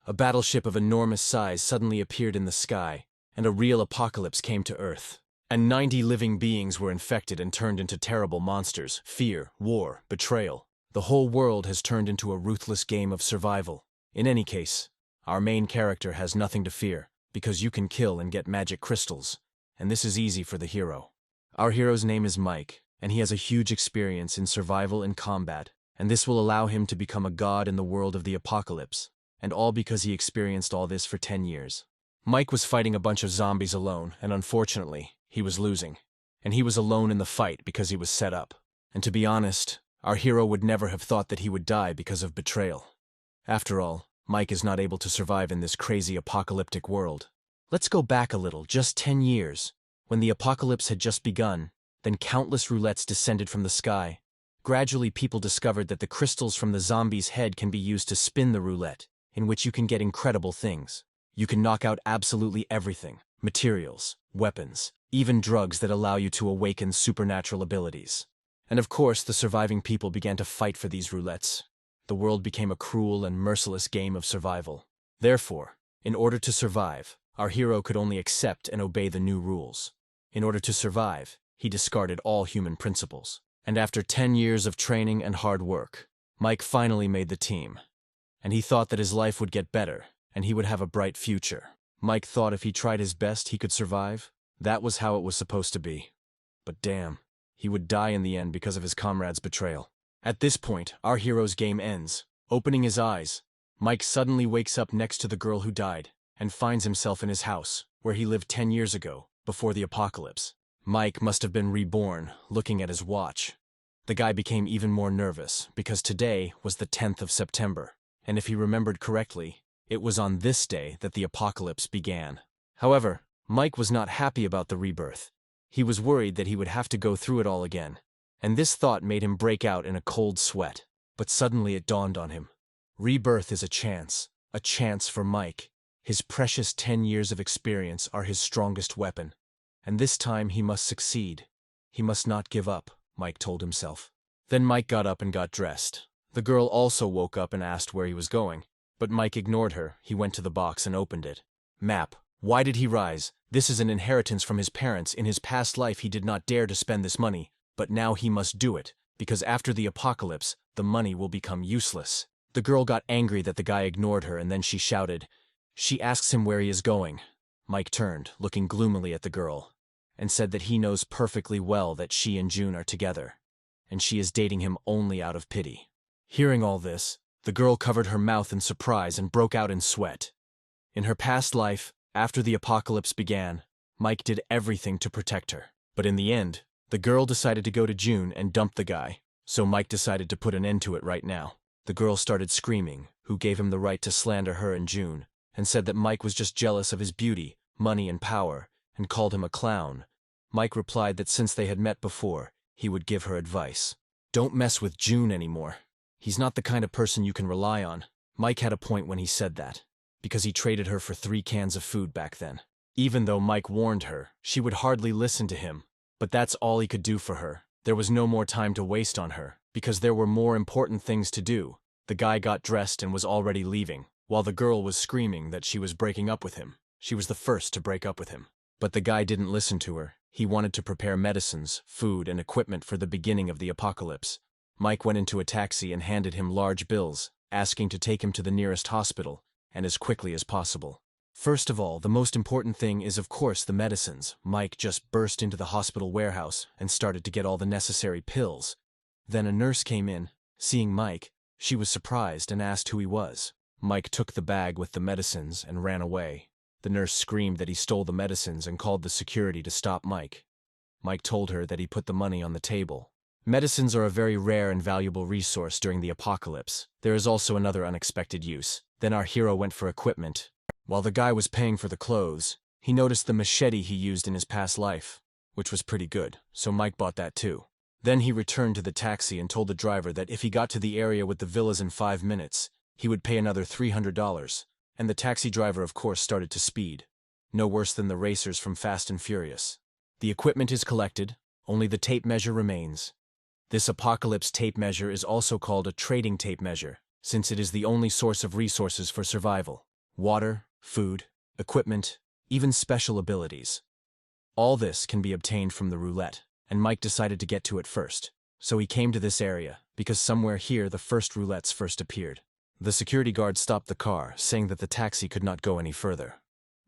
A battleship of enormous size suddenly appeared in the sky, and a real apocalypse came to Earth. And 90 living beings were infected and turned into terrible monsters. Fear, war, betrayal. The whole world has turned into a ruthless game of survival. In any case, our main character has nothing to fear, because you can kill and get magic crystals, and this is easy for the hero. Our hero's name is Mike, and he has a huge experience in survival and combat, and this will allow him to become a god in the world of the apocalypse, and all because he experienced all this for 10 years. Mike was fighting a bunch of zombies alone, and unfortunately, he was losing. And he was alone in the fight because he was set up. And to be honest, our hero would never have thought that he would die because of betrayal. After all, Mike is not able to survive in this crazy apocalyptic world. Let's go back a little, just 10 years. When the apocalypse had just begun, then countless roulettes descended from the sky. Gradually people discovered that the crystals from the zombie's head can be used to spin the roulette, in which you can get incredible things. You can knock out absolutely everything. Materials, weapons, even drugs that allow you to awaken supernatural abilities. And of course, the surviving people began to fight for these roulettes. The world became a cruel and merciless game of survival. Therefore, in order to survive, our hero could only accept and obey the new rules. In order to survive, he discarded all human principles. And after 10 years of training and hard work, Mike finally made the team. And he thought that his life would get better, and he would have a bright future. Mike thought if he tried his best, he could survive. That was how it was supposed to be. But damn, he would die in the end because of his comrade's betrayal. At this point, our hero's game ends. Opening his eyes, Mike suddenly wakes up next to the girl who died, and finds himself in his house, where he lived 10 years ago, before the apocalypse. Mike must have been reborn, looking at his watch. The guy became even more nervous, because today was the 10th of September, and if he remembered correctly, it was on this day that the apocalypse began. However, Mike was not happy about the rebirth. He was worried that he would have to go through it all again, and this thought made him break out in a cold sweat. But suddenly it dawned on him. Rebirth is a chance for Mike. His precious 10 years of experience are his strongest weapon, and this time he must succeed. He must not give up, Mike told himself. Then Mike got up and got dressed. The girl also woke up and asked where he was going. But Mike ignored her. He went to the box and opened it. Map. Why did he rise? This is an inheritance from his parents. In his past life he did not dare to spend this money, but now he must do it, because after the apocalypse, the money will become useless. The girl got angry that the guy ignored her, and then she shouted. She asks him where he is going. Mike turned, looking gloomily at the girl, and said that he knows perfectly well that she and June are together, and she is dating him only out of pity. Hearing all this, the girl covered her mouth in surprise and broke out in sweat. In her past life, after the apocalypse began, Mike did everything to protect her. But in the end, the girl decided to go to June and dump the guy, so Mike decided to put an end to it right now. The girl started screaming, who gave him the right to slander her and June, and said that Mike was just jealous of his beauty, money, and power, and called him a clown. Mike replied that since they had met before, he would give her advice. Don't mess with June anymore. He's not the kind of person you can rely on. Mike had a point when he said that, because he traded her for 3 cans of food back then. Even though Mike warned her, she would hardly listen to him. But that's all he could do for her. There was no more time to waste on her, because there were more important things to do. The guy got dressed and was already leaving, while the girl was screaming that she was breaking up with him. She was the first to break up with him. But the guy didn't listen to her. He wanted to prepare medicines, food, and equipment for the beginning of the apocalypse. Mike went into a taxi and handed him large bills, asking to take him to the nearest hospital, and as quickly as possible. First of all, the most important thing is of course the medicines. Mike just burst into the hospital warehouse and started to get all the necessary pills. Then a nurse came in. Seeing Mike, she was surprised and asked who he was. Mike took the bag with the medicines and ran away. The nurse screamed that he stole the medicines and called the security to stop Mike. Mike told her that he put the money on the table. Medicines are a very rare and valuable resource during the apocalypse. There is also another unexpected use. Then our hero went for equipment. While the guy was paying for the clothes, he noticed the machete he used in his past life, which was pretty good, so Mike bought that too. Then he returned to the taxi and told the driver that if he got to the area with the villas in 5 minutes, he would pay another $300, and the taxi driver of course started to speed. No worse than the racers from Fast and Furious. The equipment is collected, only the tape measure remains. This apocalypse tape measure is also called a trading tape measure, since it is the only source of resources for survival. water, food, equipment, even special abilities. All this can be obtained from the roulette, and Mike decided to get to it first. So he came to this area, because somewhere here the first roulettes first appeared. The security guard stopped the car, saying that the taxi could not go any further.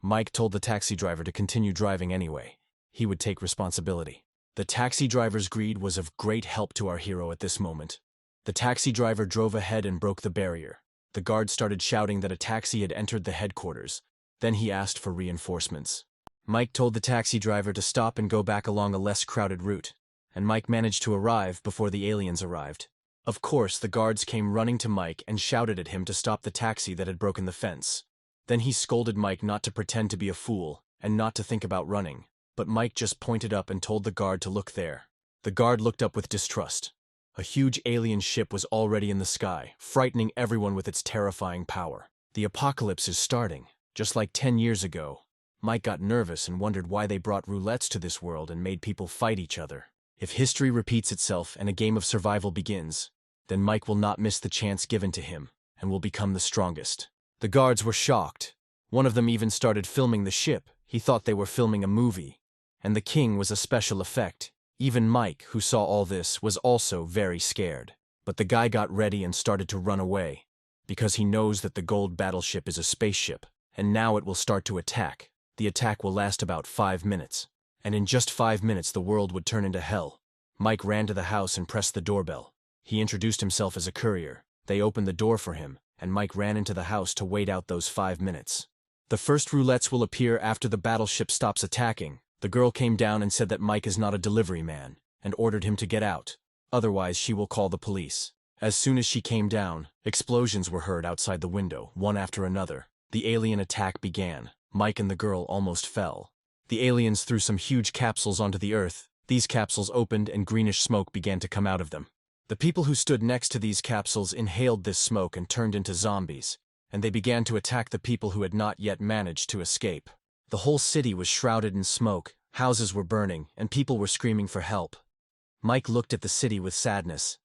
Mike told the taxi driver to continue driving anyway. He would take responsibility. The taxi driver's greed was of great help to our hero at this moment. The taxi driver drove ahead and broke the barrier. The guard started shouting that a taxi had entered the headquarters. Then he asked for reinforcements. Mike told the taxi driver to stop and go back along a less crowded route, and Mike managed to arrive before the aliens arrived. Of course, the guards came running to Mike and shouted at him to stop the taxi that had broken the fence. Then he scolded Mike not to pretend to be a fool and not to think about running, but Mike just pointed up and told the guard to look there. The guard looked up with distrust. A huge alien ship was already in the sky, frightening everyone with its terrifying power. The apocalypse is starting, just like 10 years ago. Mike got nervous and wondered why they brought roulettes to this world and made people fight each other. If history repeats itself and a game of survival begins, then Mike will not miss the chance given to him and will become the strongest. The guards were shocked. One of them even started filming the ship. He thought they were filming a movie. And the king was a special effect. Even Mike, who saw all this, was also very scared. But the guy got ready and started to run away, because he knows that the gold battleship is a spaceship, and now it will start to attack. The attack will last about 5 minutes, and in just 5 minutes the world would turn into hell. Mike ran to the house and pressed the doorbell. He introduced himself as a courier. They opened the door for him, and Mike ran into the house to wait out those 5 minutes. The first roulettes will appear after the battleship stops attacking. The girl came down and said that Mike is not a delivery man, and ordered him to get out. Otherwise, she will call the police. As soon as she came down, explosions were heard outside the window, one after another. The alien attack began. Mike and the girl almost fell. The aliens threw some huge capsules onto the earth. These capsules opened and greenish smoke began to come out of them. The people who stood next to these capsules inhaled this smoke and turned into zombies, and they began to attack the people who had not yet managed to escape. The whole city was shrouded in smoke, houses were burning, and people were screaming for help. Mike looked at the city with sadness.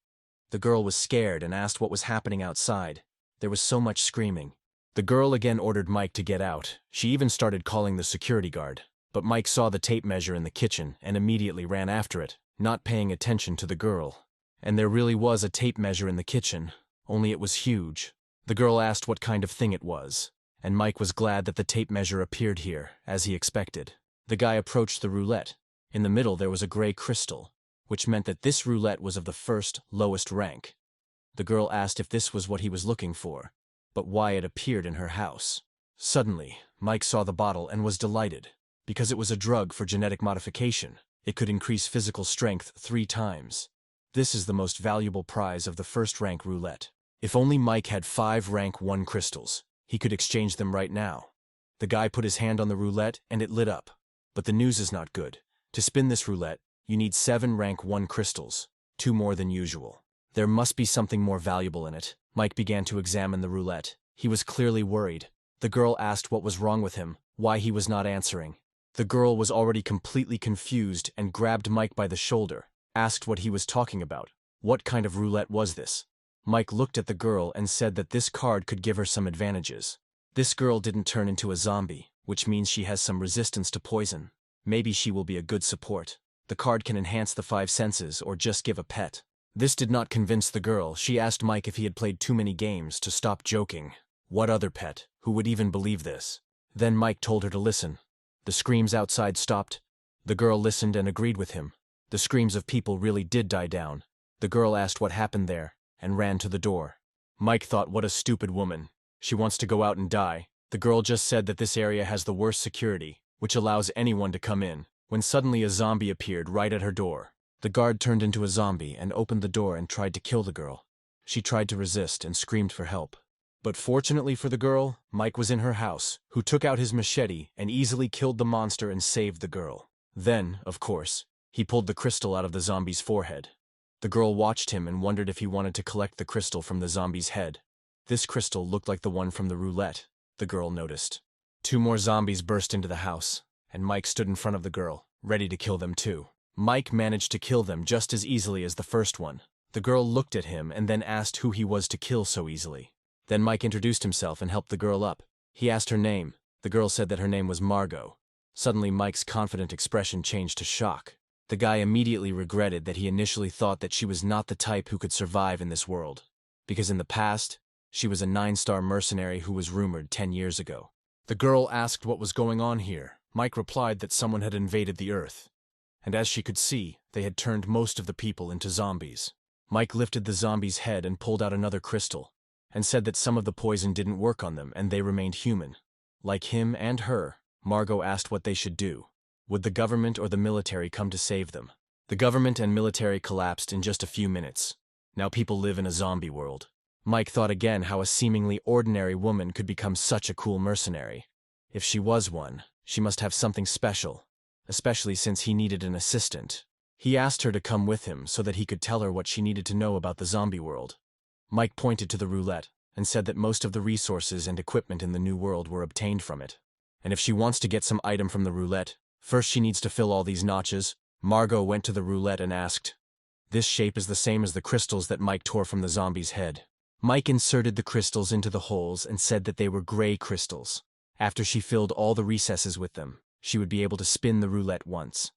The girl was scared and asked what was happening outside. There was so much screaming. The girl again ordered Mike to get out. She even started calling the security guard. But Mike saw the tape measure in the kitchen and immediately ran after it, not paying attention to the girl. And there really was a tape measure in the kitchen, only it was huge. The girl asked what kind of thing it was, and Mike was glad that the tape measure appeared here, as he expected. The guy approached the roulette. In the middle there was a gray crystal, which meant that this roulette was of the first, lowest rank. The girl asked if this was what he was looking for, but why it appeared in her house. Suddenly, Mike saw the bottle and was delighted, because it was a drug for genetic modification. It could increase physical strength 3 times. This is the most valuable prize of the first rank roulette. If only Mike had 5 rank 1 crystals, he could exchange them right now. The guy put his hand on the roulette and it lit up. But the news is not good. To spin this roulette, you need 7 rank 1 crystals, 2 more than usual. There must be something more valuable in it. Mike began to examine the roulette. He was clearly worried. The girl asked what was wrong with him, why he was not answering. The girl was already completely confused and grabbed Mike by the shoulder, asked what he was talking about. What kind of roulette was this? Mike looked at the girl and said that this card could give her some advantages. This girl didn't turn into a zombie, which means she has some resistance to poison. Maybe she will be a good support. The card can enhance the 5 senses or just give a pet. This did not convince the girl. She asked Mike if he had played too many games to stop joking. What other pet? Who would even believe this? Then Mike told her to listen. The screams outside stopped. The girl listened and agreed with him. The screams of people really did die down. The girl asked what happened there and ran to the door. Mike thought, what a stupid woman. She wants to go out and die. The girl just said that this area has the worst security, which allows anyone to come in, when suddenly a zombie appeared right at her door. The guard turned into a zombie and opened the door and tried to kill the girl. She tried to resist and screamed for help. But fortunately for the girl, Mike was in her house, who took out his machete and easily killed the monster and saved the girl. Then, of course, he pulled the crystal out of the zombie's forehead. The girl watched him and wondered if he wanted to collect the crystal from the zombie's head. This crystal looked like the one from the roulette, the girl noticed. 2 more zombies burst into the house, and Mike stood in front of the girl, ready to kill them too. Mike managed to kill them just as easily as the first one. The girl looked at him and then asked who he was to kill so easily. Then Mike introduced himself and helped the girl up. He asked her name. The girl said that her name was Margot. Suddenly, Mike's confident expression changed to shock. The guy immediately regretted that he initially thought that she was not the type who could survive in this world. Because in the past, she was a 9-star mercenary who was rumored 10 years ago. The girl asked what was going on here. Mike replied that someone had invaded the Earth. And as she could see, they had turned most of the people into zombies. Mike lifted the zombie's head and pulled out another crystal, and said that some of the poison didn't work on them and they remained human. Like him and her, Margot asked what they should do. Would the government or the military come to save them? The government and military collapsed in just a few minutes. Now people live in a zombie world. Mike thought again how a seemingly ordinary woman could become such a cool mercenary. If she was one, she must have something special, especially since he needed an assistant. He asked her to come with him so that he could tell her what she needed to know about the zombie world. Mike pointed to the roulette and said that most of the resources and equipment in the new world were obtained from it. And if she wants to get some item from the roulette, first she needs to fill all these notches. Margot went to the roulette and asked. This shape is the same as the crystals that Mike tore from the zombie's head. Mike inserted the crystals into the holes and said that they were gray crystals. After she filled all the recesses with them, she would be able to spin the roulette once.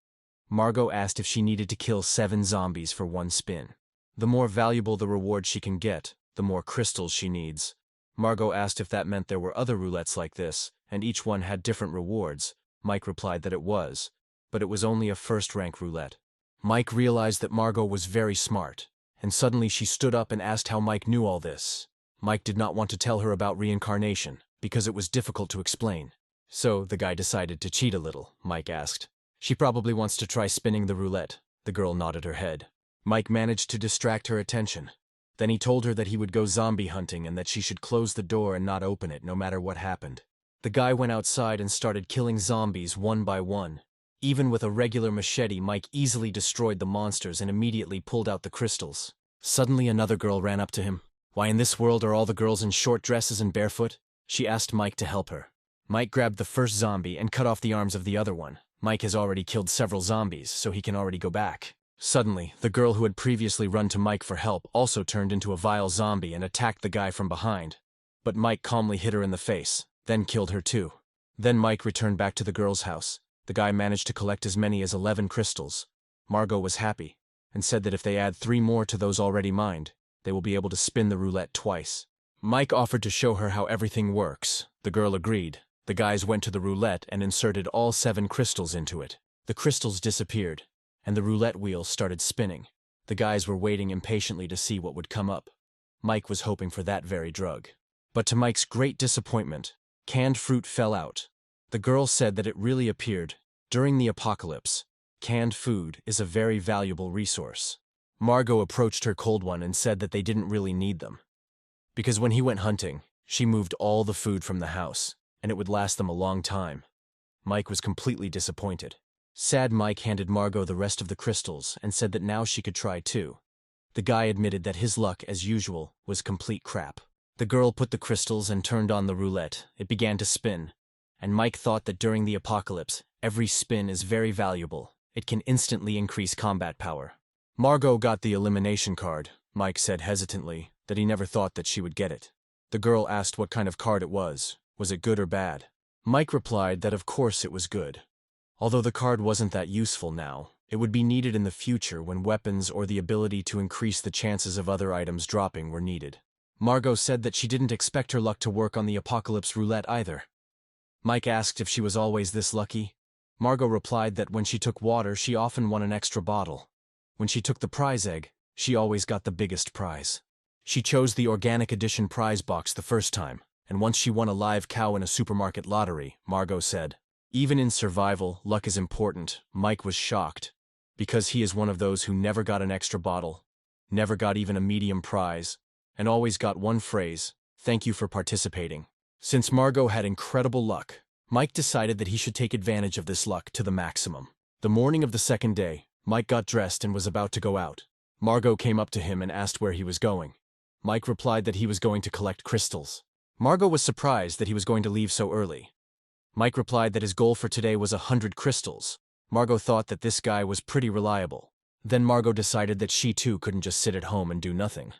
Margot asked if she needed to kill 7 zombies for one spin. The more valuable the reward she can get, the more crystals she needs. Margot asked if that meant there were other roulettes like this, and each one had different rewards. Mike replied that it was, but it was only a first-rank roulette. Mike realized that Margot was very smart, and suddenly she stood up and asked how Mike knew all this. Mike did not want to tell her about reincarnation, because it was difficult to explain. So the guy decided to cheat a little, Mike asked. She probably wants to try spinning the roulette. The girl nodded her head. Mike managed to distract her attention. Then he told her that he would go zombie hunting and that she should close the door and not open it no matter what happened. The guy went outside and started killing zombies one by one. Even with a regular machete, Mike easily destroyed the monsters and immediately pulled out the crystals. Suddenly another girl ran up to him. Why in this world are all the girls in short dresses and barefoot? She asked Mike to help her. Mike grabbed the first zombie and cut off the arms of the other one. Mike has already killed several zombies, so he can already go back. Suddenly, the girl who had previously run to Mike for help also turned into a vile zombie and attacked the guy from behind. But Mike calmly hit her in the face, then killed her too. Then Mike returned back to the girl's house. The guy managed to collect as many as 11 crystals. Margot was happy, and said that if they add 3 more to those already mined, they will be able to spin the roulette twice. Mike offered to show her how everything works. The girl agreed. The guys went to the roulette and inserted all 7 crystals into it. The crystals disappeared, and the roulette wheel started spinning. The guys were waiting impatiently to see what would come up. Mike was hoping for that very drug. But to Mike's great disappointment, canned fruit fell out. The girl said that it really appeared. During the apocalypse, canned food is a very valuable resource. Margot approached her cold one and said that they didn't really need them. Because when he went hunting, she moved all the food from the house, and it would last them a long time. Mike was completely disappointed. Sad Mike handed Margot the rest of the crystals and said that now she could try too. The guy admitted that his luck, as usual, was complete crap. The girl put the crystals and turned on the roulette. It began to spin, and Mike thought that during the apocalypse, every spin is very valuable. It can instantly increase combat power. Margot got the elimination card. Mike said hesitantly that he never thought that she would get it. The girl asked what kind of card it was. Was it good or bad? Mike replied that of course it was good. Although the card wasn't that useful now, it would be needed in the future when weapons or the ability to increase the chances of other items dropping were needed. Margot said that she didn't expect her luck to work on the apocalypse roulette either. Mike asked if she was always this lucky. Margot replied that when she took water, she often won an extra bottle. When she took the prize egg, she always got the biggest prize. She chose the organic edition prize box the first time, and once she won a live cow in a supermarket lottery, Margot said. Even in survival, luck is important. Mike was shocked, because he is one of those who never got an extra bottle, never got even a medium prize, and always got one phrase, "Thank you for participating." Since Margot had incredible luck, Mike decided that he should take advantage of this luck to the maximum. The morning of the second day, Mike got dressed and was about to go out. Margot came up to him and asked where he was going. Mike replied that he was going to collect crystals. Margot was surprised that he was going to leave so early. Mike replied that his goal for today was 100 crystals. Margot thought that this guy was pretty reliable. Then Margot decided that she too couldn't just sit at home and do nothing.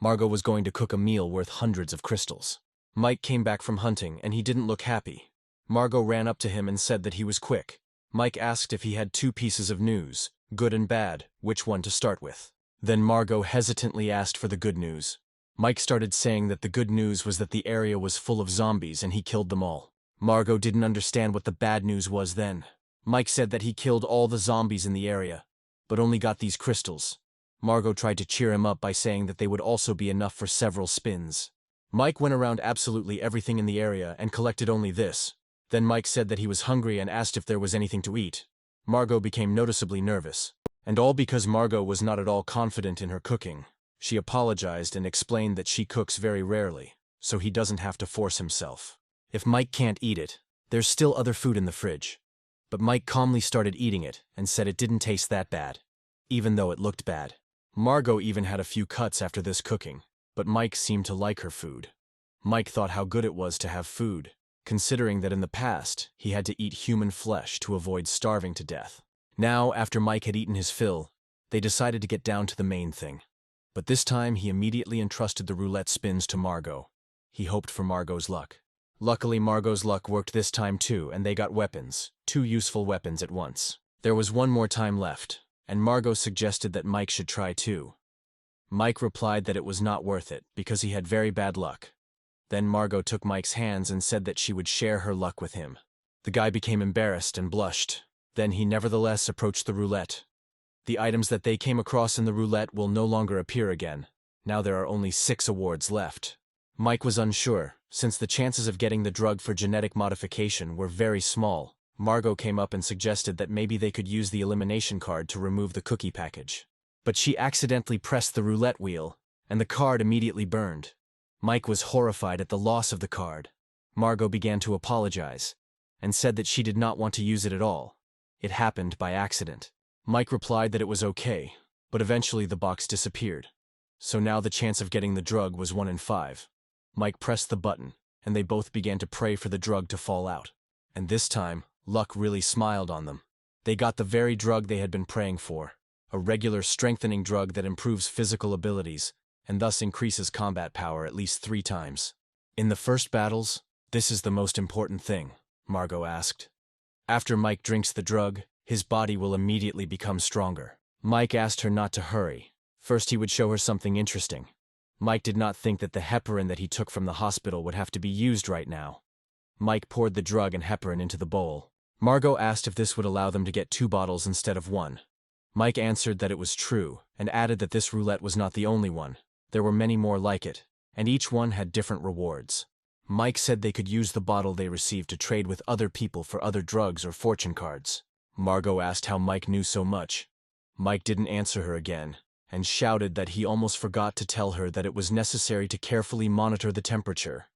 Margot was going to cook a meal worth hundreds of crystals. Mike came back from hunting, and he didn't look happy. Margot ran up to him and said that he was quick. Mike asked if he had 2 pieces of news, good and bad, which one to start with. Then Margot hesitantly asked for the good news. Mike started saying that the good news was that the area was full of zombies and he killed them all. Margot didn't understand what the bad news was then. Mike said that he killed all the zombies in the area, but only got these crystals. Margot tried to cheer him up by saying that they would also be enough for several spins. Mike went around absolutely everything in the area and collected only this. Then Mike said that he was hungry and asked if there was anything to eat. Margot became noticeably nervous. And all because Margot was not at all confident in her cooking. She apologized and explained that she cooks very rarely, so he doesn't have to force himself. If Mike can't eat it, there's still other food in the fridge. But Mike calmly started eating it and said it didn't taste that bad, even though it looked bad. Margot even had a few cuts after this cooking, but Mike seemed to like her food. Mike thought how good it was to have food, considering that in the past he had to eat human flesh to avoid starving to death. Now, after Mike had eaten his fill, they decided to get down to the main thing. But this time he immediately entrusted the roulette spins to Margot. He hoped for Margot's luck. Luckily, Margot's luck worked this time too, and they got weapons, 2 useful weapons at once. There was one more time left, and Margot suggested that Mike should try too. Mike replied that it was not worth it because he had very bad luck. Then Margot took Mike's hands and said that she would share her luck with him. The guy became embarrassed and blushed. Then he nevertheless approached the roulette. The items that they came across in the roulette will no longer appear again. Now there are only 6 awards left. Mike was unsure, since the chances of getting the drug for genetic modification were very small. Margot came up and suggested that maybe they could use the elimination card to remove the cookie package. But she accidentally pressed the roulette wheel, and the card immediately burned. Mike was horrified at the loss of the card. Margot began to apologize, and said that she did not want to use it at all. It happened by accident. Mike replied that it was okay, but eventually the box disappeared. So now the chance of getting the drug was 1 in 5. Mike pressed the button, and they both began to pray for the drug to fall out. And this time, luck really smiled on them. They got the very drug they had been praying for, a regular strengthening drug that improves physical abilities, and thus increases combat power at least 3 times. In the first battles, this is the most important thing, Margot asked. After Mike drinks the drug, his body will immediately become stronger. Mike asked her not to hurry. First he would show her something interesting. Mike did not think that the heparin that he took from the hospital would have to be used right now. Mike poured the drug and heparin into the bowl. Margot asked if this would allow them to get 2 bottles instead of 1. Mike answered that it was true, and added that this roulette was not the only one. There were many more like it, and each one had different rewards. Mike said they could use the bottle they received to trade with other people for other drugs or fortune cards. Margot asked how Mike knew so much. Mike didn't answer her again, and shouted that he almost forgot to tell her that it was necessary to carefully monitor the temperature.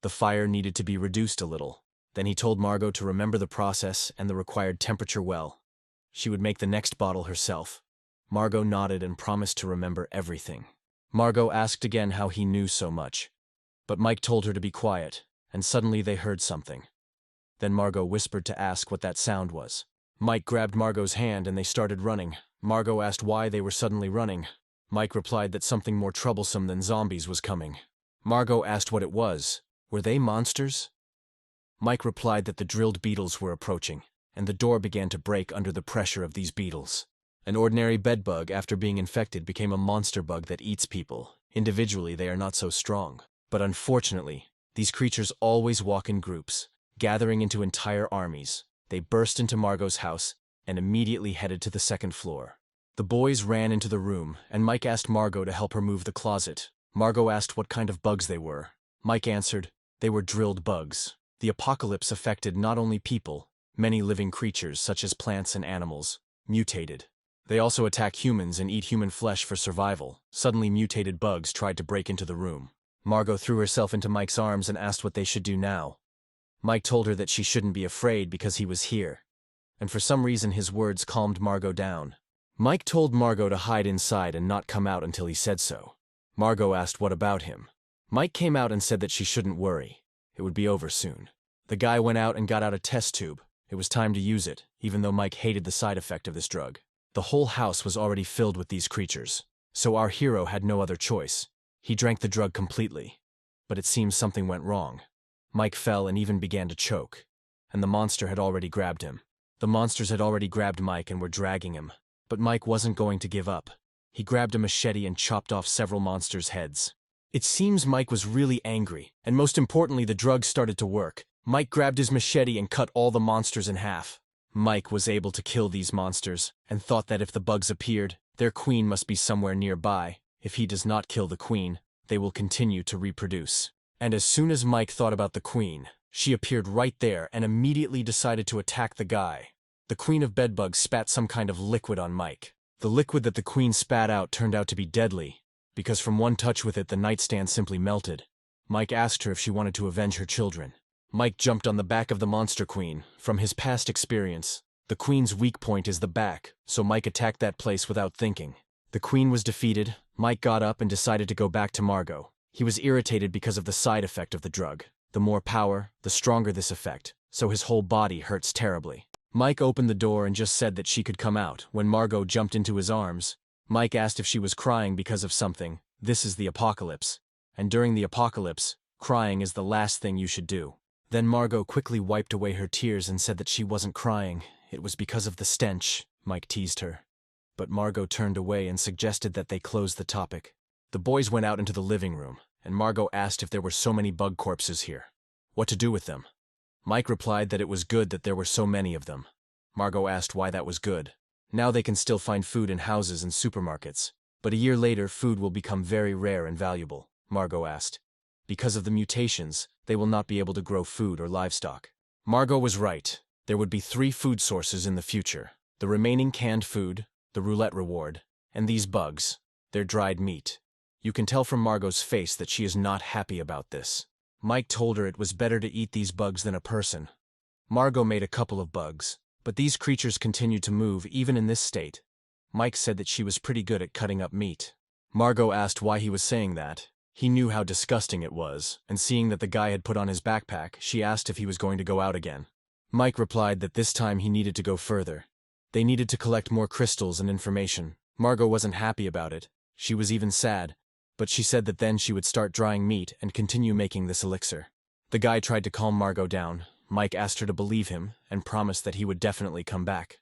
The fire needed to be reduced a little. Then he told Margot to remember the process and the required temperature well. She would make the next bottle herself. Margot nodded and promised to remember everything. Margot asked again how he knew so much. But Mike told her to be quiet, and suddenly they heard something. Then Margot whispered to ask what that sound was. Mike grabbed Margot's hand and they started running. Margot asked why they were suddenly running. Mike replied that something more troublesome than zombies was coming. Margot asked what it was. Were they monsters? Mike replied that the drilled beetles were approaching, and the door began to break under the pressure of these beetles. An ordinary bedbug, after being infected, became a monster bug that eats people. Individually, they are not so strong. But unfortunately, these creatures always walk in groups, gathering into entire armies. They burst into Margot's house and immediately headed to the 2nd floor. The boys ran into the room, and Mike asked Margot to help her move the closet. Margot asked what kind of bugs they were. Mike answered, they were drilled bugs. The apocalypse affected not only people, many living creatures such as plants and animals, mutated. They also attack humans and eat human flesh for survival. Suddenly mutated bugs tried to break into the room. Margot threw herself into Mike's arms and asked what they should do now. Mike told her that she shouldn't be afraid because he was here, and for some reason his words calmed Margot down. Mike told Margot to hide inside and not come out until he said so. Margot asked what about him. Mike came out and said that she shouldn't worry. It would be over soon. The guy went out and got out a test tube. It was time to use it, even though Mike hated the side effect of this drug. The whole house was already filled with these creatures, so our hero had no other choice. He drank the drug completely. but it seems something went wrong. Mike fell and even began to choke, and the monster had already grabbed him. The monsters had already grabbed Mike and were dragging him, but Mike wasn't going to give up. He grabbed a machete and chopped off several monsters' heads. It seems Mike was really angry, and most importantly, the drug started to work. Mike grabbed his machete and cut all the monsters in half. Mike was able to kill these monsters, and thought that if the bugs appeared, their queen must be somewhere nearby. If he does not kill the queen, they will continue to reproduce. And as soon as Mike thought about the queen, she appeared right there and immediately decided to attack the guy. The queen of bedbugs spat some kind of liquid on Mike. The liquid that the queen spat out turned out to be deadly, because from one touch with it the nightstand simply melted. Mike asked her if she wanted to avenge her children. Mike jumped on the back of the monster queen. From his past experience, the queen's weak point is the back, so Mike attacked that place without thinking. The queen was defeated. Mike got up and decided to go back to Margot. He was irritated because of the side effect of the drug. The more power, the stronger this effect, so his whole body hurts terribly. Mike opened the door and just said that she could come out. When Margot jumped into his arms, Mike asked if she was crying because of something. This is the apocalypse, and during the apocalypse, crying is the last thing you should do. Then Margot quickly wiped away her tears and said that she wasn't crying. It was because of the stench, Mike teased her. But Margot turned away and suggested that they close the topic. The boys went out into the living room, and Margot asked if there were so many bug corpses here, what to do with them. Mike replied that it was good that there were so many of them. Margot asked why that was good. Now they can still find food in houses and supermarkets, but a year later food will become very rare and valuable, Margot asked. Because of the mutations, they will not be able to grow food or livestock. Margot was right. There would be 3 food sources in the future: the remaining canned food, the roulette reward, and these bugs, their dried meat. You can tell from Margot's face that she is not happy about this. Mike told her it was better to eat these bugs than a person. Margot made a couple of bugs, but these creatures continued to move even in this state. Mike said that she was pretty good at cutting up meat. Margot asked why he was saying that. He knew how disgusting it was, and seeing that the guy had put on his backpack, she asked if he was going to go out again. Mike replied that this time he needed to go further. They needed to collect more crystals and information. Margot wasn't happy about it. She was even sad, but she said that then she would start drying meat and continue making this elixir. The guy tried to calm Margot down. Mike asked her to believe him and promised that he would definitely come back.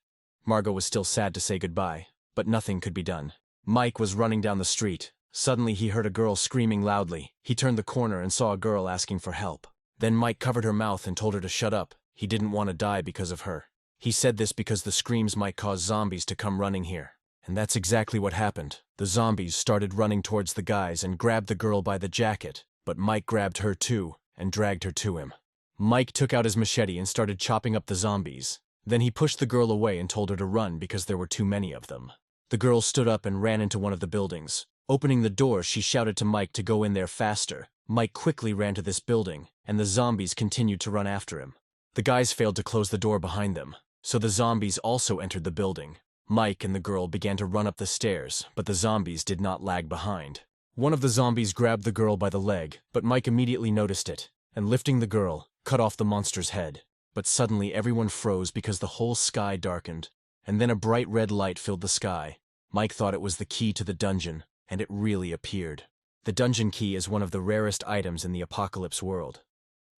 Margot was still sad to say goodbye, but nothing could be done. Mike was running down the street. Suddenly he heard a girl screaming loudly. He turned the corner and saw a girl asking for help. Then Mike covered her mouth and told her to shut up. He didn't want to die because of her. He said this because the screams might cause zombies to come running here. And that's exactly what happened. The zombies started running towards the guys and grabbed the girl by the jacket, but Mike grabbed her too and dragged her to him. Mike took out his machete and started chopping up the zombies. Then he pushed the girl away and told her to run because there were too many of them. The girl stood up and ran into one of the buildings. Opening the door, she shouted to Mike to go in there faster. Mike quickly ran to this building, and the zombies continued to run after him. The guys failed to close the door behind them, so the zombies also entered the building. Mike and the girl began to run up the stairs, but the zombies did not lag behind. One of the zombies grabbed the girl by the leg, but Mike immediately noticed it, and lifting the girl, cut off the monster's head. But suddenly everyone froze because the whole sky darkened, and then a bright red light filled the sky. Mike thought it was the key to the dungeon, and it really appeared. The dungeon key is one of the rarest items in the apocalypse world,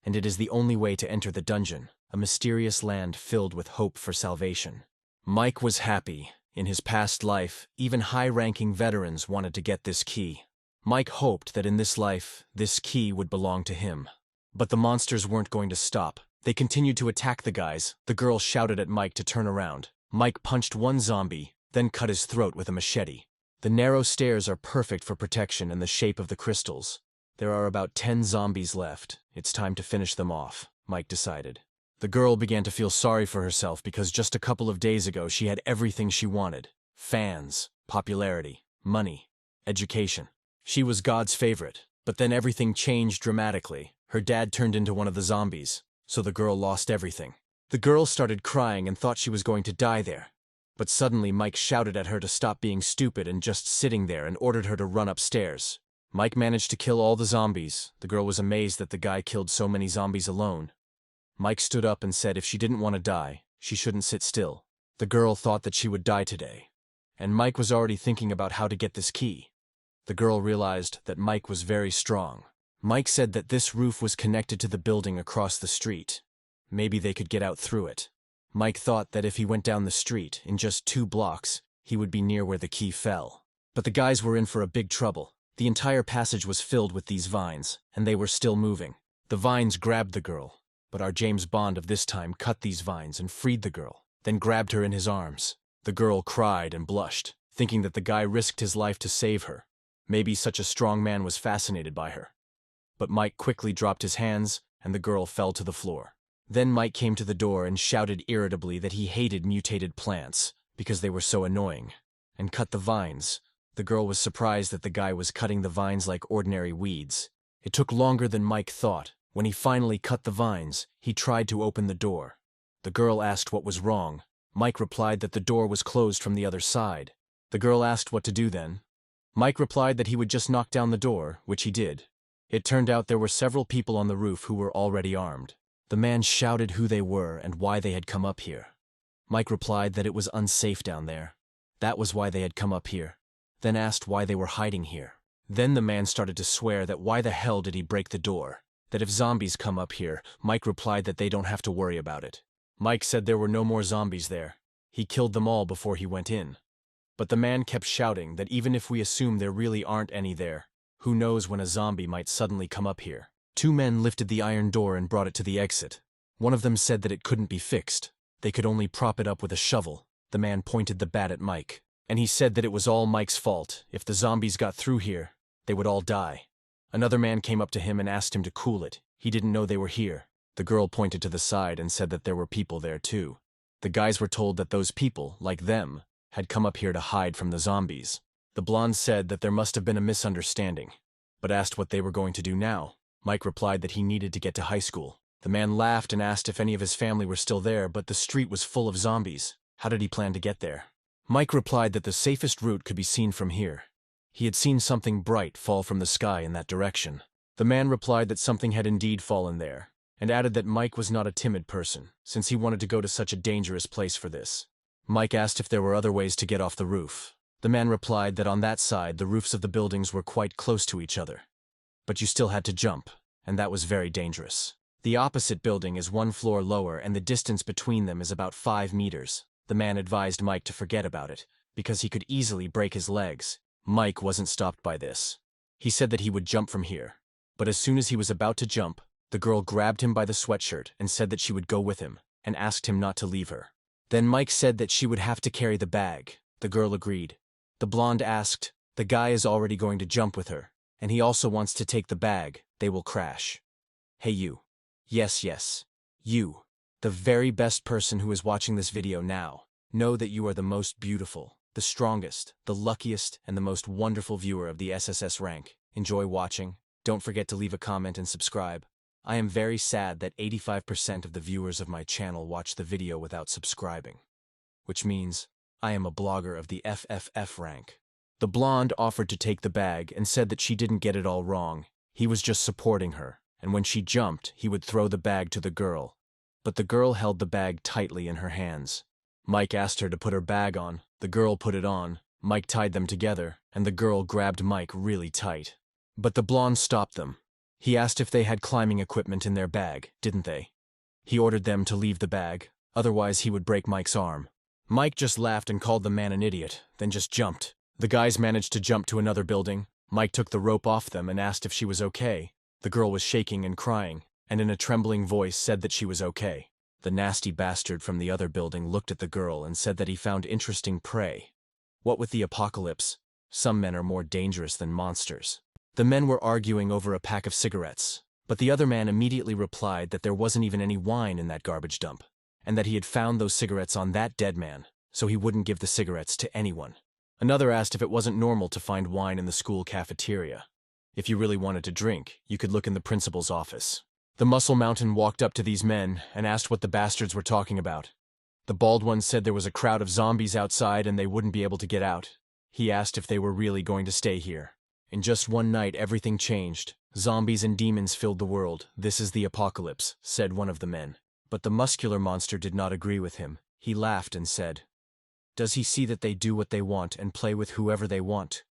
and it is the only way to enter the dungeon, a mysterious land filled with hope for salvation. Mike was happy. In his past life, even high-ranking veterans wanted to get this key. Mike hoped that in this life, this key would belong to him. But the monsters weren't going to stop. They continued to attack the guys. The girl shouted at Mike to turn around. Mike punched one zombie, then cut his throat with a machete. The narrow stairs are perfect for protection and the shape of the crystals. There are about 10 zombies left. It's time to finish them off, Mike decided. The girl began to feel sorry for herself because just a couple of days ago she had everything she wanted. Fans, popularity, money, education. She was God's favorite, but then everything changed dramatically. Her dad turned into one of the zombies, so the girl lost everything. The girl started crying and thought she was going to die there. But suddenly Mike shouted at her to stop being stupid and just sitting there and ordered her to run upstairs. Mike managed to kill all the zombies. The girl was amazed that the guy killed so many zombies alone. Mike stood up and said if she didn't want to die, she shouldn't sit still. The girl thought that she would die today, and Mike was already thinking about how to get this key. The girl realized that Mike was very strong. Mike said that this roof was connected to the building across the street. Maybe they could get out through it. Mike thought that if he went down the street, in just 2 blocks, he would be near where the key fell. But the guys were in for a big trouble. The entire passage was filled with these vines, and they were still moving. The vines grabbed the girl, but our James Bond of this time cut these vines and freed the girl, then grabbed her in his arms. The girl cried and blushed, thinking that the guy risked his life to save her. Maybe such a strong man was fascinated by her. But Mike quickly dropped his hands, and the girl fell to the floor. Then Mike came to the door and shouted irritably that he hated mutated plants, because they were so annoying, and cut the vines. The girl was surprised that the guy was cutting the vines like ordinary weeds. It took longer than Mike thought. When he finally cut the vines, he tried to open the door. The girl asked what was wrong. Mike replied that the door was closed from the other side. The girl asked what to do then. Mike replied that he would just knock down the door, which he did. It turned out there were several people on the roof who were already armed. The man shouted who they were and why they had come up here. Mike replied that it was unsafe down there. That was why they had come up here. Then asked why they were hiding here. Then the man started to swear that why the hell did he break the door? That if zombies come up here, Mike replied that they don't have to worry about it. Mike said there were no more zombies there. He killed them all before he went in. But the man kept shouting that even if we assume there really aren't any there, who knows when a zombie might suddenly come up here. 2 men lifted the iron door and brought it to the exit. One of them said that it couldn't be fixed. They could only prop it up with a shovel. The man pointed the bat at Mike. And he said that it was all Mike's fault. If the zombies got through here, they would all die. Another man came up to him and asked him to cool it. He didn't know they were here. The girl pointed to the side and said that there were people there too. The guys were told that those people, like them, had come up here to hide from the zombies. The blonde said that there must have been a misunderstanding, but asked what they were going to do now. Mike replied that he needed to get to high school. The man laughed and asked if any of his family were still there, but the street was full of zombies. How did he plan to get there? Mike replied that the safest route could be seen from here. He had seen something bright fall from the sky in that direction. The man replied that something had indeed fallen there, and added that Mike was not a timid person, since he wanted to go to such a dangerous place for this. Mike asked if there were other ways to get off the roof. The man replied that on that side the roofs of the buildings were quite close to each other. But you still had to jump, and that was very dangerous. The opposite building is 1 floor lower and the distance between them is about 5 meters. The man advised Mike to forget about it, because he could easily break his legs. Mike wasn't stopped by this. He said that he would jump from here. But as soon as he was about to jump, the girl grabbed him by the sweatshirt and said that she would go with him, and asked him not to leave her. Then Mike said that she would have to carry the bag. The girl agreed. The blonde asked, "The guy is already going to jump with her, and he also wants to take the bag. They will crash." Hey you. Yes, you. The very best person who is watching this video now. Know that you are the most beautiful, the strongest, the luckiest, and the most wonderful viewer of the SSS rank. Enjoy watching. Don't forget to leave a comment and subscribe. I am very sad that 85% of the viewers of my channel watch the video without subscribing. Which means I am a blogger of the FFF rank. The blonde offered to take the bag and said that she didn't get it all wrong. He was just supporting her, and when she jumped, he would throw the bag to the girl. But the girl held the bag tightly in her hands. Mike asked her to put her bag on. The girl put it on. Mike tied them together, and the girl grabbed Mike really tight. But the blonde stopped them. He asked if they had climbing equipment in their bag, didn't they? He ordered them to leave the bag, otherwise he would break Mike's arm. Mike just laughed and called the man an idiot, then just jumped. The guys managed to jump to another building. Mike took the rope off them and asked if she was okay. The girl was shaking and crying, and in a trembling voice said that she was okay. The nasty bastard from the other building looked at the girl and said that he found interesting prey. What with the apocalypse, some men are more dangerous than monsters. The men were arguing over a pack of cigarettes, but the other man immediately replied that there wasn't even any wine in that garbage dump, and that he had found those cigarettes on that dead man, so he wouldn't give the cigarettes to anyone. Another asked if it wasn't normal to find wine in the school cafeteria. If you really wanted to drink, you could look in the principal's office. The Muscle Mountain walked up to these men and asked what the bastards were talking about. The bald one said there was a crowd of zombies outside and they wouldn't be able to get out. He asked if they were really going to stay here. In just one night, everything changed. Zombies and demons filled the world. This is the apocalypse, said one of the men. But the muscular monster did not agree with him. He laughed and said, "Does he see that they do what they want and play with whoever they want?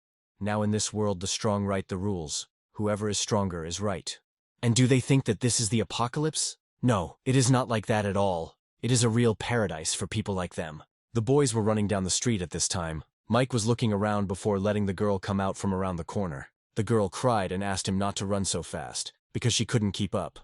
Now in this world the strong write the rules. whoever is stronger is right. And do they think that this is the apocalypse? No, it is not like that at all. It is a real paradise for people like them. The boys were running down the street at this time. Mike was looking around before letting the girl come out from around the corner. The girl cried and asked him not to run so fast, because she couldn't keep up.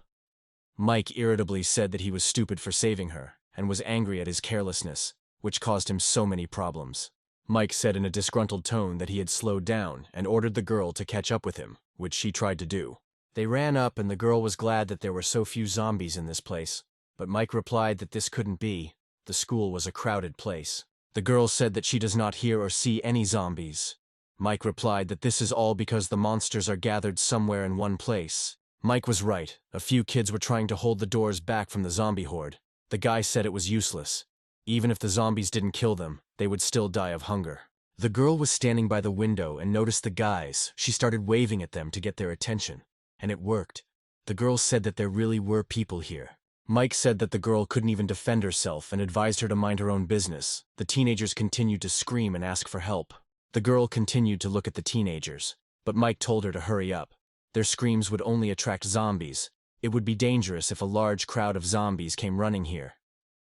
Mike irritably said that he was stupid for saving her, and was angry at his carelessness, which caused him so many problems. Mike said in a disgruntled tone that he had slowed down and ordered the girl to catch up with him, which she tried to do. They ran up and the girl was glad that there were so few zombies in this place, but Mike replied that this couldn't be. The school was a crowded place. The girl said that she does not hear or see any zombies. Mike replied that this is all because the monsters are gathered somewhere in one place. Mike was right. A few kids were trying to hold the doors back from the zombie horde. The guy said it was useless. Even if the zombies didn't kill them, they would still die of hunger. The girl was standing by the window and noticed the guys. She started waving at them to get their attention. And it worked. The girl said that there really were people here. Mike said that the girl couldn't even defend herself and advised her to mind her own business. The teenagers continued to scream and ask for help. The girl continued to look at the teenagers, but Mike told her to hurry up. Their screams would only attract zombies. It would be dangerous if a large crowd of zombies came running here.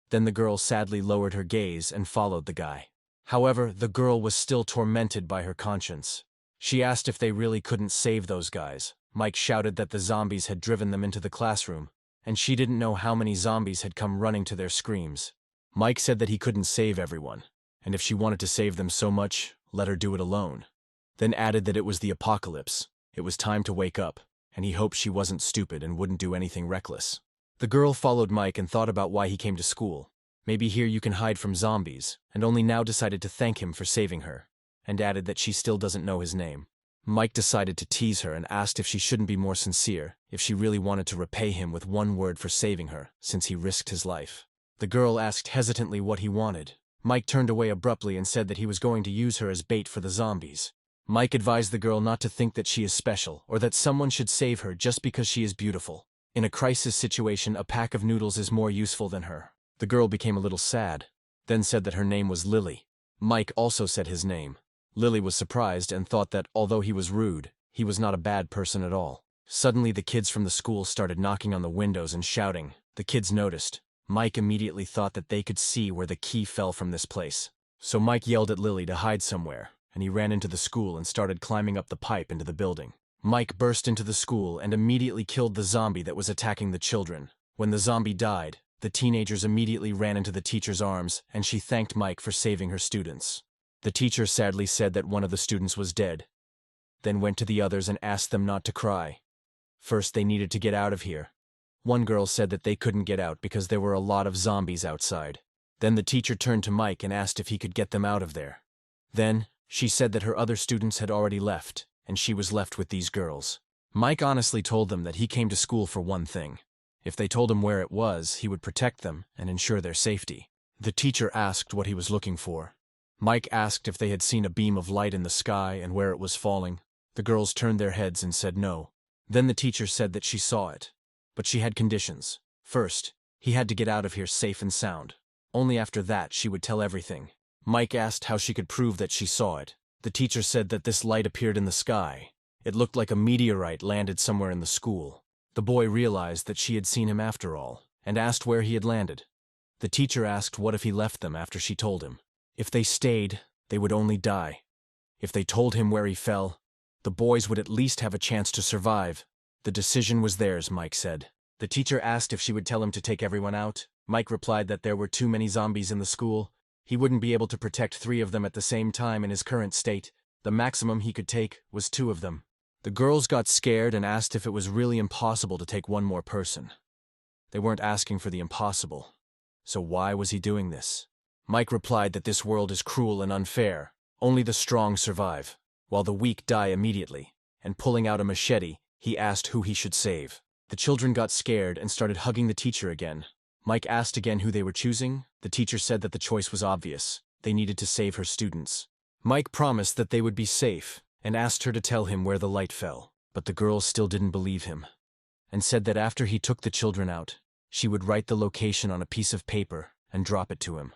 Then the girl sadly lowered her gaze and followed the guy. However, the girl was still tormented by her conscience. She asked if they really couldn't save those guys. Mike shouted that the zombies had driven them into the classroom, and she didn't know how many zombies had come running to their screams. Mike said that he couldn't save everyone, and if she wanted to save them so much, let her do it alone. Then added that it was the apocalypse. It was time to wake up, and he hoped she wasn't stupid and wouldn't do anything reckless. The girl followed Mike and thought about why he came to school. Maybe here you can hide from zombies, and only now decided to thank him for saving her, and added that she still doesn't know his name. Mike decided to tease her and asked if she shouldn't be more sincere, if she really wanted to repay him with one word for saving her, since he risked his life. The girl asked hesitantly what he wanted. Mike turned away abruptly and said that he was going to use her as bait for the zombies. Mike advised the girl not to think that she is special, or that someone should save her just because she is beautiful. In a crisis situation, a pack of noodles is more useful than her. The girl became a little sad, then said that her name was Lily. Mike also said his name. Lily was surprised and thought that, although he was rude, he was not a bad person at all. Suddenly the kids from the school started knocking on the windows and shouting. The kids noticed. Mike immediately thought that they could see where the key fell from this place. So Mike yelled at Lily to hide somewhere, and he ran into the school and started climbing up the pipe into the building. Mike burst into the school and immediately killed the zombie that was attacking the children. When the zombie died, the teenagers immediately ran into the teacher's arms, and she thanked Mike for saving her students. The teacher sadly said that one of the students was dead, then went to the others and asked them not to cry. First, they needed to get out of here. One girl said that they couldn't get out because there were a lot of zombies outside. Then the teacher turned to Mike and asked if he could get them out of there. Then, she said that her other students had already left, and she was left with these girls. Mike honestly told them that he came to school for one thing. If they told him where it was, he would protect them and ensure their safety. The teacher asked what he was looking for. Mike asked if they had seen a beam of light in the sky and where it was falling. The girls turned their heads and said no. Then the teacher said that she saw it. But she had conditions. First, he had to get out of here safe and sound. Only after that she would tell everything. Mike asked how she could prove that she saw it. The teacher said that this light appeared in the sky. It looked like a meteorite landed somewhere in the school. The boy realized that she had seen him after all, and asked where he had landed. The teacher asked what if he left them after she told him. If they stayed, they would only die. If they told him where he fell, the boys would at least have a chance to survive. The decision was theirs, Mike said. The teacher asked if she would tell him to take everyone out. Mike replied that there were too many zombies in the school. He wouldn't be able to protect 3 of them at the same time in his current state. The maximum he could take was 2 of them. The girls got scared and asked if it was really impossible to take one more person. They weren't asking for the impossible. So why was he doing this? Mike replied that this world is cruel and unfair. Only the strong survive, while the weak die immediately. And pulling out a machete, he asked who he should save. The children got scared and started hugging the teacher again. Mike asked again who they were choosing. The teacher said that the choice was obvious. They needed to save her students. Mike promised that they would be safe and asked her to tell him where the light fell. But the girls still didn't believe him, and said that after he took the children out, she would write the location on a piece of paper and drop it to him.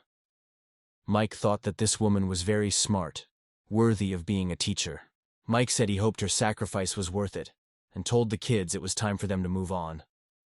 Mike thought that this woman was very smart, worthy of being a teacher. Mike said he hoped her sacrifice was worth it, and told the kids it was time for them to move on.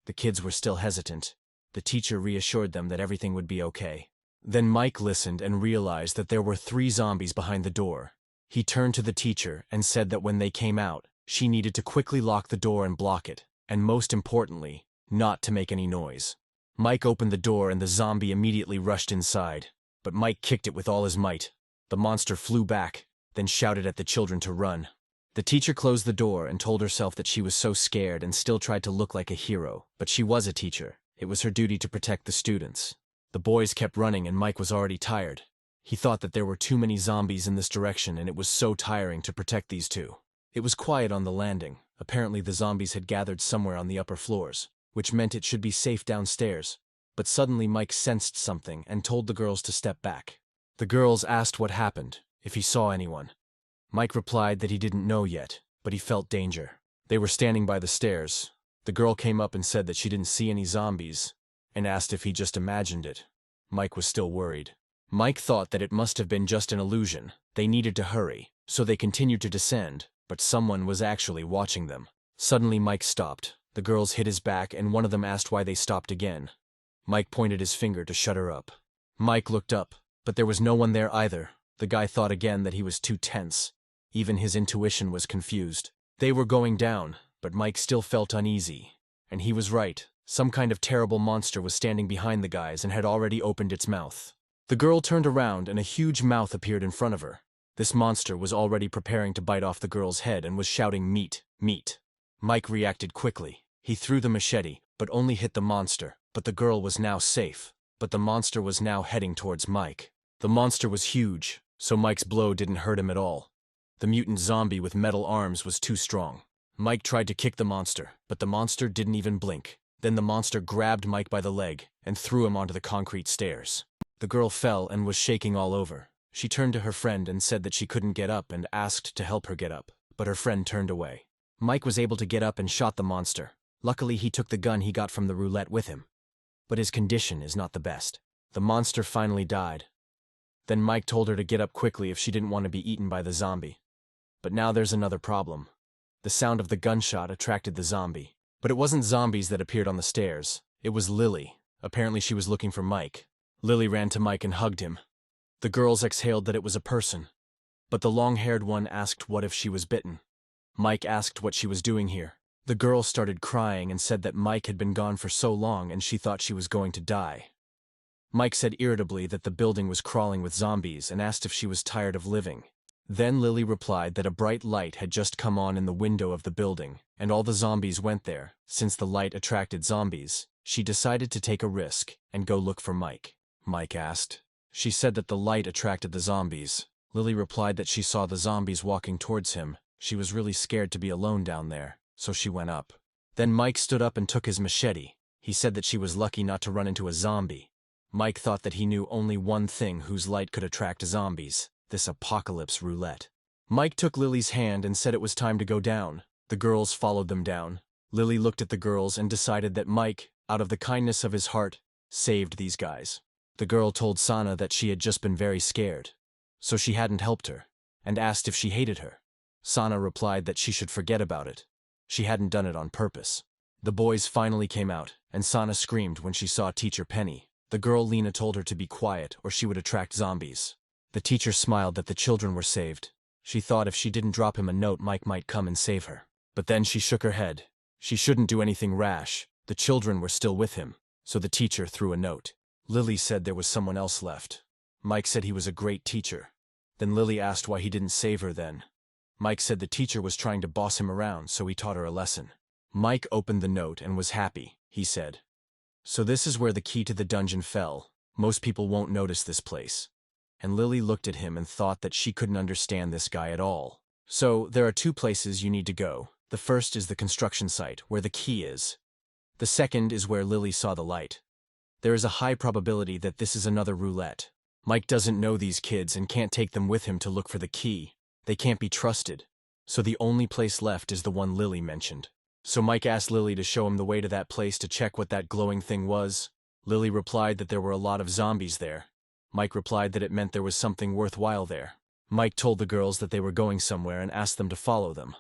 The kids were still hesitant. The teacher reassured them that everything would be okay. Then Mike listened and realized that there were 3 zombies behind the door. He turned to the teacher and said that when they came out, she needed to quickly lock the door and block it, and most importantly, not to make any noise. Mike opened the door and the zombie immediately rushed inside, but Mike kicked it with all his might. The monster flew back, then shouted at the children to run. The teacher closed the door and told herself that she was so scared and still tried to look like a hero, but she was a teacher. It was her duty to protect the students. The boys kept running and Mike was already tired. He thought that there were too many zombies in this direction and it was so tiring to protect these 2. It was quiet on the landing. Apparently the zombies had gathered somewhere on the upper floors, which meant it should be safe downstairs. But suddenly Mike sensed something and told the girls to step back. The girls asked what happened, if he saw anyone. Mike replied that he didn't know yet, but he felt danger. They were standing by the stairs. The girl came up and said that she didn't see any zombies, and asked if he just imagined it. Mike was still worried. Mike thought that it must have been just an illusion. They needed to hurry, so they continued to descend, but someone was actually watching them. Suddenly Mike stopped. The girls hit his back and one of them asked why they stopped again. Mike pointed his finger to shut her up. Mike looked up, but there was no one there either. The guy thought again that he was too tense. Even his intuition was confused. They were going down, but Mike still felt uneasy. And he was right. Some kind of terrible monster was standing behind the guys and had already opened its mouth. The girl turned around and a huge mouth appeared in front of her. This monster was already preparing to bite off the girl's head and was shouting, "Meat, meat." Mike reacted quickly. He threw the machete, but only hit the monster. But the girl was now safe. But the monster was now heading towards Mike. The monster was huge, so Mike's blow didn't hurt him at all. The mutant zombie with metal arms was too strong. Mike tried to kick the monster, but the monster didn't even blink. Then the monster grabbed Mike by the leg and threw him onto the concrete stairs. The girl fell and was shaking all over. She turned to her friend and said that she couldn't get up and asked to help her get up, but her friend turned away. Mike was able to get up and shot the monster. Luckily, he took the gun he got from the roulette with him. But his condition is not the best. The monster finally died. Then Mike told her to get up quickly if she didn't want to be eaten by the zombie. But now there's another problem. The sound of the gunshot attracted the zombie. But it wasn't zombies that appeared on the stairs. It was Lily. Apparently she was looking for Mike. Lily ran to Mike and hugged him. The girls exhaled that it was a person. But the long-haired one asked what if she was bitten. Mike asked what she was doing here. The girl started crying and said that Mike had been gone for so long and she thought she was going to die. Mike said irritably that the building was crawling with zombies and asked if she was tired of living. Then Lily replied that a bright light had just come on in the window of the building, and all the zombies went there. Since the light attracted zombies, she decided to take a risk and go look for Mike. Mike asked. She said that the light attracted the zombies. Lily replied that she saw the zombies walking towards him. She was really scared to be alone down there, so she went up. Then Mike stood up and took his machete. He said that she was lucky not to run into a zombie. Mike thought that he knew only one thing whose light could attract zombies. This apocalypse roulette. Mike took Lily's hand and said it was time to go down. The girls followed them down. Lily looked at the girls and decided that Mike, out of the kindness of his heart, saved these guys. The girl told Sana that she had just been very scared, so she hadn't helped her, and asked if she hated her. Sana replied that she should forget about it. She hadn't done it on purpose. The boys finally came out, and Sana screamed when she saw Teacher Penny. The girl Lena told her to be quiet or she would attract zombies. The teacher smiled that the children were saved. She thought if she didn't drop him a note, Mike might come and save her. But then she shook her head. She shouldn't do anything rash. The children were still with him, so the teacher threw a note. Lily said there was someone else left. Mike said he was a great teacher. Then Lily asked why he didn't save her then. Mike said the teacher was trying to boss him around, so he taught her a lesson. Mike opened the note and was happy, he said. So this is where the key to the dungeon fell. Most people won't notice this place. And Lily looked at him and thought that she couldn't understand this guy at all. So, there are 2 places you need to go. The first is the construction site, where the key is. The second is where Lily saw the light. There is a high probability that this is another roulette. Mike doesn't know these kids and can't take them with him to look for the key. They can't be trusted. So the only place left is the one Lily mentioned. So Mike asked Lily to show him the way to that place to check what that glowing thing was. Lily replied that there were a lot of zombies there. Mike replied that it meant there was something worthwhile there. Mike told the girls that they were going somewhere and asked them to follow them.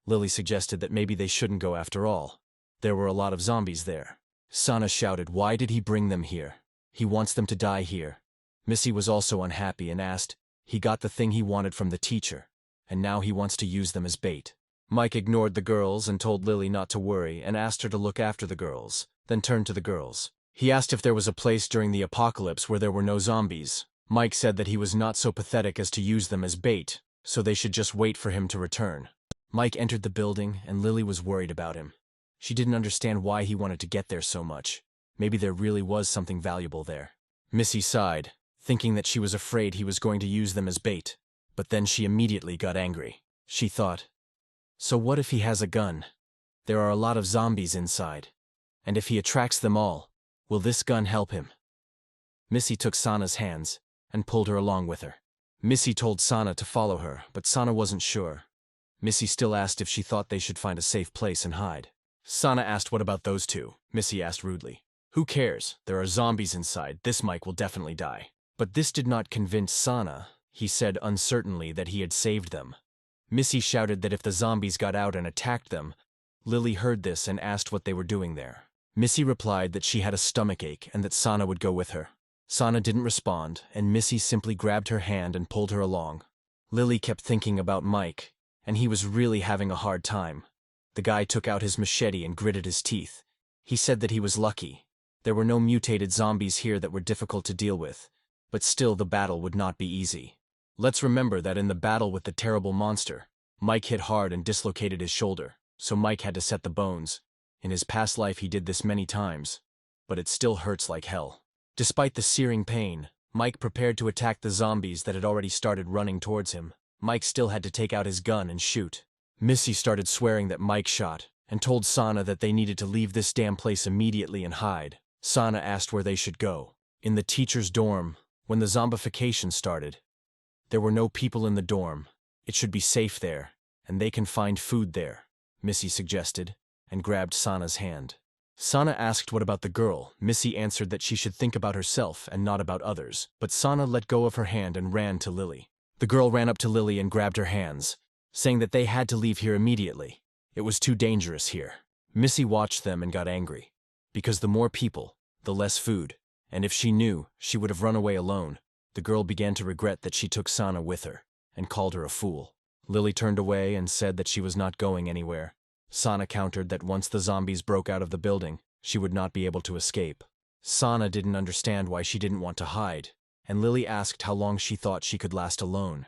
Lily suggested that maybe they shouldn't go after all. There were a lot of zombies there. Sana shouted, "Why did he bring them here? He wants them to die here." Missy was also unhappy and asked, "He got the thing he wanted from the teacher, and now he wants to use them as bait." Mike ignored the girls and told Lily not to worry and asked her to look after the girls, then turned to the girls. He asked if there was a place during the apocalypse where there were no zombies. Mike said that he was not so pathetic as to use them as bait, so they should just wait for him to return. Mike entered the building, and Lily was worried about him. She didn't understand why he wanted to get there so much. Maybe there really was something valuable there. Missy sighed, thinking that she was afraid he was going to use them as bait, but then she immediately got angry. She thought, so what if he has a gun? There are a lot of zombies inside, and if he attracts them all, will this gun help him? Missy took Sana's hands and pulled her along with her. Missy told Sana to follow her, but Sana wasn't sure. Missy still asked if she thought they should find a safe place and hide. Sana asked, "What about those two?" Missy asked rudely. "Who cares? There are zombies inside. This Mike will definitely die." But this did not convince Sana. He said uncertainly that he had saved them. Missy shouted that if the zombies got out and attacked them. Lily heard this and asked what they were doing there. Missy replied that she had a stomachache and that Sana would go with her. Sana didn't respond, and Missy simply grabbed her hand and pulled her along. Lily kept thinking about Mike, and he was really having a hard time. The guy took out his machete and gritted his teeth. He said that he was lucky. There were no mutated zombies here that were difficult to deal with, but still the battle would not be easy. Let's remember that in the battle with the terrible monster, Mike hit hard and dislocated his shoulder, so Mike had to set the bones. In his past life he did this many times, but it still hurts like hell. Despite the searing pain, Mike prepared to attack the zombies that had already started running towards him. Mike still had to take out his gun and shoot. Missy started swearing that Mike shot, and told Sana that they needed to leave this damn place immediately and hide. Sana asked where they should go. In the teacher's dorm, when the zombification started. There were no people in the dorm. It should be safe there, and they can find food there, Missy suggested, and grabbed Sana's hand. Sana asked what about the girl. Missy answered that she should think about herself and not about others, but Sana let go of her hand and ran to Lily. The girl ran up to Lily and grabbed her hands, saying that they had to leave here immediately. It was too dangerous here. Missy watched them and got angry, because the more people, the less food, and if she knew, she would have run away alone. The girl began to regret that she took Sana with her, and called her a fool. Lily turned away and said that she was not going anywhere. Sana countered that once the zombies broke out of the building, she would not be able to escape. Sana didn't understand why she didn't want to hide, and Lily asked how long she thought she could last alone.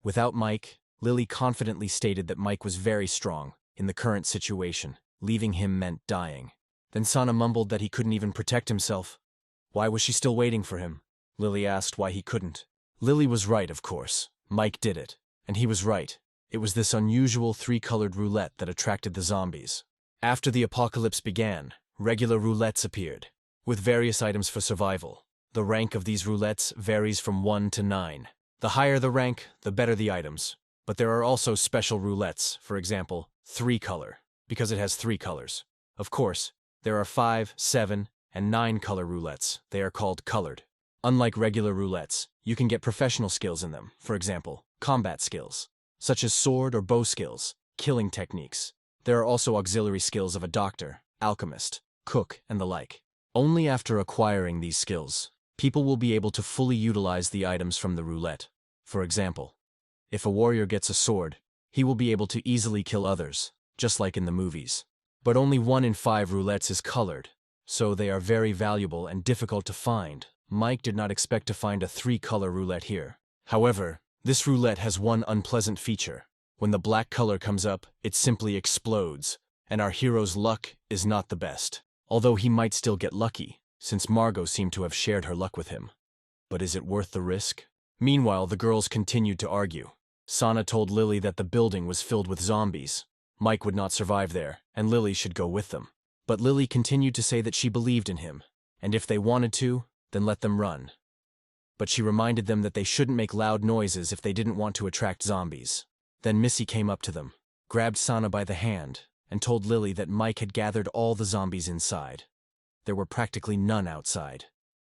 Without Mike, Lily confidently stated that Mike was very strong in the current situation. Leaving him meant dying. Then Sana mumbled that he couldn't even protect himself. Why was she still waiting for him? Lily asked why he couldn't. Lily was right, of course. Mike did it, and he was right. It was this unusual three-colored roulette that attracted the zombies. After the apocalypse began, regular roulettes appeared, with various items for survival. The rank of these roulettes varies from 1 to 9. The higher the rank, the better the items. But there are also special roulettes, for example, 3-color, because it has 3 colors. Of course, there are 5, 7, and 9-color roulettes. They are called colored. Unlike regular roulettes, you can get professional skills in them, for example, combat skills, such as sword or bow skills, killing techniques. There are also auxiliary skills of a doctor, alchemist, cook, and the like. Only after acquiring these skills, people will be able to fully utilize the items from the roulette. For example, if a warrior gets a sword, he will be able to easily kill others, just like in the movies. But only 1 in 5 roulettes is colored, so they are very valuable and difficult to find. Mike did not expect to find a 3-color roulette here. However, this roulette has one unpleasant feature. When the black color comes up, it simply explodes, and our hero's luck is not the best. Although he might still get lucky, since Margot seemed to have shared her luck with him. But is it worth the risk? Meanwhile, the girls continued to argue. Sana told Lily that the building was filled with zombies. Mike would not survive there, and Lily should go with them. But Lily continued to say that she believed in him, and if they wanted to, then let them run. But she reminded them that they shouldn't make loud noises if they didn't want to attract zombies. Then Missy came up to them, grabbed Sana by the hand, and told Lily that Mike had gathered all the zombies inside. There were practically none outside.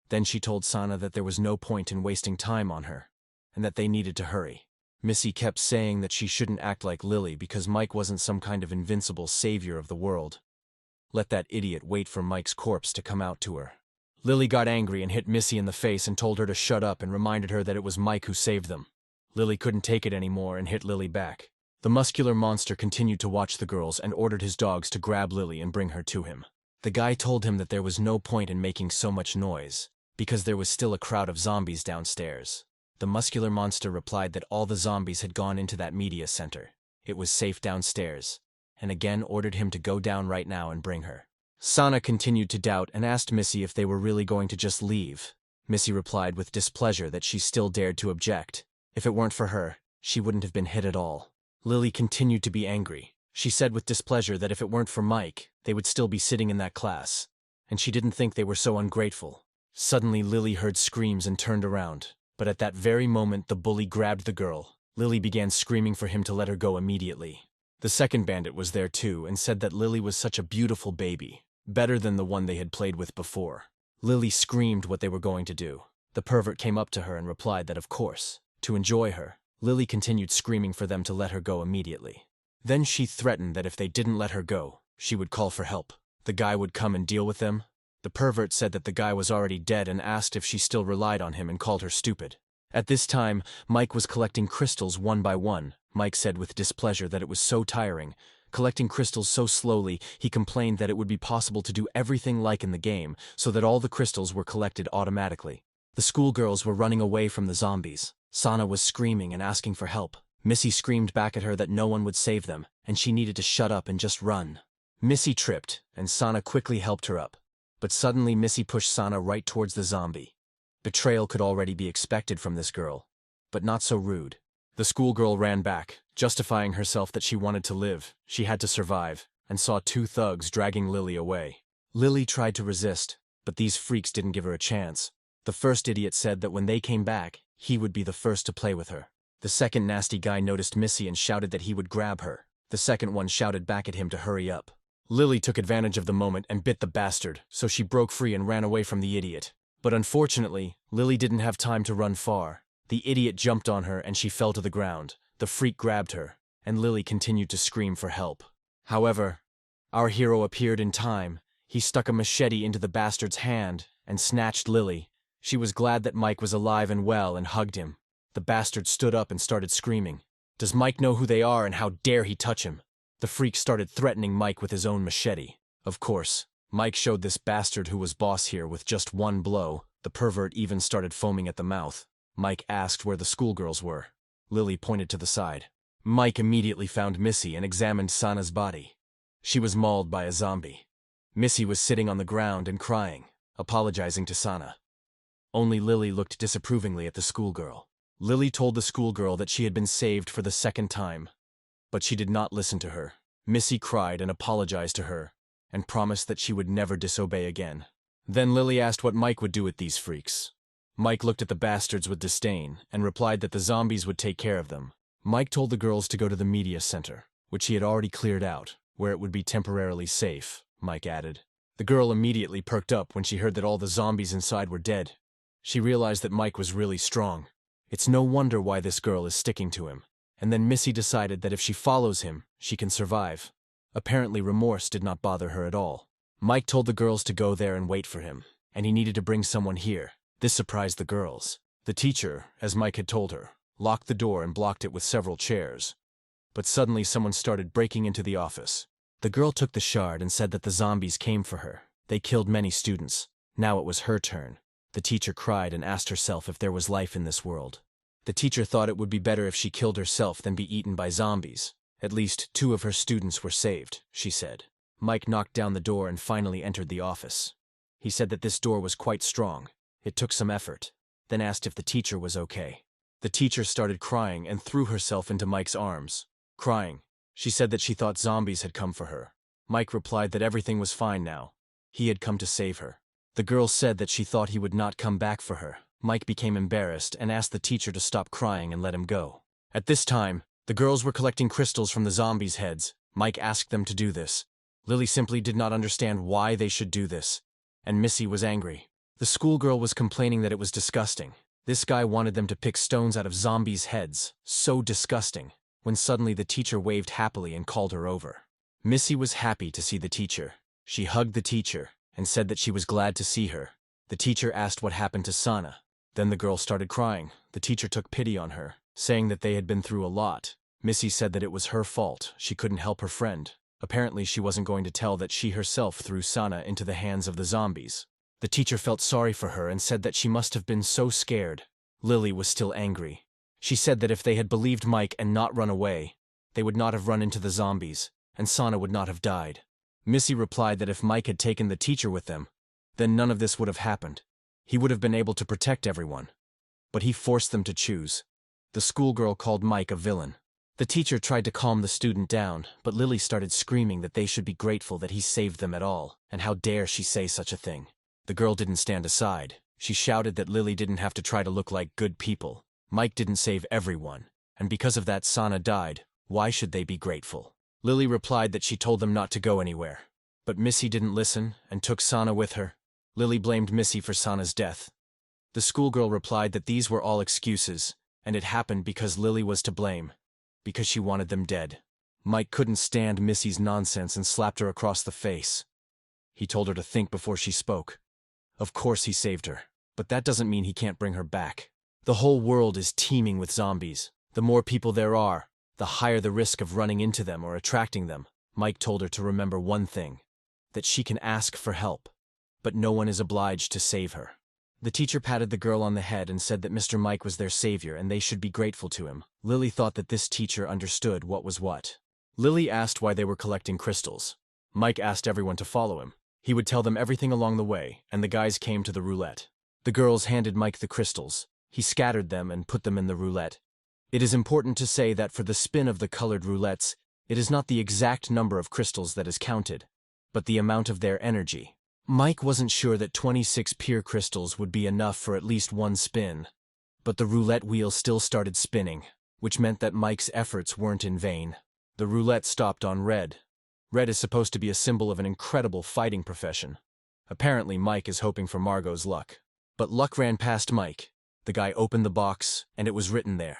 Then she told Sana that there was no point in wasting time on her, and that they needed to hurry. Missy kept saying that she shouldn't act like Lily because Mike wasn't some kind of invincible savior of the world. Let that idiot wait for Mike's corpse to come out to her. Lily got angry and hit Missy in the face and told her to shut up and reminded her that it was Mike who saved them. Lily couldn't take it anymore and hit Lily back. The muscular monster continued to watch the girls and ordered his dogs to grab Lily and bring her to him. The guy told him that there was no point in making so much noise, because there was still a crowd of zombies downstairs. The muscular monster replied that all the zombies had gone into that media center. It was safe downstairs, and again ordered him to go down right now and bring her. Sana continued to doubt and asked Missy if they were really going to just leave. Missy replied with displeasure that she still dared to object. If it weren't for her, she wouldn't have been hit at all. Lily continued to be angry. She said with displeasure that if it weren't for Mike, they would still be sitting in that class, and she didn't think they were so ungrateful. Suddenly Lily heard screams and turned around, but at that very moment the bully grabbed the girl. Lily began screaming for him to let her go immediately. The second bandit was there too and said that Lily was such a beautiful baby, better than the one they had played with before. Lily screamed what they were going to do. The pervert came up to her and replied that of course, to enjoy her. Lily continued screaming for them to let her go immediately. Then she threatened that if they didn't let her go, she would call for help. The guy would come and deal with them. The pervert said that the guy was already dead and asked if she still relied on him and called her stupid. At this time, Mike was collecting crystals one by one. Mike said with displeasure that it was so tiring. Collecting crystals so slowly, he complained that it would be possible to do everything like in the game, so that all the crystals were collected automatically. The schoolgirls were running away from the zombies. Sana was screaming and asking for help. Missy screamed back at her that no one would save them, and she needed to shut up and just run. Missy tripped, and Sana quickly helped her up. But suddenly Missy pushed Sana right towards the zombie. Betrayal could already be expected from this girl, but not so rude. The schoolgirl ran back, justifying herself that she wanted to live, she had to survive, and saw two thugs dragging Lily away. Lily tried to resist, but these freaks didn't give her a chance. The first idiot said that when they came back, he would be the first to play with her. The second nasty guy noticed Missy and shouted that he would grab her. The second one shouted back at him to hurry up. Lily took advantage of the moment and bit the bastard, so she broke free and ran away from the idiot. But unfortunately, Lily didn't have time to run far. The idiot jumped on her and she fell to the ground. The freak grabbed her, and Lily continued to scream for help. However, our hero appeared in time. He stuck a machete into the bastard's hand and snatched Lily. She was glad that Mike was alive and well and hugged him. The bastard stood up and started screaming. Does Mike know who they are and how dare he touch him? The freak started threatening Mike with his own machete. Of course, Mike showed this bastard who was boss here with just one blow. The pervert even started foaming at the mouth. Mike asked where the schoolgirls were. Lily pointed to the side. Mike immediately found Missy and examined Sana's body. She was mauled by a zombie. Missy was sitting on the ground and crying, apologizing to Sana. Only Lily looked disapprovingly at the schoolgirl. Lily told the schoolgirl that she had been saved for the second time, but she did not listen to her. Missy cried and apologized to her, and promised that she would never disobey again. Then Lily asked what Mike would do with these freaks. Mike looked at the bastards with disdain, and replied that the zombies would take care of them. Mike told the girls to go to the media center, which he had already cleared out, where it would be temporarily safe, Mike added. The girl immediately perked up when she heard that all the zombies inside were dead. She realized that Mike was really strong. It's no wonder why this girl is sticking to him. And then Missy decided that if she follows him, she can survive. Apparently remorse did not bother her at all. Mike told the girls to go there and wait for him, and he needed to bring someone here. This surprised the girls. The teacher, as Mike had told her, locked the door and blocked it with several chairs. But suddenly someone started breaking into the office. The girl took the shard and said that the zombies came for her. They killed many students. Now it was her turn. The teacher cried and asked herself if there was life in this world. The teacher thought it would be better if she killed herself than be eaten by zombies. At least 2 of her students were saved, she said. Mike knocked down the door and finally entered the office. He said that this door was quite strong. It took some effort, then asked if the teacher was okay. The teacher started crying and threw herself into Mike's arms. Crying, she said that she thought zombies had come for her. Mike replied that everything was fine now. He had come to save her. The girl said that she thought he would not come back for her. Mike became embarrassed and asked the teacher to stop crying and let him go. At this time, the girls were collecting crystals from the zombies' heads. Mike asked them to do this. Lily simply did not understand why they should do this, and Missy was angry. The schoolgirl was complaining that it was disgusting. This guy wanted them to pick stones out of zombies' heads. So disgusting. When suddenly the teacher waved happily and called her over. Missy was happy to see the teacher. She hugged the teacher and said that she was glad to see her. The teacher asked what happened to Sana. Then the girl started crying. The teacher took pity on her, saying that they had been through a lot. Missy said that it was her fault. She couldn't help her friend. Apparently she wasn't going to tell that she herself threw Sana into the hands of the zombies. The teacher felt sorry for her and said that she must have been so scared. Lily was still angry. She said that if they had believed Mike and not run away, they would not have run into the zombies, and Sana would not have died. Missy replied that if Mike had taken the teacher with them, then none of this would have happened. He would have been able to protect everyone. But he forced them to choose. The schoolgirl called Mike a villain. The teacher tried to calm the student down, but Lily started screaming that they should be grateful that he saved them at all, and how dare she say such a thing. The girl didn't stand aside. She shouted that Lily didn't have to try to look like good people. Mike didn't save everyone, and because of that Sana died. Why should they be grateful? Lily replied that she told them not to go anywhere. But Missy didn't listen and took Sana with her. Lily blamed Missy for Sana's death. The schoolgirl replied that these were all excuses, and it happened because Lily was to blame, because she wanted them dead. Mike couldn't stand Missy's nonsense and slapped her across the face. He told her to think before she spoke. Of course he saved her, but that doesn't mean he can't bring her back. The whole world is teeming with zombies. The more people there are, the higher the risk of running into them or attracting them. Mike told her to remember one thing, that she can ask for help, but no one is obliged to save her. The teacher patted the girl on the head and said that Mr. Mike was their savior and they should be grateful to him. Lily thought that this teacher understood what was what. Lily asked why they were collecting crystals. Mike asked everyone to follow him. He would tell them everything along the way, and the guys came to the roulette. The girls handed Mike the crystals. He scattered them and put them in the roulette. It is important to say that for the spin of the colored roulettes, it is not the exact number of crystals that is counted, but the amount of their energy. Mike wasn't sure that 26 pure crystals would be enough for at least one spin, but the roulette wheel still started spinning, which meant that Mike's efforts weren't in vain. The roulette stopped on red. Red is supposed to be a symbol of an incredible fighting profession. Apparently Mike is hoping for Margot's luck. But luck ran past Mike. The guy opened the box, and it was written there.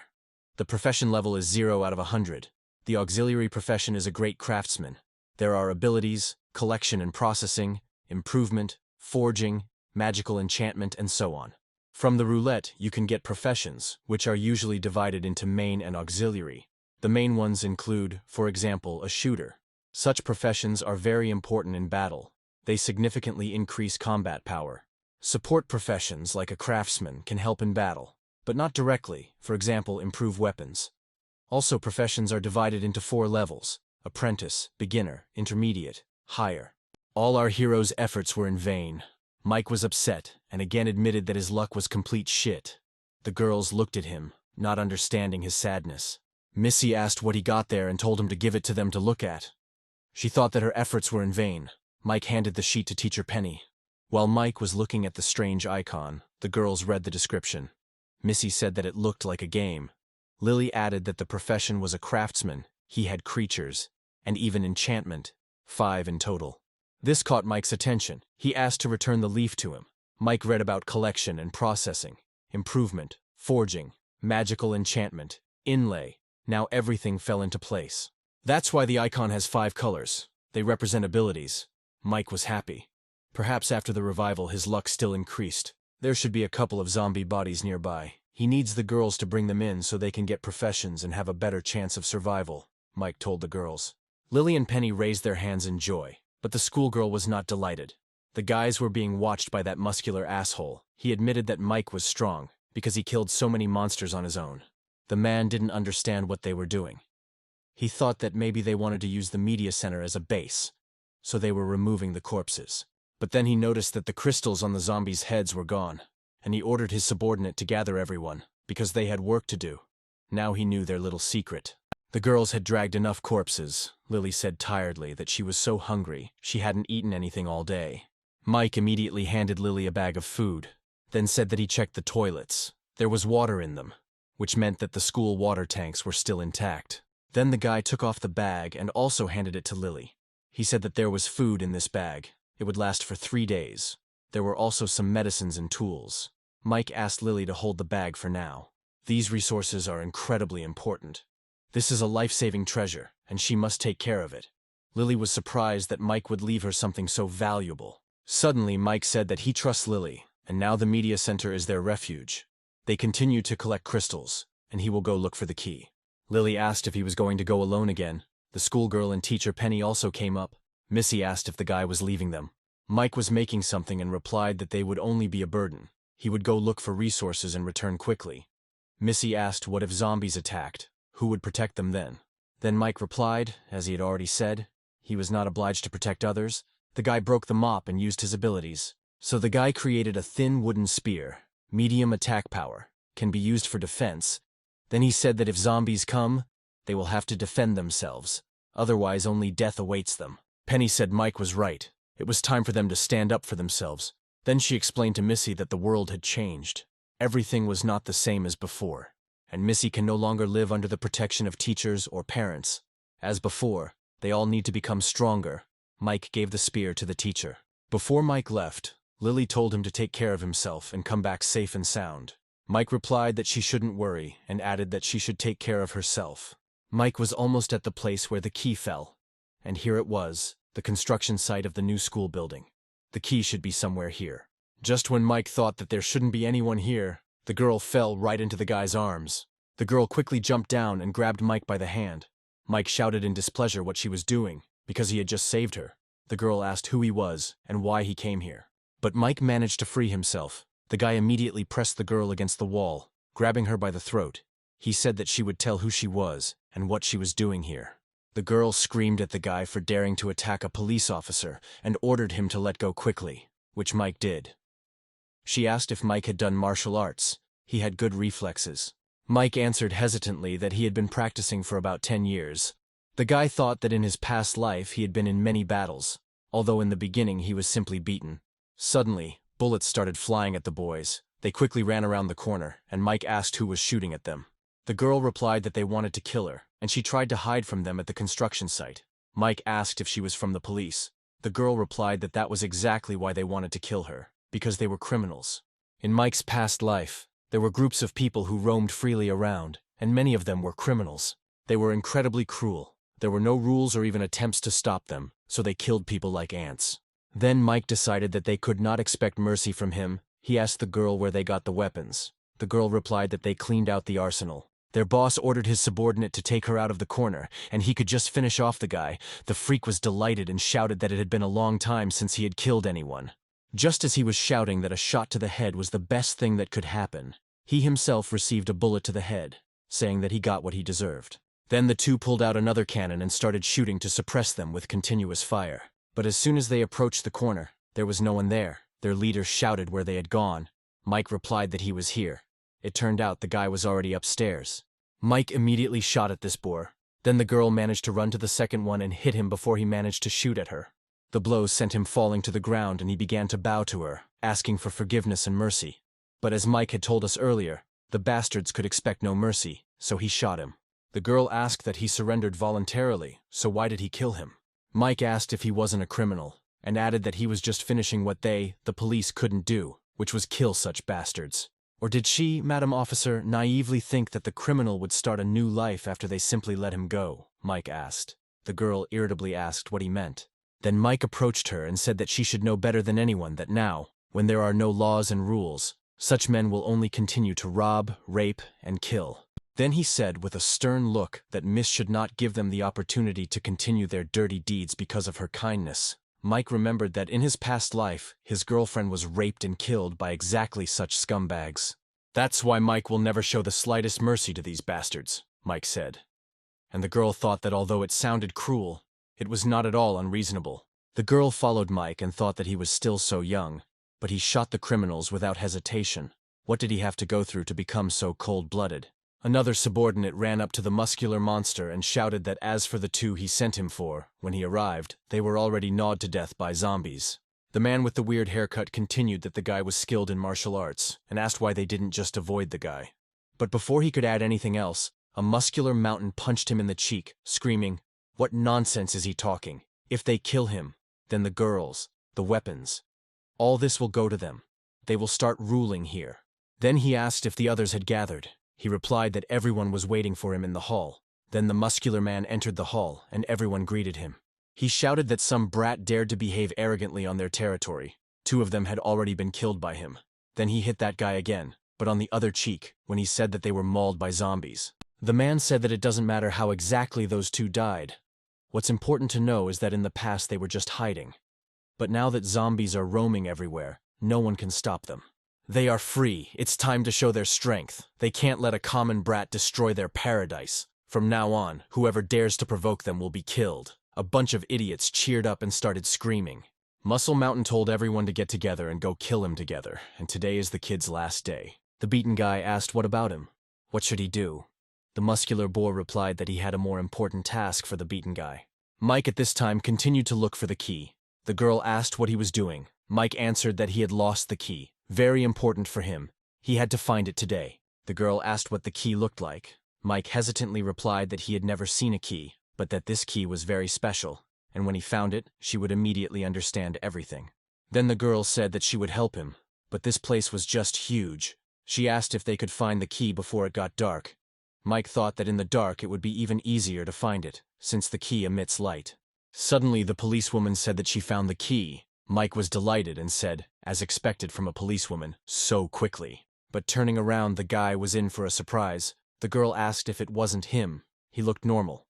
The profession level is 0 out of 100. The auxiliary profession is a great craftsman. There are abilities, collection and processing, improvement, forging, magical enchantment, and so on. From the roulette, you can get professions, which are usually divided into main and auxiliary. The main ones include, for example, a shooter. Such professions are very important in battle. They significantly increase combat power. Support professions like a craftsman can help in battle, but not directly, for example, improve weapons. Also, professions are divided into 4 levels: apprentice, beginner, intermediate, higher. All our heroes' efforts were in vain. Mike was upset and again admitted that his luck was complete shit. The girls looked at him, not understanding his sadness. Missy asked what he got there and told him to give it to them to look at. She thought that her efforts were in vain. Mike handed the sheet to Teacher Penny. While Mike was looking at the strange icon, the girls read the description. Missy said that it looked like a game. Lily added that the profession was a craftsman, he had creatures, and even enchantment, 5 in total. This caught Mike's attention. He asked to return the leaf to him. Mike read about collection and processing, improvement, forging, magical enchantment, inlay. Now everything fell into place. That's why the icon has 5 colors. They represent abilities. Mike was happy. Perhaps after the revival his luck still increased. There should be a couple of zombie bodies nearby. He needs the girls to bring them in so they can get professions and have a better chance of survival, Mike told the girls. Lily and Penny raised their hands in joy, but the schoolgirl was not delighted. The guys were being watched by that muscular asshole. He admitted that Mike was strong, because he killed so many monsters on his own. The man didn't understand what they were doing. He thought that maybe they wanted to use the media center as a base, so they were removing the corpses. But then he noticed that the crystals on the zombies' heads were gone, and he ordered his subordinate to gather everyone, because they had work to do. Now he knew their little secret. The girls had dragged enough corpses. Lily said tiredly that she was so hungry she hadn't eaten anything all day. Mike immediately handed Lily a bag of food, then said that he checked the toilets. There was water in them, which meant that the school water tanks were still intact. Then the guy took off the bag and also handed it to Lily. He said that there was food in this bag. It would last for 3 days. There were also some medicines and tools. Mike asked Lily to hold the bag for now. These resources are incredibly important. This is a life-saving treasure, and she must take care of it. Lily was surprised that Mike would leave her something so valuable. Suddenly, Mike said that he trusts Lily, and now the media center is their refuge. They continue to collect crystals, and he will go look for the key. Lily asked if he was going to go alone again. The schoolgirl and teacher Penny also came up. Missy asked if the guy was leaving them. Mike was making something and replied that they would only be a burden. He would go look for resources and return quickly. Missy asked what if zombies attacked, who would protect them then? Then Mike replied, as he had already said, he was not obliged to protect others. The guy broke the mop and used his abilities. So the guy created a thin wooden spear, medium attack power, can be used for defense. Then he said that if zombies come, they will have to defend themselves. Otherwise only death awaits them. Penny said Mike was right. It was time for them to stand up for themselves. Then she explained to Missy that the world had changed. Everything was not the same as before, and Missy can no longer live under the protection of teachers or parents. As before, they all need to become stronger. Mike gave the spear to the teacher. Before Mike left, Lily told him to take care of himself and come back safe and sound. Mike replied that she shouldn't worry and added that she should take care of herself. Mike was almost at the place where the key fell. And here it was, the construction site of the new school building. The key should be somewhere here. Just when Mike thought that there shouldn't be anyone here, the girl fell right into the guy's arms. The girl quickly jumped down and grabbed Mike by the hand. Mike shouted in displeasure what she was doing, because he had just saved her. The girl asked who he was and why he came here. But Mike managed to free himself. The guy immediately pressed the girl against the wall, grabbing her by the throat. He said that she would tell who she was and what she was doing here. The girl screamed at the guy for daring to attack a police officer and ordered him to let go quickly, which Mike did. She asked if Mike had done martial arts. He had good reflexes. Mike answered hesitantly that he had been practicing for about 10 years. The guy thought that in his past life he had been in many battles, although in the beginning he was simply beaten. Suddenly, bullets started flying at the boys. They quickly ran around the corner, and Mike asked who was shooting at them. The girl replied that they wanted to kill her, and she tried to hide from them at the construction site. Mike asked if she was from the police. The girl replied that that was exactly why they wanted to kill her, because they were criminals. In Mike's past life, there were groups of people who roamed freely around, and many of them were criminals. They were incredibly cruel. There were no rules or even attempts to stop them, so they killed people like ants. Then Mike decided that they could not expect mercy from him. He asked the girl where they got the weapons. The girl replied that they cleaned out the arsenal. Their boss ordered his subordinate to take her out of the corner, and he could just finish off the guy. The freak was delighted and shouted that it had been a long time since he had killed anyone. Just as he was shouting that a shot to the head was the best thing that could happen, he himself received a bullet to the head, saying that he got what he deserved. Then the two pulled out another cannon and started shooting to suppress them with continuous fire. But as soon as they approached the corner, there was no one there. Their leader shouted where they had gone. Mike replied that he was here. It turned out the guy was already upstairs. Mike immediately shot at this boar. Then the girl managed to run to the second one and hit him before he managed to shoot at her. The blows sent him falling to the ground and he began to bow to her, asking for forgiveness and mercy. But as Mike had told us earlier, the bastards could expect no mercy, so he shot him. The girl asked that he surrendered voluntarily, so why did he kill him? Mike asked if he wasn't a criminal, and added that he was just finishing what they, the police, couldn't do, which was kill such bastards. Or did she, Madam Officer, naively think that the criminal would start a new life after they simply let him go? Mike asked. The girl irritably asked what he meant. Then Mike approached her and said that she should know better than anyone that now, when there are no laws and rules, such men will only continue to rob, rape, and kill. Then he said with a stern look that Miss should not give them the opportunity to continue their dirty deeds because of her kindness. Mike remembered that in his past life, his girlfriend was raped and killed by exactly such scumbags. That's why Mike will never show the slightest mercy to these bastards, Mike said. And the girl thought that although it sounded cruel, it was not at all unreasonable. The girl followed Mike and thought that he was still so young, but he shot the criminals without hesitation. What did he have to go through to become so cold-blooded? Another subordinate ran up to the muscular monster and shouted that as for the two he sent him for, when he arrived, they were already gnawed to death by zombies. The man with the weird haircut continued that the guy was skilled in martial arts, and asked why they didn't just avoid the guy. But before he could add anything else, a muscular mountain punched him in the cheek, screaming, "What nonsense is he talking? If they kill him, then the girls, the weapons, all this will go to them. They will start ruling here." Then he asked if the others had gathered. He replied that everyone was waiting for him in the hall. Then the muscular man entered the hall, and everyone greeted him. He shouted that some brat dared to behave arrogantly on their territory. 2 of them had already been killed by him. Then he hit that guy again, but on the other cheek, when he said that they were mauled by zombies. The man said that it doesn't matter how exactly those 2 died. What's important to know is that in the past they were just hiding. But now that zombies are roaming everywhere, no one can stop them. They are free. It's time to show their strength. They can't let a common brat destroy their paradise. From now on, whoever dares to provoke them will be killed. A bunch of idiots cheered up and started screaming. Muscle Mountain told everyone to get together and go kill him together, and today is the kid's last day. The beaten guy asked what about him. What should he do? The muscular boar replied that he had a more important task for the beaten guy. Mike at this time continued to look for the key. The girl asked what he was doing. Mike answered that he had lost the key. Very important for him. He had to find it today. The girl asked what the key looked like. Mike hesitantly replied that he had never seen a key, but that this key was very special, and when he found it, she would immediately understand everything. Then the girl said that she would help him, but this place was just huge. She asked if they could find the key before it got dark. Mike thought that in the dark it would be even easier to find it, since the key emits light. Suddenly the policewoman said that she found the key. Mike was delighted and said, as expected from a policewoman, so quickly. But turning around, the guy was in for a surprise. The girl asked if it wasn't him. He looked normal.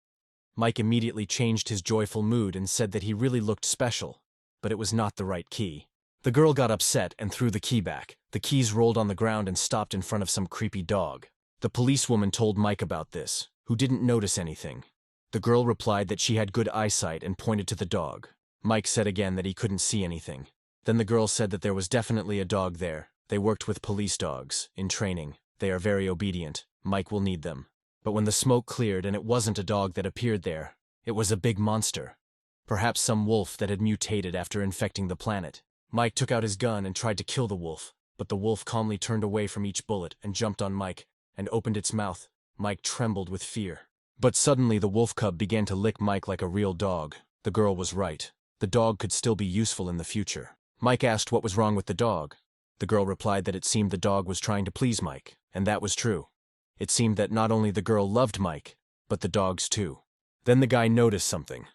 Mike immediately changed his joyful mood and said that he really looked special, but it was not the right key. The girl got upset and threw the key back. The keys rolled on the ground and stopped in front of some creepy dog. The policewoman told Mike about this, who didn't notice anything. The girl replied that she had good eyesight and pointed to the dog. Mike said again that he couldn't see anything. Then the girl said that there was definitely a dog there. They worked with police dogs, in training. They are very obedient. Mike will need them. But when the smoke cleared and it wasn't a dog that appeared there, it was a big monster. Perhaps some wolf that had mutated after infecting the planet. Mike took out his gun and tried to kill the wolf, but the wolf calmly turned away from each bullet and jumped on Mike and opened its mouth. Mike trembled with fear. But suddenly the wolf cub began to lick Mike like a real dog. The girl was right. The dog could still be useful in the future. Mike asked what was wrong with the dog. The girl replied that it seemed the dog was trying to please Mike, and that was true. It seemed that not only the girl loved Mike, but the dogs too. Then the guy noticed something.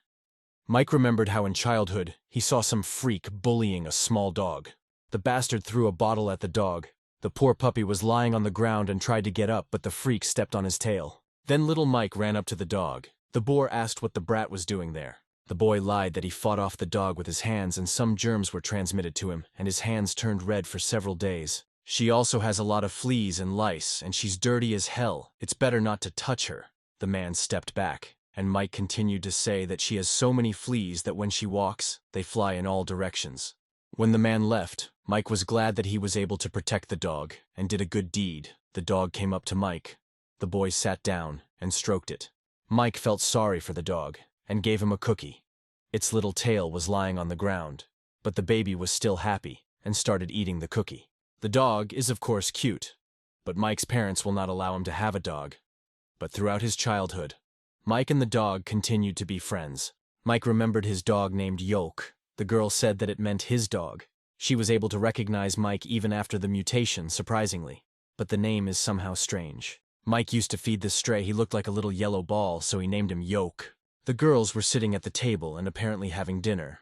Mike remembered how in childhood he saw some freak bullying a small dog. The bastard threw a bottle at the dog. The poor puppy was lying on the ground and tried to get up, but the freak stepped on his tail. Then little Mike ran up to the dog. The boar asked what the brat was doing there. The boy lied that he fought off the dog with his hands and some germs were transmitted to him, and his hands turned red for several days. She also has a lot of fleas and lice, and she's dirty as hell. It's better not to touch her. The man stepped back, and Mike continued to say that she has so many fleas that when she walks, they fly in all directions. When the man left, Mike was glad that he was able to protect the dog, and did a good deed. The dog came up to Mike. The boy sat down and stroked it. Mike felt sorry for the dog, and gave him a cookie. Its little tail was lying on the ground, but the baby was still happy, and started eating the cookie. The dog is of course cute, but Mike's parents will not allow him to have a dog. But throughout his childhood, Mike and the dog continued to be friends. Mike remembered his dog named Yoke. The girl said that it meant his dog. She was able to recognize Mike even after the mutation, surprisingly. But the name is somehow strange. Mike used to feed this stray. He looked like a little yellow ball, so he named him Yoke. The girls were sitting at the table and apparently having dinner.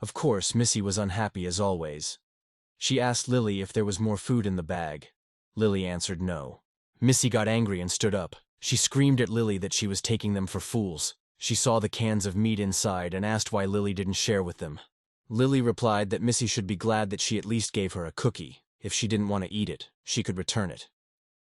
Of course, Missy was unhappy as always. She asked Lily if there was more food in the bag. Lily answered no. Missy got angry and stood up. She screamed at Lily that she was taking them for fools. She saw the cans of meat inside and asked why Lily didn't share with them. Lily replied that Missy should be glad that she at least gave her a cookie. If she didn't want to eat it, she could return it.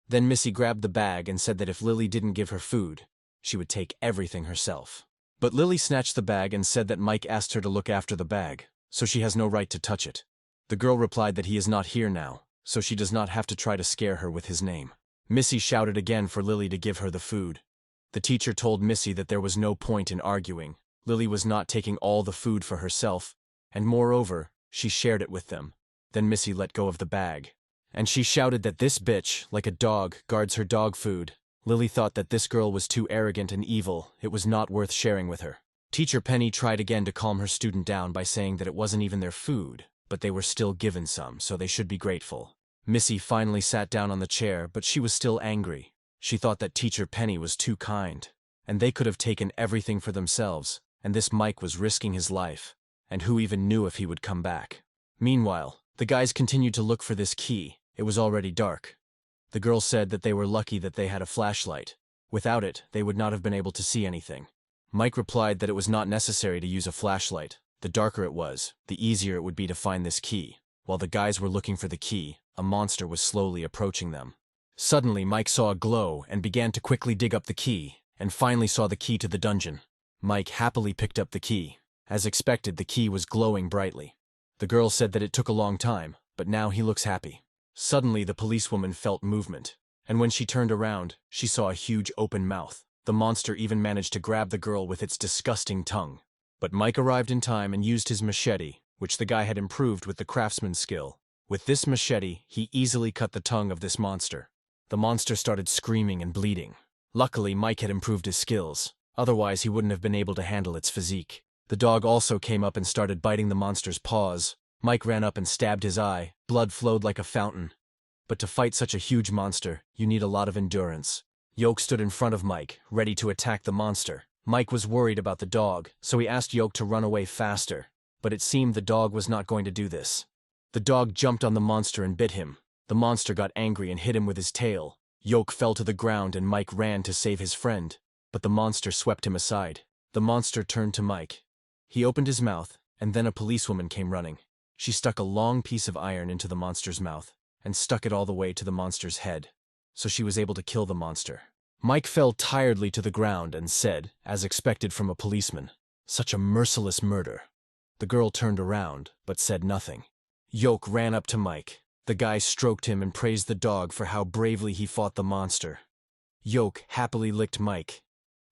Then Missy grabbed the bag and said that if Lily didn't give her food, she would take everything herself. But Lily snatched the bag and said that Mike asked her to look after the bag, so she has no right to touch it. The girl replied that he is not here now, so she does not have to try to scare her with his name. Missy shouted again for Lily to give her the food. The teacher told Missy that there was no point in arguing. Lily was not taking all the food for herself, and moreover, she shared it with them. Then Missy let go of the bag. And she shouted that this bitch, like a dog, guards her dog food. Lily thought that this girl was too arrogant and evil. It was not worth sharing with her. Teacher Penny tried again to calm her student down by saying that it wasn't even their food, but they were still given some, so they should be grateful. Missy finally sat down on the chair, but she was still angry. She thought that Teacher Penny was too kind, and they could have taken everything for themselves, and this Mike was risking his life, and who even knew if he would come back. Meanwhile, the guys continued to look for this key. It was already dark. The girl said that they were lucky that they had a flashlight. Without it, they would not have been able to see anything. Mike replied that it was not necessary to use a flashlight. The darker it was, the easier it would be to find this key. While the guys were looking for the key, a monster was slowly approaching them. Suddenly, Mike saw a glow and began to quickly dig up the key, and finally saw the key to the dungeon. Mike happily picked up the key. As expected, the key was glowing brightly. The girl said that it took a long time, but now he looks happy. Suddenly, the policewoman felt movement, and when she turned around, she saw a huge open mouth. The monster even managed to grab the girl with its disgusting tongue. But Mike arrived in time and used his machete, which the guy had improved with the craftsman's skill. With this machete, he easily cut the tongue of this monster. The monster started screaming and bleeding. Luckily, Mike had improved his skills. Otherwise, he wouldn't have been able to handle its physique. The dog also came up and started biting the monster's paws. Mike ran up and stabbed his eye. Blood flowed like a fountain. But to fight such a huge monster, you need a lot of endurance. Yoke stood in front of Mike, ready to attack the monster. Mike was worried about the dog, so he asked Yoke to run away faster. But it seemed the dog was not going to do this. The dog jumped on the monster and bit him. The monster got angry and hit him with his tail. Yoke fell to the ground and Mike ran to save his friend. But the monster swept him aside. The monster turned to Mike. He opened his mouth, and then a policewoman came running. She stuck a long piece of iron into the monster's mouth, and stuck it all the way to the monster's head, so she was able to kill the monster. Mike fell tiredly to the ground and said, as expected from a policeman, "Such a merciless murder." The girl turned around, but said nothing. Yoke ran up to Mike. The guy stroked him and praised the dog for how bravely he fought the monster. Yoke happily licked Mike,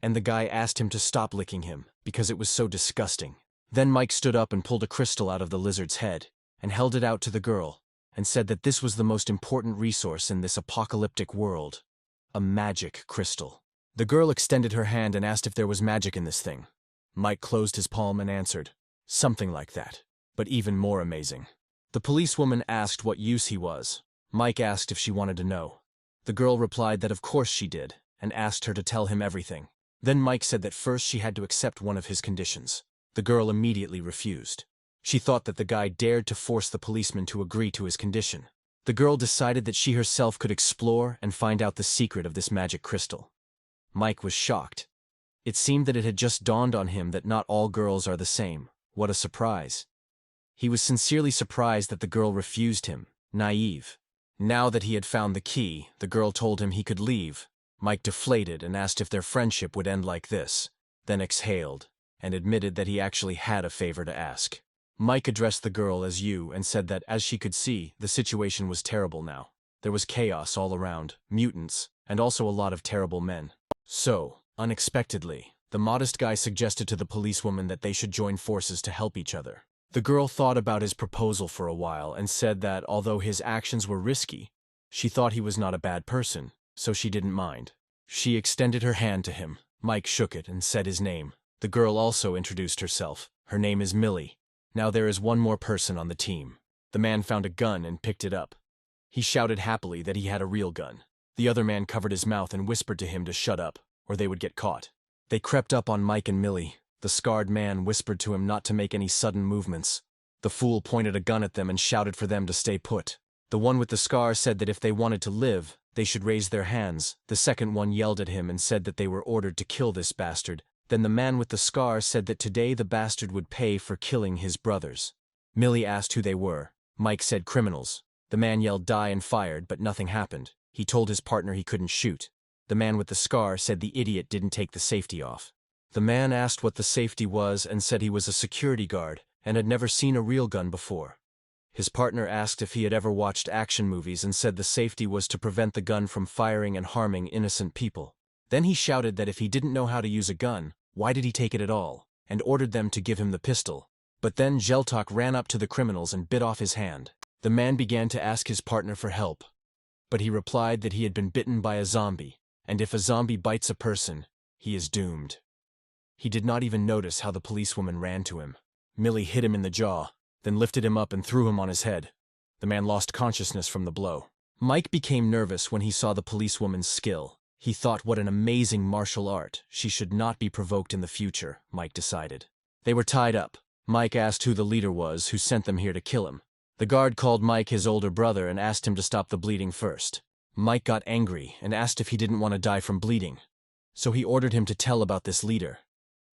and the guy asked him to stop licking him, because it was so disgusting. Then Mike stood up and pulled a crystal out of the lizard's head, and held it out to the girl, and said that this was the most important resource in this apocalyptic world. A magic crystal. The girl extended her hand and asked if there was magic in this thing. Mike closed his palm and answered, "Something like that, but even more amazing." The policewoman asked what use he was. Mike asked if she wanted to know. The girl replied that of course she did, and asked her to tell him everything. Then Mike said that first she had to accept one of his conditions. The girl immediately refused. She thought that the guy dared to force the policeman to agree to his condition. The girl decided that she herself could explore and find out the secret of this magic crystal. Mike was shocked. It seemed that it had just dawned on him that not all girls are the same. What a surprise. He was sincerely surprised that the girl refused him, naive. Now that he had found the key, the girl told him he could leave. Mike deflated and asked if their friendship would end like this, then exhaled, and admitted that he actually had a favor to ask. Mike addressed the girl as you and said that, as she could see, the situation was terrible now. There was chaos all around, mutants, and also a lot of terrible men. So, unexpectedly, the modest guy suggested to the policewoman that they should join forces to help each other. The girl thought about his proposal for a while and said that, although his actions were risky, she thought he was not a bad person, so she didn't mind. She extended her hand to him. Mike shook it and said his name. The girl also introduced herself. Her name is Millie. Now there is one more person on the team. The man found a gun and picked it up. He shouted happily that he had a real gun. The other man covered his mouth and whispered to him to shut up, or they would get caught. They crept up on Mike and Millie. The scarred man whispered to him not to make any sudden movements. The fool pointed a gun at them and shouted for them to stay put. The one with the scar said that if they wanted to live, they should raise their hands. The second one yelled at him and said that they were ordered to kill this bastard. Then the man with the scar said that today the bastard would pay for killing his brothers. Millie asked who they were. Mike said criminals. The man yelled die and fired, but nothing happened. He told his partner he couldn't shoot. The man with the scar said the idiot didn't take the safety off. The man asked what the safety was and said he was a security guard and had never seen a real gun before. His partner asked if he had ever watched action movies and said the safety was to prevent the gun from firing and harming innocent people. Then he shouted that if he didn't know how to use a gun, why did he take it at all, and ordered them to give him the pistol. But then Jeltok ran up to the criminals and bit off his hand. The man began to ask his partner for help, but he replied that he had been bitten by a zombie, and if a zombie bites a person, he is doomed. He did not even notice how the policewoman ran to him. Millie hit him in the jaw, then lifted him up and threw him on his head. The man lost consciousness from the blow. Mike became nervous when he saw the policewoman's skill. He thought what an amazing martial art. She should not be provoked in the future, Mike decided. They were tied up. Mike asked who the leader was who sent them here to kill him. The guard called Mike his older brother and asked him to stop the bleeding first. Mike got angry and asked if he didn't want to die from bleeding. So he ordered him to tell about this leader,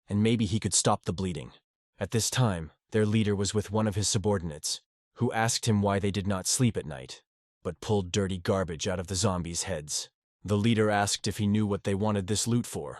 and maybe he could stop the bleeding. At this time, their leader was with one of his subordinates, who asked him why they did not sleep at night, but pulled dirty garbage out of the zombies' heads. The leader asked if he knew what they wanted this loot for.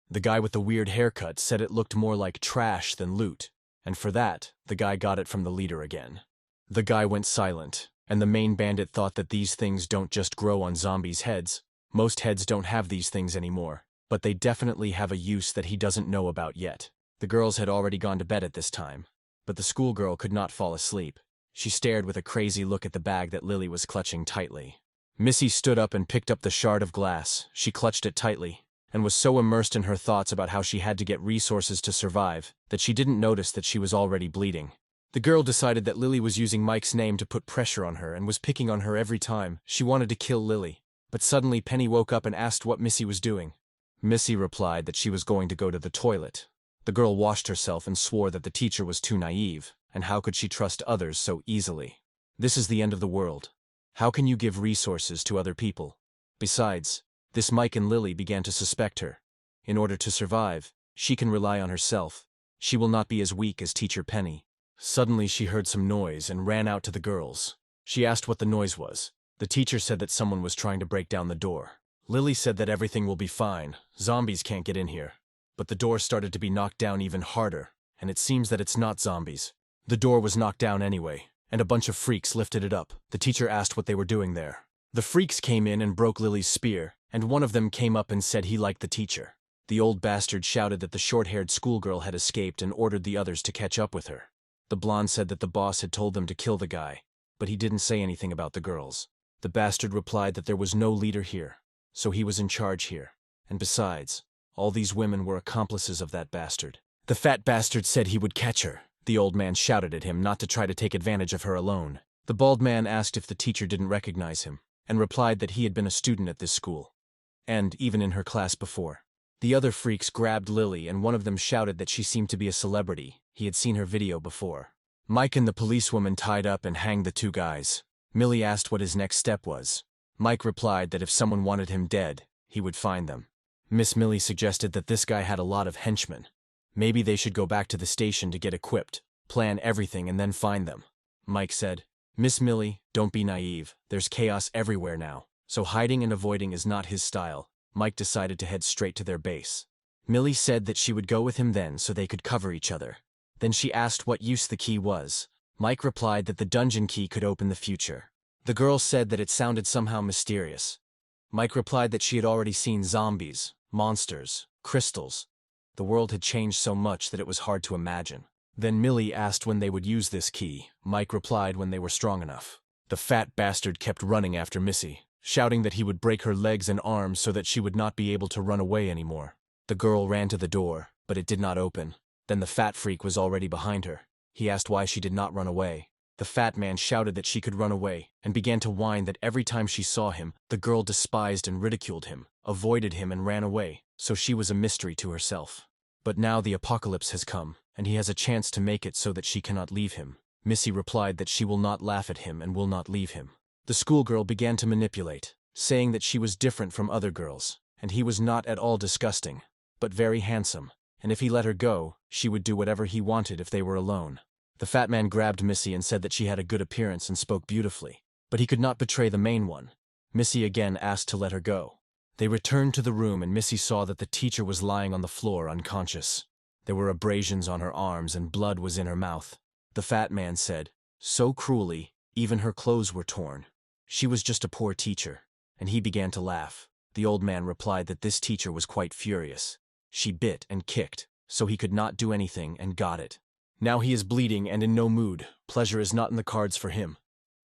The guy with the weird haircut said it looked more like trash than loot, and for that, the guy got it from the leader again. The guy went silent, and the main bandit thought that these things don't just grow on zombies' heads. Most heads don't have these things anymore, but they definitely have a use that he doesn't know about yet. The girls had already gone to bed at this time, but the schoolgirl could not fall asleep. She stared with a crazy look at the bag that Lily was clutching tightly. Missy stood up and picked up the shard of glass. She clutched it tightly, and was so immersed in her thoughts about how she had to get resources to survive that she didn't notice that she was already bleeding. The girl decided that Lily was using Mike's name to put pressure on her and was picking on her every time. She wanted to kill Lily, but suddenly Penny woke up and asked what Missy was doing. Missy replied that she was going to go to the toilet. The girl washed herself and swore that the teacher was too naive, and how could she trust others so easily? This is the end of the world. How can you give resources to other people? Besides, this Mike and Lily began to suspect her. In order to survive, she can rely on herself. She will not be as weak as Teacher Penny. Suddenly she heard some noise and ran out to the girls. She asked what the noise was. The teacher said that someone was trying to break down the door. Lily said that everything will be fine. Zombies can't get in here. But the door started to be knocked down even harder, and it seems that it's not zombies. The door was knocked down anyway, and a bunch of freaks lifted it up. The teacher asked what they were doing there. The freaks came in and broke Lily's spear, and one of them came up and said he liked the teacher. The old bastard shouted that the short-haired schoolgirl had escaped and ordered the others to catch up with her. The blonde said that the boss had told them to kill the guy, but he didn't say anything about the girls. The bastard replied that there was no leader here, so he was in charge here. And besides, all these women were accomplices of that bastard. The fat bastard said he would catch her. The old man shouted at him not to try to take advantage of her alone. The bald man asked if the teacher didn't recognize him, and replied that he had been a student at this school, and even in her class before. The other freaks grabbed Lily, and one of them shouted that she seemed to be a celebrity. He had seen her video before. Mike and the policewoman tied up and hanged the two guys. Millie asked what his next step was. Mike replied that if someone wanted him dead, he would find them. Miss Millie suggested that this guy had a lot of henchmen. Maybe they should go back to the station to get equipped, plan everything, and then find them. Mike said, "Miss Millie, don't be naive. There's chaos everywhere now, so hiding and avoiding is not his style." Mike decided to head straight to their base. Millie said that she would go with him then so they could cover each other. Then she asked what use the key was. Mike replied that the dungeon key could open the future. The girl said that it sounded somehow mysterious. Mike replied that she had already seen zombies, monsters, crystals. The world had changed so much that it was hard to imagine. Then Millie asked when they would use this key. Mike replied when they were strong enough. The fat bastard kept running after Missy, shouting that he would break her legs and arms so that she would not be able to run away anymore. The girl ran to the door, but it did not open. Then the fat freak was already behind her. He asked why she did not run away. The fat man shouted that she could run away, and began to whine that every time she saw him, the girl despised and ridiculed him, avoided him and ran away, so she was a mystery to herself. But now the apocalypse has come, and he has a chance to make it so that she cannot leave him. Missy replied that she will not laugh at him and will not leave him. The schoolgirl began to manipulate, saying that she was different from other girls, and he was not at all disgusting, but very handsome, and if he let her go, she would do whatever he wanted if they were alone. The fat man grabbed Missy and said that she had a good appearance and spoke beautifully, but he could not betray the main one. Missy again asked to let her go. They returned to the room and Missy saw that the teacher was lying on the floor unconscious. There were abrasions on her arms and blood was in her mouth. The fat man said, so cruelly, even her clothes were torn. She was just a poor teacher, and he began to laugh. The old man replied that this teacher was quite furious. She bit and kicked, so he could not do anything and got it. Now he is bleeding and in no mood. Pleasure is not in the cards for him.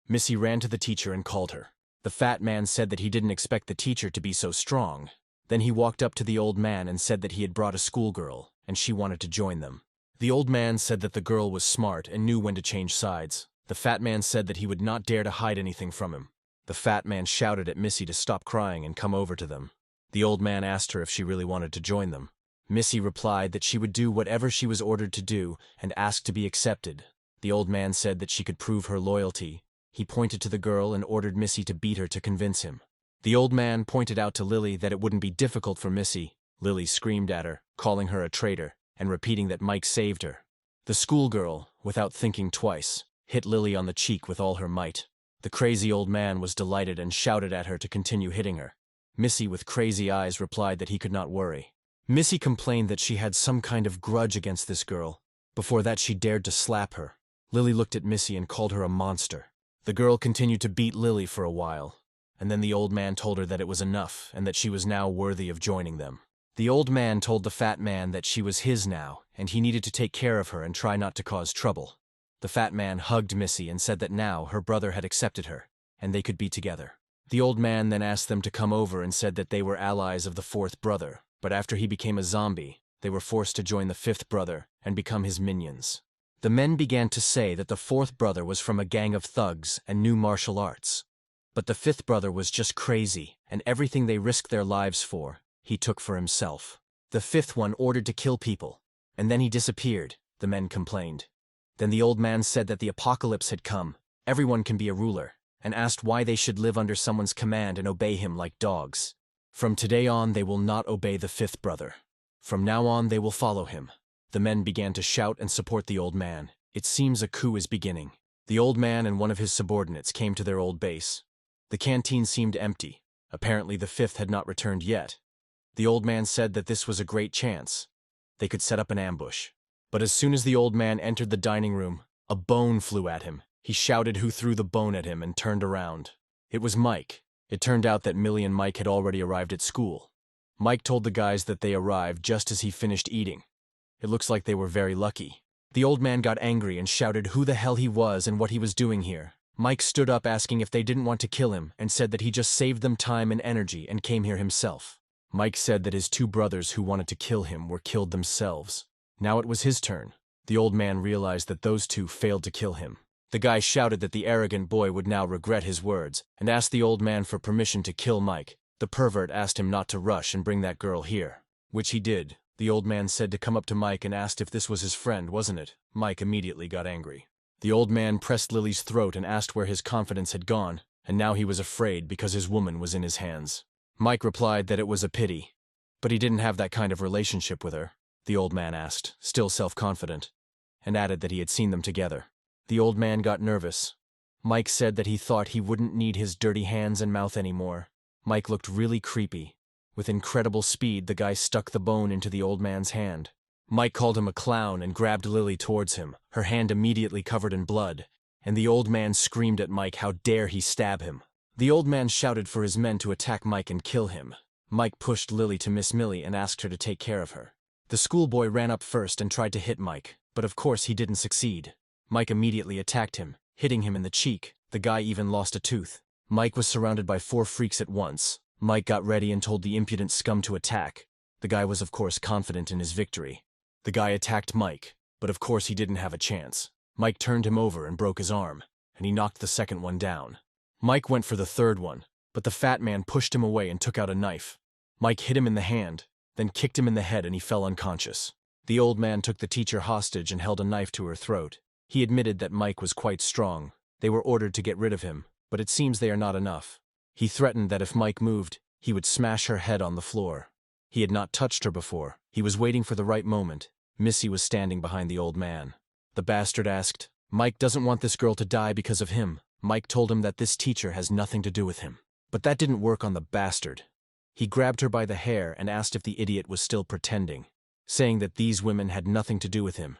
Missy ran to the teacher and called her. The fat man said that he didn't expect the teacher to be so strong. Then he walked up to the old man and said that he had brought a schoolgirl, and she wanted to join them. The old man said that the girl was smart and knew when to change sides. The fat man said that he would not dare to hide anything from him. The fat man shouted at Missy to stop crying and come over to them. The old man asked her if she really wanted to join them. Missy replied that she would do whatever she was ordered to do and asked to be accepted. The old man said that she could prove her loyalty. He pointed to the girl and ordered Missy to beat her to convince him. The old man pointed out to Lily that it wouldn't be difficult for Missy. Lily screamed at her, calling her a traitor, and repeating that Mike saved her. The schoolgirl, without thinking twice, hit Lily on the cheek with all her might. The crazy old man was delighted and shouted at her to continue hitting her. Missy, with crazy eyes, replied that he could not worry. Missy complained that she had some kind of grudge against this girl. Before that, she dared to slap her. Lily looked at Missy and called her a monster. The girl continued to beat Lily for a while, and then the old man told her that it was enough and that she was now worthy of joining them. The old man told the fat man that she was his now, and he needed to take care of her and try not to cause trouble. The fat man hugged Missy and said that now her brother had accepted her, and they could be together. The old man then asked them to come over and said that they were allies of the fourth brother, but after he became a zombie, they were forced to join the fifth brother and become his minions. The men began to say that the fourth brother was from a gang of thugs and knew martial arts. But the fifth brother was just crazy, and everything they risked their lives for, he took for himself. The fifth one ordered to kill people, and then he disappeared, the men complained. Then the old man said that the apocalypse had come, everyone can be a ruler, and asked why they should live under someone's command and obey him like dogs. From today on they will not obey the fifth brother. From now on they will follow him. The men began to shout and support the old man. It seems a coup is beginning. The old man and one of his subordinates came to their old base. The canteen seemed empty. Apparently the fifth had not returned yet. The old man said that this was a great chance. They could set up an ambush. But as soon as the old man entered the dining room, a bone flew at him. He shouted who threw the bone at him and turned around. It was Mike. It turned out that Millie and Mike had already arrived at school. Mike told the guys that they arrived just as he finished eating. It looks like they were very lucky. The old man got angry and shouted who the hell he was and what he was doing here. Mike stood up asking if they didn't want to kill him and said that he just saved them time and energy and came here himself. Mike said that his two brothers who wanted to kill him were killed themselves. Now it was his turn. The old man realized that those two failed to kill him. The guy shouted that the arrogant boy would now regret his words and asked the old man for permission to kill Mike. The pervert asked him not to rush and bring that girl here, which he did. The old man said to come up to Mike and asked if this was his friend, wasn't it? Mike immediately got angry. The old man pressed Lily's throat and asked where his confidence had gone, and now he was afraid because his woman was in his hands. Mike replied that it was a pity, but he didn't have that kind of relationship with her, the old man asked, still self-confident, and added that he had seen them together. The old man got nervous. Mike said that he thought he wouldn't need his dirty hands and mouth anymore. Mike looked really creepy. With incredible speed, the guy stuck the bone into the old man's hand. Mike called him a clown and grabbed Lily towards him, her hand immediately covered in blood, and the old man screamed at Mike how dare he stab him. The old man shouted for his men to attack Mike and kill him. Mike pushed Lily to Miss Millie and asked her to take care of her. The schoolboy ran up first and tried to hit Mike, but of course he didn't succeed. Mike immediately attacked him, hitting him in the cheek. The guy even lost a tooth. Mike was surrounded by 4 freaks at once. Mike got ready and told the impudent scum to attack. The guy was of course confident in his victory. The guy attacked Mike, but of course he didn't have a chance. Mike turned him over and broke his arm, and he knocked the second one down. Mike went for the third one, but the fat man pushed him away and took out a knife. Mike hit him in the hand, then kicked him in the head and he fell unconscious. The old man took the teacher hostage and held a knife to her throat. He admitted that Mike was quite strong. They were ordered to get rid of him, but it seems they are not enough. He threatened that if Mike moved, he would smash her head on the floor. He had not touched her before. He was waiting for the right moment. Missy was standing behind the old man. The bastard asked, Mike doesn't want this girl to die because of him. Mike told him that this teacher has nothing to do with him. But that didn't work on the bastard. He grabbed her by the hair and asked if the idiot was still pretending, saying that these women had nothing to do with him.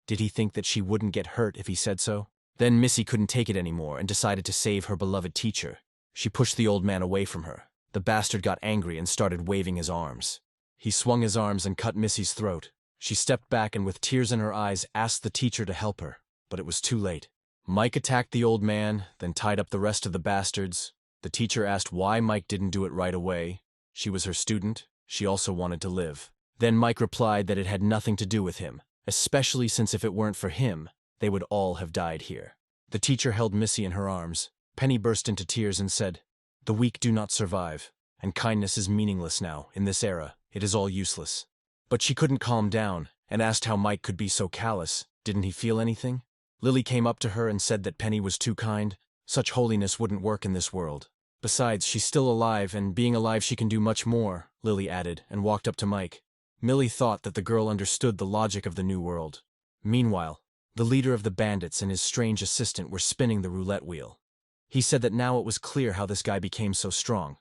Did he think that she wouldn't get hurt if he said so? Then Missy couldn't take it anymore and decided to save her beloved teacher. She pushed the old man away from her. The bastard got angry and started waving his arms. He swung his arms and cut Missy's throat. She stepped back and with tears in her eyes asked the teacher to help her, but it was too late. Mike attacked the old man, then tied up the rest of the bastards. The teacher asked why Mike didn't do it right away. She was her student. She also wanted to live. Then Mike replied that it had nothing to do with him, especially since if it weren't for him, they would all have died here. The teacher held Missy in her arms, Penny burst into tears and said, "The weak do not survive, and kindness is meaningless now, in this era. It is all useless." But she couldn't calm down, and asked how Mike could be so callous. Didn't he feel anything? Lily came up to her and said that Penny was too kind. Such holiness wouldn't work in this world. Besides, she's still alive, and being alive she can do much more, Lily added, and walked up to Mike. Millie thought that the girl understood the logic of the new world. Meanwhile, the leader of the bandits and his strange assistant were spinning the roulette wheel. He said that now it was clear how this guy became so strong.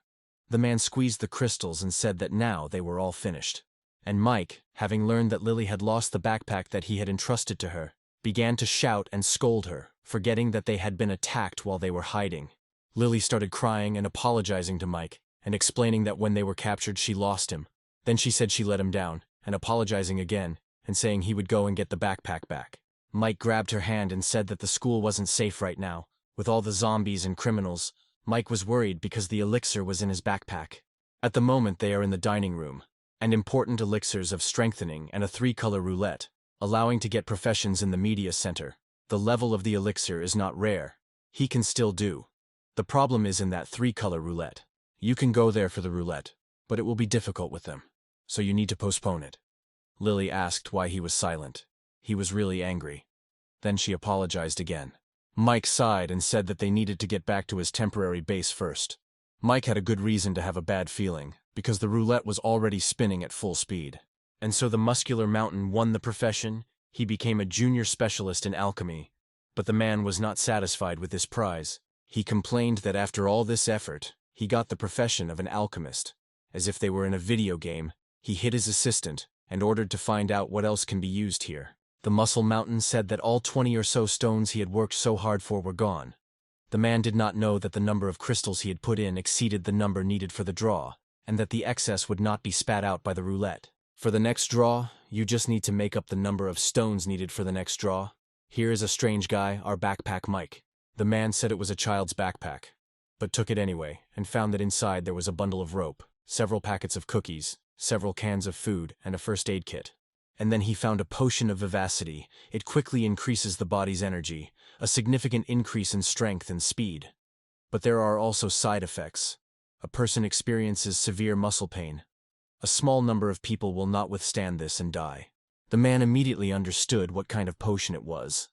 The man squeezed the crystals and said that now they were all finished. And Mike, having learned that Lily had lost the backpack that he had entrusted to her, began to shout and scold her, forgetting that they had been attacked while they were hiding. Lily started crying and apologizing to Mike, and explaining that when they were captured she lost him. Then she said she let him down, and apologizing again, and saying he would go and get the backpack back. Mike grabbed her hand and said that the school wasn't safe right now. With all the zombies and criminals, Mike was worried because the elixir was in his backpack. At the moment they are in the dining room, and important elixirs of strengthening and a 3-color roulette, allowing to get professions in the media center. The level of the elixir is not rare. He can still do. The problem is in that 3-color roulette. You can go there for the roulette, but it will be difficult with them, so you need to postpone it. Lily asked why he was silent. He was really angry. Then she apologized again. Mike sighed and said that they needed to get back to his temporary base first. Mike had a good reason to have a bad feeling, because the roulette was already spinning at full speed. And so the muscular mountain won the profession. He became a junior specialist in alchemy. But the man was not satisfied with this prize. He complained that after all this effort, he got the profession of an alchemist. As if they were in a video game, he hit his assistant and ordered to find out what else can be used here. The muscle mountain said that all 20 or so stones he had worked so hard for were gone. The man did not know that the number of crystals he had put in exceeded the number needed for the draw, and that the excess would not be spat out by the roulette. For the next draw, you just need to make up the number of stones needed for the next draw. Here is a strange guy, our backpack Mike. The man said it was a child's backpack, but took it anyway, and found that inside there was a bundle of rope, several packets of cookies, several cans of food, and a first aid kit. And then he found a potion of vivacity. It quickly increases the body's energy, a significant increase in strength and speed. But there are also side effects. A person experiences severe muscle pain. A small number of people will not withstand this and die. The man immediately understood what kind of potion it was.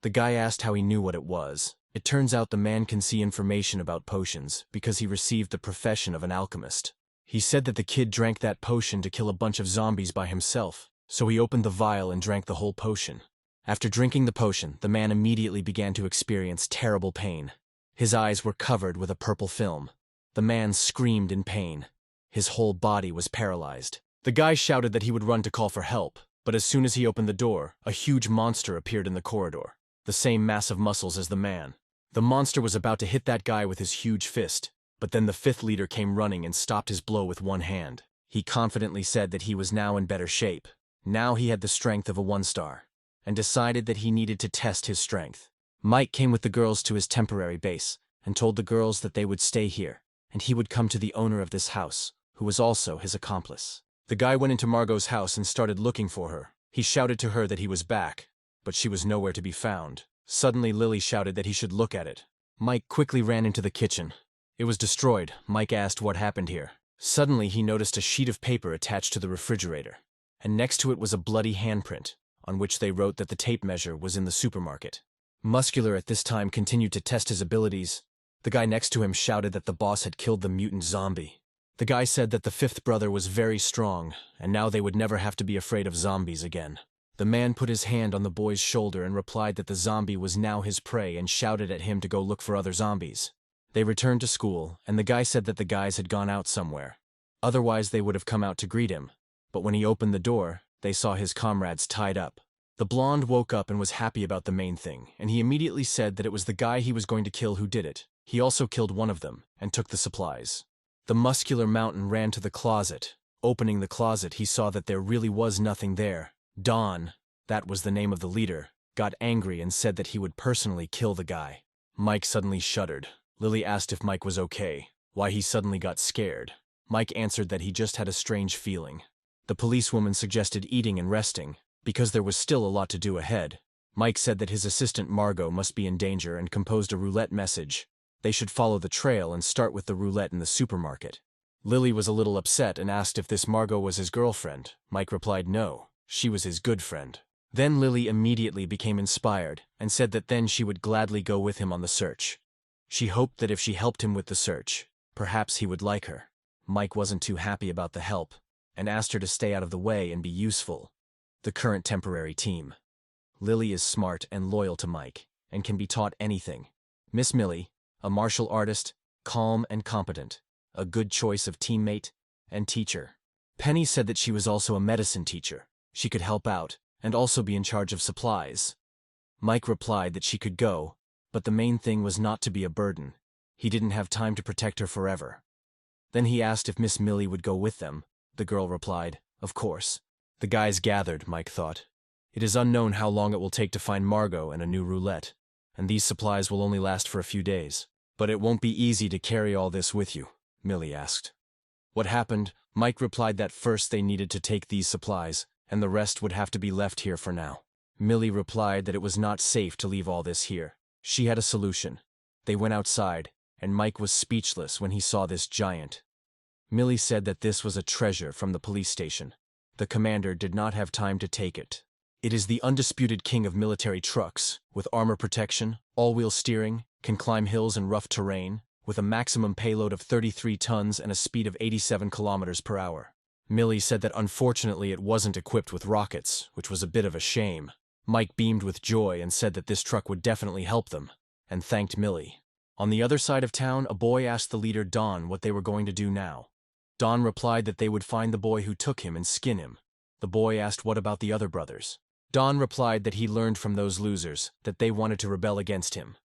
The guy asked how he knew what it was. It turns out the man can see information about potions because he received the profession of an alchemist. He said that the kid drank that potion to kill a bunch of zombies by himself, so he opened the vial and drank the whole potion. After drinking the potion, the man immediately began to experience terrible pain. His eyes were covered with a purple film. The man screamed in pain. His whole body was paralyzed. The guy shouted that he would run to call for help, but as soon as he opened the door, a huge monster appeared in the corridor, the same massive muscles as the man. The monster was about to hit that guy with his huge fist, but then the 5th leader came running and stopped his blow with one hand. He confidently said that he was now in better shape. Now he had the strength of a 1-star, and decided that he needed to test his strength. Mike came with the girls to his temporary base, and told the girls that they would stay here, and he would come to the owner of this house, who was also his accomplice. The guy went into Margot's house and started looking for her. He shouted to her that he was back, but she was nowhere to be found. Suddenly Lily shouted that he should look at it. Mike quickly ran into the kitchen. It was destroyed. Mike asked what happened here. Suddenly he noticed a sheet of paper attached to the refrigerator, and next to it was a bloody handprint, on which they wrote that the tape measure was in the supermarket. Muscular at this time continued to test his abilities. The guy next to him shouted that the boss had killed the mutant zombie. The guy said that the 5th brother was very strong, and now they would never have to be afraid of zombies again. The man put his hand on the boy's shoulder and replied that the zombie was now his prey and shouted at him to go look for other zombies. They returned to school, and the guy said that the guys had gone out somewhere. Otherwise they would have come out to greet him, but when he opened the door, they saw his comrades tied up. The blonde woke up and was happy about the main thing, and he immediately said that it was the guy he was going to kill who did it. He also killed one of them, and took the supplies. The muscular mountain ran to the closet. Opening the closet, he saw that there really was nothing there. Don, that was the name of the leader, got angry and said that he would personally kill the guy. Mike suddenly shuddered. Lily asked if Mike was okay, why he suddenly got scared. Mike answered that he just had a strange feeling. The policewoman suggested eating and resting, because there was still a lot to do ahead. Mike said that his assistant Margot must be in danger and composed a roulette message. They should follow the trail and start with the roulette in the supermarket. Lily was a little upset and asked if this Margot was his girlfriend. Mike replied no, she was his good friend. Then Lily immediately became inspired and said that then she would gladly go with him on the search. She hoped that if she helped him with the search, perhaps he would like her. Mike wasn't too happy about the help and asked her to stay out of the way and be useful. The current temporary team. Lily is smart and loyal to Mike and can be taught anything. Miss Millie, a martial artist, calm and competent, a good choice of teammate and teacher. Penny said that she was also a medicine teacher. She could help out and also be in charge of supplies. Mike replied that she could go, but the main thing was not to be a burden. He didn't have time to protect her forever. Then he asked if Miss Millie would go with them. The girl replied, of course. The guys gathered, Mike thought. It is unknown how long it will take to find Margot and a new roulette, and these supplies will only last for a few days. But it won't be easy to carry all this with you, Millie asked. What happened? Mike replied that first they needed to take these supplies, and the rest would have to be left here for now. Millie replied that it was not safe to leave all this here. She had a solution. They went outside, and Mike was speechless when he saw this giant. Millie said that this was a treasure from the police station. The commander did not have time to take it. It is the undisputed king of military trucks, with armor protection, all-wheel steering, can climb hills and rough terrain, with a maximum payload of 33 tons and a speed of 87 kilometers per hour. Millie said that unfortunately it wasn't equipped with rockets, which was a bit of a shame. Mike beamed with joy and said that this truck would definitely help them, and thanked Millie. On the other side of town, a boy asked the leader Don what they were going to do now. Don replied that they would find the boy who took him and skin him. The boy asked what about the other brothers. Don replied that he learned from those losers that they wanted to rebel against him.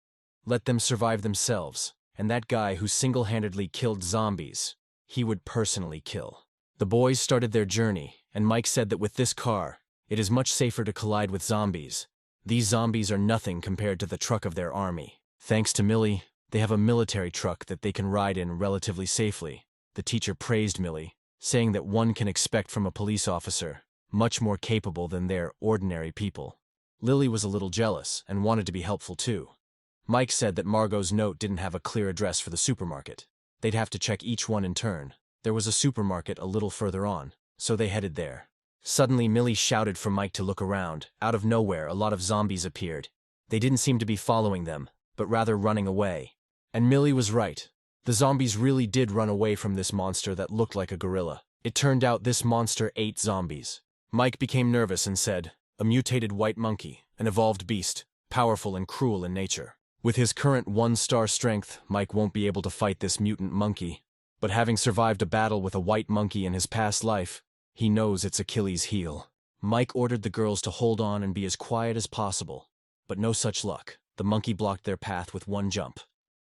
Let them survive themselves, and that guy who single-handedly killed zombies, he would personally kill. The boys started their journey, and Mike said that with this car, it is much safer to collide with zombies. These zombies are nothing compared to the truck of their army. Thanks to Millie, they have a military truck that they can ride in relatively safely. The teacher praised Millie, saying that one can expect from a police officer much more capable than their ordinary people. Lily was a little jealous and wanted to be helpful too. Mike said that Margot's note didn't have a clear address for the supermarket. They'd have to check each one in turn. There was a supermarket a little further on, so they headed there. Suddenly Millie shouted for Mike to look around. Out of nowhere, a lot of zombies appeared. They didn't seem to be following them, but rather running away. And Millie was right. The zombies really did run away from this monster that looked like a gorilla. It turned out this monster ate zombies. Mike became nervous and said, a mutated white monkey, an evolved beast, powerful and cruel in nature. With his current 1-star strength, Mike won't be able to fight this mutant monkey. But having survived a battle with a white monkey in his past life, he knows it's Achilles' heel. Mike ordered the girls to hold on and be as quiet as possible. But no such luck. The monkey blocked their path with one jump.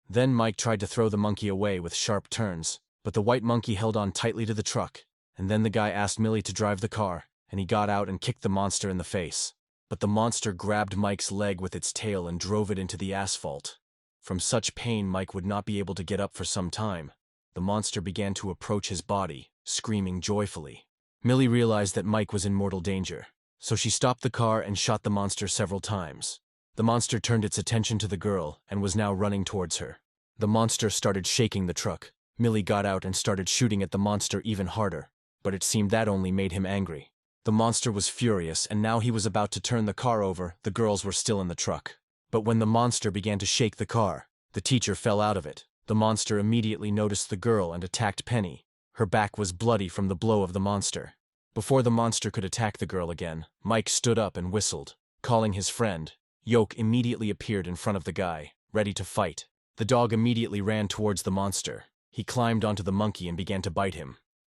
Then Mike tried to throw the monkey away with sharp turns, but the white monkey held on tightly to the truck, and then the guy asked Millie to drive the car, and he got out and kicked the monster in the face. But the monster grabbed Mike's leg with its tail and drove it into the asphalt. From such pain, Mike would not be able to get up for some time. The monster began to approach his body, screaming joyfully. Millie realized that Mike was in mortal danger, so she stopped the car and shot the monster several times. The monster turned its attention to the girl and was now running towards her. The monster started shaking the truck. Millie got out and started shooting at the monster even harder, but it seemed that only made him angry. The monster was furious, and now he was about to turn the car over. The girls were still in the truck. But when the monster began to shake the car, the teacher fell out of it. The monster immediately noticed the girl and attacked Penny. Her back was bloody from the blow of the monster. Before the monster could attack the girl again, Mike stood up and whistled. Calling his friend, Yoke immediately appeared in front of the guy, ready to fight. The dog immediately ran towards the monster. He climbed onto the monkey and began to bite him.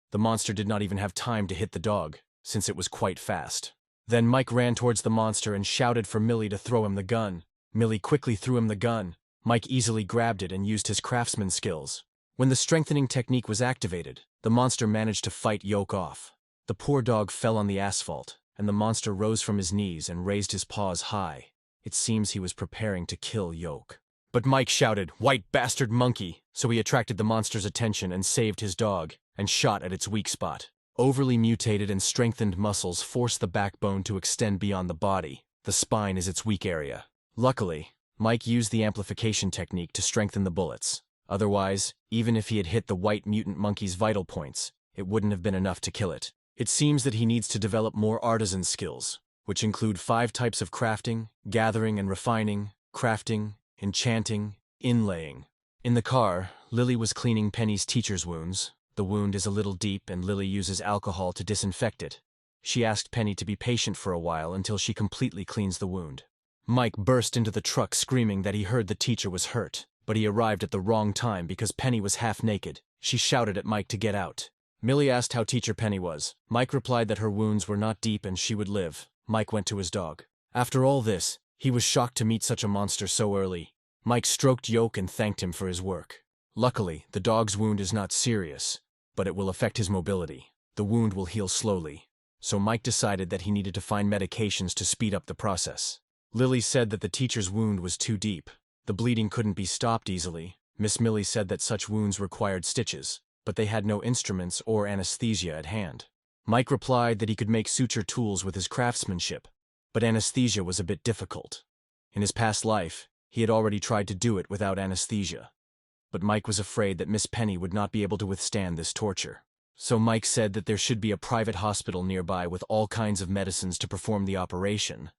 The monster did not even have time to hit the dog, since it was quite fast. Then Mike ran towards the monster and shouted for Millie to throw him the gun. Millie quickly threw him the gun. Mike easily grabbed it and used his craftsman skills. When the strengthening technique was activated, the monster managed to fight Yoke off. The poor dog fell on the asphalt, and the monster rose from his knees and raised his paws high. It seems he was preparing to kill Yoke. But Mike shouted, "White bastard monkey!" So he attracted the monster's attention and saved his dog, and shot at its weak spot. Overly mutated and strengthened muscles force the backbone to extend beyond the body. The spine is its weak area. Luckily, Mike used the amplification technique to strengthen the bullets. Otherwise, even if he had hit the white mutant monkey's vital points, it wouldn't have been enough to kill it. It seems that he needs to develop more artisan skills, which include 5 types of crafting, gathering and refining, crafting, enchanting, inlaying. In the car, Lily was cleaning Penny's teacher's wounds. The wound is a little deep and Lily uses alcohol to disinfect it. She asked Penny to be patient for a while until she completely cleans the wound. Mike burst into the truck screaming that he heard the teacher was hurt, but he arrived at the wrong time because Penny was half naked. She shouted at Mike to get out. Millie asked how Teacher Penny was. Mike replied that her wounds were not deep and she would live. Mike went to his dog. After all this, he was shocked to meet such a monster so early. Mike stroked Yoke and thanked him for his work. Luckily, the dog's wound is not serious, but it will affect his mobility. The wound will heal slowly. So Mike decided that he needed to find medications to speed up the process. Lily said that the teacher's wound was too deep. The bleeding couldn't be stopped easily. Miss Millie said that such wounds required stitches, but they had no instruments or anesthesia at hand. Mike replied that he could make suture tools with his craftsmanship, but anesthesia was a bit difficult. In his past life, he had already tried to do it without anesthesia. But Mike was afraid that Miss Penny would not be able to withstand this torture. So Mike said that there should be a private hospital nearby with all kinds of medicines to perform the operation.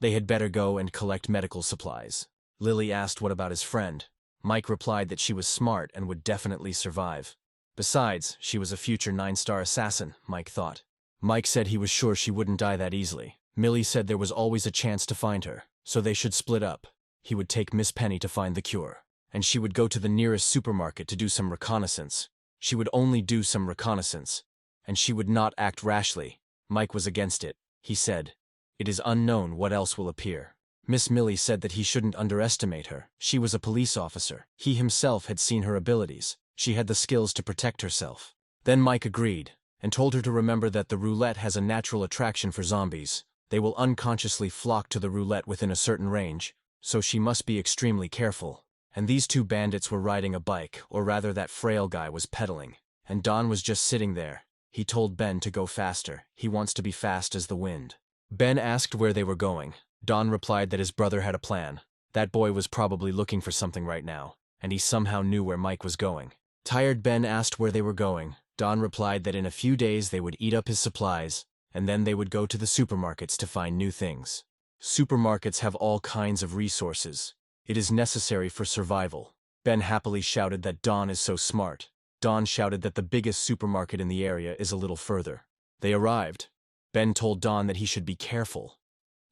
They had better go and collect medical supplies. Lily asked what about his friend. Mike replied that she was smart and would definitely survive. Besides, she was a future 9-star assassin, Mike thought. Mike said he was sure she wouldn't die that easily. Millie said there was always a chance to find her, so they should split up. He would take Miss Penny to find the cure, and she would go to the nearest supermarket to do some reconnaissance. She would only do some reconnaissance, and she would not act rashly. Mike was against it. He said, "It is unknown what else will appear." Miss Millie said that he shouldn't underestimate her. She was a police officer. He himself had seen her abilities. She had the skills to protect herself. Then Mike agreed, and told her to remember that the roulette has a natural attraction for zombies. They will unconsciously flock to the roulette within a certain range, so she must be extremely careful. And these 2 bandits were riding a bike, or rather that frail guy was pedaling, and Don was just sitting there. He told Ben to go faster. He wants to be fast as the wind. Ben asked where they were going. Don replied that his brother had a plan. That boy was probably looking for something right now, and he somehow knew where Mike was going. Tired Ben asked where they were going. Don replied that in a few days they would eat up his supplies, and then they would go to the supermarkets to find new things. Supermarkets have all kinds of resources. It is necessary for survival. Ben happily shouted that Don is so smart. Don shouted that the biggest supermarket in the area is a little further. They arrived. Ben told Don that he should be careful.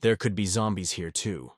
There could be zombies here too.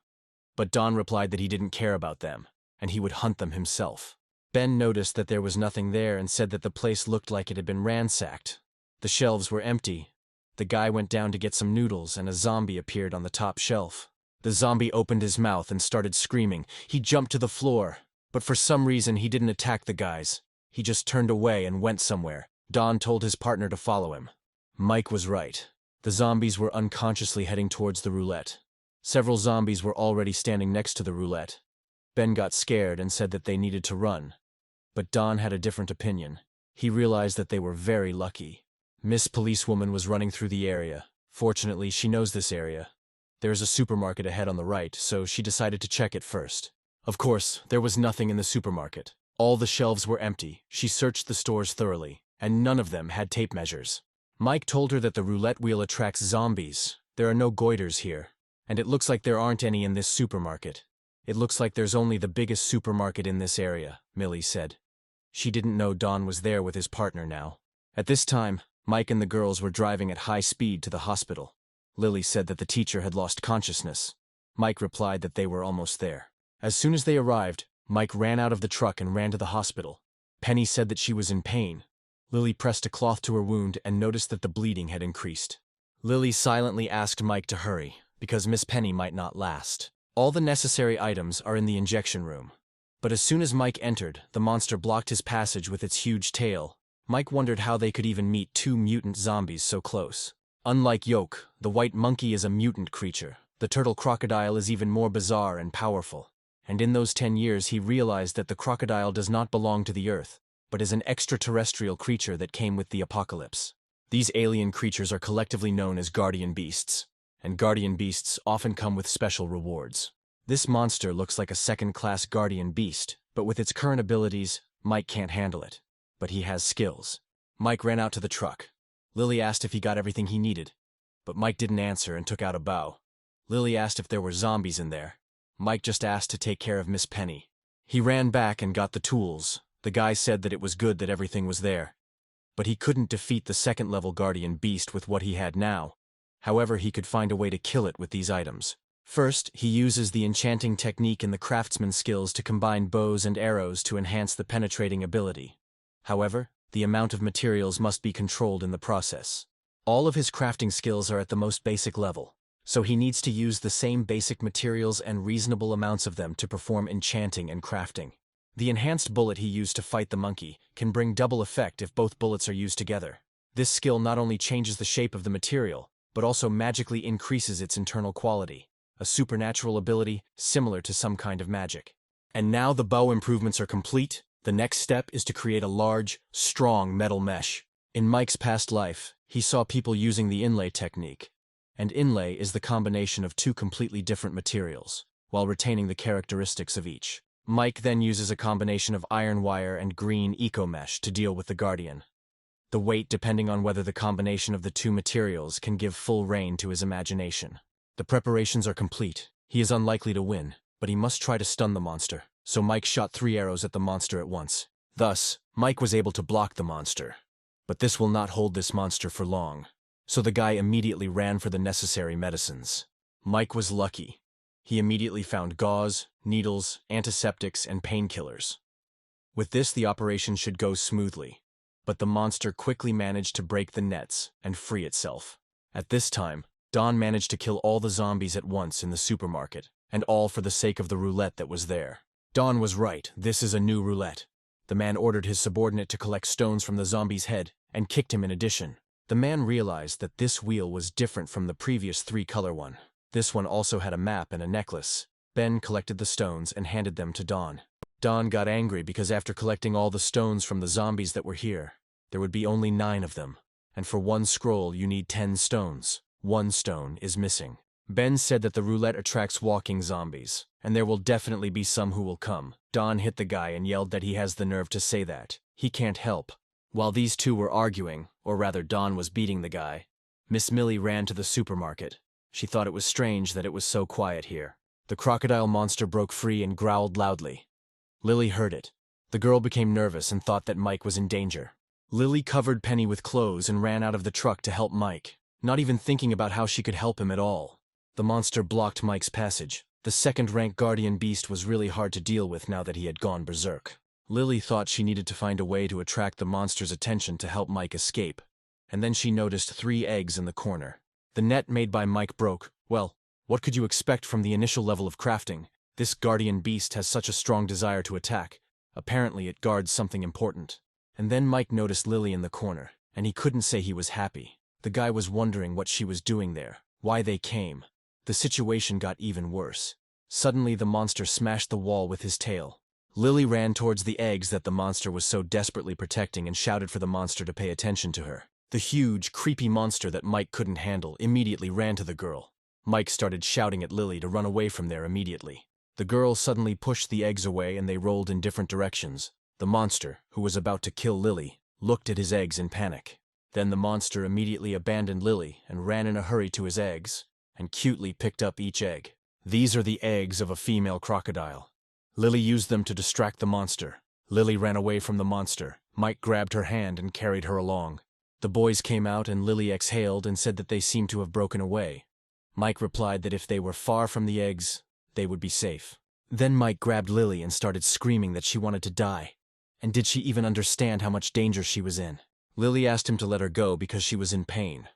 But Don replied that he didn't care about them, and he would hunt them himself. Ben noticed that there was nothing there and said that the place looked like it had been ransacked. The shelves were empty. The guy went down to get some noodles and a zombie appeared on the top shelf. The zombie opened his mouth and started screaming. He jumped to the floor, but for some reason he didn't attack the guys. He just turned away and went somewhere. Don told his partner to follow him. Mike was right. The zombies were unconsciously heading towards the roulette. Several zombies were already standing next to the roulette. Ben got scared and said that they needed to run. But Don had a different opinion. He realized that they were very lucky. Miss Policewoman was running through the area. Fortunately, she knows this area. There is a supermarket ahead on the right, so she decided to check it first. Of course, there was nothing in the supermarket. All the shelves were empty. She searched the stores thoroughly, and none of them had tape measures. Mike told her that the roulette wheel attracts zombies. There are no goiters here, and it looks like there aren't any in this supermarket. It looks like there's only the biggest supermarket in this area, Millie said. She didn't know Don was there with his partner now. At this time, Mike and the girls were driving at high speed to the hospital. Lily said that the teacher had lost consciousness. Mike replied that they were almost there. As soon as they arrived, Mike ran out of the truck and ran to the hospital. Penny said that she was in pain. Lily pressed a cloth to her wound and noticed that the bleeding had increased. Lily silently asked Mike to hurry, because Miss Penny might not last. All the necessary items are in the injection room. But as soon as Mike entered, the monster blocked his passage with its huge tail. Mike wondered how they could even meet 2 mutant zombies so close. Unlike Yoke, the white monkey is a mutant creature. The turtle crocodile is even more bizarre and powerful. And in those 10 years he realized that the crocodile does not belong to the earth, but is an extraterrestrial creature that came with the apocalypse. These alien creatures are collectively known as guardian beasts, and guardian beasts often come with special rewards. This monster looks like a second-class guardian beast, but with its current abilities, Mike can't handle it. But he has skills. Mike ran out to the truck. Lily asked if he got everything he needed, but Mike didn't answer and took out a bow. Lily asked if there were zombies in there. Mike just asked to take care of Miss Penny. He ran back and got the tools. The guy said that it was good that everything was there. But he couldn't defeat the second-level guardian beast with what he had now. However, he could find a way to kill it with these items. First, he uses the enchanting technique in the craftsman skills to combine bows and arrows to enhance the penetrating ability. However, the amount of materials must be controlled in the process. All of his crafting skills are at the most basic level, so he needs to use the same basic materials and reasonable amounts of them to perform enchanting and crafting. The enhanced bullet he used to fight the monkey can bring double effect if both bullets are used together. This skill not only changes the shape of the material, but also magically increases its internal quality, a supernatural ability similar to some kind of magic. And now the bow improvements are complete. The next step is to create a large, strong metal mesh. In Mike's past life, he saw people using the inlay technique, and inlay is the combination of two completely different materials, while retaining the characteristics of each. Mike then uses a combination of iron wire and green eco-mesh to deal with the guardian. The weight depending on whether the combination of the two materials can give full rein to his imagination. The preparations are complete. He is unlikely to win, but he must try to stun the monster, so Mike shot 3 arrows at the monster at once. Thus, Mike was able to block the monster. But this will not hold this monster for long, so the guy immediately ran for the necessary medicines. Mike was lucky. He immediately found gauze, needles, antiseptics, and painkillers. With this, the operation should go smoothly, but the monster quickly managed to break the nets and free itself. At this time, Don managed to kill all the zombies at once in the supermarket, and all for the sake of the roulette that was there. Don was right, this is a new roulette. The man ordered his subordinate to collect stones from the zombie's head, and kicked him in addition. The man realized that this wheel was different from the previous 3-color one. This one also had a map and a necklace. Ben collected the stones and handed them to Don. Don got angry because after collecting all the stones from the zombies that were here, there would be only 9 of them, and for 1 scroll you need 10 stones. 1 stone is missing. Ben said that the roulette attracts walking zombies, and there will definitely be some who will come. Don hit the guy and yelled that he has the nerve to say that. He can't help. While these two were arguing, or rather Don was beating the guy, Miss Millie ran to the supermarket. She thought it was strange that it was so quiet here. The crocodile monster broke free and growled loudly. Lily heard it. The girl became nervous and thought that Mike was in danger. Lily covered Penny with clothes and ran out of the truck to help Mike, not even thinking about how she could help him at all. The monster blocked Mike's passage. The second-rank guardian beast was really hard to deal with now that he had gone berserk. Lily thought she needed to find a way to attract the monster's attention to help Mike escape, and then she noticed 3 eggs in the corner. The net made by Mike broke. Well, what could you expect from the initial level of crafting? This guardian beast has such a strong desire to attack. Apparently it guards something important. And then Mike noticed Lily in the corner, and he couldn't say he was happy. The guy was wondering what she was doing there, why they came. The situation got even worse. Suddenly the monster smashed the wall with his tail. Lily ran towards the eggs that the monster was so desperately protecting and shouted for the monster to pay attention to her. The huge, creepy monster that Mike couldn't handle immediately ran to the girl. Mike started shouting at Lily to run away from there immediately. The girl suddenly pushed the eggs away and they rolled in different directions. The monster, who was about to kill Lily, looked at his eggs in panic. Then the monster immediately abandoned Lily and ran in a hurry to his eggs, and cutely picked up each egg. These are the eggs of a female crocodile. Lily used them to distract the monster. Lily ran away from the monster. Mike grabbed her hand and carried her along. The boys came out and Lily exhaled and said that they seemed to have broken away. Mike replied that if they were far from the eggs, they would be safe. Then Mike grabbed Lily and started screaming that she wanted to die. And did she even understand how much danger she was in? Lily asked him to let her go because she was in pain.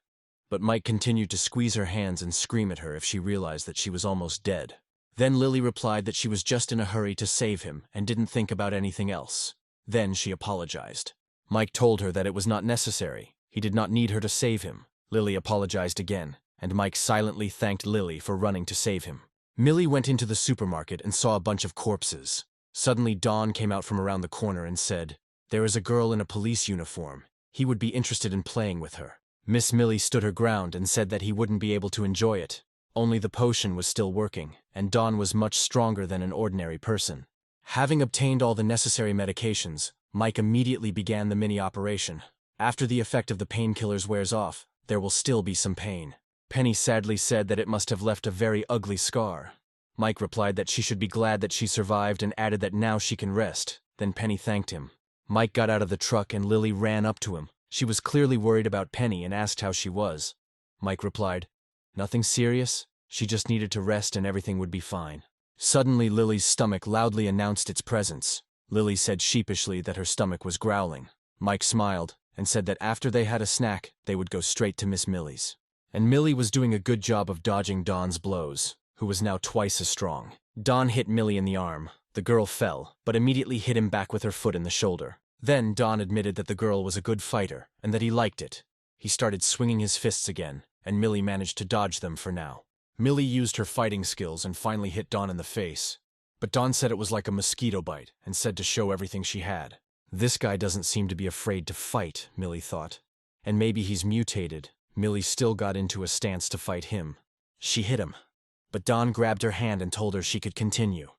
But Mike continued to squeeze her hands and scream at her if she realized that she was almost dead. Then Lily replied that she was just in a hurry to save him and didn't think about anything else. Then she apologized. Mike told her that it was not necessary. He did not need her to save him. Lily apologized again, and Mike silently thanked Lily for running to save him. Millie went into the supermarket and saw a bunch of corpses. Suddenly Dawn came out from around the corner and said, "There is a girl in a police uniform. He would be interested in playing with her." Miss Millie stood her ground and said that he wouldn't be able to enjoy it. Only the potion was still working, and Dawn was much stronger than an ordinary person. Having obtained all the necessary medications, Mike immediately began the mini-operation. After the effect of the painkillers wears off, there will still be some pain. Penny sadly said that it must have left a very ugly scar. Mike replied that she should be glad that she survived and added that now she can rest. Then Penny thanked him. Mike got out of the truck and Lily ran up to him. She was clearly worried about Penny and asked how she was. Mike replied, "Nothing serious. She just needed to rest and everything would be fine." Suddenly Lily's stomach loudly announced its presence. Lily said sheepishly that her stomach was growling. Mike smiled and said that after they had a snack, they would go straight to Miss Millie's. And Millie was doing a good job of dodging Dawn's blows, who was now twice as strong. Dawn hit Millie in the arm. The girl fell, but immediately hit him back with her foot in the shoulder. Then Dawn admitted that the girl was a good fighter, and that he liked it. He started swinging his fists again, and Millie managed to dodge them for now. Millie used her fighting skills and finally hit Dawn in the face. But Dawn said it was like a mosquito bite, and said to show everything she had. This guy doesn't seem to be afraid to fight, Millie thought. And maybe he's mutated. Millie still got into a stance to fight him. She hit him. But Dawn grabbed her hand and told her she could continue.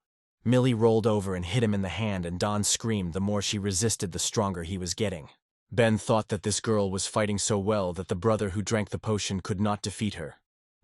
Millie rolled over and hit him in the hand, and Dawn screamed the more she resisted the stronger he was getting. Ben thought that this girl was fighting so well that the brother who drank the potion could not defeat her.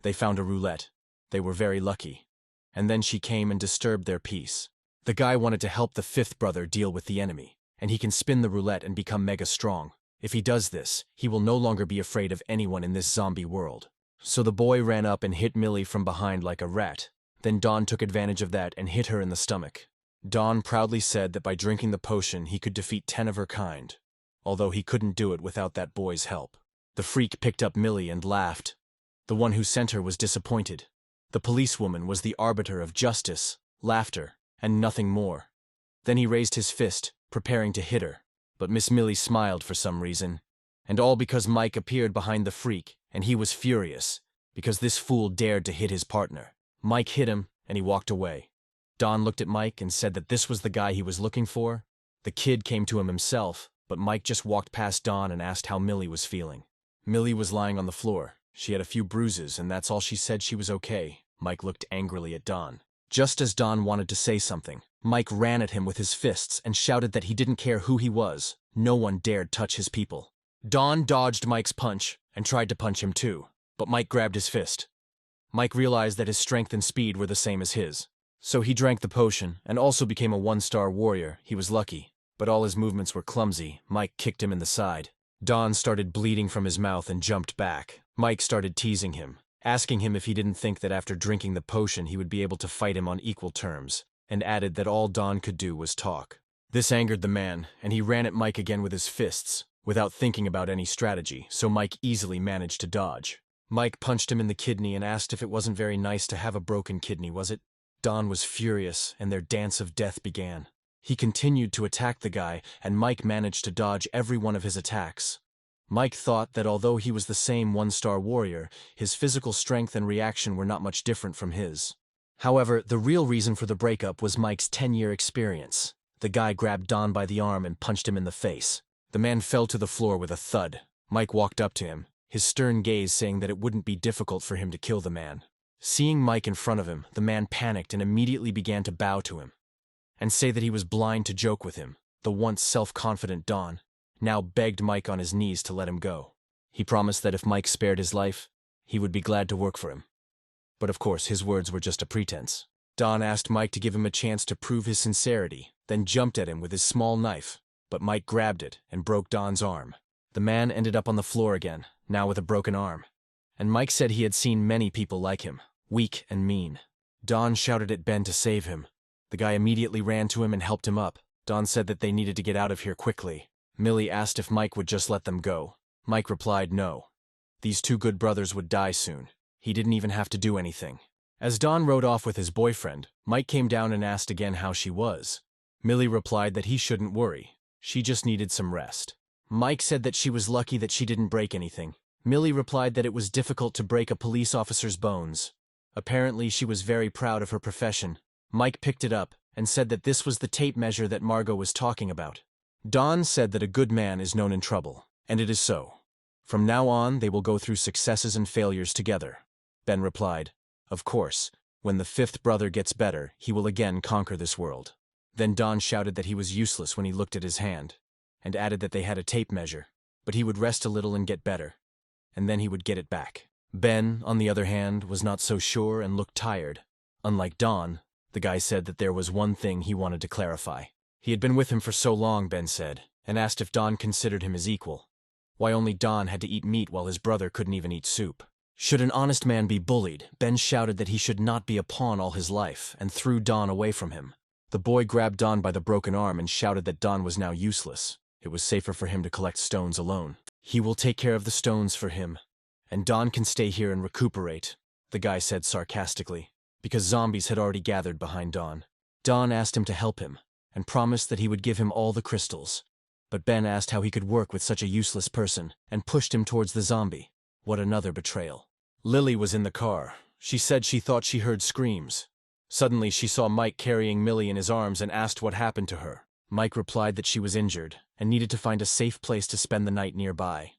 They found a roulette. They were very lucky. And then she came and disturbed their peace. The guy wanted to help the fifth brother deal with the enemy, and he can spin the roulette and become mega strong. If he does this, he will no longer be afraid of anyone in this zombie world. So the boy ran up and hit Millie from behind like a rat. Then Dawn took advantage of that and hit her in the stomach. Dawn proudly said that by drinking the potion he could defeat 10 of her kind, although he couldn't do it without that boy's help. The freak picked up Millie and laughed. The one who sent her was disappointed. The policewoman was the arbiter of justice, laughter, and nothing more. Then he raised his fist, preparing to hit her, but Miss Millie smiled for some reason, and all because Mike appeared behind the freak, and he was furious, because this fool dared to hit his partner. Mike hit him, and he walked away. Dawn looked at Mike and said that this was the guy he was looking for. The kid came to him himself, but Mike just walked past Dawn and asked how Millie was feeling. Millie was lying on the floor. She had a few bruises, and that's all she said. She was okay. Mike looked angrily at Dawn. Just as Dawn wanted to say something, Mike ran at him with his fists and shouted that he didn't care who he was. No one dared touch his people. Dawn dodged Mike's punch and tried to punch him too, but Mike grabbed his fist. Mike realized that his strength and speed were the same as his. So he drank the potion and also became a 1-star warrior. He was lucky, but all his movements were clumsy. Mike kicked him in the side. Dawn started bleeding from his mouth and jumped back. Mike started teasing him, asking him if he didn't think that after drinking the potion he would be able to fight him on equal terms, and added that all Dawn could do was talk. This angered the man, and he ran at Mike again with his fists, without thinking about any strategy, so Mike easily managed to dodge. Mike punched him in the kidney and asked if it wasn't very nice to have a broken kidney, was it? Dawn was furious, and their dance of death began. He continued to attack the guy, and Mike managed to dodge every one of his attacks. Mike thought that although he was the same 1-star warrior, his physical strength and reaction were not much different from his. However, the real reason for the breakup was Mike's 10-year experience. The guy grabbed Dawn by the arm and punched him in the face. The man fell to the floor with a thud. Mike walked up to him, his stern gaze saying that it wouldn't be difficult for him to kill the man. Seeing Mike in front of him, the man panicked and immediately began to bow to him and say that he was blind to joke with him. The once self-confident Dawn now begged Mike on his knees to let him go. He promised that if Mike spared his life, he would be glad to work for him. But of course, his words were just a pretense. Dawn asked Mike to give him a chance to prove his sincerity, then jumped at him with his small knife, but Mike grabbed it and broke Dawn's arm. The man ended up on the floor again, now with a broken arm. And Mike said he had seen many people like him, weak and mean. Dawn shouted at Ben to save him. The guy immediately ran to him and helped him up. Dawn said that they needed to get out of here quickly. Millie asked if Mike would just let them go. Mike replied no. These two good brothers would die soon. He didn't even have to do anything. As Dawn rode off with his boyfriend, Mike came down and asked again how she was. Millie replied that he shouldn't worry. She just needed some rest. Mike said that she was lucky that she didn't break anything. Millie replied that it was difficult to break a police officer's bones. Apparently, she was very proud of her profession. Mike picked it up and said that this was the tape measure that Margot was talking about. Dawn said that a good man is known in trouble, and it is so. From now on, they will go through successes and failures together. Ben replied, Of course, when the fifth brother gets better, he will again conquer this world. Then Don shouted that he was useless when he looked at his hand, and added that they had a tape measure, but he would rest a little and get better, and then he would get it back. Ben, on the other hand, was not so sure and looked tired. Unlike Don, the guy said that there was one thing he wanted to clarify. He had been with him for so long, Ben said, and asked if Don considered him his equal. Why only Don had to eat meat while his brother couldn't even eat soup. Should an honest man be bullied, Ben shouted that he should not be a pawn all his life, and threw Don away from him. The boy grabbed Don by the broken arm and shouted that Don was now useless. It was safer for him to collect stones alone. He will take care of the stones for him, and Don can stay here and recuperate, the guy said sarcastically, because zombies had already gathered behind Don. Don asked him to help him, and promised that he would give him all the crystals. But Ben asked how he could work with such a useless person, and pushed him towards the zombie. What another betrayal. Lily was in the car. She said she thought she heard screams. Suddenly she saw Mike carrying Millie in his arms and asked what happened to her. Mike replied that she was injured, and needed to find a safe place to spend the night nearby.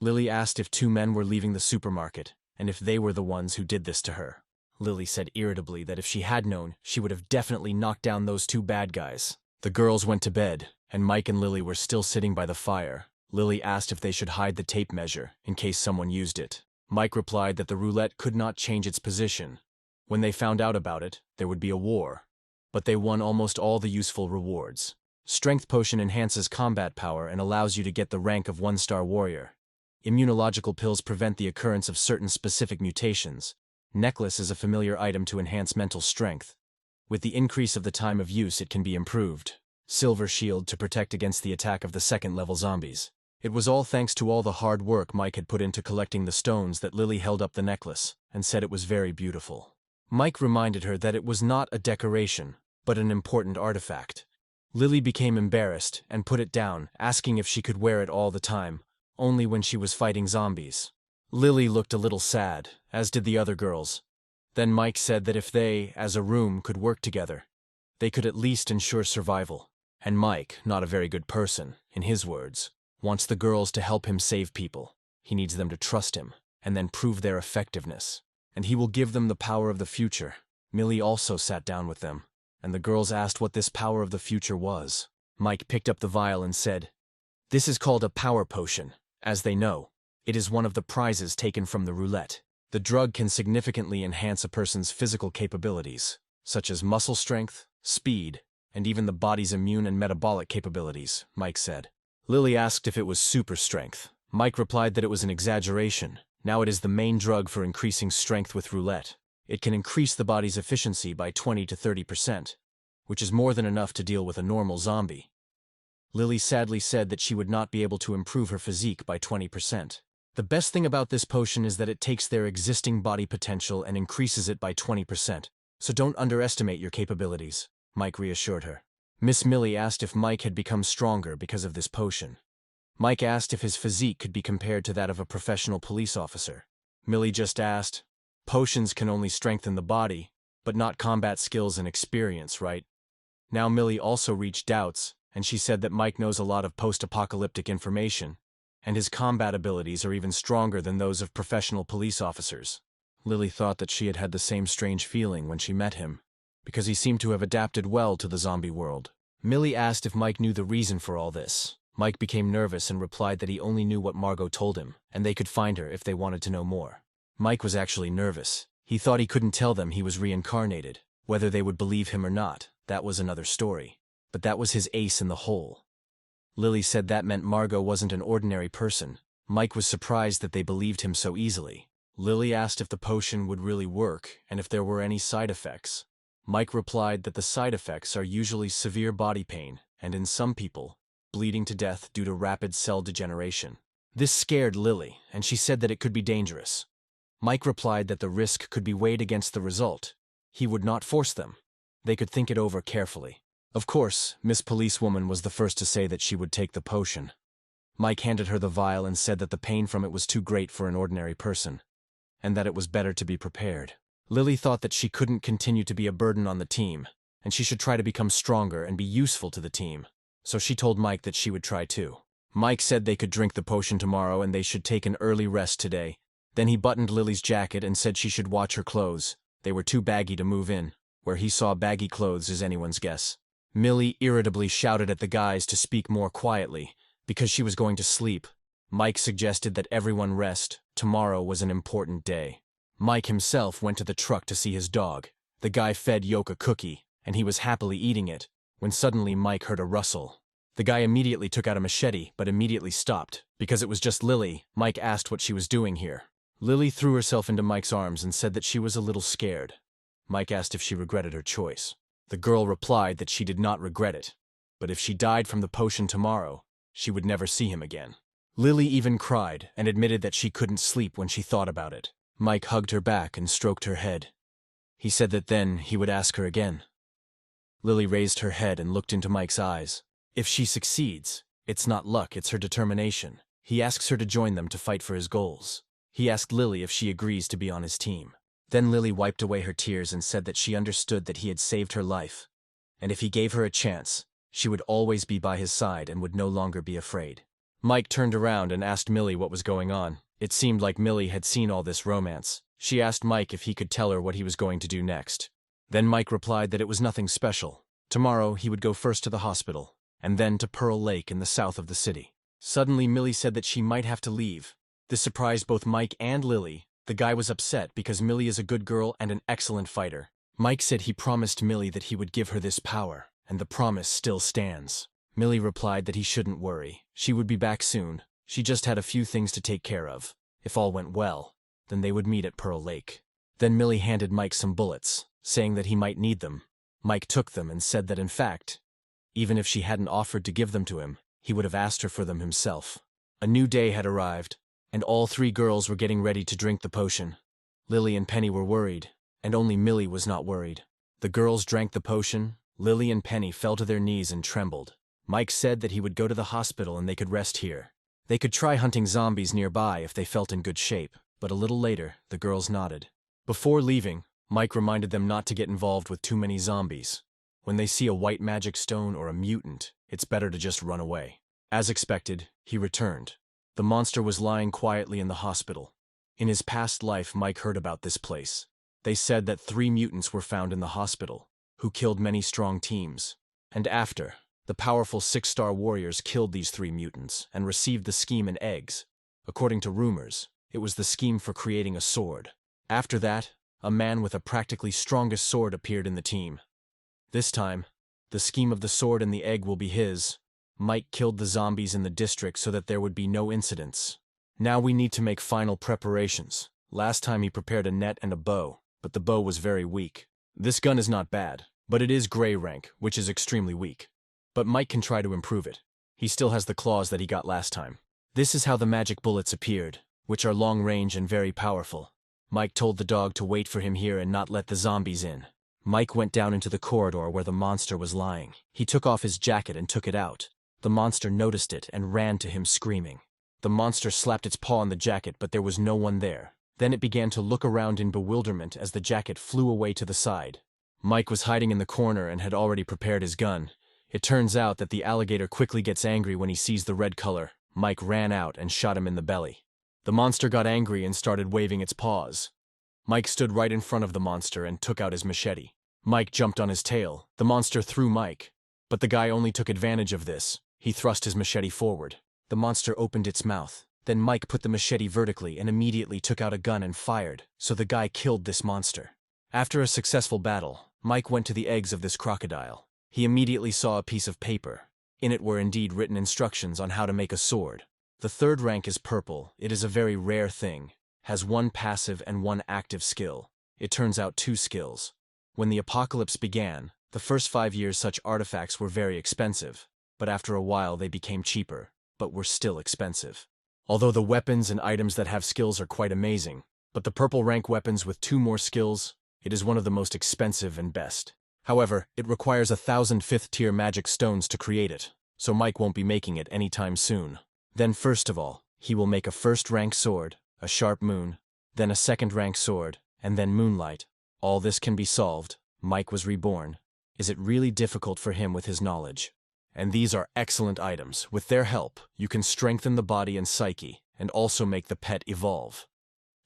Lily asked if two men were leaving the supermarket, and if they were the ones who did this to her. Lily said irritably that if she had known, she would have definitely knocked down those two bad guys. The girls went to bed, and Mike and Lily were still sitting by the fire. Lily asked if they should hide the tape measure, in case someone used it. Mike replied that the roulette could not change its position. When they found out about it, there would be a war. But they won almost all the useful rewards. Strength potion enhances combat power and allows you to get the rank of 1-star warrior. Immunological pills prevent the occurrence of certain specific mutations. Necklace is a familiar item to enhance mental strength. With the increase of the time of use, it can be improved. Silver shield to protect against the attack of the second-level zombies. It was all thanks to all the hard work Mike had put into collecting the stones that Lily held up the necklace, and said it was very beautiful. Mike reminded her that it was not a decoration, but an important artifact. Lily became embarrassed and put it down, asking if she could wear it all the time, only when she was fighting zombies. Lily looked a little sad, as did the other girls. Then Mike said that if they, as a room, could work together, they could at least ensure survival. And Mike, not a very good person, in his words, wants the girls to help him save people. He needs them to trust him, and then prove their effectiveness. And he will give them the power of the future. Millie also sat down with them, and the girls asked what this power of the future was. Mike picked up the vial and said, "This is called a power potion. As they know, it is one of the prizes taken from the roulette. The drug can significantly enhance a person's physical capabilities, such as muscle strength, speed, and even the body's immune and metabolic capabilities," Mike said. Lily asked if it was super strength. Mike replied that it was an exaggeration. Now it is the main drug for increasing strength with roulette. It can increase the body's efficiency by 20 to 30%, which is more than enough to deal with a normal zombie. Lily sadly said that she would not be able to improve her physique by 20%. The best thing about this potion is that it takes their existing body potential and increases it by 20%, so don't underestimate your capabilities, Mike reassured her. Miss Millie asked if Mike had become stronger because of this potion. Mike asked if his physique could be compared to that of a professional police officer. Millie just asked, "Potions can only strengthen the body, but not combat skills and experience, right?" Now Millie also reached doubts, and she said that Mike knows a lot of post-apocalyptic information, and his combat abilities are even stronger than those of professional police officers. Lily thought that she had had the same strange feeling when she met him, because he seemed to have adapted well to the zombie world. Millie asked if Mike knew the reason for all this. Mike became nervous and replied that he only knew what Margot told him, and they could find her if they wanted to know more. Mike was actually nervous. He thought he couldn't tell them he was reincarnated. Whether they would believe him or not, that was another story. But that was his ace in the hole. Lily said that meant Margot wasn't an ordinary person. Mike was surprised that they believed him so easily. Lily asked if the potion would really work and if there were any side effects. Mike replied that the side effects are usually severe body pain, and in some people, bleeding to death due to rapid cell degeneration. This scared Lily, and she said that it could be dangerous. Mike replied that the risk could be weighed against the result. He would not force them. They could think it over carefully. Of course, Miss Policewoman was the first to say that she would take the potion. Mike handed her the vial and said that the pain from it was too great for an ordinary person, and that it was better to be prepared. Lily thought that she couldn't continue to be a burden on the team, and she should try to become stronger and be useful to the team. So she told Mike that she would try too. Mike said they could drink the potion tomorrow and they should take an early rest today. Then he buttoned Lily's jacket and said she should watch her clothes. They were too baggy to move in. Where he saw baggy clothes is anyone's guess. Millie irritably shouted at the guys to speak more quietly, because she was going to sleep. Mike suggested that everyone rest. Tomorrow was an important day. Mike himself went to the truck to see his dog. The guy fed Yoke a cookie, and he was happily eating it, when suddenly Mike heard a rustle. The guy immediately took out a machete, but immediately stopped. Because it was just Lily, Mike asked what she was doing here. Lily threw herself into Mike's arms and said that she was a little scared. Mike asked if she regretted her choice. The girl replied that she did not regret it, but if she died from the potion tomorrow, she would never see him again. Lily even cried and admitted that she couldn't sleep when she thought about it. Mike hugged her back and stroked her head. He said that then he would ask her again. Lily raised her head and looked into Mike's eyes. If she succeeds, it's not luck, it's her determination. He asks her to join them to fight for his goals. He asked Lily if she agrees to be on his team. Then Lily wiped away her tears and said that she understood that he had saved her life, and if he gave her a chance, she would always be by his side and would no longer be afraid. Mike turned around and asked Millie what was going on. It seemed like Millie had seen all this romance. She asked Mike if he could tell her what he was going to do next. Then Mike replied that it was nothing special. Tomorrow he would go first to the hospital, and then to Pearl Lake in the south of the city. Suddenly Millie said that she might have to leave. This surprised both Mike and Lily. The guy was upset because Millie is a good girl and an excellent fighter. Mike said he promised Millie that he would give her this power, and the promise still stands. Millie replied that he shouldn't worry. She would be back soon. She just had a few things to take care of. If all went well, then they would meet at Pearl Lake. Then Millie handed Mike some bullets, saying that he might need them. Mike took them and said that in fact, even if she hadn't offered to give them to him, he would have asked her for them himself. A new day had arrived, and all three girls were getting ready to drink the potion. Lily and Penny were worried, and only Millie was not worried. The girls drank the potion. Lily and Penny fell to their knees and trembled. Mike said that he would go to the hospital and they could rest here. They could try hunting zombies nearby if they felt in good shape, but a little later, the girls nodded. Before leaving, Mike reminded them not to get involved with too many zombies. When they see a white magic stone or a mutant, it's better to just run away. As expected, he returned. The monster was lying quietly in the hospital. In his past life, Mike heard about this place. They said that 3 mutants were found in the hospital, who killed many strong teams. And after, the powerful 6-star warriors killed these 3 mutants and received the scheme and eggs. According to rumors, it was the scheme for creating a sword. After that, a man with a practically strongest sword appeared in the team. This time, the scheme of the sword and the egg will be his. Mike killed the zombies in the district so that there would be no incidents. Now we need to make final preparations. Last time he prepared a net and a bow, but the bow was very weak. This gun is not bad, but it is gray rank, which is extremely weak. But Mike can try to improve it. He still has the claws that he got last time. This is how the magic bullets appeared, which are long range and very powerful. Mike told the dog to wait for him here and not let the zombies in. Mike went down into the corridor where the monster was lying. He took off his jacket and took it out. The monster noticed it and ran to him screaming. The monster slapped its paw on the jacket, but there was no one there. Then it began to look around in bewilderment as the jacket flew away to the side. Mike was hiding in the corner and had already prepared his gun. It turns out that the alligator quickly gets angry when he sees the red color. Mike ran out and shot him in the belly. The monster got angry and started waving its paws. Mike stood right in front of the monster and took out his machete. Mike jumped on his tail. The monster threw Mike, but the guy only took advantage of this. He thrust his machete forward. The monster opened its mouth. Then Mike put the machete vertically and immediately took out a gun and fired, so the guy killed this monster. After a successful battle, Mike went to the eggs of this crocodile. He immediately saw a piece of paper. In it were indeed written instructions on how to make a sword. The 3rd rank is purple. It is a very rare thing. Has 1 passive and 1 active skill. It turns out 2 skills. When the apocalypse began, the first 5 years such artifacts were very expensive. But after a while they became cheaper, but were still expensive. Although the weapons and items that have skills are quite amazing, but the purple rank weapons with 2 more skills, it is one of the most expensive and best. However, it requires 1,000 5th tier magic stones to create it, so Mike won't be making it anytime soon. Then first of all, he will make a 1st rank sword, a sharp moon, then a 2nd rank sword, and then moonlight. All this can be solved. Mike was reborn. Is it really difficult for him with his knowledge? And these are excellent items. With their help, you can strengthen the body and psyche, and also make the pet evolve.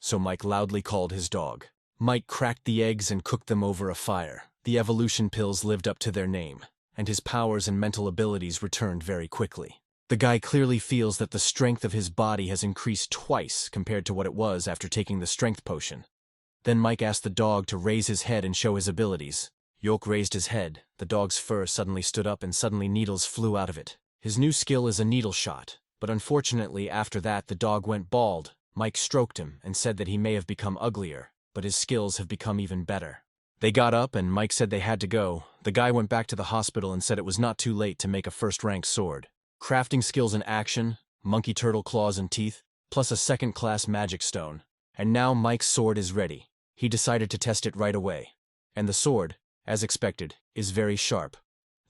so Mike loudly called his dog. Mike cracked the eggs and cooked them over a fire. The evolution pills lived up to their name, and his powers and mental abilities returned very quickly. The guy clearly feels that the strength of his body has increased twice compared to what it was after taking the strength potion. Then Mike asked the dog to raise his head and show his abilities. Yolk raised his head, the dog's fur suddenly stood up and suddenly needles flew out of it. His new skill is a needle shot, but unfortunately after that the dog went bald. Mike stroked him and said that he may have become uglier, but his skills have become even better. They got up and Mike said they had to go. The guy went back to the hospital and said it was not too late to make a first-rank sword. Crafting skills in action, monkey turtle claws and teeth, plus a second-class magic stone. And now Mike's sword is ready. He decided to test it right away. And the sword, as expected, is very sharp.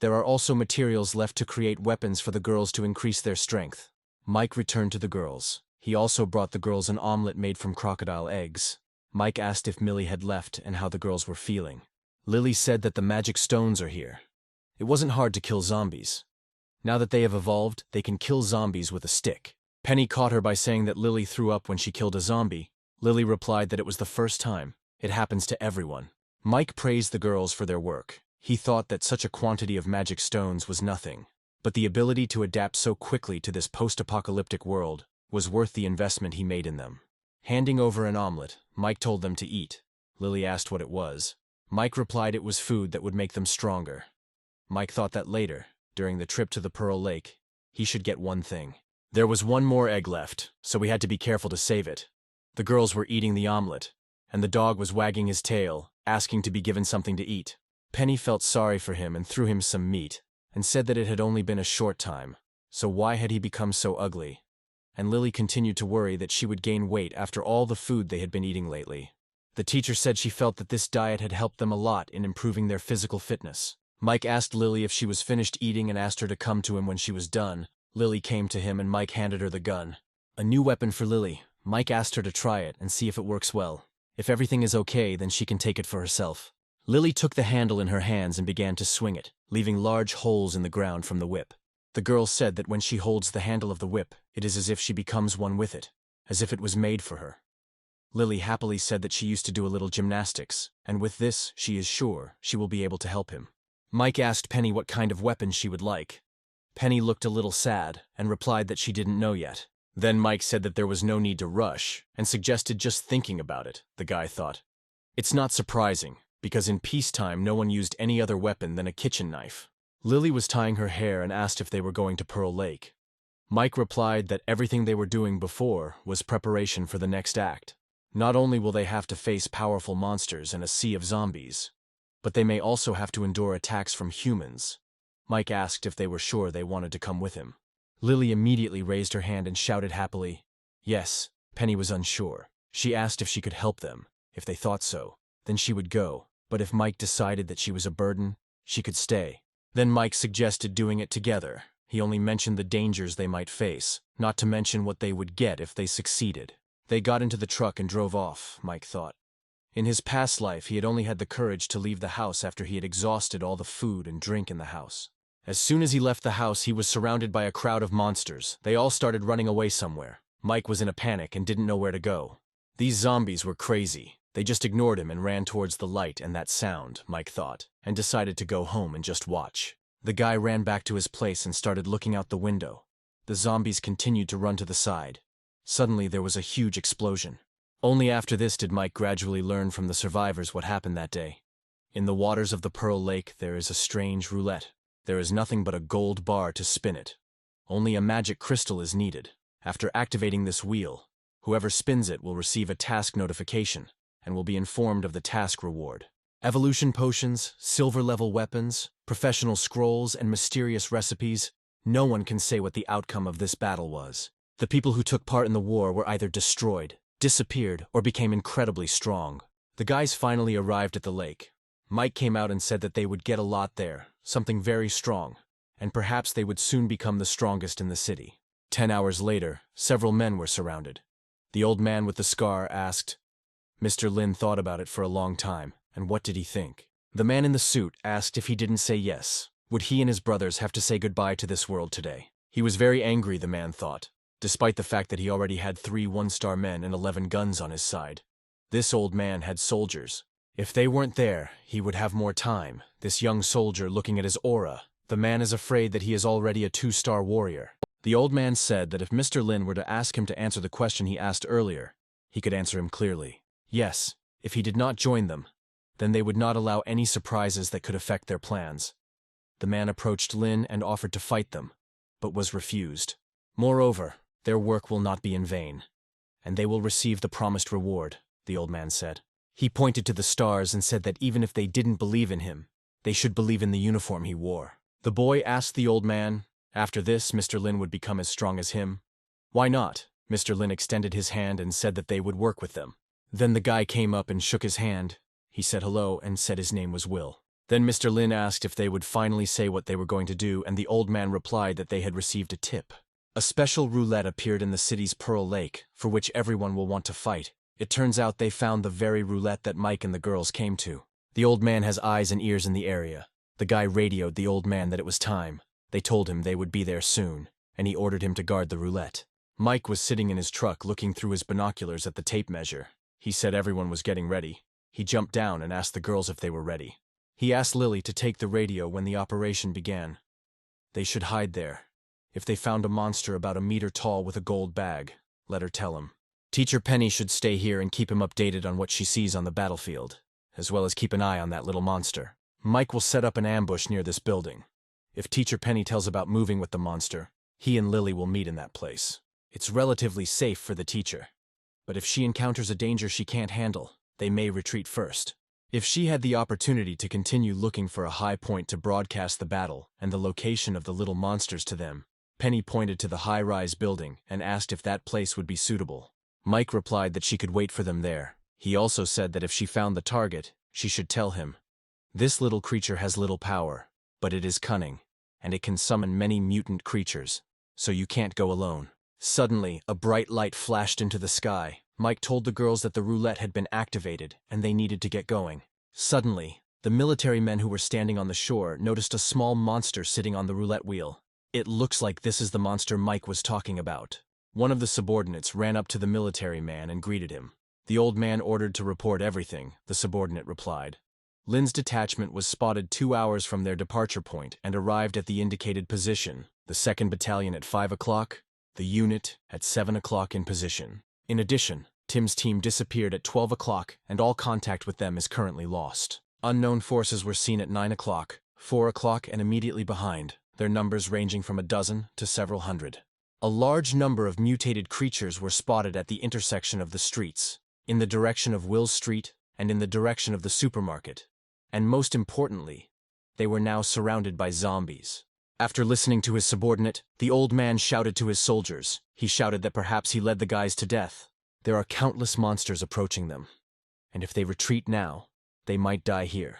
There are also materials left to create weapons for the girls to increase their strength. Mike returned to the girls. He also brought the girls an omelet made from crocodile eggs. Mike asked if Millie had left and how the girls were feeling. Lily said that the magic stones are here. It wasn't hard to kill zombies. Now that they have evolved, they can kill zombies with a stick. Penny caught her by saying that Lily threw up when she killed a zombie. Lily replied that it was the first time. It happens to everyone. Mike praised the girls for their work. He thought that such a quantity of magic stones was nothing. But the ability to adapt so quickly to this post-apocalyptic world was worth the investment he made in them. Handing over an omelet, Mike told them to eat. Lily asked what it was. Mike replied it was food that would make them stronger. Mike thought that later, during the trip to the Pearl Lake, he should get one thing. There was one more egg left, so we had to be careful to save it. The girls were eating the omelet, and the dog was wagging his tail, asking to be given something to eat. Penny felt sorry for him and threw him some meat, and said that it had only been a short time, so why had he become so ugly? And Lily continued to worry that she would gain weight after all the food they had been eating lately. The teacher said she felt that this diet had helped them a lot in improving their physical fitness. Mike asked Lily if she was finished eating and asked her to come to him when she was done. Lily came to him and Mike handed her the gun. A new weapon for Lily. Mike asked her to try it and see if it works well. If everything is okay, then she can take it for herself. Lily took the handle in her hands and began to swing it, leaving large holes in the ground from the whip. The girl said that when she holds the handle of the whip, it is as if she becomes one with it, as if it was made for her. Lily happily said that she used to do a little gymnastics, and with this, she is sure she will be able to help him. Mike asked Penny what kind of weapon she would like. Penny looked a little sad and replied that she didn't know yet. Then Mike said that there was no need to rush and suggested just thinking about it, the guy thought. It's not surprising, because in peacetime no one used any other weapon than a kitchen knife. Lily was tying her hair and asked if they were going to Pearl Lake. Mike replied that everything they were doing before was preparation for the next act. Not only will they have to face powerful monsters and a sea of zombies, but they may also have to endure attacks from humans. Mike asked if they were sure they wanted to come with him. Lily immediately raised her hand and shouted happily, yes. Penny was unsure. She asked if she could help them. If they thought so, then she would go, but if Mike decided that she was a burden, she could stay. Then Mike suggested doing it together. He only mentioned the dangers they might face, not to mention what they would get if they succeeded. They got into the truck and drove off, Mike thought. In his past life, he had only had the courage to leave the house after he had exhausted all the food and drink in the house. As soon as he left the house, he was surrounded by a crowd of monsters. They all started running away somewhere. Mike was in a panic and didn't know where to go. These zombies were crazy. They just ignored him and ran towards the light and that sound, Mike thought, and decided to go home and just watch. The guy ran back to his place and started looking out the window. The zombies continued to run to the side. Suddenly, there was a huge explosion. Only after this did Mike gradually learn from the survivors what happened that day. In the waters of the Pearl Lake, there is a strange roulette. There is nothing but a gold bar to spin it. Only a magic crystal is needed. After activating this wheel, whoever spins it will receive a task notification and will be informed of the task reward. Evolution potions, silver-level weapons, professional scrolls, and mysterious recipes. No one can say what the outcome of this battle was. The people who took part in the war were either destroyed, disappeared, or became incredibly strong. The guys finally arrived at the lake. Mike came out and said that they would get a lot there, something very strong, and perhaps they would soon become the strongest in the city. 10 hours later, several men were surrounded. The old man with the scar asked. Mr. Lin thought about it for a long time, and what did he think? The man in the suit asked if he didn't say yes. Would he and his brothers have to say goodbye to this world today? He was very angry, the man thought. despite the fact that he already had 3 one-star men and 11 guns on his side. This old man had soldiers. If they weren't there, he would have more time. This young soldier looking at his aura. The man is afraid that he is already a 2-star warrior. The old man said that if Mr. Lin were to ask him to answer the question he asked earlier, he could answer him clearly. Yes, if he did not join them, then they would not allow any surprises that could affect their plans. The man approached Lin and offered to fight them, but was refused. Moreover, their work will not be in vain, and they will receive the promised reward, the old man said. He pointed to the stars and said that even if they didn't believe in him, they should believe in the uniform he wore. The boy asked the old man, after this Mr. Lin would become as strong as him. Why not? Mr. Lin extended his hand and said that they would work with them. Then the guy came up and shook his hand. He said hello and said his name was Will. Then Mr. Lin asked if they would finally say what they were going to do, and the old man replied that they had received a tip. A special roulette appeared in the city's Pearl Lake, for which everyone will want to fight. It turns out they found the very roulette that Mike and the girls came to. The old man has eyes and ears in the area. The guy radioed the old man that it was time. They told him they would be there soon, and he ordered him to guard the roulette. Mike was sitting in his truck looking through his binoculars at the tape measure. He said everyone was getting ready. He jumped down and asked the girls if they were ready. He asked Lily to take the radio when the operation began. They should hide there. If they found a monster about a meter tall with a gold bag, let her tell him. Teacher Penny should stay here and keep him updated on what she sees on the battlefield, as well as keep an eye on that little monster. Mike will set up an ambush near this building. If Teacher Penny tells about moving with the monster, he and Lily will meet in that place. It's relatively safe for the teacher, but if she encounters a danger she can't handle, they may retreat first. If she had the opportunity to continue looking for a high point to broadcast the battle and the location of the little monsters to them, Penny pointed to the high-rise building and asked if that place would be suitable. Mike replied that she could wait for them there. He also said that if she found the target, she should tell him. This little creature has little power, but it is cunning, and it can summon many mutant creatures, so you can't go alone. Suddenly, a bright light flashed into the sky. Mike told the girls that the roulette had been activated and they needed to get going. Suddenly, the military men who were standing on the shore noticed a small monster sitting on the roulette wheel. It looks like this is the monster Mike was talking about. One of the subordinates ran up to the military man and greeted him. The old man ordered to report everything, the subordinate replied. Lin's detachment was spotted 2 hours from their departure point and arrived at the indicated position, the 2nd Battalion at 5 o'clock, the unit at 7 o'clock in position. In addition, Tim's team disappeared at 12 o'clock and all contact with them is currently lost. Unknown forces were seen at 9 o'clock, 4 o'clock and immediately behind, their numbers ranging from a dozen to several hundred. A large number of mutated creatures were spotted at the intersection of the streets, in the direction of Will's Street and in the direction of the supermarket. And most importantly, they were now surrounded by zombies. After listening to his subordinate, the old man shouted to his soldiers. He shouted that perhaps he led the guys to death. There are countless monsters approaching them, and if they retreat now, they might die here.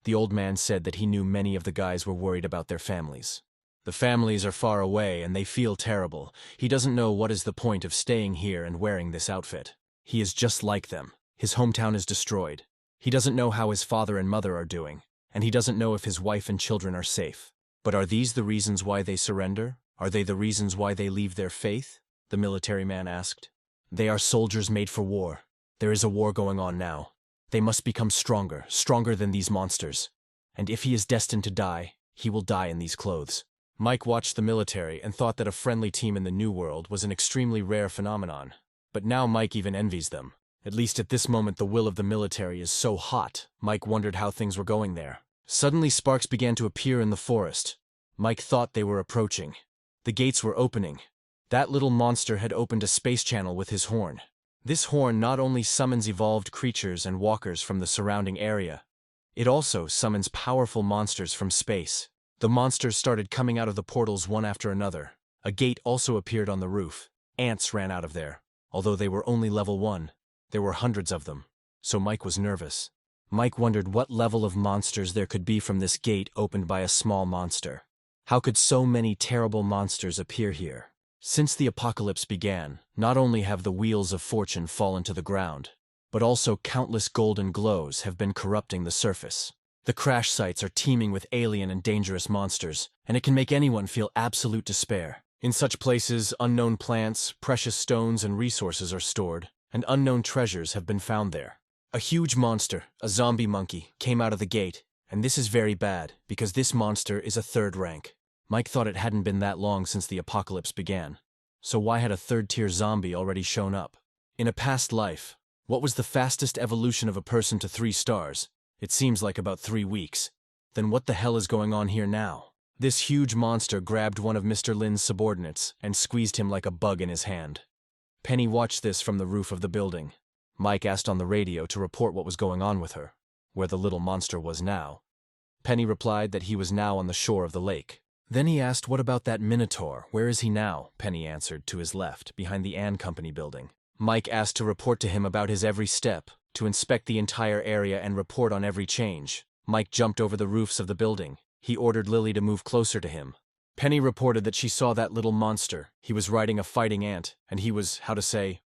The old man said that he knew many of the guys were worried about their families. The families are far away and they feel terrible. He doesn't know what is the point of staying here and wearing this outfit. He is just like them. His hometown is destroyed. He doesn't know how his father and mother are doing, and he doesn't know if his wife and children are safe. But are these the reasons why they surrender? Are they the reasons why they leave their faith? The military man asked. They are soldiers made for war. There is a war going on now. They must become stronger, stronger than these monsters. And if he is destined to die, he will die in these clothes. Mike watched the military and thought that a friendly team in the New World was an extremely rare phenomenon. But now Mike even envies them. At least at this moment the will of the military is so hot. Mike wondered how things were going there. Suddenly sparks began to appear in the forest. Mike thought they were approaching. The gates were opening. That little monster had opened a space channel with his horn. This horn not only summons evolved creatures and walkers from the surrounding area, it also summons powerful monsters from space. The monsters started coming out of the portals one after another. A gate also appeared on the roof. Ants ran out of there. Although they were only level 1, there were hundreds of them, so Mike was nervous. Mike wondered what level of monsters there could be from this gate opened by a small monster. How could so many terrible monsters appear here? Since the apocalypse began, not only have the wheels of fortune fallen to the ground, but also countless golden glows have been corrupting the surface. The crash sites are teeming with alien and dangerous monsters, and it can make anyone feel absolute despair. In such places, unknown plants, precious stones, and resources are stored, and unknown treasures have been found there. A huge monster, a zombie monkey, came out of the gate, and this is very bad, because this monster is a third rank. Mike thought it hadn't been that long since the apocalypse began. So why had a third-tier zombie already shown up? In a past life, what was the fastest evolution of a person to 3 stars? It seems like about 3 weeks. Then what the hell is going on here now? This huge monster grabbed one of Mr. Lin's subordinates and squeezed him like a bug in his hand. Penny watched this from the roof of the building. Mike asked on the radio to report what was going on with her, where the little monster was now. Penny replied that he was now on the shore of the lake. Then he asked, what about that Minotaur? Where is he now? Penny answered, to his left, behind the Ann Company building. Mike asked to report to him about his every step, to inspect the entire area and report on every change. Mike jumped over the roofs of the building. He ordered Lily to move closer to him. Penny reported that she saw that little monster. He was riding a fighting ant, and he was,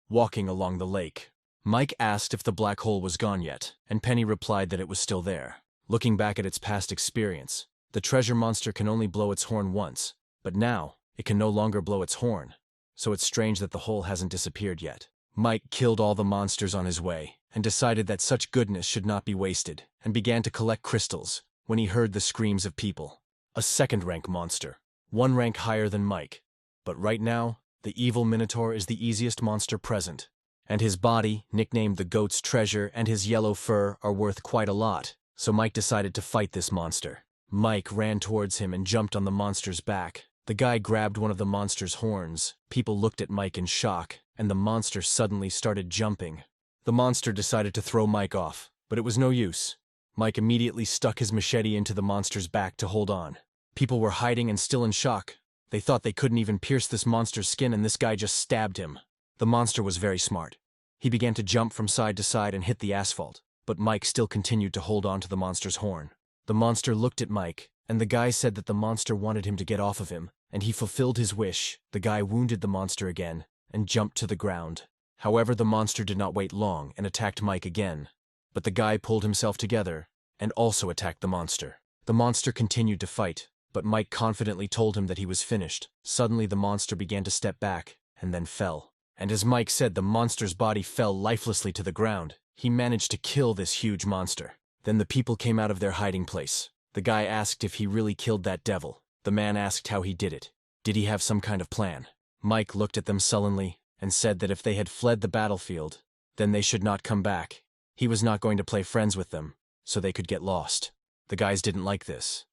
walking along the lake. Mike asked if the black hole was gone yet, and Penny replied that it was still there. Looking back at its past experience, the treasure monster can only blow its horn once, but now it can no longer blow its horn. So it's strange that the hole hasn't disappeared yet. Mike killed all the monsters on his way, and decided that such goodness should not be wasted, and began to collect crystals, when he heard the screams of people. A second-rank monster, 1 rank higher than Mike. But right now, the evil Minotaur is the easiest monster present, and his body, nicknamed the Goat's Treasure, and his yellow fur are worth quite a lot, so Mike decided to fight this monster. Mike ran towards him and jumped on the monster's back. The guy grabbed one of the monster's horns. People looked at Mike in shock, and the monster suddenly started jumping. The monster decided to throw Mike off, but it was no use. Mike immediately stuck his machete into the monster's back to hold on. People were hiding and still in shock. They thought they couldn't even pierce this monster's skin, and this guy just stabbed him. The monster was very smart. He began to jump from side to side and hit the asphalt, but Mike still continued to hold on to the monster's horn. The monster looked at Mike, and the guy said that the monster wanted him to get off of him, and he fulfilled his wish. The guy wounded the monster again, and jumped to the ground. However, the monster did not wait long and attacked Mike again. But the guy pulled himself together, and also attacked the monster. The monster continued to fight, but Mike confidently told him that he was finished. Suddenly the monster began to step back, and then fell. And as Mike said, the monster's body fell lifelessly to the ground. He managed to kill this huge monster. Then the people came out of their hiding place. The guy asked if he really killed that devil. The man asked how he did it. Did he have some kind of plan? Mike looked at them sullenly and said that if they had fled the battlefield, then they should not come back. He was not going to play friends with them, so they could get lost. The guys didn't like this.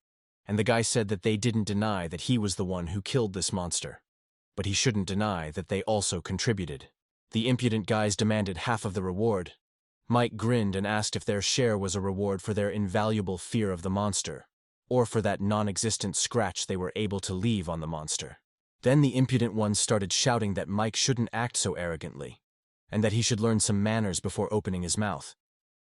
And the guy said that they didn't deny that he was the one who killed this monster. But he shouldn't deny that they also contributed. The impudent guys demanded half of the reward. Mike grinned and asked if their share was a reward for their invaluable fear of the monster, or for that non-existent scratch they were able to leave on the monster. Then the impudent ones started shouting that Mike shouldn't act so arrogantly, and that he should learn some manners before opening his mouth,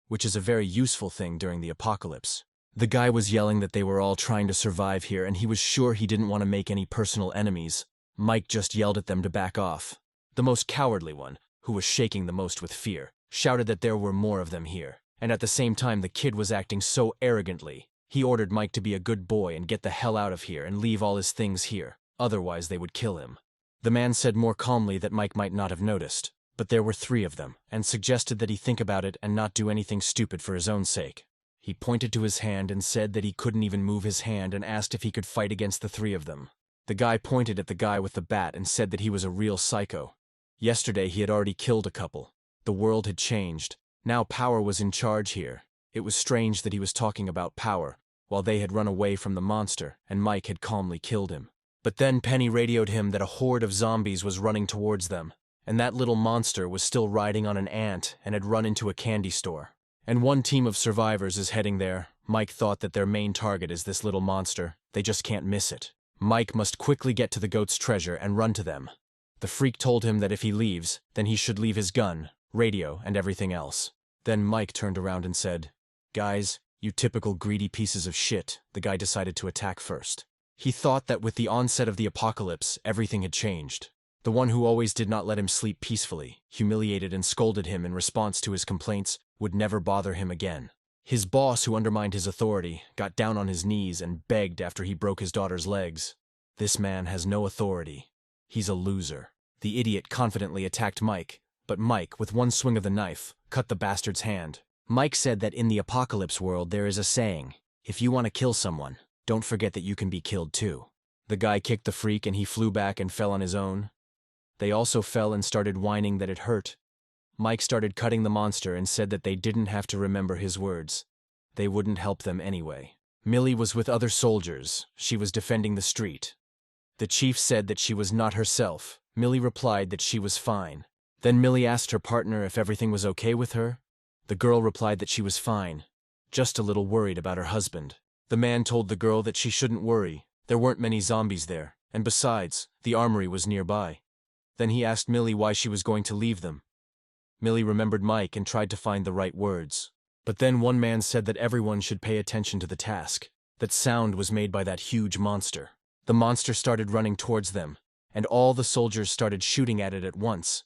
which is a very useful thing during the apocalypse. The guy was yelling that they were all trying to survive here, and he was sure he didn't want to make any personal enemies. Mike just yelled at them to back off. The most cowardly one, who was shaking the most with fear, shouted that there were more of them here, and at the same time the kid was acting so arrogantly. He ordered Mike to be a good boy and get the hell out of here and leave all his things here, otherwise they would kill him. The man said more calmly that Mike might not have noticed, but there were 3 of them, and suggested that he think about it and not do anything stupid for his own sake. He pointed to his hand and said that he couldn't even move his hand and asked if he could fight against the 3 of them. The guy pointed at the guy with the bat and said that he was a real psycho. Yesterday he had already killed a couple. The world had changed. Now power was in charge here. It was strange that he was talking about power, while they had run away from the monster, and Mike had calmly killed him. But then Penny radioed him that a horde of zombies was running towards them, and that little monster was still riding on an ant and had run into a candy store. And one team of survivors is heading there. Mike thought that their main target is this little monster. They just can't miss it. Mike must quickly get to the Goat's Treasure and run to them. The freak told him that if he leaves, then he should leave his gun, radio, and everything else. Then Mike turned around and said, "Guys, you typical greedy pieces of shit." The guy decided to attack first. He thought that with the onset of the apocalypse, everything had changed. The one who always did not let him sleep peacefully, humiliated and scolded him in response to his complaints, would never bother him again. His boss, who undermined his authority, got down on his knees and begged after he broke his daughter's legs. This man has no authority. He's a loser. The idiot confidently attacked Mike, but Mike, with one swing of the knife, cut the bastard's hand. Mike said that in the apocalypse world there is a saying, if you want to kill someone, don't forget that you can be killed too. The guy kicked the freak and he flew back and fell on his own. They also fell and started whining that it hurt. Mike started cutting the monster and said that they didn't have to remember his words. They wouldn't help them anyway. Millie was with other soldiers. She was defending the street. The chief said that she was not herself. Millie replied that she was fine. Then Millie asked her partner if everything was okay with her. The girl replied that she was fine, just a little worried about her husband. The man told the girl that she shouldn't worry. There weren't many zombies there, and besides, the armory was nearby. Then he asked Millie why she was going to leave them. Millie remembered Mike and tried to find the right words. But then one man said that everyone should pay attention to the task. That sound was made by that huge monster. The monster started running towards them, and all the soldiers started shooting at it at once.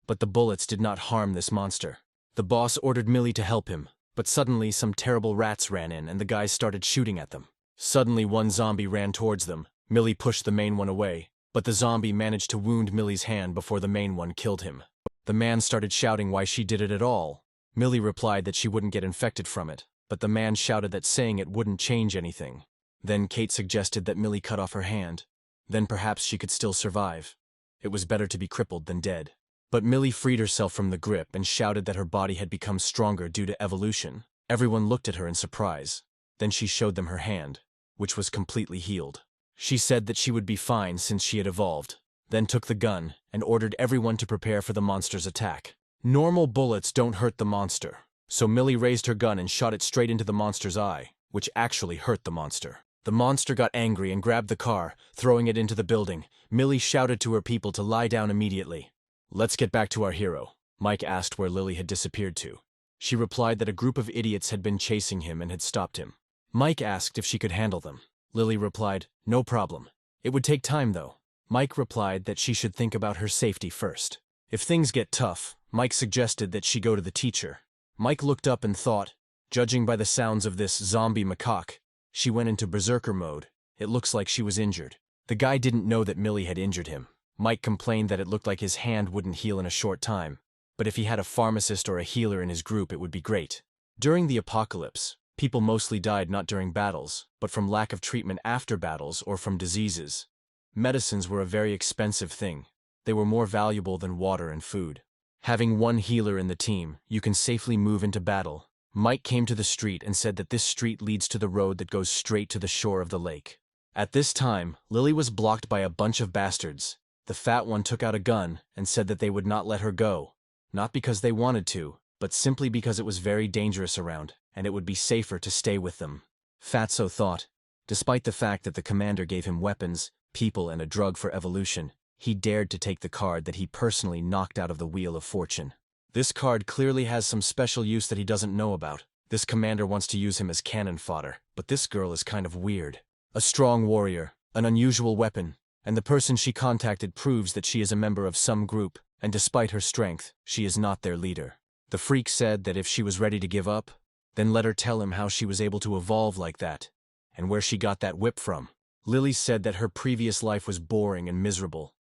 But the bullets did not harm this monster. The boss ordered Millie to help him, but suddenly some terrible rats ran in and the guys started shooting at them. Suddenly one zombie ran towards them. Millie pushed the main one away, but the zombie managed to wound Millie's hand before the main one killed him. The man started shouting why she did it at all. Millie replied that she wouldn't get infected from it, but the man shouted that saying it wouldn't change anything. Then Kate suggested that Millie cut off her hand. Then perhaps she could still survive. It was better to be crippled than dead. But Millie freed herself from the grip and shouted that her body had become stronger due to evolution. Everyone looked at her in surprise. Then she showed them her hand, which was completely healed. She said that she would be fine since she had evolved, then took the gun and ordered everyone to prepare for the monster's attack. Normal bullets don't hurt the monster, so Millie raised her gun and shot it straight into the monster's eye, which actually hurt the monster. The monster got angry and grabbed the car, throwing it into the building. Millie shouted to her people to lie down immediately. "Let's get back to our hero." Mike asked where Lily had disappeared to. She replied that a group of idiots had been chasing him and had stopped him. Mike asked if she could handle them. Lily replied, "No problem. It would take time though." Mike replied that she should think about her safety first. If things get tough, Mike suggested that she go to the teacher. Mike looked up and thought, judging by the sounds of this zombie macaque, she went into berserker mode. It looks like she was injured. The guy didn't know that Millie had injured him. Mike complained that it looked like his hand wouldn't heal in a short time, but if he had a pharmacist or a healer in his group it would be great. During the apocalypse, people mostly died not during battles, but from lack of treatment after battles or from diseases. Medicines were a very expensive thing. They were more valuable than water and food. Having one healer in the team, you can safely move into battle. Mike came to the street and said that this street leads to the road that goes straight to the shore of the lake. At this time, Lily was blocked by a bunch of bastards. The fat one took out a gun and said that they would not let her go, not because they wanted to, but simply because it was very dangerous around, and it would be safer to stay with them. Fatso thought, despite the fact that the commander gave him weapons, people, and a drug for evolution, he dared to take the card that he personally knocked out of the Wheel of Fortune. This card clearly has some special use that he doesn't know about. This commander wants to use him as cannon fodder, but this girl is kind of weird. A strong warrior, an unusual weapon, and the person she contacted proves that she is a member of some group, and despite her strength, she is not their leader. The freak said that if she was ready to give up, then let her tell him how she was able to evolve like that, and where she got that whip from. Lily said that her previous life was boring and miserable.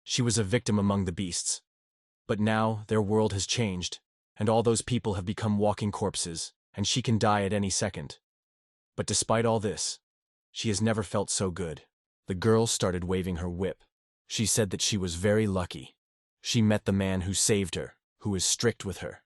She was a victim among the beasts. But now, their world has changed, and all those people have become walking corpses, and she can die at any second. But despite all this, she has never felt so good. The girl started waving her whip. She said that she was very lucky. She met the man who saved her, who is strict with her,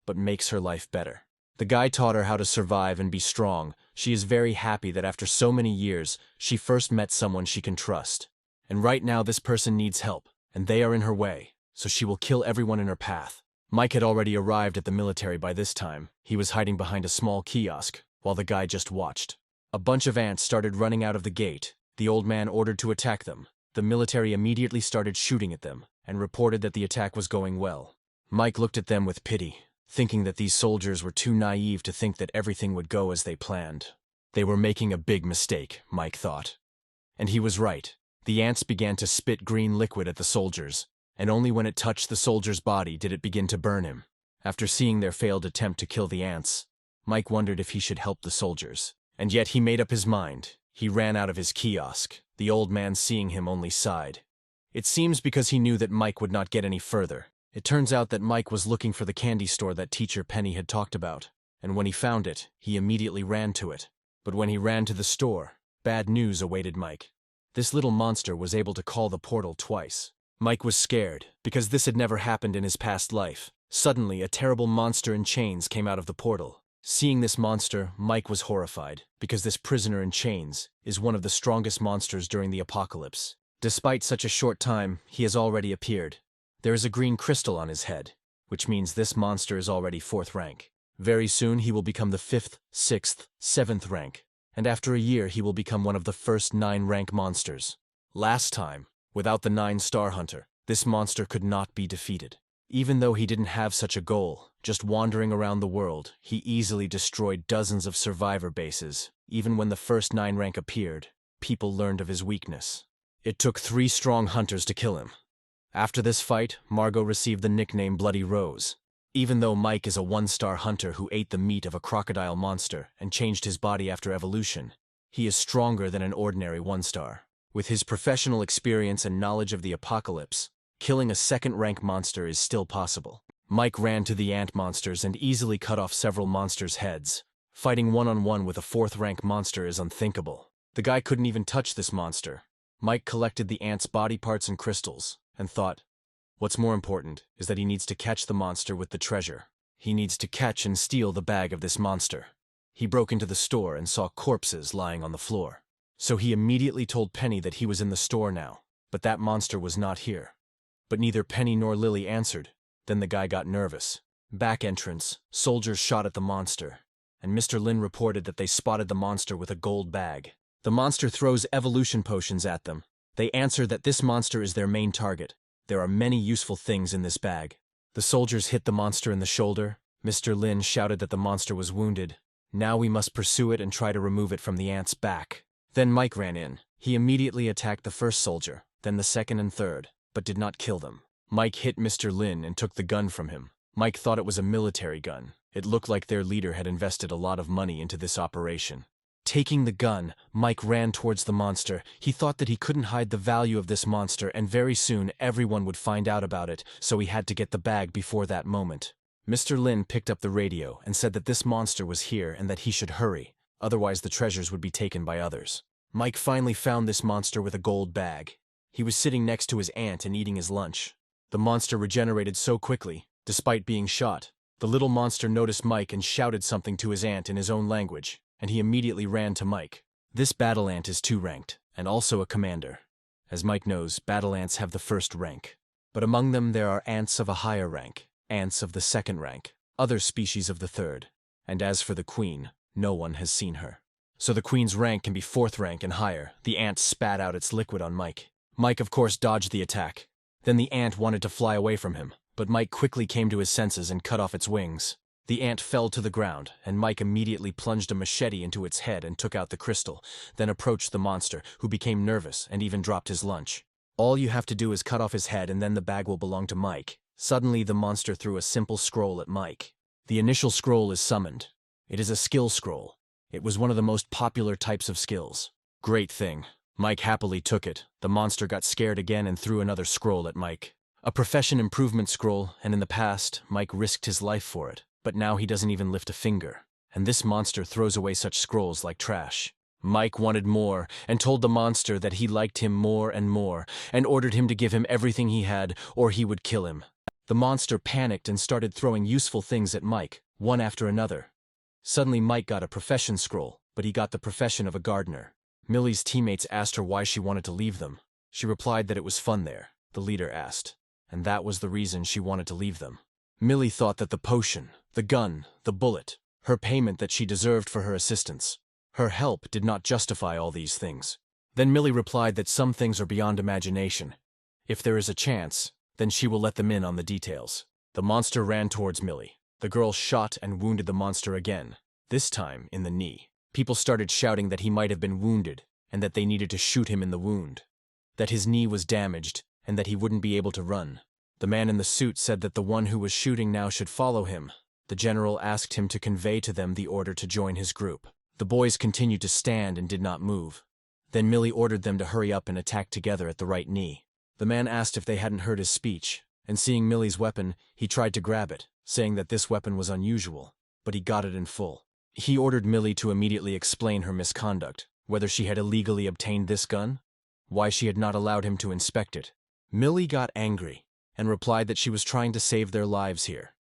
but makes her life better. The guy taught her how to survive and be strong. She is very happy that after so many years, she first met someone she can trust. And right now this person needs help, and they are in her way, so she will kill everyone in her path. Mike had already arrived at the military by this time. He was hiding behind a small kiosk, while the guy just watched. A bunch of ants started running out of the gate. The old man ordered to attack them. The military immediately started shooting at them, and reported that the attack was going well. Mike looked at them with pity, thinking that these soldiers were too naive to think that everything would go as they planned. They were making a big mistake, Mike thought. And he was right. The ants began to spit green liquid at the soldiers, and only when it touched the soldier's body did it begin to burn him. After seeing their failed attempt to kill the ants, Mike wondered if he should help the soldiers. And yet he made up his mind. He ran out of his kiosk. The old man, seeing him, only sighed. It seems because he knew that Mike would not get any further. It turns out that Mike was looking for the candy store that teacher Penny had talked about, and when he found it, he immediately ran to it. But when he ran to the store, bad news awaited Mike. This little monster was able to call the portal twice. Mike was scared, because this had never happened in his past life. Suddenly, a terrible monster in chains came out of the portal. Seeing this monster, Mike was horrified, because this prisoner in chains is one of the strongest monsters during the apocalypse. Despite such a short time, he has already appeared. There is a green crystal on his head, which means this monster is already 4th rank. Very soon he will become the 5th, 6th, 7th rank, and after a year he will become one of the first 9 rank monsters. Last time, without the 9-star hunter, this monster could not be defeated. Even though he didn't have such a goal, just wandering around the world, he easily destroyed dozens of survivor bases. Even when the first 9 rank appeared, people learned of his weakness. It took 3 strong hunters to kill him. After this fight, Margot received the nickname Bloody Rose. Even though Mike is a 1-star hunter who ate the meat of a crocodile monster and changed his body after evolution, he is stronger than an ordinary 1-star. With his professional experience and knowledge of the apocalypse, killing a 2nd-rank monster is still possible. Mike ran to the ant monsters and easily cut off several monsters' heads. Fighting one-on-one with a 4th-rank monster is unthinkable. The guy couldn't even touch this monster. Mike collected the ant's body parts and crystals, and thought, what's more important is that he needs to catch the monster with the treasure. He needs to catch and steal the bag of this monster. He broke into the store and saw corpses lying on the floor. So he immediately told Penny that he was in the store now, but that monster was not here. But neither Penny nor Lily answered. Then the guy got nervous. Back entrance, soldiers shot at the monster, and Mr. Lin reported that they spotted the monster with a gold bag. The monster throws evolution potions at them. They answer that this monster is their main target. There are many useful things in this bag. The soldiers hit the monster in the shoulder. Mr. Lin shouted that the monster was wounded. Now we must pursue it and try to remove it from the ant's back. Then Mike ran in. He immediately attacked the first soldier, then the 2nd and 3rd, but did not kill them. Mike hit Mr. Lin and took the gun from him. Mike thought it was a military gun. It looked like their leader had invested a lot of money into this operation. Taking the gun, Mike ran towards the monster. He thought that he couldn't hide the value of this monster, and very soon everyone would find out about it, so he had to get the bag before that moment. Mr. Lin picked up the radio and said that this monster was here and that he should hurry, otherwise the treasures would be taken by others. Mike finally found this monster with a gold bag. He was sitting next to his aunt and eating his lunch. The monster regenerated so quickly, despite being shot. The little monster noticed Mike and shouted something to his aunt in his own language, and he immediately ran to Mike. This battle ant is 2-ranked, and also a commander. As Mike knows, battle ants have the 1st rank. But among them there are ants of a higher rank, ants of the 2nd rank, other species of the 3rd. And as for the queen, no one has seen her. So the queen's rank can be 4th rank and higher. The ant spat out its liquid on Mike. Mike of course dodged the attack. Then the ant wanted to fly away from him, but Mike quickly came to his senses and cut off its wings. The ant fell to the ground, and Mike immediately plunged a machete into its head and took out the crystal, then approached the monster, who became nervous and even dropped his lunch. All you have to do is cut off his head and then the bag will belong to Mike. Suddenly the monster threw a simple scroll at Mike. The initial scroll is summoned. It is a skill scroll. It was one of the most popular types of skills. Great thing. Mike happily took it. The monster got scared again and threw another scroll at Mike. A profession improvement scroll, and in the past, Mike risked his life for it. But now he doesn't even lift a finger. And this monster throws away such scrolls like trash. Mike wanted more, and told the monster that he liked him more, and ordered him to give him everything he had, or he would kill him. The monster panicked and started throwing useful things at Mike, one after another. Suddenly Mike got a profession scroll, but he got the profession of a gardener. Millie's teammates asked her why she wanted to leave them. She replied that it was fun there, the leader asked, and that was the reason she wanted to leave them. Millie thought that the potion, the gun, the bullet, her payment that she deserved for her assistance, her help did not justify all these things. Then Millie replied that some things are beyond imagination. If there is a chance, then she will let them in on the details. The monster ran towards Millie. The girl shot and wounded the monster again, this time in the knee. People started shouting that he might have been wounded, and that they needed to shoot him in the wound, that his knee was damaged, and that he wouldn't be able to run. The man in the suit said that the one who was shooting now should follow him. The general asked him to convey to them the order to join his group. The boys continued to stand and did not move. Then Millie ordered them to hurry up and attack together at the right knee. The man asked if they hadn't heard his speech, and seeing Millie's weapon, he tried to grab it, saying that this weapon was unusual, but he got it in full. He ordered Millie to immediately explain her misconduct, whether she had illegally obtained this gun, why she had not allowed him to inspect it. Millie got angry and replied that she was trying to save their lives here,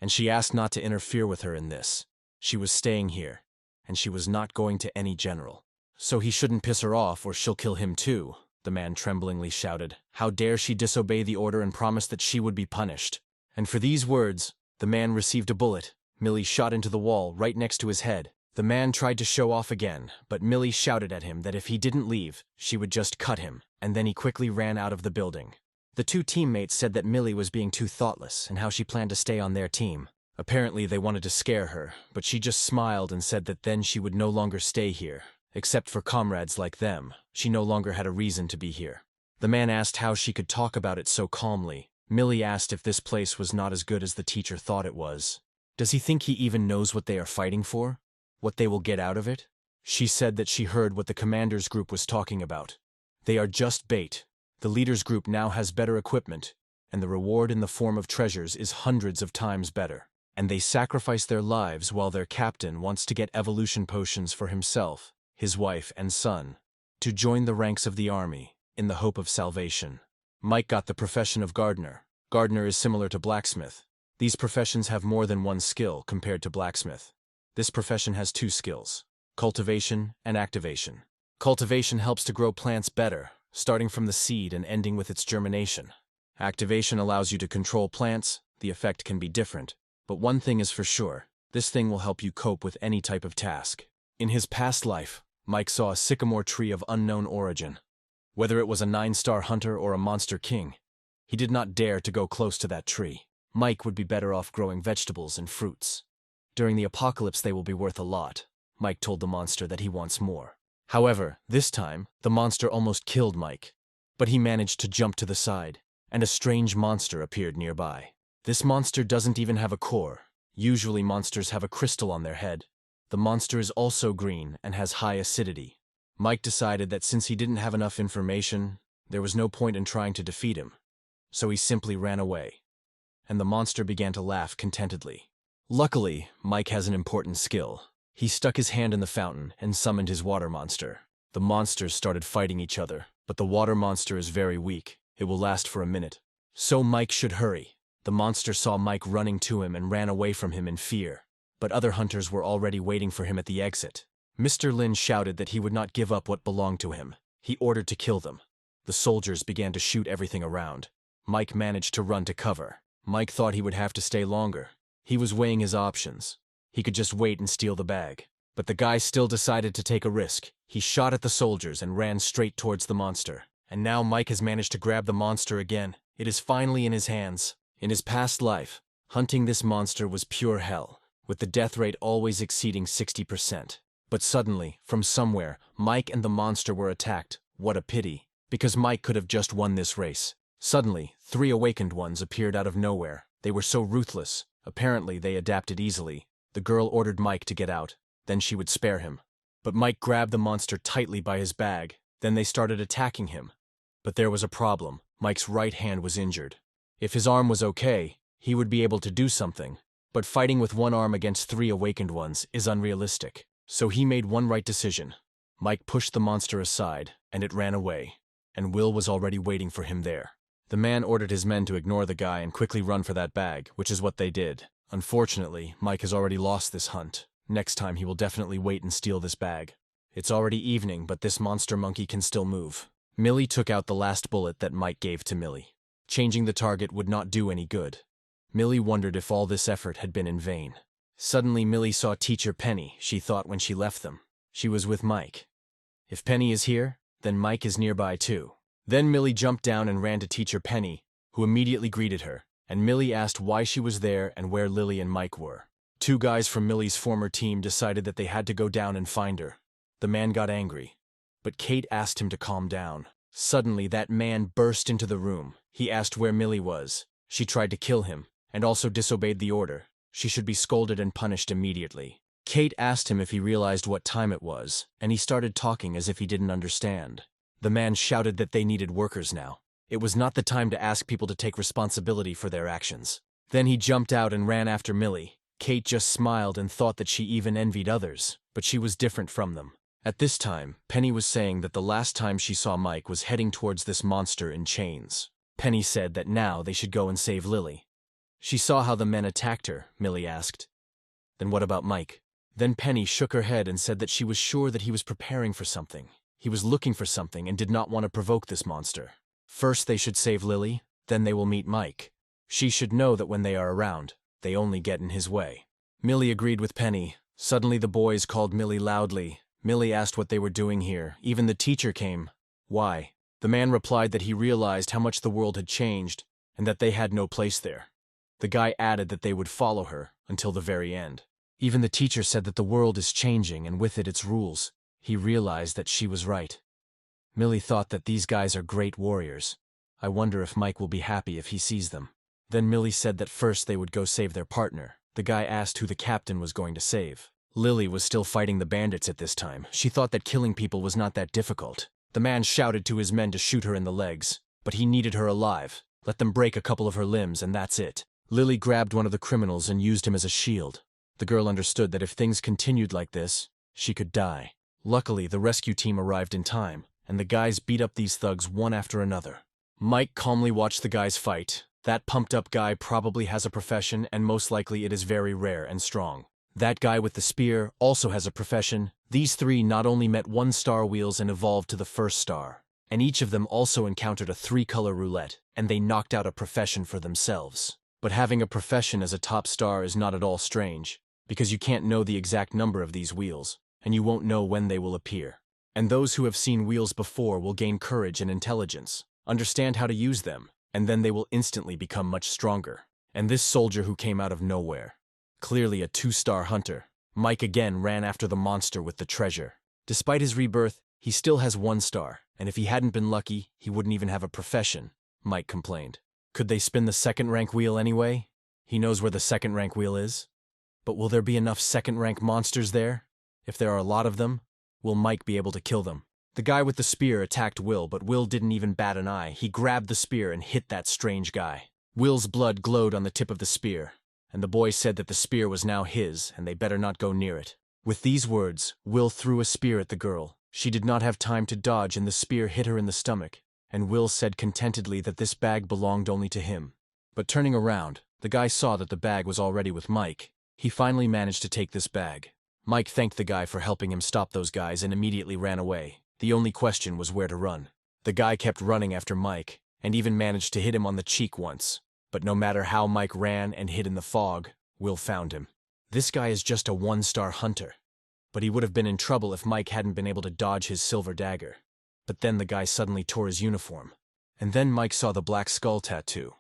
and she asked not to interfere with her in this. She was staying here, and she was not going to any general. So he shouldn't piss her off or she'll kill him too, the man tremblingly shouted. How dare she disobey the order and promise that she would be punished? And for these words, the man received a bullet. Millie shot into the wall right next to his head. The man tried to show off again, but Millie shouted at him that if he didn't leave, she would just cut him, and then he quickly ran out of the building. The two teammates said that Millie was being too thoughtless and how she planned to stay on their team. Apparently they wanted to scare her, but she just smiled and said that then she would no longer stay here. Except for comrades like them, she no longer had a reason to be here. The man asked how she could talk about it so calmly. Millie asked if this place was not as good as the teacher thought it was. Does he think he even knows what they are fighting for? What they will get out of it? She said that she heard what the commander's group was talking about. They are just bait. The leader's group now has better equipment, and the reward in the form of treasures is hundreds of times better. And they sacrifice their lives while their captain wants to get evolution potions for himself, his wife and son, to join the ranks of the army, in the hope of salvation. Mike got the profession of gardener. Gardener is similar to blacksmith. These professions have more than one skill compared to blacksmith. This profession has two skills: cultivation and activation. Cultivation helps to grow plants better, starting from the seed and ending with its germination. Activation allows you to control plants. The effect can be different, but one thing is for sure: this thing will help you cope with any type of task. In his past life, Mike saw a sycamore tree of unknown origin. Whether it was a 9-star hunter or a monster king, he did not dare to go close to that tree. Mike would be better off growing vegetables and fruits. During the apocalypse they will be worth a lot. Mike told the monster that he wants more. However, this time, the monster almost killed Mike, but he managed to jump to the side, and a strange monster appeared nearby. This monster doesn't even have a core. Usually monsters have a crystal on their head. The monster is also green and has high acidity. Mike decided that since he didn't have enough information, there was no point in trying to defeat him, so he simply ran away, and the monster began to laugh contentedly. Luckily, Mike has an important skill. He stuck his hand in the fountain and summoned his water monster. The monsters started fighting each other, but the water monster is very weak. It will last for a minute. So Mike should hurry. The monster saw Mike running to him and ran away from him in fear, but other hunters were already waiting for him at the exit. Mr. Lin shouted that he would not give up what belonged to him. He ordered to kill them. The soldiers began to shoot everything around. Mike managed to run to cover. Mike thought he would have to stay longer. He was weighing his options. He could just wait and steal the bag. But the guy still decided to take a risk. He shot at the soldiers and ran straight towards the monster. And now Mike has managed to grab the monster again. It is finally in his hands. In his past life, hunting this monster was pure hell, with the death rate always exceeding 60%. But suddenly, from somewhere, Mike and the monster were attacked. What a pity, because Mike could have just won this race. Suddenly, 3 awakened ones appeared out of nowhere. They were so ruthless. Apparently, they adapted easily. The girl ordered Mike to get out, then she would spare him. But Mike grabbed the monster tightly by his bag. Then they started attacking him. But there was a problem. Mike's right hand was injured. If his arm was okay, he would be able to do something. But fighting with one arm against 3 awakened ones is unrealistic. So he made one right decision. Mike pushed the monster aside, and it ran away. And Will was already waiting for him there. The man ordered his men to ignore the guy and quickly run for that bag, which is what they did. Unfortunately, Mike has already lost this hunt. Next time he will definitely wait and steal this bag. It's already evening, but this monster monkey can still move. Millie took out the last bullet that Mike gave to Millie. Changing the target would not do any good. Millie wondered if all this effort had been in vain. Suddenly Millie saw Teacher Penny, she thought when she left them. She was with Mike. If Penny is here, then Mike is nearby too. Then Millie jumped down and ran to Teacher Penny, who immediately greeted her, and Millie asked why she was there and where Lily and Mike were. 2 guys from Millie's former team decided that they had to go down and find her. The man got angry, but Kate asked him to calm down. Suddenly that man burst into the room. He asked where Millie was. She tried to kill him, and also disobeyed the order. She should be scolded and punished immediately. Kate asked him if he realized what time it was, and he started talking as if he didn't understand. The man shouted that they needed workers now. It was not the time to ask people to take responsibility for their actions. Then he jumped out and ran after Millie. Kate just smiled and thought that she even envied others, but she was different from them. At this time, Penny was saying that the last time she saw Mike was heading towards this monster in chains. Penny said that now they should go and save Lily. She saw how the men attacked her, Millie asked. Then what about Mike? Then Penny shook her head and said that she was sure that he was preparing for something. He was looking for something and did not want to provoke this monster. First they should save Lily, then they will meet Mike. She should know that when they are around, they only get in his way. Millie agreed with Penny. Suddenly the boys called Millie loudly. Millie asked what they were doing here. Even the teacher came. Why? The man replied that he realized how much the world had changed and that they had no place there. The guy added that they would follow her until the very end. Even the teacher said that the world is changing and with it its rules. He realized that she was right. Millie thought that these guys are great warriors. I wonder if Mike will be happy if he sees them. Then Millie said that first they would go save their partner. The guy asked who the captain was going to save. Lily was still fighting the bandits at this time. She thought that killing people was not that difficult. The man shouted to his men to shoot her in the legs, but he needed her alive. Let them break a couple of her limbs and that's it. Lily grabbed one of the criminals and used him as a shield. The girl understood that if things continued like this, she could die. Luckily, the rescue team arrived in time, and the guys beat up these thugs one after another. Mike calmly watched the guys fight. That pumped-up guy probably has a profession, and most likely it is very rare and strong. That guy with the spear also has a profession. These three not only met 1-star wheels and evolved to the first star, and each of them also encountered a 3-color roulette, and they knocked out a profession for themselves. But having a profession as a top star is not at all strange, because you can't know the exact number of these wheels, and you won't know when they will appear. And those who have seen wheels before will gain courage and intelligence, understand how to use them, and then they will instantly become much stronger. And this soldier who came out of nowhere, clearly a 2-star hunter, Mike again ran after the monster with the treasure. Despite his rebirth, he still has 1 star, and if he hadn't been lucky, he wouldn't even have a profession, Mike complained. Could they spin the 2nd-rank wheel anyway? He knows where the 2nd-rank wheel is. But will there be enough 2nd-rank monsters there? If there are a lot of them, will Mike be able to kill them? The guy with the spear attacked Will, but Will didn't even bat an eye. He grabbed the spear and hit that strange guy. Will's blood glowed on the tip of the spear, and the boy said that the spear was now his, and they better not go near it. With these words, Will threw a spear at the girl. She did not have time to dodge, and the spear hit her in the stomach, and Will said contentedly that this bag belonged only to him. But turning around, the guy saw that the bag was already with Mike. He finally managed to take this bag. Mike thanked the guy for helping him stop those guys and immediately ran away. The only question was where to run. The guy kept running after Mike, and even managed to hit him on the cheek once. But no matter how Mike ran and hid in the fog, Will found him. This guy is just a 1-star hunter. But he would have been in trouble if Mike hadn't been able to dodge his silver dagger. But then the guy suddenly tore his uniform. And then Mike saw the black skull tattoo.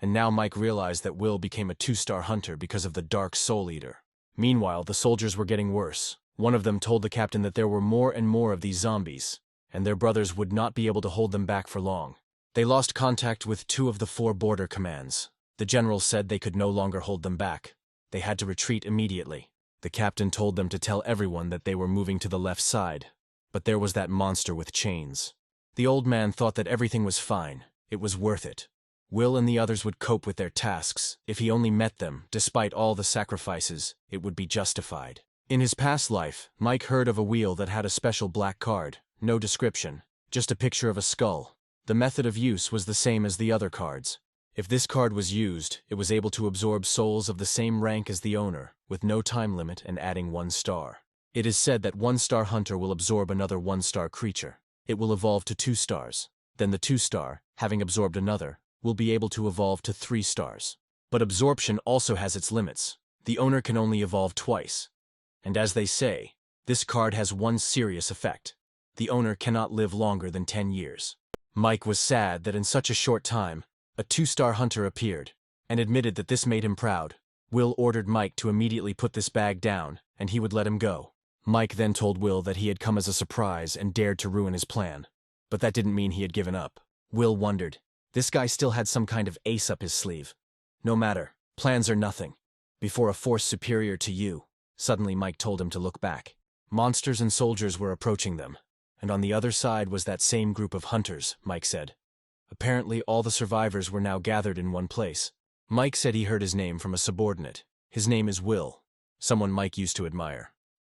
And now Mike realized that Will became a 2-star hunter because of the Dark Soul Eater. Meanwhile, the soldiers were getting worse. One of them told the captain that there were more and more of these zombies, and their brothers would not be able to hold them back for long. They lost contact with 2 of the 4 border commands. The general said they could no longer hold them back. They had to retreat immediately. The captain told them to tell everyone that they were moving to the left side, but there was that monster with chains. The old man thought that everything was fine. It was worth it. Will and the others would cope with their tasks. If he only met them, despite all the sacrifices, it would be justified. In his past life, Mike heard of a wheel that had a special black card, no description, just a picture of a skull. The method of use was the same as the other cards. If this card was used, it was able to absorb souls of the same rank as the owner, with no time limit and adding 1 star. It is said that 1-star hunter will absorb another 1-star creature. It will evolve to 2 stars. Then the 2-star, having absorbed another, will be able to evolve to 3 stars. But absorption also has its limits. The owner can only evolve twice. And as they say, this card has one serious effect. The owner cannot live longer than 10 years. Mike was sad that in such a short time, a 2-star hunter appeared, and admitted that this made him proud. Will ordered Mike to immediately put this bag down, and he would let him go. Mike then told Will that he had come as a surprise and dared to ruin his plan. But that didn't mean he had given up. Will wondered. This guy still had some kind of ace up his sleeve. No matter, plans are nothing. Before a force superior to you. Suddenly Mike told him to look back. Monsters and soldiers were approaching them, and on the other side was that same group of hunters, Mike said. Apparently, all the survivors were now gathered in one place. Mike said he heard his name from a subordinate. His name is Will, someone Mike used to admire.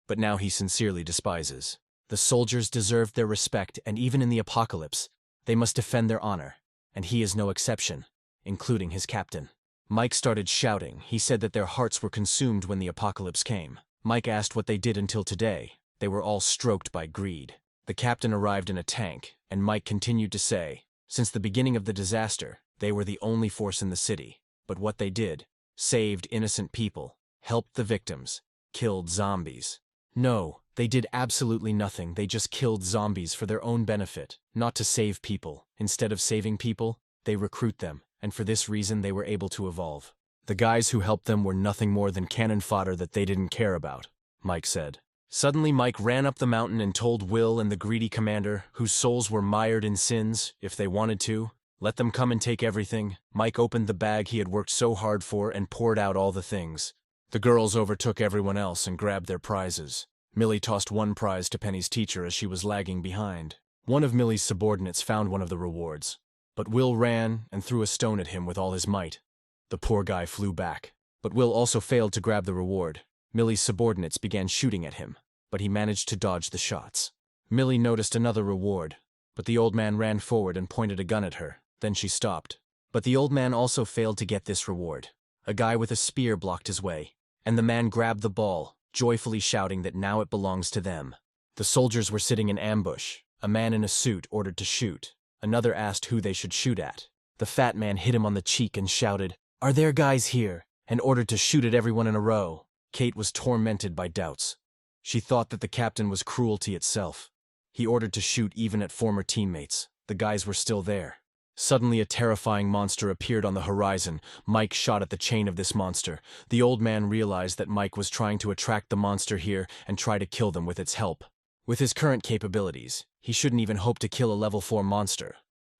But now he sincerely despises. The soldiers deserved their respect, and even in the apocalypse, they must defend their honor, and he is no exception, including his captain. Mike started shouting. He said that their hearts were consumed when the apocalypse came. Mike asked what they did until today. They were all stroked by greed. The captain arrived in a tank, and Mike continued to say, since the beginning of the disaster, they were the only force in the city. But what they did, saved innocent people, helped the victims, killed zombies. No, they did absolutely nothing. They just killed zombies for their own benefit, not to save people. Instead of saving people, they recruit them, and for this reason they were able to evolve. The guys who helped them were nothing more than cannon fodder that they didn't care about, Mike said. Suddenly Mike ran up the mountain and told Will and the greedy commander, whose souls were mired in sins, if they wanted to, let them come and take everything. Mike opened the bag he had worked so hard for and poured out all the things. The girls overtook everyone else and grabbed their prizes. Millie tossed one prize to Penny's teacher as she was lagging behind. One of Millie's subordinates found one of the rewards, but Will ran and threw a stone at him with all his might. The poor guy flew back, but Will also failed to grab the reward. Millie's subordinates began shooting at him, but he managed to dodge the shots. Millie noticed another reward, but the old man ran forward and pointed a gun at her. Then she stopped. But the old man also failed to get this reward. A guy with a spear blocked his way, and the man grabbed the ball, joyfully shouting that now it belongs to them. The soldiers were sitting in ambush. A man in a suit ordered to shoot. Another asked who they should shoot at. The fat man hit him on the cheek and shouted, "Are there guys here?" and ordered to shoot at everyone in a row. Kate was tormented by doubts. She thought that the captain was cruelty itself. He ordered to shoot even at former teammates. The guys were still there. Suddenly a terrifying monster appeared on the horizon. Mike shot at the chain of this monster. The old man realized that Mike was trying to attract the monster here and try to kill them with its help. With his current capabilities, he shouldn't even hope to kill a level 4 monster.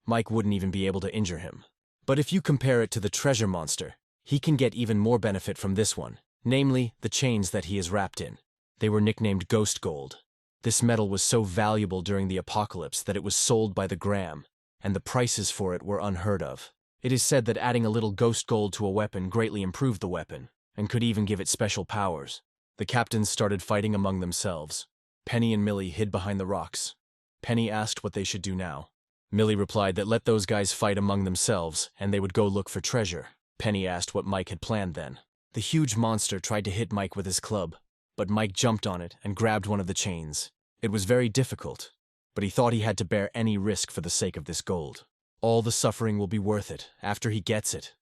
Mike wouldn't even be able to injure him. But if you compare it to the treasure monster, he can get even more benefit from this one, namely, the chains that he is wrapped in. They were nicknamed Ghost Gold. This metal was so valuable during the apocalypse that it was sold by the gram, and the prices for it were unheard of. It is said that adding a little ghost gold to a weapon greatly improved the weapon, and could even give it special powers. The captains started fighting among themselves. Penny and Millie hid behind the rocks. Penny asked what they should do now. Millie replied that let those guys fight among themselves, and they would go look for treasure. Penny asked what Mike had planned then. The huge monster tried to hit Mike with his club, but Mike jumped on it and grabbed one of the chains. It was very difficult, but he thought he had to bear any risk for the sake of this gold. All the suffering will be worth it after he gets it.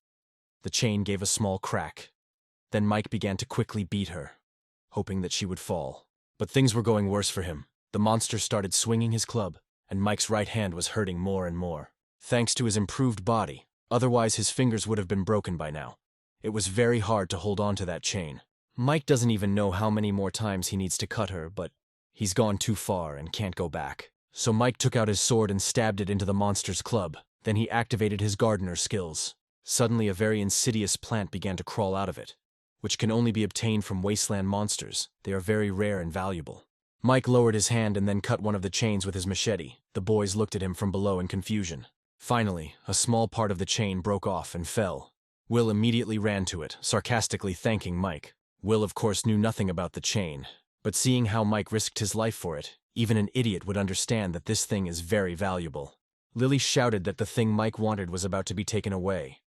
The chain gave a small crack. Then Mike began to quickly beat her, hoping that she would fall. But things were going worse for him. The monster started swinging his club, and Mike's right hand was hurting more and more. Thanks to his improved body, otherwise his fingers would have been broken by now. It was very hard to hold on to that chain. Mike doesn't even know how many more times he needs to cut her, but he's gone too far and can't go back. So Mike took out his sword and stabbed it into the monster's club. Then he activated his gardener skills. Suddenly a very insidious plant began to crawl out of it, which can only be obtained from wasteland monsters. They are very rare and valuable. Mike lowered his hand and then cut one of the chains with his machete. The boys looked at him from below in confusion. Finally, a small part of the chain broke off and fell. Will immediately ran to it, sarcastically thanking Mike. Will, of course, knew nothing about the chain, but seeing how Mike risked his life for it, even an idiot would understand that this thing is very valuable. Lily shouted that the thing Mike wanted was about to be taken away.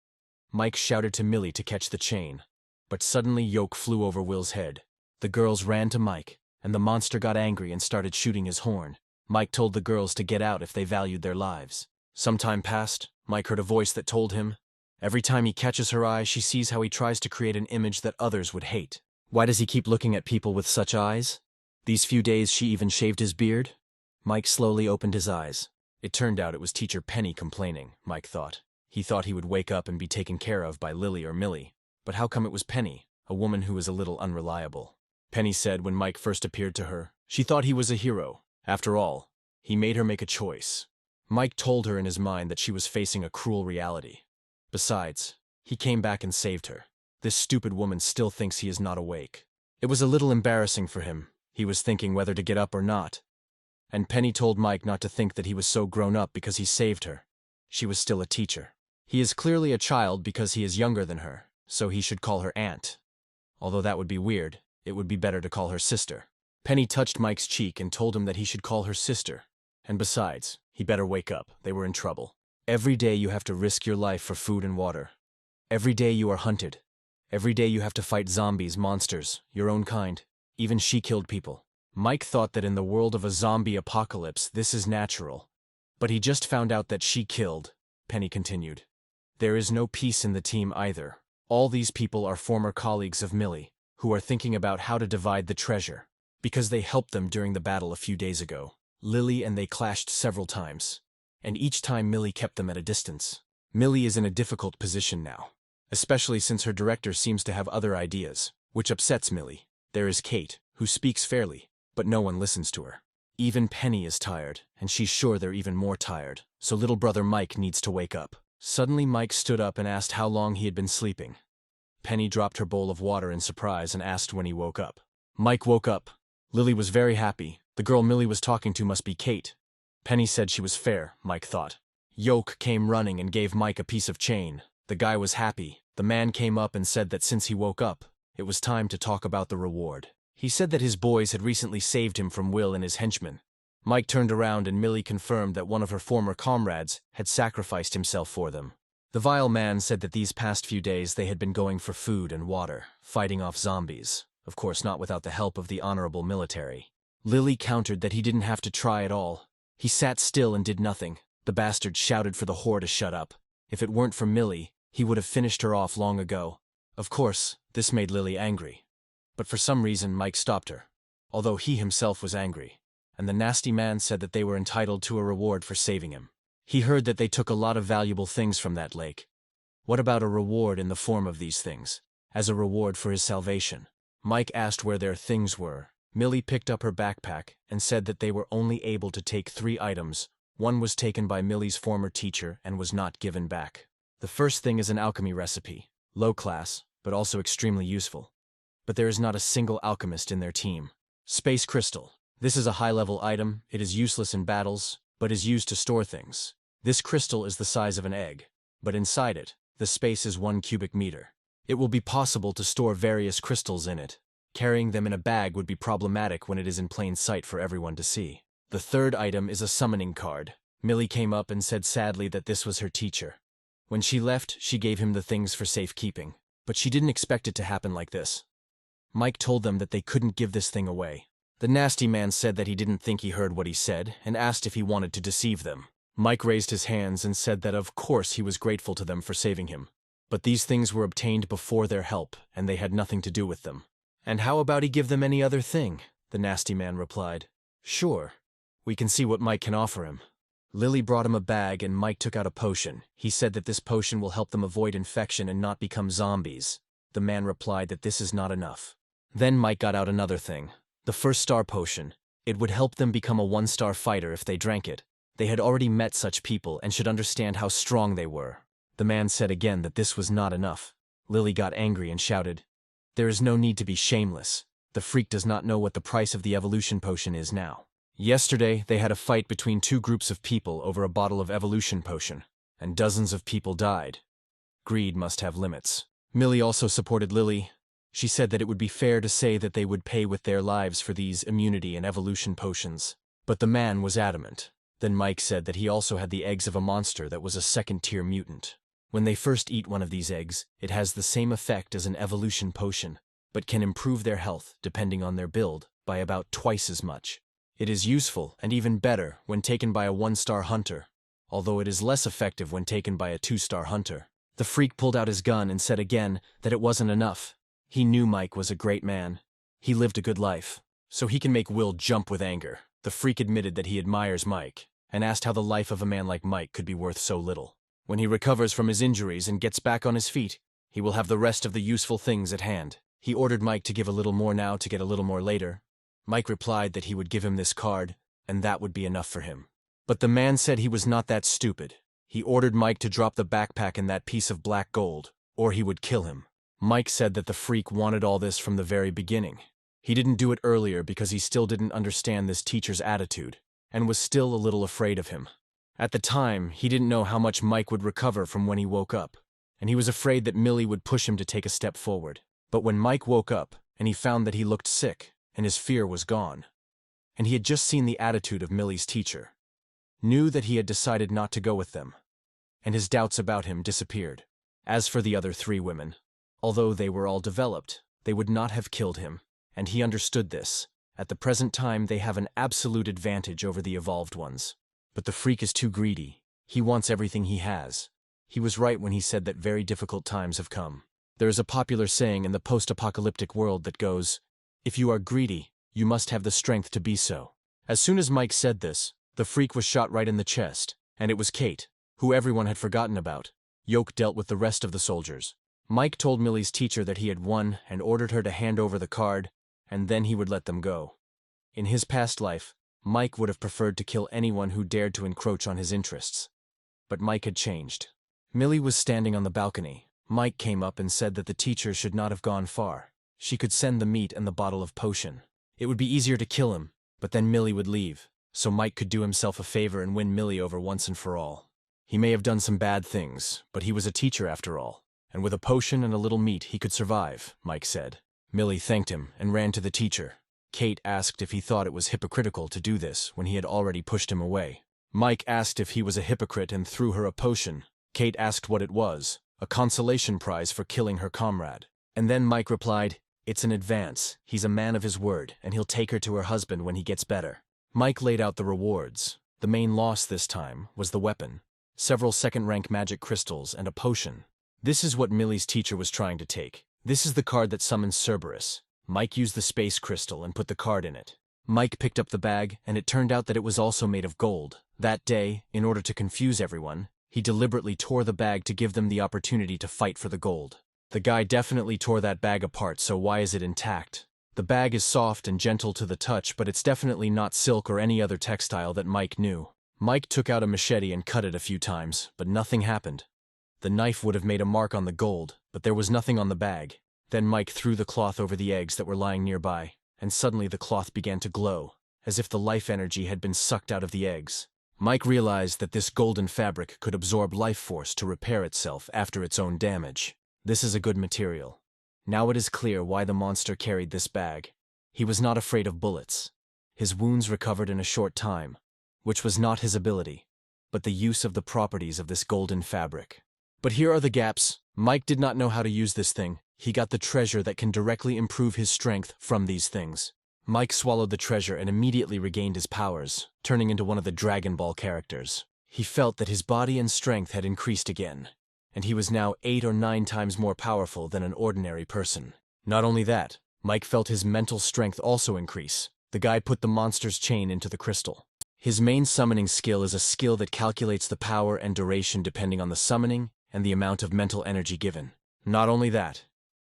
Mike shouted to Millie to catch the chain, but suddenly Yoke flew over Will's head. The girls ran to Mike, and the monster got angry and started shooting his horn. Mike told the girls to get out if they valued their lives. Some time passed. Mike heard a voice that told him, every time he catches her eye, she sees how he tries to create an image that others would hate. Why does he keep looking at people with such eyes? These few days she even shaved his beard? Mike slowly opened his eyes. It turned out it was Teacher Penny complaining, Mike thought. He thought he would wake up and be taken care of by Lily or Millie. But how come it was Penny, a woman who was a little unreliable? Penny said when Mike first appeared to her, she thought he was a hero. After all, he made her make a choice. Mike told her in his mind that she was facing a cruel reality. Besides, he came back and saved her. This stupid woman still thinks he is not awake. It was a little embarrassing for him. He was thinking whether to get up or not. And Penny told Mike not to think that he was so grown up because he saved her. She was still a teacher. He is clearly a child because he is younger than her, so he should call her aunt. Although that would be weird, it would be better to call her sister. Penny touched Mike's cheek and told him that he should call her sister. And besides, he better wake up. They were in trouble. Every day you have to risk your life for food and water. Every day you are hunted. Every day you have to fight zombies, monsters, your own kind. Even she killed people. Mike thought that in the world of a zombie apocalypse, this is natural. But he just found out that she killed, Penny continued. There is no peace in the team either. All these people are former colleagues of Millie, who are thinking about how to divide the treasure. Because they helped them during the battle a few days ago. Lily and they clashed several times. And each time Millie kept them at a distance. Millie is in a difficult position now. Especially since her director seems to have other ideas, which upsets Millie. There is Kate, who speaks fairly, but no one listens to her. Even Penny is tired, and she's sure they're even more tired, so little brother Mike needs to wake up. Suddenly Mike stood up and asked how long he had been sleeping. Penny dropped her bowl of water in surprise and asked when he woke up. Mike woke up. Lily was very happy. The girl Millie was talking to must be Kate. Penny said she was fair, Mike thought. Yoke came running and gave Mike a piece of chain. The guy was happy. The man came up and said that since he woke up, it was time to talk about the reward. He said that his boys had recently saved him from Will and his henchmen. Mike turned around and Millie confirmed that one of her former comrades had sacrificed himself for them. The vile man said that these past few days they had been going for food and water, fighting off zombies. Of course not without the help of the honorable military. Lily countered that he didn't have to try at all. He sat still and did nothing. The bastard shouted for the whore to shut up. If it weren't for Millie, he would have finished her off long ago. Of course, this made Lily angry. But for some reason Mike stopped her, although he himself was angry, and the nasty man said that they were entitled to a reward for saving him. He heard that they took a lot of valuable things from that lake. What about a reward in the form of these things, as a reward for his salvation? Mike asked where their things were. Millie picked up her backpack and said that they were only able to take 3 items. One was taken by Millie's former teacher and was not given back. The first thing is an alchemy recipe, low class, but also extremely useful. But there is not a single alchemist in their team. Space crystal. This is a high-level item. It is useless in battles, but is used to store things. This crystal is the size of an egg, but inside it, the space is 1 cubic meter. It will be possible to store various crystals in it. Carrying them in a bag would be problematic when it is in plain sight for everyone to see. The third item is a summoning card. Millie came up and said sadly that this was her teacher. When she left, she gave him the things for safekeeping, but she didn't expect it to happen like this. Mike told them that they couldn't give this thing away. The nasty man said that he didn't think he heard what he said and asked if he wanted to deceive them. Mike raised his hands and said that of course he was grateful to them for saving him. But these things were obtained before their help, and they had nothing to do with them. And how about he give them any other thing? The nasty man replied. Sure. We can see what Mike can offer him. Lily brought him a bag and Mike took out a potion. He said that this potion will help them avoid infection and not become zombies. The man replied that this is not enough. Then Mike got out another thing. The first star potion. It would help them become a 1-star fighter if they drank it. They had already met such people and should understand how strong they were. The man said again that this was not enough. Lily got angry and shouted, "There is no need to be shameless. The freak does not know what the price of the evolution potion is now." Yesterday, they had a fight between 2 groups of people over a bottle of evolution potion, and dozens of people died. Greed must have limits. Millie also supported Lily. She said that it would be fair to say that they would pay with their lives for these immunity and evolution potions. But the man was adamant. Then Mike said that he also had the eggs of a monster that was a 2nd-tier mutant. When they first eat one of these eggs, it has the same effect as an evolution potion, but can improve their health, depending on their build, by about twice as much. It is useful and even better when taken by a 1-star hunter, although it is less effective when taken by a 2-star hunter. The freak pulled out his gun and said again that it wasn't enough. He knew Mike was a great man. He lived a good life, so he can make Will jump with anger. The freak admitted that he admires Mike, and asked how the life of a man like Mike could be worth so little. When he recovers from his injuries and gets back on his feet, he will have the rest of the useful things at hand. He ordered Mike to give a little more now to get a little more later. Mike replied that he would give him this card, and that would be enough for him. But the man said he was not that stupid. He ordered Mike to drop the backpack and that piece of black gold, or he would kill him. Mike said that the freak wanted all this from the very beginning. He didn't do it earlier because he still didn't understand this teacher's attitude, and was still a little afraid of him. At the time, he didn't know how much Mike would recover from when he woke up, and he was afraid that Millie would push him to take a step forward. But when Mike woke up, and he found that he looked sick, and his fear was gone, and he had just seen the attitude of Millie's teacher, knew that he had decided not to go with them, and his doubts about him disappeared. As for the other 3 women, although they were all developed, they would not have killed him, and he understood this. At the present time, they have an absolute advantage over the evolved ones. But the freak is too greedy. He wants everything he has. He was right when he said that very difficult times have come. There is a popular saying in the post-apocalyptic world that goes, "If you are greedy, you must have the strength to be so." As soon as Mike said this, the freak was shot right in the chest, and it was Kate, who everyone had forgotten about. Yoke dealt with the rest of the soldiers. Mike told Millie's teacher that he had won and ordered her to hand over the card, and then he would let them go. In his past life, Mike would have preferred to kill anyone who dared to encroach on his interests. But Mike had changed. Millie was standing on the balcony. Mike came up and said that the teacher should not have gone far. She could send the meat and the bottle of potion. It would be easier to kill him, but then Millie would leave, so Mike could do himself a favor and win Millie over once and for all. He may have done some bad things, but he was a teacher after all, and with a potion and a little meat he could survive, Mike said. Millie thanked him and ran to the teacher. Kate asked if he thought it was hypocritical to do this when he had already pushed him away. Mike asked if he was a hypocrite and threw her a potion. Kate asked what it was, a consolation prize for killing her comrade. And then Mike replied, "It's an advance. He's a man of his word, and he'll take her to her husband when he gets better." Mike laid out the rewards. The main loss this time was the weapon, several second-rank magic crystals, and a potion. This is what Millie's teacher was trying to take. This is the card that summons Cerberus. Mike used the space crystal and put the card in it. Mike picked up the bag, and it turned out that it was also made of gold. That day, in order to confuse everyone, he deliberately tore the bag to give them the opportunity to fight for the gold. The guy definitely tore that bag apart, so why is it intact? The bag is soft and gentle to the touch, but it's definitely not silk or any other textile that Mike knew. Mike took out a machete and cut it a few times, but nothing happened. The knife would have made a mark on the gold, but there was nothing on the bag. Then Mike threw the cloth over the eggs that were lying nearby, and suddenly the cloth began to glow, as if the life energy had been sucked out of the eggs. Mike realized that this golden fabric could absorb life force to repair itself after its own damage. This is a good material. Now it is clear why the monster carried this bag. He was not afraid of bullets. His wounds recovered in a short time, which was not his ability, but the use of the properties of this golden fabric. But here are the gaps. Mike did not know how to use this thing. He got the treasure that can directly improve his strength from these things. Mike swallowed the treasure and immediately regained his powers, turning into one of the Dragon Ball characters. He felt that his body and strength had increased again, and he was now 8 or 9 times more powerful than an ordinary person. Not only that, Mike felt his mental strength also increase. The guy put the monster's chain into the crystal. His main summoning skill is a skill that calculates the power and duration depending on the summoning and the amount of mental energy given. Not only that,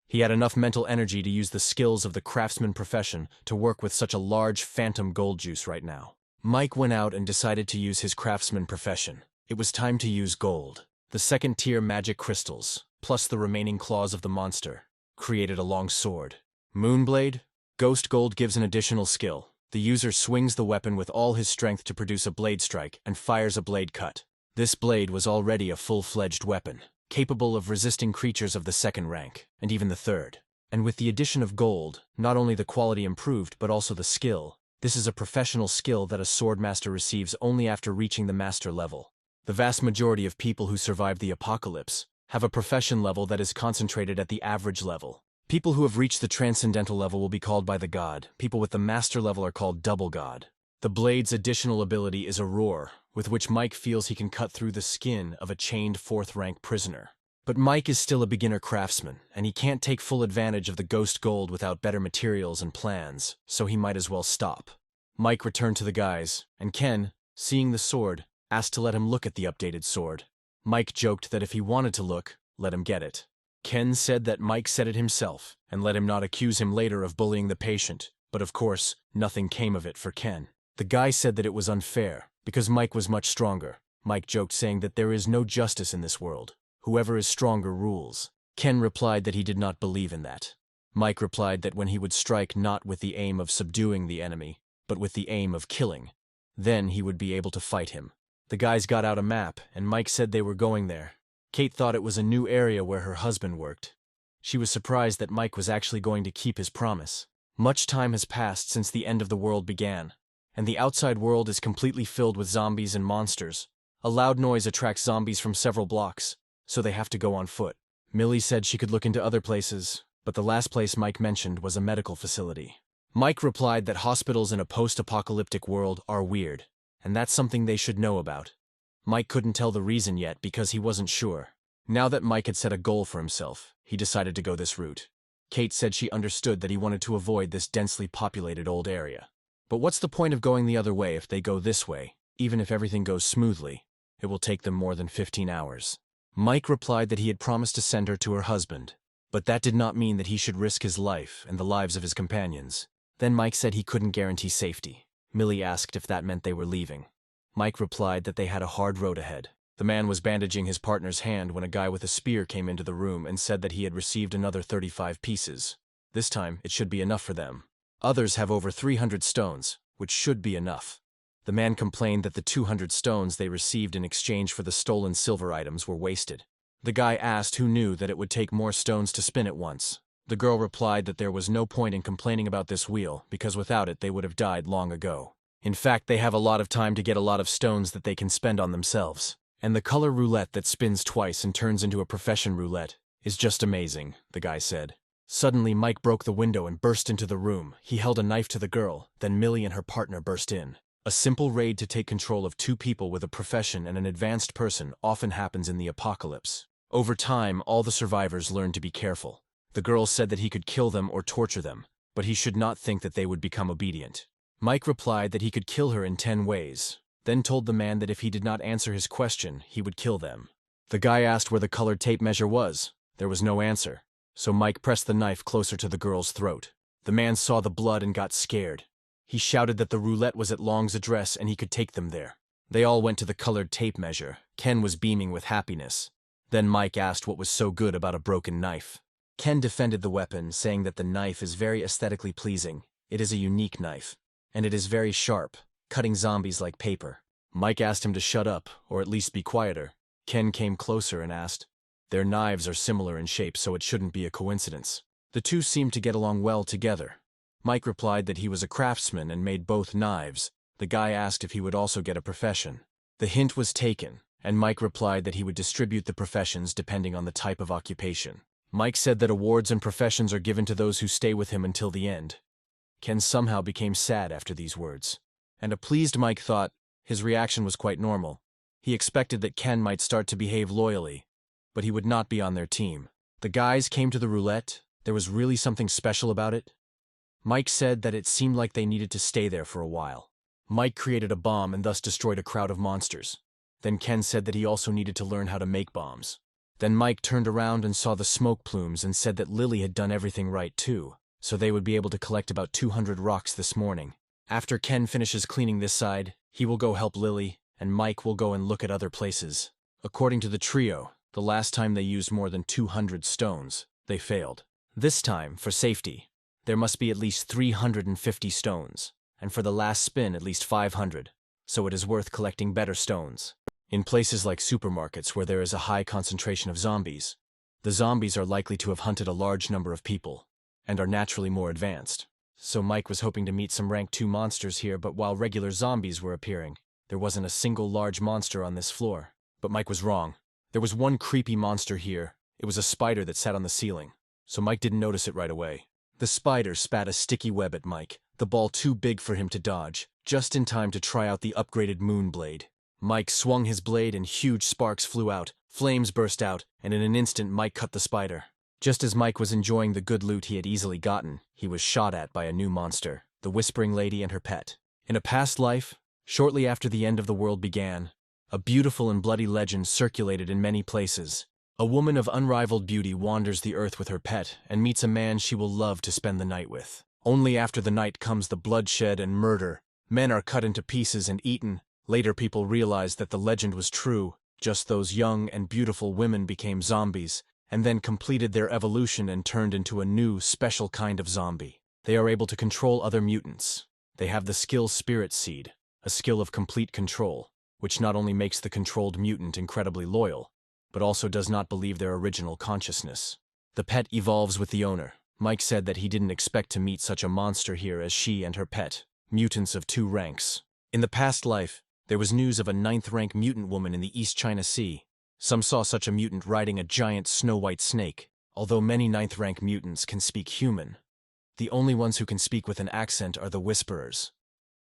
he had enough mental energy to use the skills of the craftsman profession to work with such a large phantom gold juice right now. Mike went out and decided to use his craftsman profession. It was time to use gold. The second-tier magic crystals, plus the remaining claws of the monster, created a long sword. Moonblade? Ghost gold gives an additional skill. The user swings the weapon with all his strength to produce a blade strike and fires a blade cut. This blade was already a full-fledged weapon, capable of resisting creatures of the second rank, and even the third. And with the addition of gold, not only the quality improved but also the skill. This is a professional skill that a swordmaster receives only after reaching the master level. The vast majority of people who survive the apocalypse have a profession level that is concentrated at the average level. People who have reached the transcendental level will be called by the god. People with the master level are called double god. The blade's additional ability is a roar, with which Mike feels he can cut through the skin of a chained 4th-rank prisoner. But Mike is still a beginner craftsman, and he can't take full advantage of the ghost gold without better materials and plans, so he might as well stop. Mike returned to the guys, and Ken, seeing the sword, asked to let him look at the updated sword. Mike joked that if he wanted to look, let him get it. Ken said that Mike said it himself, and let him not accuse him later of bullying the patient, but of course, nothing came of it for Ken. The guy said that it was unfair, because Mike was much stronger. Mike joked saying that there is no justice in this world. Whoever is stronger rules. Ken replied that he did not believe in that. Mike replied that when he would strike not with the aim of subduing the enemy, but with the aim of killing, then he would be able to fight him. The guys got out a map, and Mike said they were going there. Kate thought it was a new area where her husband worked. She was surprised that Mike was actually going to keep his promise. Much time has passed since the end of the world began, and the outside world is completely filled with zombies and monsters. A loud noise attracts zombies from several blocks, so they have to go on foot. Millie said she could look into other places, but the last place Mike mentioned was a medical facility. Mike replied that hospitals in a post-apocalyptic world are weird, and that's something they should know about. Mike couldn't tell the reason yet because he wasn't sure. Now that Mike had set a goal for himself, he decided to go this route. Kate said she understood that he wanted to avoid this densely populated old area. But what's the point of going the other way if they go this way? Even if everything goes smoothly, it will take them more than 15 hours. Mike replied that he had promised to send her to her husband, but that did not mean that he should risk his life and the lives of his companions. Then Mike said he couldn't guarantee safety. Millie asked if that meant they were leaving. Mike replied that they had a hard road ahead. The man was bandaging his partner's hand when a guy with a spear came into the room and said that he had received another 35 pieces. This time, it should be enough for them. Others have over 300 stones, which should be enough. The man complained that the 200 stones they received in exchange for the stolen silver items were wasted. The guy asked who knew that it would take more stones to spin at once. The girl replied that there was no point in complaining about this wheel because without it they would have died long ago. In fact, they have a lot of time to get a lot of stones that they can spend on themselves. And the color roulette that spins twice and turns into a profession roulette is just amazing, the guy said. Suddenly, Mike broke the window and burst into the room. He held a knife to the girl, then Millie and her partner burst in. A simple raid to take control of two people with a profession and an advanced person often happens in the apocalypse. Over time, all the survivors learned to be careful. The girl said that he could kill them or torture them, but he should not think that they would become obedient. Mike replied that he could kill her in 10 ways. Then told the man that if he did not answer his question, he would kill them. The guy asked where the colored tape measure was. There was no answer, so Mike pressed the knife closer to the girl's throat. The man saw the blood and got scared. He shouted that the roulette was at Long's address and he could take them there. They all went to the colored tape measure. Ken was beaming with happiness. Then Mike asked what was so good about a broken knife. Ken defended the weapon, saying that the knife is very aesthetically pleasing. It is a unique knife, and it is very sharp, cutting zombies like paper. Mike asked him to shut up, or at least be quieter. Ken came closer and asked, "Their knives are similar in shape, so it shouldn't be a coincidence." The two seemed to get along well together. Mike replied that he was a craftsman and made both knives. The guy asked if he would also get a profession. The hint was taken, and Mike replied that he would distribute the professions depending on the type of occupation. Mike said that awards and professions are given to those who stay with him until the end. Ken somehow became sad after these words, and a pleased Mike thought his reaction was quite normal. He expected that Ken might start to behave loyally, but he would not be on their team. The guys came to the roulette. There was really something special about it. Mike said that it seemed like they needed to stay there for a while. Mike created a bomb and thus destroyed a crowd of monsters. Then Ken said that he also needed to learn how to make bombs. Then Mike turned around and saw the smoke plumes and said that Lily had done everything right too, so they would be able to collect about 200 rocks this morning. After Ken finishes cleaning this side, he will go help Lily, and Mike will go and look at other places. According to the trio, the last time they used more than 200 stones, they failed. This time, for safety, there must be at least 350 stones, and for the last spin at least 500, so it is worth collecting better stones. In places like supermarkets where there is a high concentration of zombies, the zombies are likely to have hunted a large number of people, and are naturally more advanced. So Mike was hoping to meet some rank 2 monsters here, but while regular zombies were appearing, there wasn't a single large monster on this floor. But Mike was wrong. There was one creepy monster here. It was a spider that sat on the ceiling, so Mike didn't notice it right away. The spider spat a sticky web at Mike, the ball too big for him to dodge, just in time to try out the upgraded moon blade. Mike swung his blade and huge sparks flew out, flames burst out, and in an instant Mike cut the spider. Just as Mike was enjoying the good loot he had easily gotten, he was shot at by a new monster, the Whispering Lady and her pet. In a past life, shortly after the end of the world began, a beautiful and bloody legend circulated in many places. A woman of unrivaled beauty wanders the earth with her pet and meets a man she will love to spend the night with. Only after the night comes the bloodshed and murder. Men are cut into pieces and eaten. Later people realized that the legend was true. Just those young and beautiful women became zombies, and then completed their evolution and turned into a new, special kind of zombie. They are able to control other mutants. They have the skill Spirit Seed, a skill of complete control. which not only makes the controlled mutant incredibly loyal, but also does not believe their original consciousness. The pet evolves with the owner. Mike said that he didn't expect to meet such a monster here as she and her pet, mutants of 2 ranks. In the past life, there was news of a 9th-rank mutant woman in the East China Sea. Some saw such a mutant riding a giant snow-white snake. Although many 9th-rank mutants can speak human, the only ones who can speak with an accent are the Whisperers,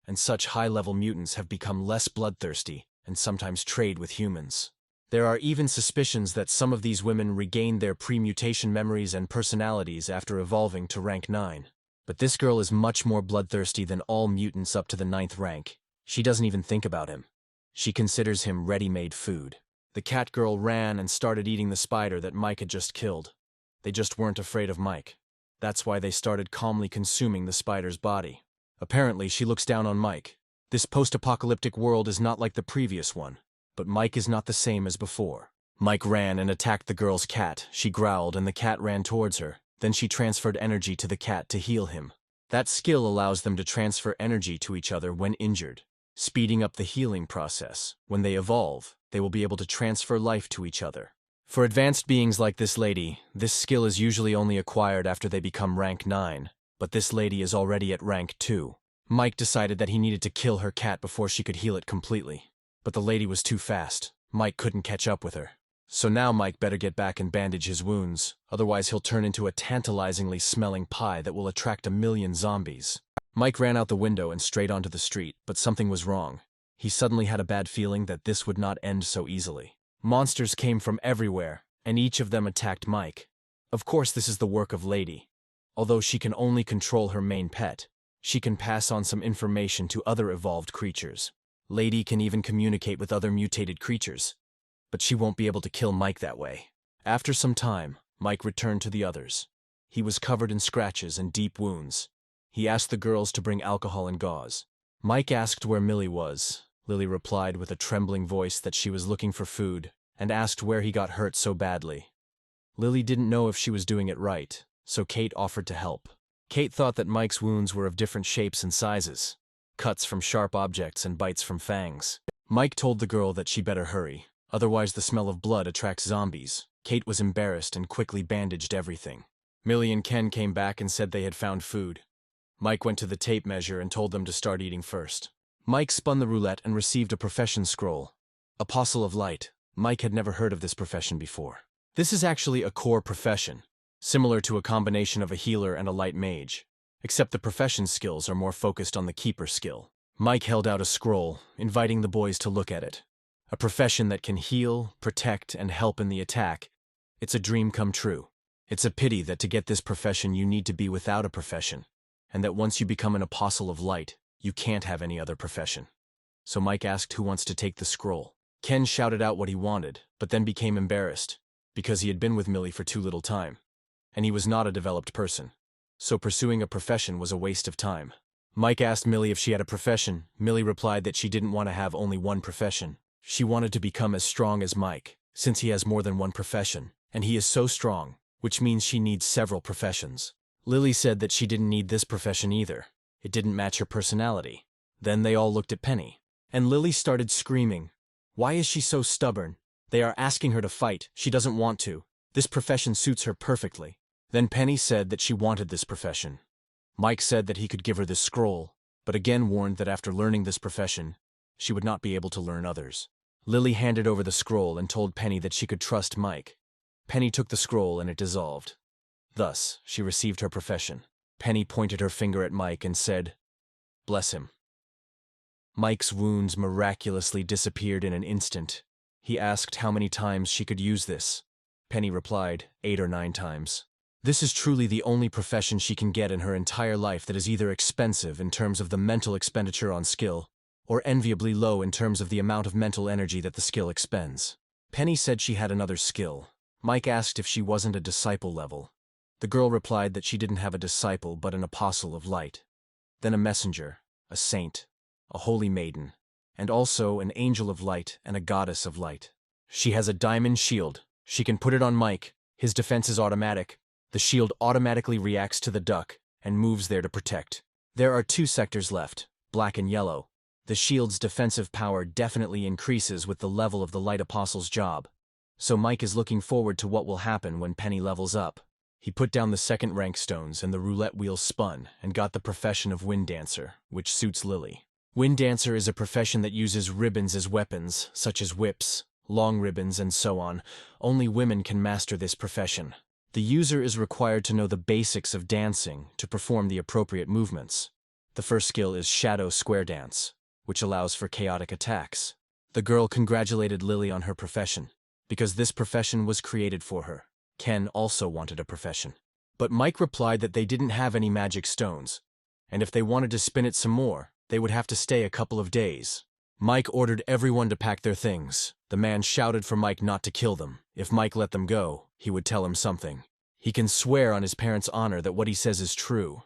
and such high-level mutants have become less bloodthirsty and sometimes trade with humans. There are even suspicions that some of these women regained their pre-mutation memories and personalities after evolving to rank 9. But this girl is much more bloodthirsty than all mutants up to the 9th rank. She doesn't even think about him. She considers him ready-made food. The cat girl ran and started eating the spider that Mike had just killed. They just weren't afraid of Mike. That's why they started calmly consuming the spider's body. Apparently, she looks down on Mike. This post-apocalyptic world is not like the previous one, but Mike is not the same as before. Mike ran and attacked the girl's cat. She growled and the cat ran towards her. Then she transferred energy to the cat to heal him. That skill allows them to transfer energy to each other when injured, speeding up the healing process. When they evolve, they will be able to transfer life to each other. For advanced beings like this lady, this skill is usually only acquired after they become rank 9, but this lady is already at rank 2. Mike decided that he needed to kill her cat before she could heal it completely. But the lady was too fast. Mike couldn't catch up with her. So now Mike better get back and bandage his wounds, otherwise he'll turn into a tantalizingly smelling pie that will attract 1,000,000 zombies. Mike ran out the window and straight onto the street, but something was wrong. He suddenly had a bad feeling that this would not end so easily. Monsters came from everywhere, and each of them attacked Mike. Of course, this is the work of Lady. Although she can only control her main pet, she can pass on some information to other evolved creatures. Lady can even communicate with other mutated creatures, but she won't be able to kill Mike that way. After some time, Mike returned to the others. He was covered in scratches and deep wounds. He asked the girls to bring alcohol and gauze. Mike asked where Millie was. Lily replied with a trembling voice that she was looking for food, and asked where he got hurt so badly. Lily didn't know if she was doing it right, so Kate offered to help. Kate thought that Mike's wounds were of different shapes and sizes, cuts from sharp objects and bites from fangs. Mike told the girl that she better hurry, otherwise the smell of blood attracts zombies. Kate was embarrassed and quickly bandaged everything. Millie and Ken came back and said they had found food. Mike went to the tape measure and told them to start eating first. Mike spun the roulette and received a profession scroll. Apostle of Light. Mike had never heard of this profession before. This is actually a core profession, similar to a combination of a healer and a light mage, except the profession skills are more focused on the keeper skill. Mike held out a scroll, inviting the boys to look at it. A profession that can heal, protect, and help in the attack. It's a dream come true. It's a pity that to get this profession you need to be without a profession, and that once you become an Apostle of Light, you can't have any other profession. So Mike asked who wants to take the scroll. Ken shouted out what he wanted, but then became embarrassed, because he had been with Millie for too little time, and he was not a developed person. So pursuing a profession was a waste of time. Mike asked Millie if she had a profession. Millie replied that she didn't want to have only one profession. She wanted to become as strong as Mike, since he has more than one profession, and he is so strong, which means she needs several professions. Lily said that she didn't need this profession either. It didn't match her personality. Then they all looked at Penny, and Lily started screaming. Why is she so stubborn? They are asking her to fight. She doesn't want to. This profession suits her perfectly. Then Penny said that she wanted this profession. Mike said that he could give her this scroll, but again warned that after learning this profession, she would not be able to learn others. Lily handed over the scroll and told Penny that she could trust Mike. Penny took the scroll and it dissolved. Thus, she received her profession. Penny pointed her finger at Mike and said, "Bless him." Mike's wounds miraculously disappeared in an instant. He asked how many times she could use this. Penny replied, 8 or 9 times. This is truly the only profession she can get in her entire life that is either expensive in terms of the mental expenditure on skill, or enviably low in terms of the amount of mental energy that the skill expends. Penny said she had another skill. Mike asked if she wasn't a disciple level. The girl replied that she didn't have a disciple but an apostle of light, then a messenger, a saint, a holy maiden, and also an angel of light and a goddess of light. She has a diamond shield. She can put it on Mike. His defense is automatic. The shield automatically reacts to the duck and moves there to protect. There are 2 sectors left, black and yellow. The shield's defensive power definitely increases with the level of the Light Apostle's job. So Mike is looking forward to what will happen when Penny levels up. He put down the second rank stones and the roulette wheel spun and got the profession of Wind Dancer, which suits Lily. Wind Dancer is a profession that uses ribbons as weapons, such as whips, long ribbons, and so on. Only women can master this profession. The user is required to know the basics of dancing to perform the appropriate movements. The first skill is Shadow Square Dance, which allows for chaotic attacks. The girl congratulated Lily on her profession, because this profession was created for her. Ken also wanted a profession. But Mike replied that they didn't have any magic stones, and if they wanted to spin it some more, they would have to stay a couple of days. Mike ordered everyone to pack their things. The man shouted for Mike not to kill them. If Mike let them go, he would tell him something. He can swear on his parents' honor that what he says is true.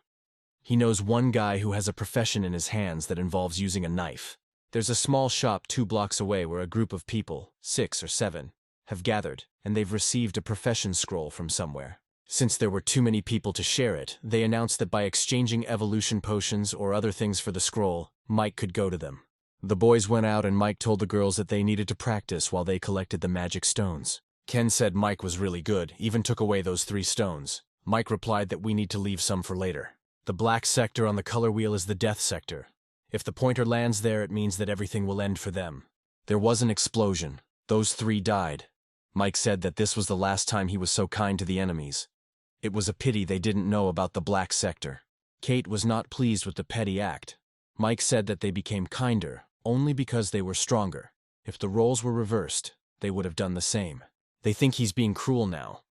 He knows one guy who has a profession in his hands that involves using a knife. There's a small shop 2 blocks away where a group of people, 6 or 7, have gathered, and they've received a profession scroll from somewhere. Since there were too many people to share it, they announced that by exchanging evolution potions or other things for the scroll, Mike could go to them. The boys went out and Mike told the girls that they needed to practice while they collected the magic stones. Ken said Mike was really good, even took away those 3 stones. Mike replied that we need to leave some for later. The black sector on the color wheel is the death sector. If the pointer lands there, it means that everything will end for them. There was an explosion. Those 3 died. Mike said that this was the last time he was so kind to the enemies. It was a pity they didn't know about the black sector. Kate was not pleased with the petty act. Mike said that they became kinder only because they were stronger. If the roles were reversed, they would have done the same. They think he's being cruel now,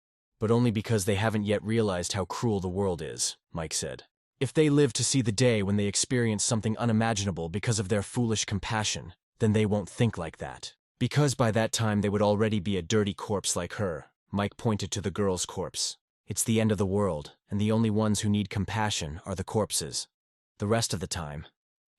but only because they haven't yet realized how cruel the world is, Mike said. If they live to see the day when they experience something unimaginable because of their foolish compassion, then they won't think like that. Because by that time they would already be a dirty corpse like her. Mike pointed to the girl's corpse. It's the end of the world, and the only ones who need compassion are the corpses. The rest of the time,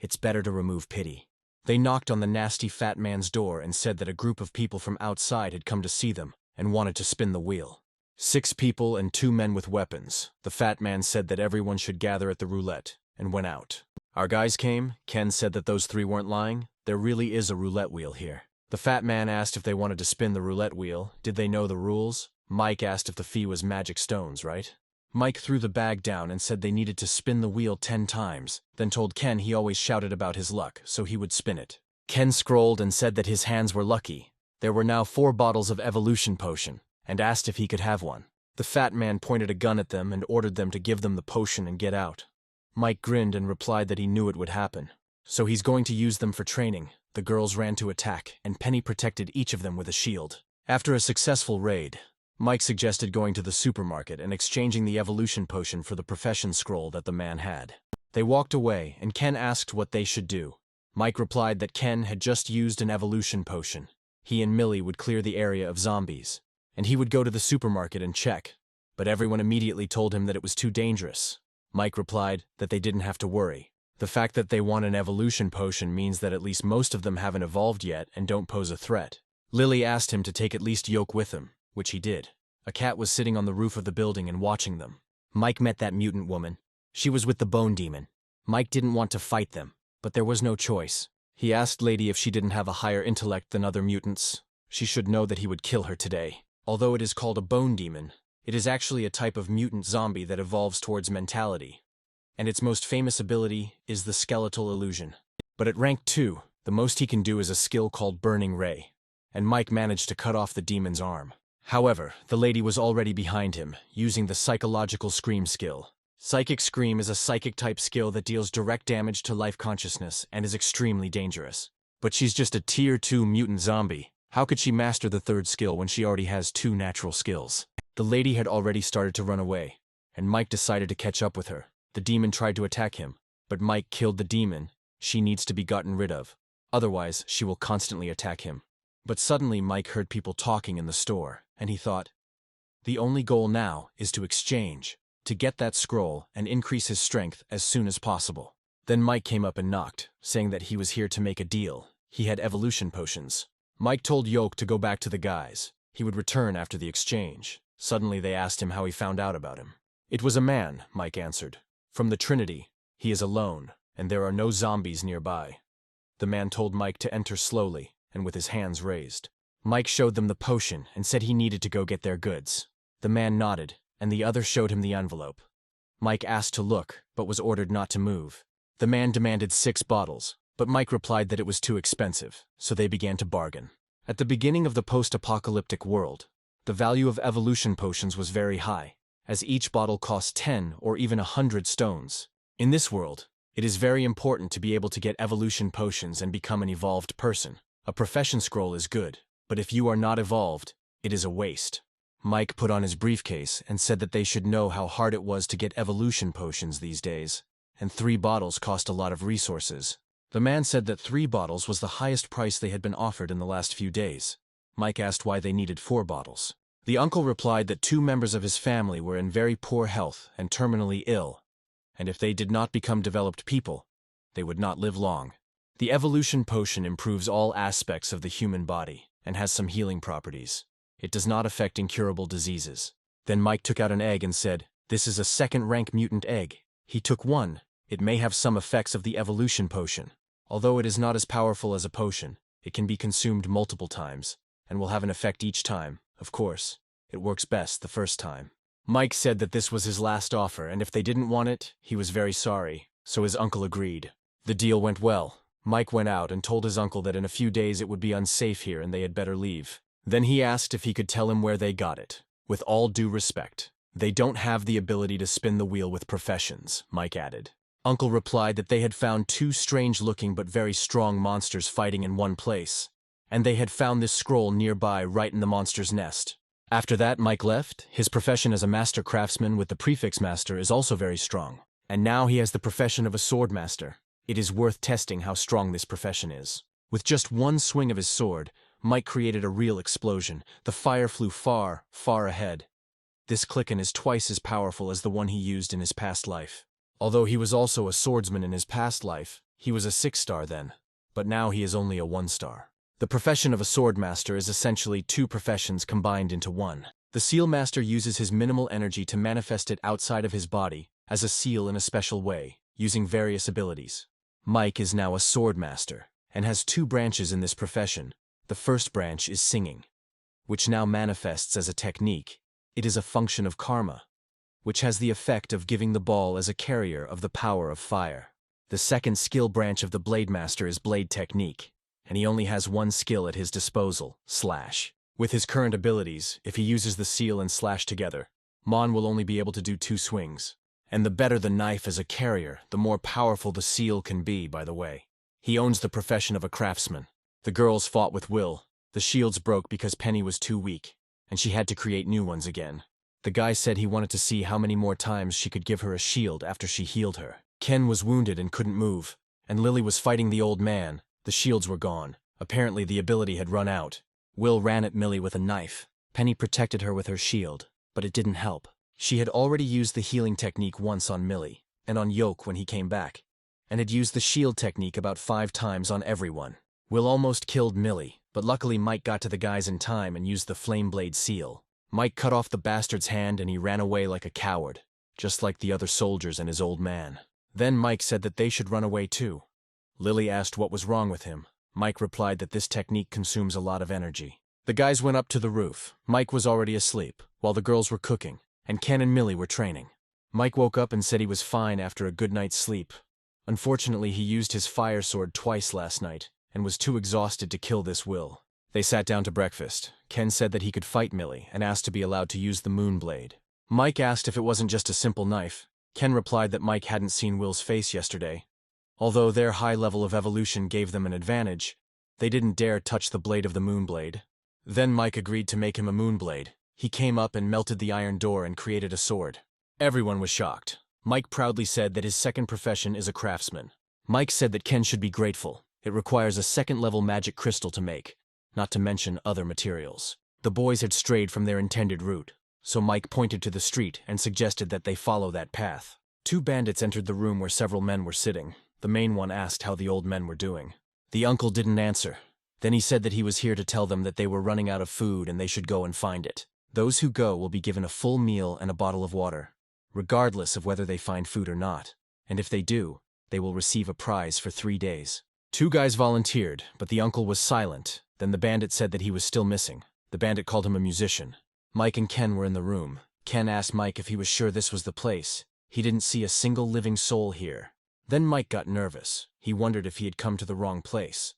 it's better to remove pity. They knocked on the nasty fat man's door and said that a group of people from outside had come to see them and wanted to spin the wheel. 6 people and 2 men with weapons. The fat man said that everyone should gather at the roulette, and went out. Our guys came. Ken said that those 3 weren't lying. There really is a roulette wheel here. The fat man asked if they wanted to spin the roulette wheel. Did they know the rules? Mike asked if the fee was magic stones, right? Mike threw the bag down and said they needed to spin the wheel 10 times, then told Ken he always shouted about his luck, so he would spin it. Ken scrolled and said that his hands were lucky. There were now 4 bottles of evolution potion, and asked if he could have one. The fat man pointed a gun at them and ordered them to give them the potion and get out. Mike grinned and replied that he knew it would happen. So he's going to use them for training. The girls ran to attack, and Penny protected each of them with a shield. After a successful raid, Mike suggested going to the supermarket and exchanging the evolution potion for the profession scroll that the man had. They walked away, and Ken asked what they should do. Mike replied that Ken had just used an evolution potion. He and Millie would clear the area of zombies, and he would go to the supermarket and check. But everyone immediately told him that it was too dangerous. Mike replied that they didn't have to worry. The fact that they want an evolution potion means that at least most of them haven't evolved yet and don't pose a threat. Lily asked him to take at least Yoke with him, which he did. A cat was sitting on the roof of the building and watching them. Mike met that mutant woman. She was with the bone demon. Mike didn't want to fight them, but there was no choice. He asked Lady if she didn't have a higher intellect than other mutants. She should know that he would kill her today. Although it is called a bone demon, it is actually a type of mutant zombie that evolves towards mentality. And its most famous ability is the skeletal illusion. But at rank 2, the most he can do is a skill called Burning Ray, and Mike managed to cut off the demon's arm. However, the lady was already behind him, using the Psychological Scream skill. Psychic Scream is a psychic-type skill that deals direct damage to life consciousness and is extremely dangerous. But she's just a Tier 2 mutant zombie. How could she master the 3rd skill when she already has 2 natural skills? The lady had already started to run away, and Mike decided to catch up with her. The demon tried to attack him, but Mike killed the demon. She needs to be gotten rid of. Otherwise, she will constantly attack him. But suddenly Mike heard people talking in the store, and he thought, the only goal now is to exchange, to get that scroll and increase his strength as soon as possible. Then Mike came up and knocked, saying that he was here to make a deal. He had evolution potions. Mike told Yoke to go back to the guys. He would return after the exchange. Suddenly they asked him how he found out about him. It was a man, Mike answered. From the Trinity. He is alone, and there are no zombies nearby. The man told Mike to enter slowly and with his hands raised. Mike showed them the potion and said he needed to go get their goods. The man nodded, and the other showed him the envelope. Mike asked to look, but was ordered not to move. The man demanded 6 bottles, but Mike replied that it was too expensive, so they began to bargain. At the beginning of the post-apocalyptic world, the value of evolution potions was very high, as each bottle cost 10 or even 100 stones. In this world, it is very important to be able to get evolution potions and become an evolved person. A profession scroll is good, but if you are not evolved, it is a waste. Mike put on his briefcase and said that they should know how hard it was to get evolution potions these days, and 3 bottles cost a lot of resources. The man said that 3 bottles was the highest price they had been offered in the last few days. Mike asked why they needed 4 bottles. The uncle replied that 2 members of his family were in very poor health and terminally ill, and if they did not become developed people, they would not live long. The evolution potion improves all aspects of the human body and has some healing properties. It does not affect incurable diseases. Then Mike took out an egg and said, "This is a second-rank mutant egg." He took one. It may have some effects of the evolution potion. Although it is not as powerful as a potion, it can be consumed multiple times, and will have an effect each time. Of course, it works best the first time. Mike said that this was his last offer, and if they didn't want it, he was very sorry, so his uncle agreed. The deal went well. Mike went out and told his uncle that in a few days it would be unsafe here and they had better leave. Then he asked if he could tell him where they got it. With all due respect, they don't have the ability to spin the wheel with professions, Mike added. Uncle replied that they had found 2 strange-looking but very strong monsters fighting in one place, and they had found this scroll nearby right in the monster's nest. After that, Mike left. His profession as a master craftsman with the prefix master is also very strong, and now he has the profession of a sword master. It is worth testing how strong this profession is. With just one swing of his sword, Mike created a real explosion. The fire flew far, far ahead. This Klicken is twice as powerful as the one he used in his past life. Although he was also a swordsman in his past life, he was a 6-star then, but now he is only a 1-star. The profession of a sword master is essentially 2 professions combined into one. The seal master uses his minimal energy to manifest it outside of his body, as a seal in a special way, using various abilities. Mike is now a sword master, and has 2 branches in this profession. The first branch is singing, which now manifests as a technique. It is a function of karma, which has the effect of giving the ball as a carrier of the power of fire. The second skill branch of the blade master is blade technique, and he only has 1 skill at his disposal, slash. With his current abilities, if he uses the seal and slash together, Mon will only be able to do 2 swings. And the better the knife as a carrier, the more powerful the seal can be, by the way. He owns the profession of a craftsman. The girls fought with will. The shields broke because Penny was too weak, and she had to create new ones again. The guy said he wanted to see how many more times she could give her a shield after she healed her. Ken was wounded and couldn't move, and Lily was fighting the old man. The shields were gone. Apparently the ability had run out. Will ran at Millie with a knife. Penny protected her with her shield, but it didn't help. She had already used the healing technique once on Millie, and on Yoke when he came back, and had used the shield technique about 5 times on everyone. Will almost killed Millie, but luckily Mike got to the guys in time and used the flame blade seal. Mike cut off the bastard's hand and he ran away like a coward, just like the other soldiers and his old man. Then Mike said that they should run away too. Lily asked what was wrong with him. Mike replied that this technique consumes a lot of energy. The guys went up to the roof. Mike was already asleep, while the girls were cooking, and Ken and Millie were training. Mike woke up and said he was fine after a good night's sleep. Unfortunately, he used his fire sword twice last night, and was too exhausted to kill this Will. They sat down to breakfast. Ken said that he could fight Millie, and asked to be allowed to use the moon blade. Mike asked if it wasn't just a simple knife. Ken replied that Mike hadn't seen Will's face yesterday. Although their high level of evolution gave them an advantage, they didn't dare touch the blade of the moon blade. Then Mike agreed to make him a moon blade. He came up and melted the iron door and created a sword. Everyone was shocked. Mike proudly said that his second profession is a craftsman. Mike said that Ken should be grateful. It requires a 2nd-level magic crystal to make, not to mention other materials. The boys had strayed from their intended route, so Mike pointed to the street and suggested that they follow that path. 2 bandits entered the room where several men were sitting. The main one asked how the old men were doing. The uncle didn't answer. Then he said that he was here to tell them that they were running out of food and they should go and find it. Those who go will be given a full meal and a bottle of water, regardless of whether they find food or not. And if they do, they will receive a prize for 3 days. Two guys volunteered, but the uncle was silent. Then the bandit said that he was still missing. The bandit called him a musician. Mike and Ken were in the room. Ken asked Mike if he was sure this was the place. He didn't see a single living soul here. Then Mike got nervous. He wondered if he had come to the wrong place.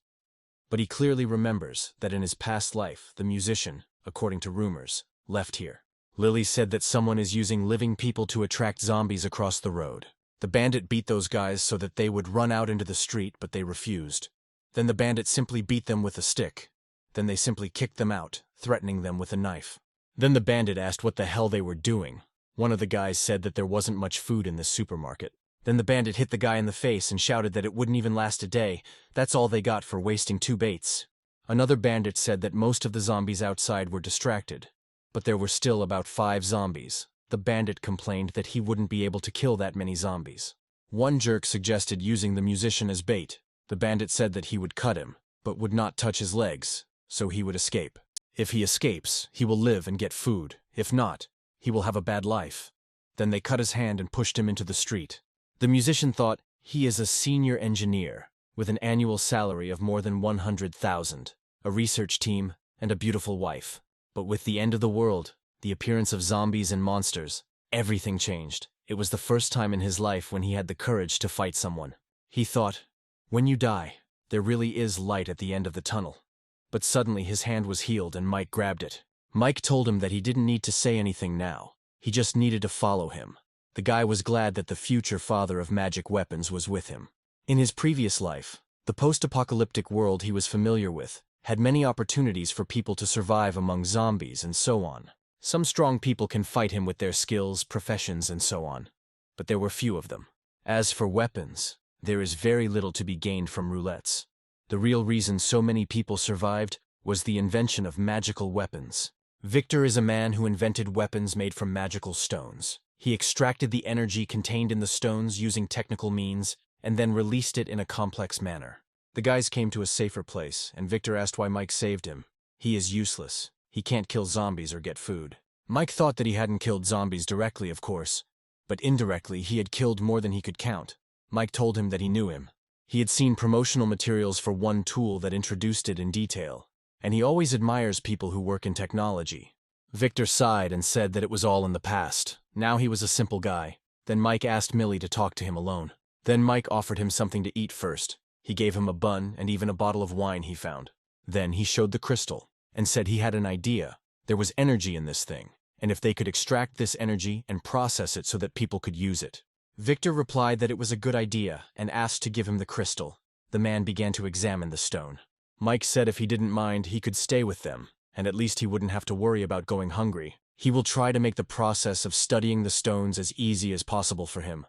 But he clearly remembers that in his past life, the musician, according to rumors, left here. Lily said that someone is using living people to attract zombies across the road. The bandit beat those guys so that they would run out into the street, but they refused. Then the bandit simply beat them with a stick. Then they simply kicked them out, threatening them with a knife. Then the bandit asked what the hell they were doing. One of the guys said that there wasn't much food in this supermarket. Then the bandit hit the guy in the face and shouted that it wouldn't even last a day. That's all they got for wasting 2 baits. Another bandit said that most of the zombies outside were distracted, but there were still about 5 zombies. The bandit complained that he wouldn't be able to kill that many zombies. One jerk suggested using the musician as bait. The bandit said that he would cut him, but would not touch his legs, so he would escape. If he escapes, he will live and get food. If not, he will have a bad life. Then they cut his hand and pushed him into the street. The musician thought he is a senior engineer with an annual salary of more than 100,000, a research team, and a beautiful wife. But with the end of the world, the appearance of zombies and monsters, everything changed. It was the first time in his life when he had the courage to fight someone. He thought, when you die, there really is light at the end of the tunnel. But suddenly his hand was healed and Mike grabbed it. Mike told him that he didn't need to say anything now. He just needed to follow him. The guy was glad that the future father of magic weapons was with him. In his previous life, the post-apocalyptic world he was familiar with had many opportunities for people to survive among zombies and so on. Some strong people can fight him with their skills, professions, and so on. But there were few of them. As for weapons, there is very little to be gained from roulettes. The real reason so many people survived was the invention of magical weapons. Victor is a man who invented weapons made from magical stones. He extracted the energy contained in the stones using technical means and then released it in a complex manner. The guys came to a safer place, and Victor asked why Mike saved him. He is useless. He can't kill zombies or get food. Mike thought that he hadn't killed zombies directly, of course, but indirectly he had killed more than he could count. Mike told him that he knew him. He had seen promotional materials for one tool that introduced it in detail, and he always admires people who work in technology. Victor sighed and said that it was all in the past. Now he was a simple guy. Then Mike asked Millie to talk to him alone. Then Mike offered him something to eat first. He gave him a bun and even a bottle of wine he found. Then he showed the crystal and said he had an idea. There was energy in this thing, and if they could extract this energy and process it so that people could use it. Victor replied that it was a good idea and asked to give him the crystal. The man began to examine the stone. Mike said if he didn't mind, he could stay with them, and at least he wouldn't have to worry about going hungry. He will try to make the process of studying the stones as easy as possible for him.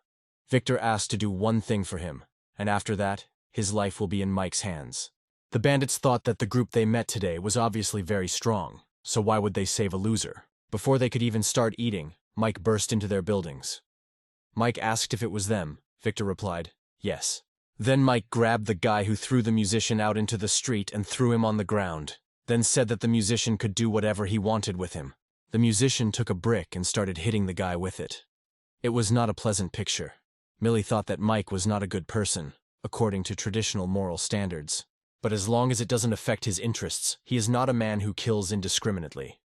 Victor asked to do one thing for him, and after that, his life will be in Mike's hands. The bandits thought that the group they met today was obviously very strong, so why would they save a loser? Before they could even start eating, Mike burst into their buildings. Mike asked if it was them. Victor replied, yes. Then Mike grabbed the guy who threw the musician out into the street and threw him on the ground, then said that the musician could do whatever he wanted with him. The musician took a brick and started hitting the guy with it. It was not a pleasant picture. Millie thought that Mike was not a good person, according to traditional moral standards. But as long as it doesn't affect his interests, he is not a man who kills indiscriminately.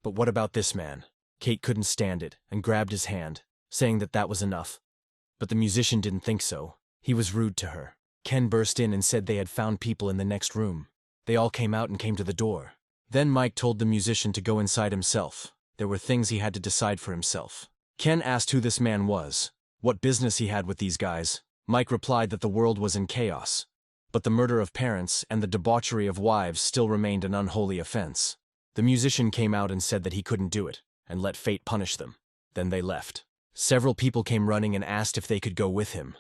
But what about this man? Kate couldn't stand it and grabbed his hand, saying that that was enough. But the musician didn't think so. He was rude to her. Ken burst in and said they had found people in the next room. They all came out and came to the door. Then Mike told the musician to go inside himself. There were things he had to decide for himself. Ken asked who this man was, what business he had with these guys. Mike replied that the world was in chaos, but the murder of parents and the debauchery of wives still remained an unholy offense. The musician came out and said that he couldn't do it, and let fate punish them. Then they left. Several people came running and asked if they could go with him.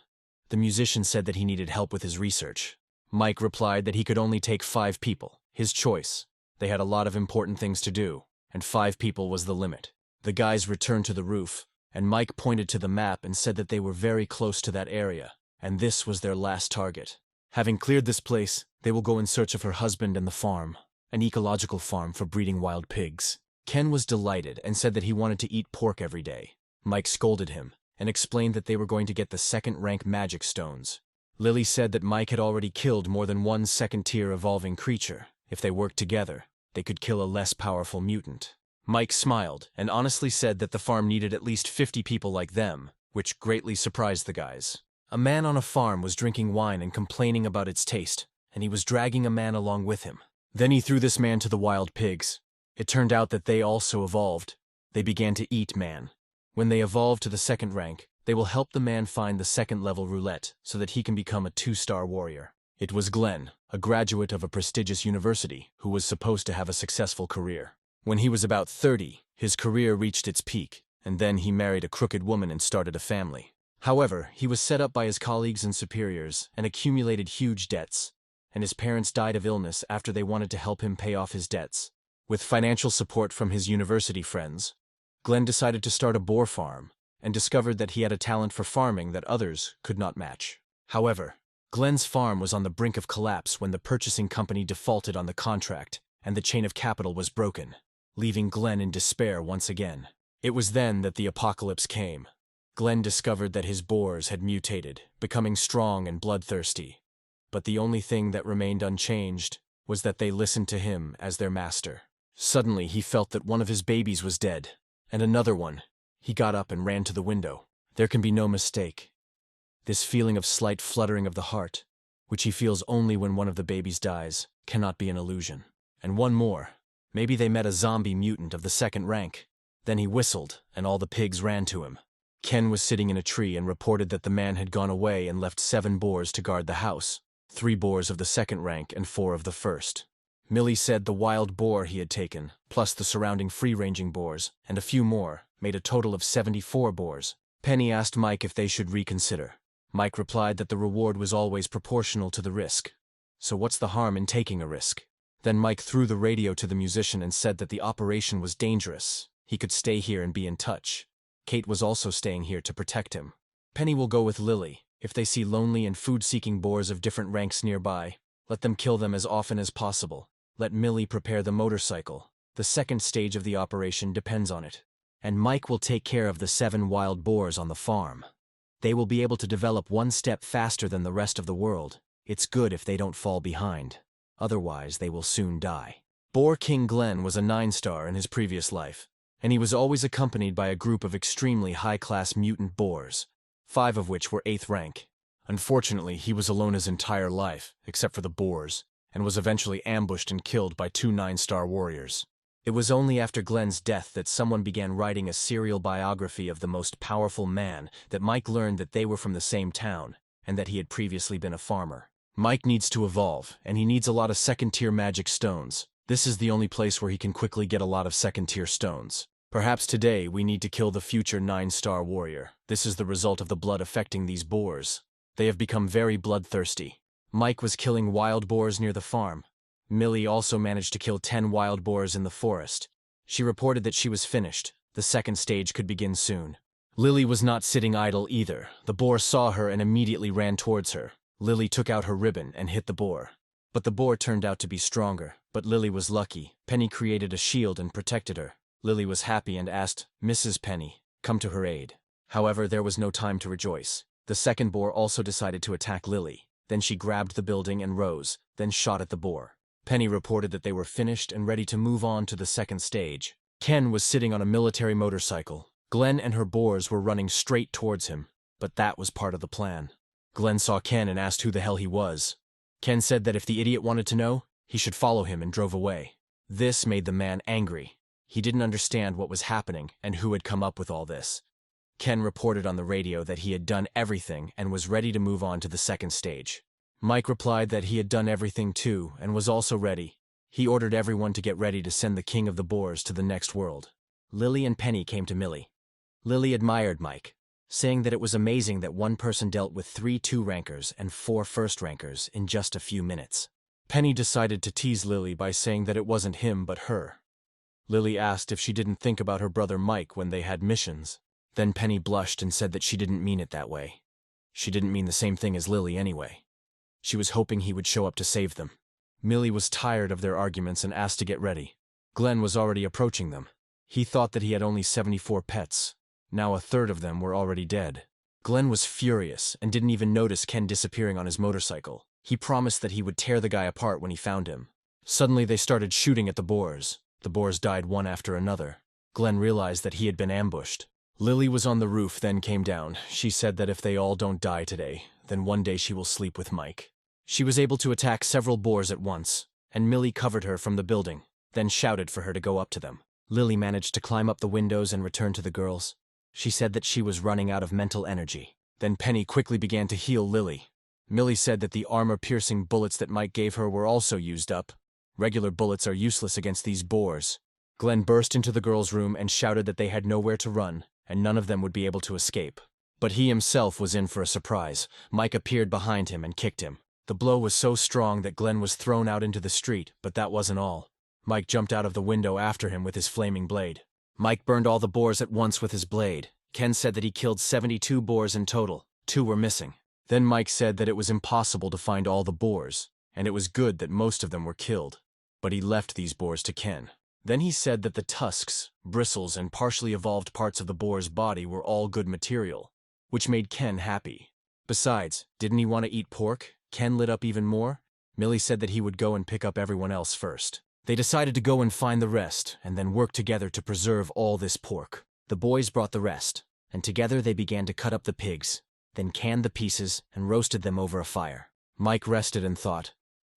The musician said that he needed help with his research. Mike replied that he could only take 5 people, his choice. They had a lot of important things to do, and 5 people was the limit. The guys returned to the roof, and Mike pointed to the map and said that they were very close to that area, and this was their last target. Having cleared this place, they will go in search of her husband and the farm, an ecological farm for breeding wild pigs. Ken was delighted and said that he wanted to eat pork every day. Mike scolded him and explained that they were going to get the second-rank magic stones. Lily said that Mike had already killed more than one second-tier evolving creature. If they worked together, they could kill a less powerful mutant. Mike smiled and honestly said that the farm needed at least 50 people like them, which greatly surprised the guys. A man on a farm was drinking wine and complaining about its taste, and he was dragging a man along with him. Then he threw this man to the wild pigs. It turned out that they also evolved. They began to eat man. When they evolve to the second rank, they will help the man find the second-level roulette so that he can become a 2-star warrior. It was Glenn, a graduate of a prestigious university, who was supposed to have a successful career. When he was about 30, his career reached its peak, and then he married a crooked woman and started a family. However, he was set up by his colleagues and superiors and accumulated huge debts, and his parents died of illness after they wanted to help him pay off his debts. With financial support from his university friends, Glenn decided to start a boar farm and discovered that he had a talent for farming that others could not match. However, Glenn's farm was on the brink of collapse when the purchasing company defaulted on the contract and the chain of capital was broken, leaving Glenn in despair once again. It was then that the apocalypse came. Glenn discovered that his boars had mutated, becoming strong and bloodthirsty. But the only thing that remained unchanged was that they listened to him as their master. Suddenly, he felt that one of his babies was dead, and another one. He got up and ran to the window. There can be no mistake. This feeling of slight fluttering of the heart, which he feels only when one of the babies dies, cannot be an illusion. And one more. Maybe they met a zombie mutant of the second rank. Then he whistled, and all the pigs ran to him. Ken was sitting in a tree and reported that the man had gone away and left 7 boars to guard the house, 3 boars of the second rank and 4 of the first. Millie said the wild boar he had taken, plus the surrounding free-ranging boars, and a few more, made a total of 74 boars. Penny asked Mike if they should reconsider. Mike replied that the reward was always proportional to the risk. So what's the harm in taking a risk? Then Mike threw the radio to the musician and said that the operation was dangerous. He could stay here and be in touch. Kate was also staying here to protect him. Penny will go with Lily. If they see lonely and food-seeking boars of different ranks nearby, let them kill them as often as possible. Let Millie prepare the motorcycle. The second stage of the operation depends on it. And Mike will take care of the 7 wild boars on the farm. They will be able to develop one step faster than the rest of the world. It's good if they don't fall behind. Otherwise, they will soon die. Boar King Glenn was a 9-star in his previous life, and he was always accompanied by a group of extremely high-class mutant boars, 5 of which were 8th rank. Unfortunately, he was alone his entire life, except for the boars, and was eventually ambushed and killed by 2 9-star warriors. It was only after Glenn's death that someone began writing a serial biography of the most powerful man that Mike learned that they were from the same town, and that he had previously been a farmer. Mike needs to evolve, and he needs a lot of second-tier magic stones. This is the only place where he can quickly get a lot of second-tier stones. Perhaps today we need to kill the future 9-star warrior. This is the result of the blood affecting these boars. They have become very bloodthirsty. Mike was killing wild boars near the farm. Millie also managed to kill 10 wild boars in the forest. She reported that she was finished. The second stage could begin soon. Lily was not sitting idle either. The boar saw her and immediately ran towards her. Lily took out her ribbon and hit the boar. But the boar turned out to be stronger. But Lily was lucky. Penny created a shield and protected her. Lily was happy and asked, "Mrs. Penny, come to her aid." However, there was no time to rejoice. The second boar also decided to attack Lily. Then she grabbed the building and rose, then shot at the boar. Penny reported that they were finished and ready to move on to the second stage. Ken was sitting on a military motorcycle. Glenn and her boars were running straight towards him, but that was part of the plan. Glenn saw Ken and asked who the hell he was. Ken said that if the idiot wanted to know, he should follow him and drove away. This made the man angry. He didn't understand what was happening and who had come up with all this. Ken reported on the radio that he had done everything and was ready to move on to the second stage. Mike replied that he had done everything too and was also ready. He ordered everyone to get ready to send the king of the boars to the next world. Lily and Penny came to Millie. Lily admired Mike, saying that it was amazing that one person dealt with 3 2-rankers and 4 1st-rankers in just a few minutes. Penny decided to tease Lily by saying that it wasn't him but her. Lily asked if she didn't think about her brother Mike when they had missions. Then Penny blushed and said that she didn't mean it that way. She didn't mean the same thing as Lily anyway. She was hoping he would show up to save them. Millie was tired of their arguments and asked to get ready. Glenn was already approaching them. He thought that he had only 74 pets. Now a third of them were already dead. Glenn was furious and didn't even notice Ken disappearing on his motorcycle. He promised that he would tear the guy apart when he found him. Suddenly they started shooting at the boars. The boars died one after another. Glenn realized that he had been ambushed. Lily was on the roof, then came down. She said that if they all don't die today, then one day she will sleep with Mike. She was able to attack several boars at once, and Millie covered her from the building, then shouted for her to go up to them. Lily managed to climb up the windows and return to the girls. She said that she was running out of mental energy. Then Penny quickly began to heal Lily. Millie said that the armor-piercing bullets that Mike gave her were also used up. Regular bullets are useless against these boars. Glenn burst into the girls' room and shouted that they had nowhere to run, and none of them would be able to escape. But he himself was in for a surprise. Mike appeared behind him and kicked him. The blow was so strong that Glenn was thrown out into the street, but that wasn't all. Mike jumped out of the window after him with his flaming blade. Mike burned all the boars at once with his blade. Ken said that he killed 72 boars in total. 2 were missing. Then Mike said that it was impossible to find all the boars, and it was good that most of them were killed. But he left these boars to Ken. Then he said that the tusks, bristles, and partially evolved parts of the boar's body were all good material, which made Ken happy. Besides, didn't he want to eat pork? Ken lit up even more. Millie said that he would go and pick up everyone else first. They decided to go and find the rest, and then work together to preserve all this pork. The boys brought the rest, and together they began to cut up the pigs, then canned the pieces and roasted them over a fire. Mike rested and thought.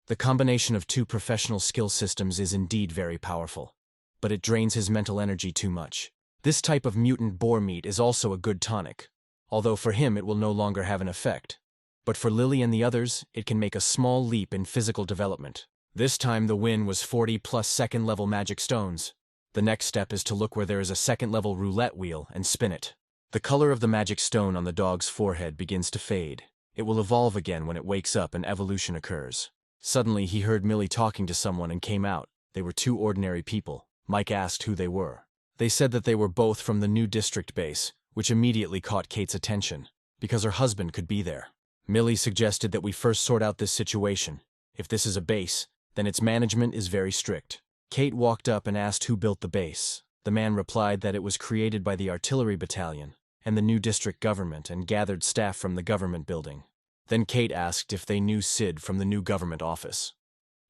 The combination of 2 professional skill systems is indeed very powerful, but it drains his mental energy too much. This type of mutant boar meat is also a good tonic, although for him it will no longer have an effect. But for Lily and the others, it can make a small leap in physical development. This time the win was 40 plus second-level magic stones. The next step is to look where there is a second-level roulette wheel and spin it. The color of the magic stone on the dog's forehead begins to fade. It will evolve again when it wakes up and evolution occurs. Suddenly he heard Millie talking to someone and came out. They were 2 ordinary people. Mike asked who they were. They said that they were both from the new district base, which immediately caught Kate's attention, because her husband could be there. Millie suggested that we first sort out this situation. If this is a base, then its management is very strict. Kate walked up and asked who built the base. The man replied that it was created by the artillery battalion and the new district government and gathered staff from the government building. Then Kate asked if they knew Sid from the new government office.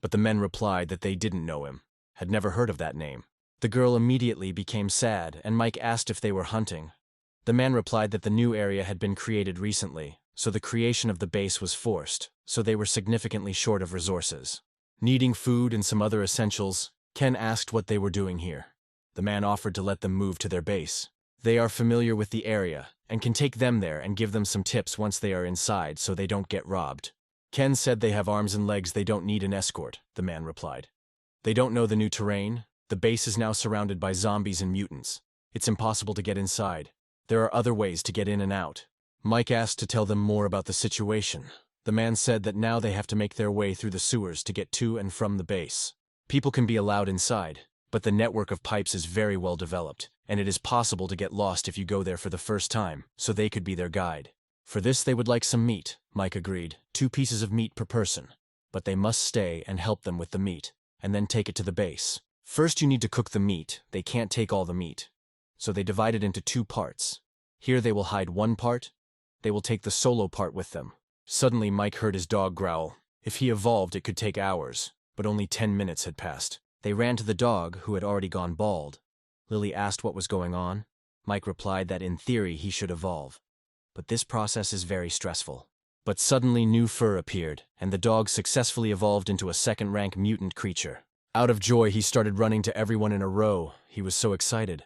But the men replied that they didn't know him, had never heard of that name. The girl immediately became sad, and Mike asked if they were hunting. The man replied that the new area had been created recently, so the creation of the base was forced, so they were significantly short of resources. Needing food and some other essentials, Ken asked what they were doing here. The man offered to let them move to their base. They are familiar with the area, and can take them there and give them some tips once they are inside so they don't get robbed. Ken said they have arms and legs, they don't need an escort, the man replied. They don't know the new terrain. The base is now surrounded by zombies and mutants. It's impossible to get inside. There are other ways to get in and out. Mike asked to tell them more about the situation. The man said that now they have to make their way through the sewers to get to and from the base. People can be allowed inside, but the network of pipes is very well developed, and it is possible to get lost if you go there for the first time, so they could be their guide. For this they would like some meat, Mike agreed, 2 pieces of meat per person. But they must stay and help them with the meat, and then take it to the base. First you need to cook the meat, they can't take all the meat. So they divide it into 2 parts. Here they will hide 1 part, they will take the solo part with them. Suddenly Mike heard his dog growl. If he evolved, it could take hours, but only 10 minutes had passed. They ran to the dog, who had already gone bald. Lily asked what was going on. Mike replied that in theory he should evolve. But this process is very stressful. But suddenly new fur appeared, and the dog successfully evolved into a second-rank mutant creature. Out of joy, he started running to everyone in a row. He was so excited.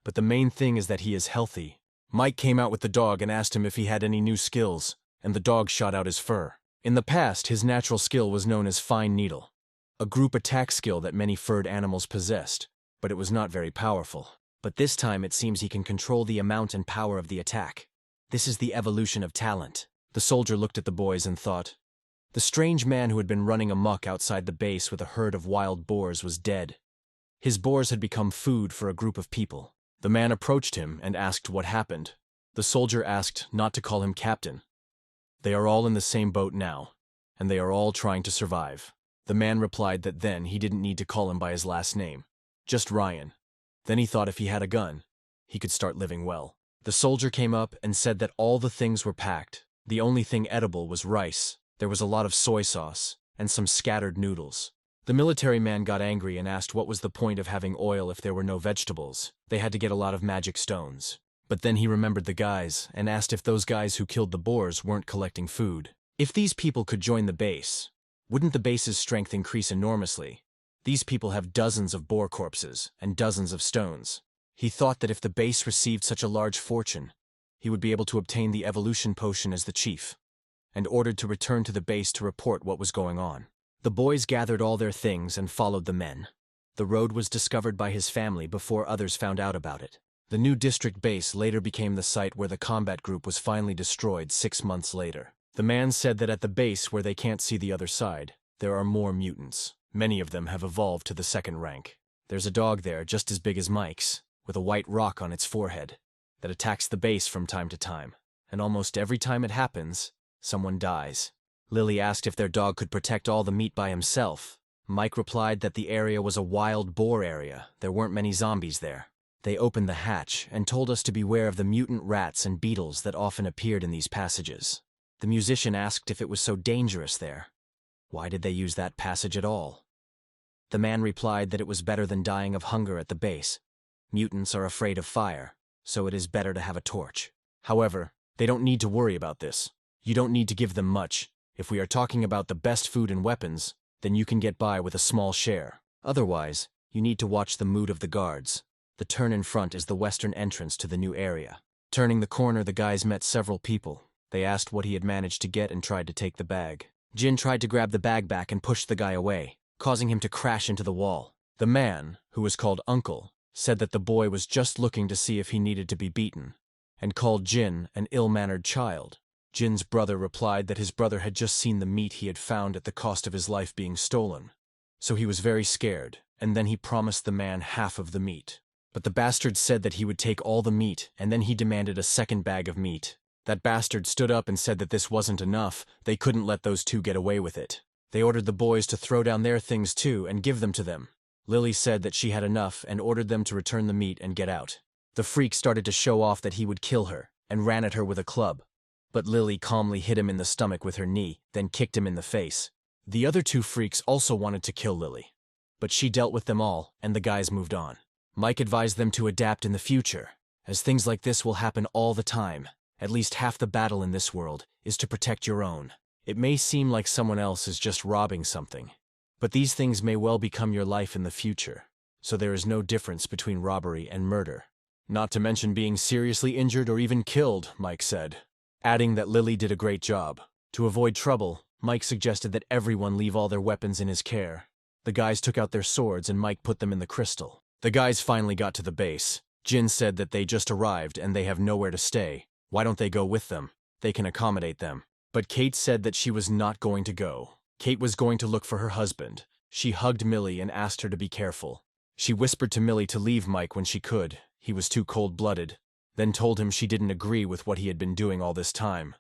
But the main thing is that he is healthy. Mike came out with the dog and asked him if he had any new skills, and the dog shot out his fur. In the past, his natural skill was known as Fine Needle, a group attack skill that many furred animals possessed, but it was not very powerful. But this time it seems he can control the amount and power of the attack. This is the evolution of talent. The soldier looked at the boys and thought. The strange man who had been running amok outside the base with a herd of wild boars was dead. His boars had become food for a group of people. The man approached him and asked what happened. The soldier asked not to call him captain. They are all in the same boat now, and they are all trying to survive. The man replied that then he didn't need to call him by his last name, just Ryan. Then he thought if he had a gun, he could start living well. The soldier came up and said that all the things were packed. The only thing edible was rice. There was a lot of soy sauce and some scattered noodles. The military man got angry and asked what was the point of having oil if there were no vegetables. They had to get a lot of magic stones. But then he remembered the guys and asked if those guys who killed the boars weren't collecting food. If these people could join the base, wouldn't the base's strength increase enormously? These people have dozens of boar corpses and dozens of stones. He thought that if the base received such a large fortune, he would be able to obtain the evolution potion as the chief, and ordered to return to the base to report what was going on. The boys gathered all their things and followed the men. The road was discovered by his family before others found out about it. The new district base later became the site where the combat group was finally destroyed 6 months later. The man said that at the base where they can't see the other side, there are more mutants. Many of them have evolved to the second rank. There's a dog there just as big as Mike's, with a white rock on its forehead, that attacks the base from time to time. And almost every time it happens, someone dies. Lily asked if their dog could protect all the meat by himself. Mike replied that the area was a wild boar area. There weren't many zombies there. They opened the hatch and told us to beware of the mutant rats and beetles that often appeared in these passages. The musician asked if it was so dangerous there. Why did they use that passage at all? The man replied that it was better than dying of hunger at the base. Mutants are afraid of fire, so it is better to have a torch. However, they don't need to worry about this. You don't need to give them much. If we are talking about the best food and weapons, then you can get by with a small share. Otherwise, you need to watch the mood of the guards. The turn in front is the western entrance to the new area. Turning the corner, the guys met several people. They asked what he had managed to get and tried to take the bag. Jin tried to grab the bag back and pushed the guy away, causing him to crash into the wall. The man, who was called Uncle, said that the boy was just looking to see if he needed to be beaten, and called Jin an ill-mannered child. Jin's brother replied that his brother had just seen the meat he had found at the cost of his life being stolen. So he was very scared, and then he promised the man half of the meat. But the bastard said that he would take all the meat, and then he demanded a second bag of meat. That bastard stood up and said that this wasn't enough. They couldn't let those two get away with it. They ordered the boys to throw down their things too and give them to them. Lily said that she had enough and ordered them to return the meat and get out. The freak started to show off that he would kill her, and ran at her with a club. But Lily calmly hit him in the stomach with her knee, then kicked him in the face. The other two freaks also wanted to kill Lily, but she dealt with them all, and the guys moved on. Mike advised them to adapt in the future, as things like this will happen all the time. At least half the battle in this world is to protect your own. It may seem like someone else is just robbing something, but these things may well become your life in the future, so there is no difference between robbery and murder. Not to mention being seriously injured or even killed, Mike said, adding that Lily did a great job. To avoid trouble, Mike suggested that everyone leave all their weapons in his care. The guys took out their swords and Mike put them in the crystal. The guys finally got to the base. Jin said that they just arrived and they have nowhere to stay. Why don't they go with them? They can accommodate them. But Kate said that she was not going to go. Kate was going to look for her husband. She hugged Millie and asked her to be careful. She whispered to Millie to leave Mike when she could. He was too cold-blooded. Then told him she didn't agree with what he had been doing all this time.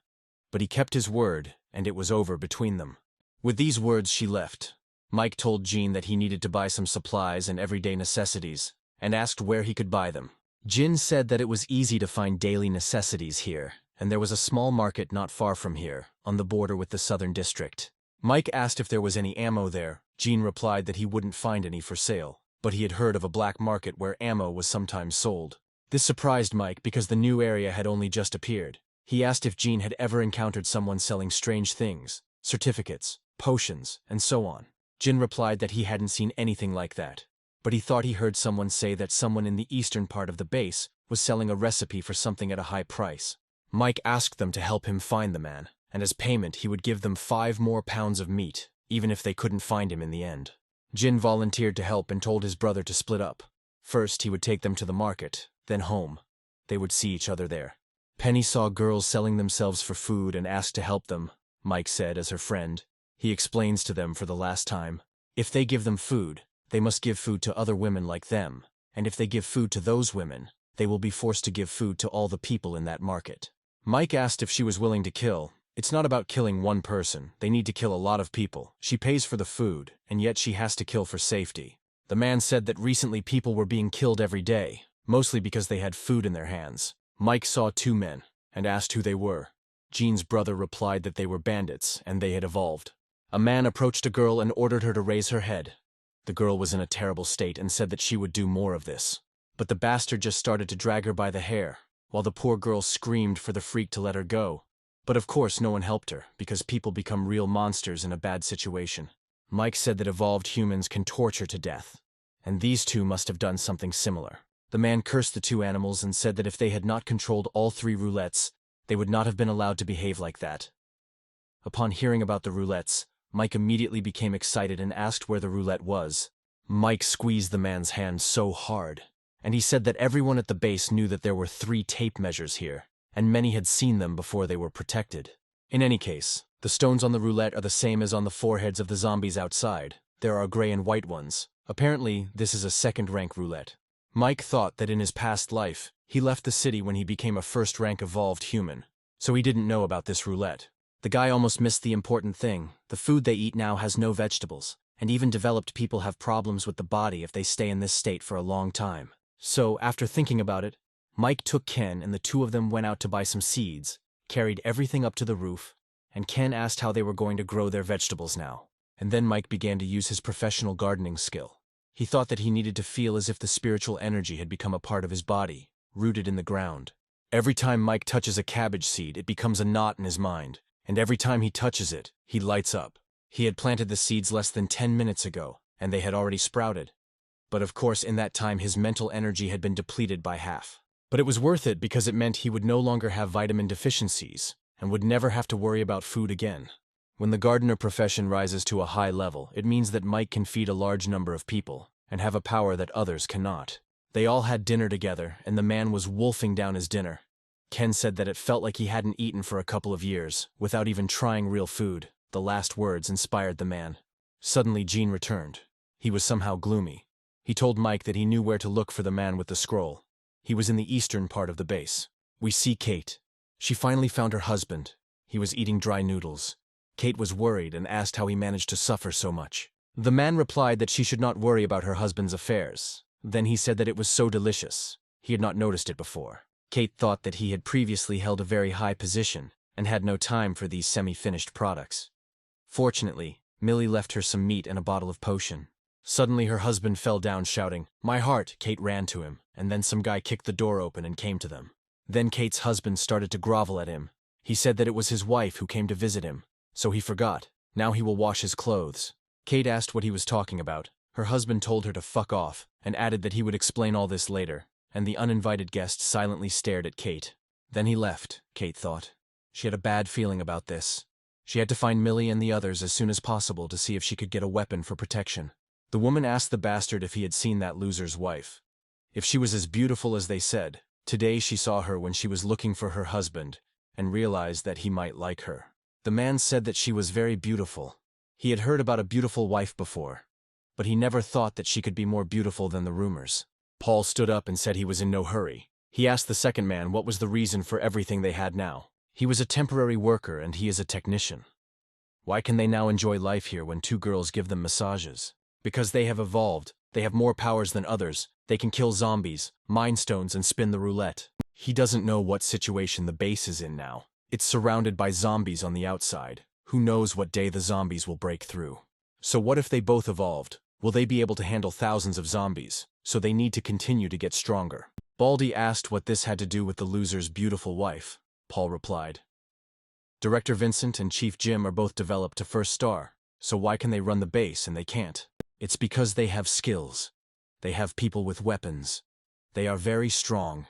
But he kept his word, and it was over between them. With these words, she left. Mike told Jean that he needed to buy some supplies and everyday necessities, and asked where he could buy them. Jin said that it was easy to find daily necessities here, and there was a small market not far from here, on the border with the southern district. Mike asked if there was any ammo there. Jean replied that he wouldn't find any for sale, but he had heard of a black market where ammo was sometimes sold. This surprised Mike because the new area had only just appeared. He asked if Jean had ever encountered someone selling strange things, certificates, potions, and so on. Jin replied that he hadn't seen anything like that, but he thought he heard someone say that someone in the eastern part of the base was selling a recipe for something at a high price. Mike asked them to help him find the man, and as payment he would give them 5 more pounds of meat, even if they couldn't find him in the end. Jin volunteered to help and told his brother to split up. First he would take them to the market, then home. They would see each other there. Penny saw girls selling themselves for food and asked to help them, Mike said as her friend. He explains to them for the last time. If they give them food, they must give food to other women like them, and if they give food to those women, they will be forced to give food to all the people in that market. Mike asked if she was willing to kill. It's not about killing one person, they need to kill a lot of people. She pays for the food, and yet she has to kill for safety. The man said that recently people were being killed every day, mostly because they had food in their hands. Mike saw two men and asked who they were. Jean's brother replied that they were bandits and they had evolved. A man approached a girl and ordered her to raise her head. The girl was in a terrible state and said that she would do more of this. But the bastard just started to drag her by the hair, while the poor girl screamed for the freak to let her go. But of course no one helped her, because people become real monsters in a bad situation. Mike said that evolved humans can torture to death, and these two must have done something similar. The man cursed the two animals and said that if they had not controlled all three roulettes, they would not have been allowed to behave like that. Upon hearing about the roulettes, Mike immediately became excited and asked where the roulette was. Mike squeezed the man's hand so hard, and he said that everyone at the base knew that there were 3 tape measures here, and many had seen them before they were protected. In any case, the stones on the roulette are the same as on the foreheads of the zombies outside. There are gray and white ones. Apparently, this is a second-rank roulette. Mike thought that in his past life, he left the city when he became a first-rank evolved human, so he didn't know about this roulette. The guy almost missed the important thing. The food they eat now has no vegetables, and even developed people have problems with the body if they stay in this state for a long time. So, after thinking about it, Mike took Ken and the two of them went out to buy some seeds, carried everything up to the roof, and Ken asked how they were going to grow their vegetables now. And then Mike began to use his professional gardening skill. He thought that he needed to feel as if the spiritual energy had become a part of his body, rooted in the ground. Every time Mike touches a cabbage seed, it becomes a knot in his mind, and every time he touches it, he lights up. He had planted the seeds less than 10 minutes ago, and they had already sprouted. But of course, in that time his mental energy had been depleted by half. But it was worth it because it meant he would no longer have vitamin deficiencies, and would never have to worry about food again. When the gardener profession rises to a high level, it means that Mike can feed a large number of people, and have a power that others cannot. They all had dinner together, and the man was wolfing down his dinner. Ken said that it felt like he hadn't eaten for a couple of years, without even trying real food. The last words inspired the man. Suddenly Jean returned. He was somehow gloomy. He told Mike that he knew where to look for the man with the scroll. He was in the eastern part of the base. We see Kate. She finally found her husband. He was eating dry noodles. Kate was worried and asked how he managed to suffer so much. The man replied that she should not worry about her husband's affairs. Then he said that it was so delicious. He had not noticed it before. Kate thought that he had previously held a very high position and had no time for these semi-finished products. Fortunately, Millie left her some meat and a bottle of potion. Suddenly her husband fell down shouting, "My heart!" Kate ran to him, and then some guy kicked the door open and came to them. Then Kate's husband started to grovel at him. He said that it was his wife who came to visit him, so he forgot. Now he will wash his clothes. Kate asked what he was talking about. Her husband told her to fuck off, and added that he would explain all this later, and the uninvited guest silently stared at Kate. Then he left, Kate thought. She had a bad feeling about this. She had to find Millie and the others as soon as possible to see if she could get a weapon for protection. The woman asked the bastard if he had seen that loser's wife. If she was as beautiful as they said. Today she saw her when she was looking for her husband, and realized that he might like her. The man said that she was very beautiful. He had heard about a beautiful wife before, but he never thought that she could be more beautiful than the rumors. Paul stood up and said he was in no hurry. He asked the second man what was the reason for everything they had now. He was a temporary worker and he is a technician. Why can they now enjoy life here when 2 girls give them massages? Because they have evolved, they have more powers than others. They can kill zombies, mine stones, and spin the roulette. He doesn't know what situation the base is in now. It's surrounded by zombies on the outside. Who knows what day the zombies will break through? So what if they both evolved? Will they be able to handle thousands of zombies? So they need to continue to get stronger. Baldy asked what this had to do with the loser's beautiful wife. Paul replied, Director Vincent and Chief Jim are both developed to first star, so why can they run the base and they can't? It's because they have skills. They have people with weapons. They are very strong.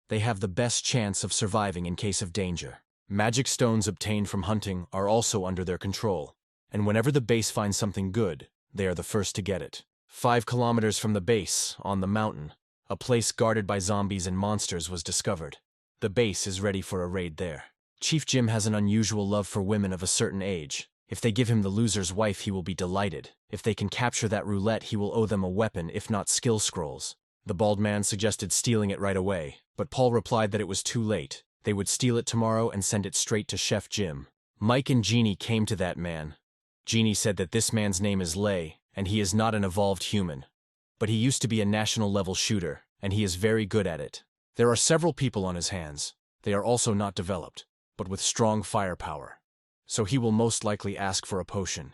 They have the best chance of surviving in case of danger. Magic stones obtained from hunting are also under their control, and whenever the base finds something good, they are the first to get it. 5 kilometers from the base, on the mountain, a place guarded by zombies and monsters was discovered. The base is ready for a raid there. Chief Jim has an unusual love for women of a certain age. If they give him the loser's wife, he will be delighted. If they can capture that roulette, he will owe them a weapon, if not skill scrolls. The bald man suggested stealing it right away, but Paul replied that it was too late. They would steal it tomorrow and send it straight to Chef Jim. Mike and Jeannie came to that man. Jeannie said that this man's name is Lei, and he is not an evolved human. But he used to be a national-level shooter, and he is very good at it. There are several people on his hands. They are also not developed, but with strong firepower. So he will most likely ask for a potion.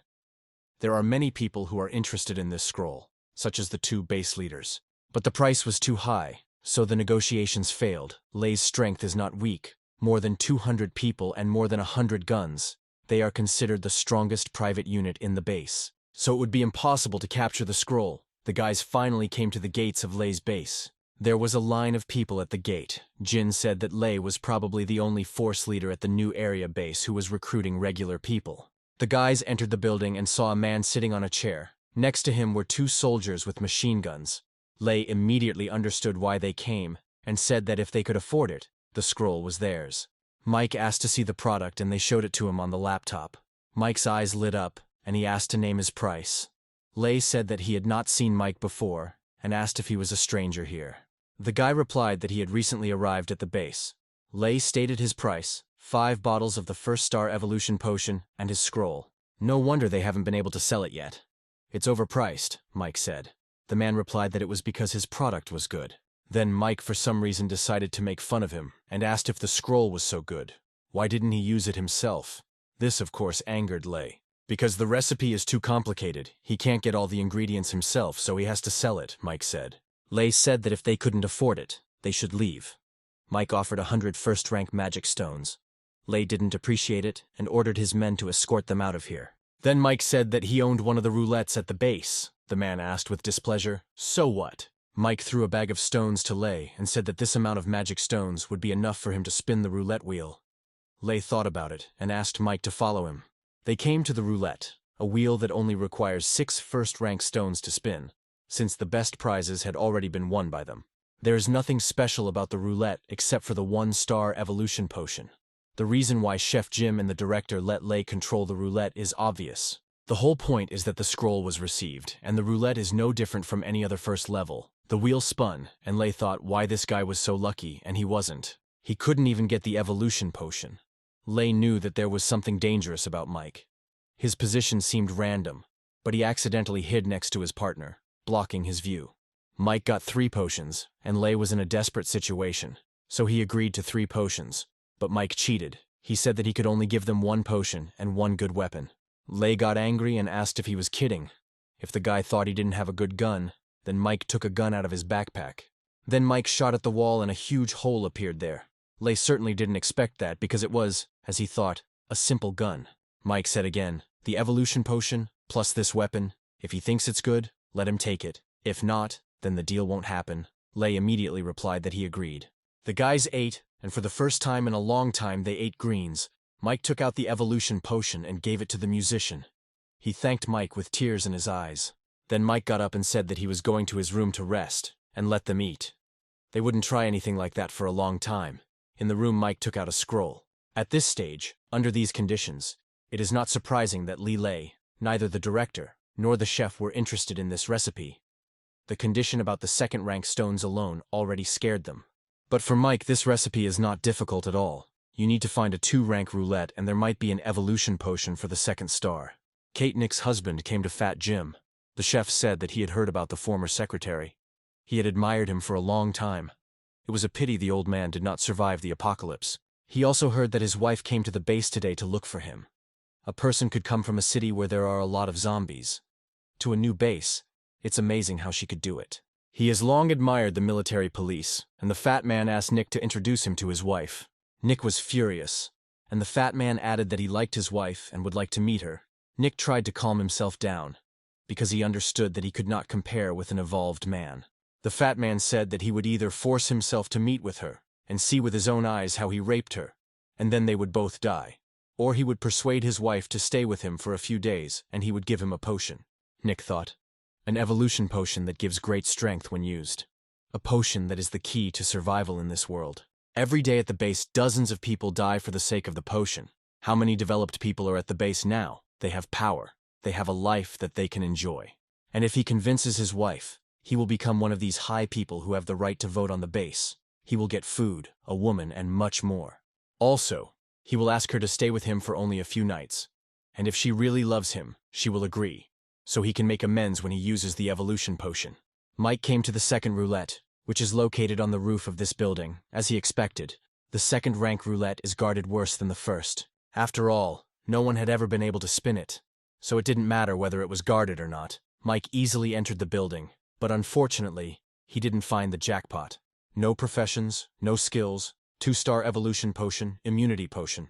There are many people who are interested in this scroll, such as the 2 base leaders. But the price was too high, so the negotiations failed. Lei's strength is not weak. More than 200 people and more than 100 guns. They are considered the strongest private unit in the base. So it would be impossible to capture the scroll. The guys finally came to the gates of Lei's base. There was a line of people at the gate. Jin said that Lei was probably the only force leader at the new area base who was recruiting regular people. The guys entered the building and saw a man sitting on a chair. Next to him were 2 soldiers with machine guns. Lei immediately understood why they came and said that if they could afford it, the scroll was theirs. Mike asked to see the product and they showed it to him on the laptop. Mike's eyes lit up and he asked to name his price. Lei said that he had not seen Mike before and asked if he was a stranger here. The guy replied that he had recently arrived at the base. Lei stated his price, 5 bottles of the first star evolution potion and his scroll. No wonder they haven't been able to sell it yet. It's overpriced, Mike said. The man replied that it was because his product was good. Then Mike for some reason decided to make fun of him and asked if the scroll was so good. Why didn't he use it himself? This of course angered Lei. Because the recipe is too complicated, he can't get all the ingredients himself, so he has to sell it, Mike said. Lei said that if they couldn't afford it, they should leave. Mike offered 100 first-rank magic stones. Lei didn't appreciate it and ordered his men to escort them out of here. Then Mike said that he owned one of the roulettes at the base. The man asked with displeasure, "So what?" Mike threw a bag of stones to Lei and said that this amount of magic stones would be enough for him to spin the roulette wheel. Lei thought about it and asked Mike to follow him. They came to the roulette, a wheel that only requires 6 first-rank stones to spin, since the best prizes had already been won by them. There is nothing special about the roulette except for the 1-star evolution potion. The reason why Chef Jim and the director let Lei control the roulette is obvious. The whole point is that the scroll was received, and the roulette is no different from any other first level. The wheel spun, and Lei thought why this guy was so lucky, and he wasn't. He couldn't even get the evolution potion. Lei knew that there was something dangerous about Mike. His position seemed random, but he accidentally hid next to his partner, blocking his view. Mike got 3 potions, and Lei was in a desperate situation, so he agreed to 3 potions. But Mike cheated. He said that he could only give them 1 potion and 1 good weapon. Lei got angry and asked if he was kidding. If the guy thought he didn't have a good gun, then Mike took a gun out of his backpack. Then Mike shot at the wall and a huge hole appeared there. Lei certainly didn't expect that because it was, as he thought, a simple gun. Mike said again, "The evolution potion, plus this weapon. If he thinks it's good, let him take it. If not, then the deal won't happen." Lei immediately replied that he agreed. The guys ate, and for the first time in a long time they ate greens. Mike took out the evolution potion and gave it to the musician. He thanked Mike with tears in his eyes. Then Mike got up and said that he was going to his room to rest, and let them eat. They wouldn't try anything like that for a long time. In the room Mike took out a scroll. At this stage, under these conditions, it is not surprising that Lei, neither the director nor the chef were interested in this recipe. The condition about the 2nd-rank stones alone already scared them. But for Mike this recipe is not difficult at all. You need to find a 2-rank roulette and there might be an evolution potion for the 2nd star. Kate Nick's husband came to Fat Jim. The chef said that he had heard about the former secretary. He had admired him for a long time. It was a pity the old man did not survive the apocalypse. He also heard that his wife came to the base today to look for him. A person could come from a city where there are a lot of zombies to a new base. It's amazing how she could do it. He has long admired the military police, and the fat man asked Nick to introduce him to his wife. Nick was furious, and the fat man added that he liked his wife and would like to meet her. Nick tried to calm himself down, because he understood that he could not compare with an evolved man. The fat man said that he would either force himself to meet with her and see with his own eyes how he raped her, and then they would both die, or he would persuade his wife to stay with him for a few days and he would give him a potion. Nick thought, an evolution potion that gives great strength when used. A potion that is the key to survival in this world. Every day at the base, dozens of people die for the sake of the potion. How many developed people are at the base now? They have power. They have a life that they can enjoy. And if he convinces his wife, he will become one of these high people who have the right to vote on the base. He will get food, a woman, and much more. Also, he will ask her to stay with him for only a few nights. And if she really loves him, she will agree, so he can make amends when he uses the evolution potion. Mike came to the 2nd roulette, which is located on the roof of this building, as he expected. The second-rank roulette is guarded worse than the first. After all, no one had ever been able to spin it, so it didn't matter whether it was guarded or not. Mike easily entered the building, but unfortunately, he didn't find the jackpot. No professions, no skills, 2-star evolution potion, immunity potion.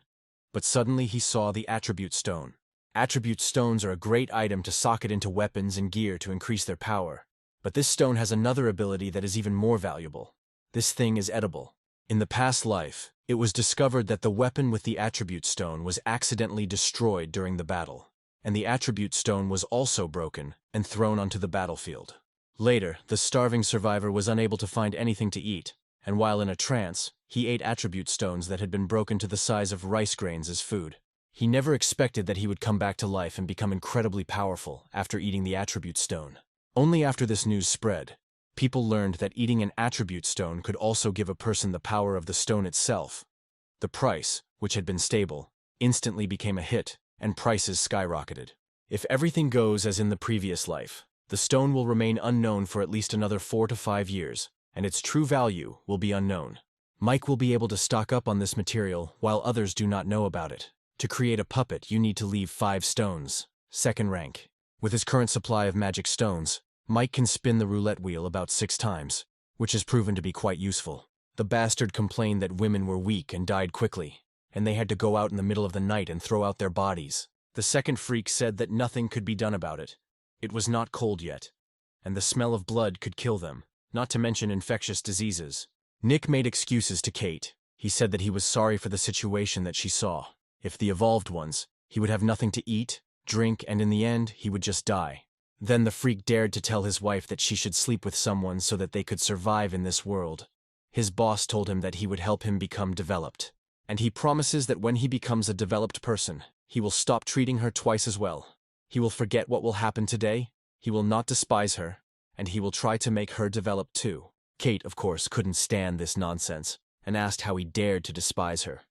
But suddenly he saw the attribute stone. Attribute stones are a great item to socket into weapons and gear to increase their power. But this stone has another ability that is even more valuable. This thing is edible. In the past life, it was discovered that the weapon with the attribute stone was accidentally destroyed during the battle, and the attribute stone was also broken and thrown onto the battlefield. Later, the starving survivor was unable to find anything to eat, and while in a trance, he ate attribute stones that had been broken to the size of rice grains as food. He never expected that he would come back to life and become incredibly powerful after eating the attribute stone. Only after this news spread, people learned that eating an attribute stone could also give a person the power of the stone itself. The price, which had been stable, instantly became a hit, and prices skyrocketed. If everything goes as in the previous life, the stone will remain unknown for at least another 4 to 5 years, and its true value will be unknown. Mike will be able to stock up on this material while others do not know about it. To create a puppet, you need to leave 5 stones, second rank. With his current supply of magic stones, Mike can spin the roulette wheel about 6 times, which has proven to be quite useful. The bastard complained that women were weak and died quickly, and they had to go out in the middle of the night and throw out their bodies. The second freak said that nothing could be done about it. It was not cold yet, and the smell of blood could kill them, not to mention infectious diseases. Nick made excuses to Kate. He said that he was sorry for the situation that she saw. If the evolved ones, he would have nothing to eat, drink, and in the end, he would just die. Then the freak dared to tell his wife that she should sleep with someone so that they could survive in this world. His boss told him that he would help him become developed, and he promises that when he becomes a developed person, he will stop treating her twice as well. He will forget what will happen today, he will not despise her, and he will try to make her develop too. Kate, of course, couldn't stand this nonsense, and asked how he dared to despise her.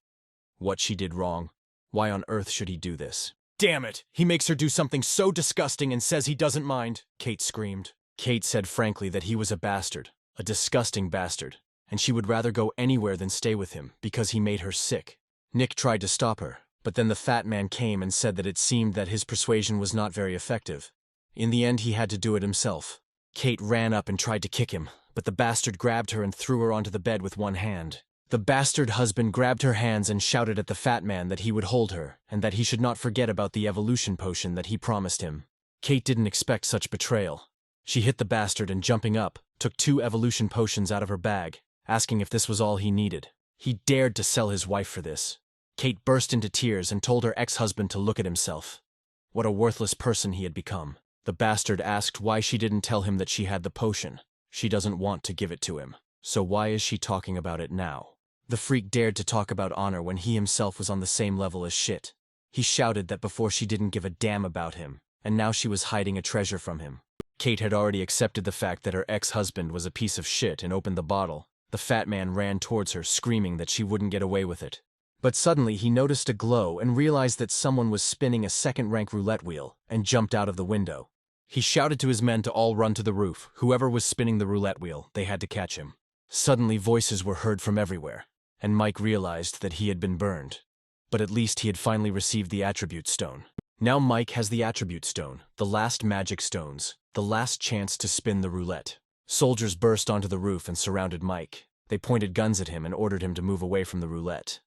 What she did wrong? Why on earth should he do this? Damn it! He makes her do something so disgusting and says he doesn't mind, Kate screamed. Kate said frankly that he was a bastard, a disgusting bastard, and she would rather go anywhere than stay with him because he made her sick. Nick tried to stop her, but then the fat man came and said that it seemed that his persuasion was not very effective. In the end, he had to do it himself. Kate ran up and tried to kick him, but the bastard grabbed her and threw her onto the bed with one hand. The bastard husband grabbed her hands and shouted at the fat man that he would hold her, and that he should not forget about the evolution potion that he promised him. Kate didn't expect such betrayal. She hit the bastard and, jumping up, took 2 evolution potions out of her bag, asking if this was all he needed. He dared to sell his wife for this. Kate burst into tears and told her ex-husband to look at himself. What a worthless person he had become. The bastard asked why she didn't tell him that she had the potion. She doesn't want to give it to him. So why is she talking about it now? The freak dared to talk about honor when he himself was on the same level as shit. He shouted that before she didn't give a damn about him, and now she was hiding a treasure from him. Kate had already accepted the fact that her ex-husband was a piece of shit and opened the bottle. The fat man ran towards her, screaming that she wouldn't get away with it. But suddenly he noticed a glow and realized that someone was spinning a second-rank roulette wheel and jumped out of the window. He shouted to his men to all run to the roof. Whoever was spinning the roulette wheel, they had to catch him. Suddenly voices were heard from everywhere, and Mike realized that he had been burned. But at least he had finally received the attribute stone. Now Mike has the attribute stone, the last magic stones, the last chance to spin the roulette. Soldiers burst onto the roof and surrounded Mike. They pointed guns at him and ordered him to move away from the roulette.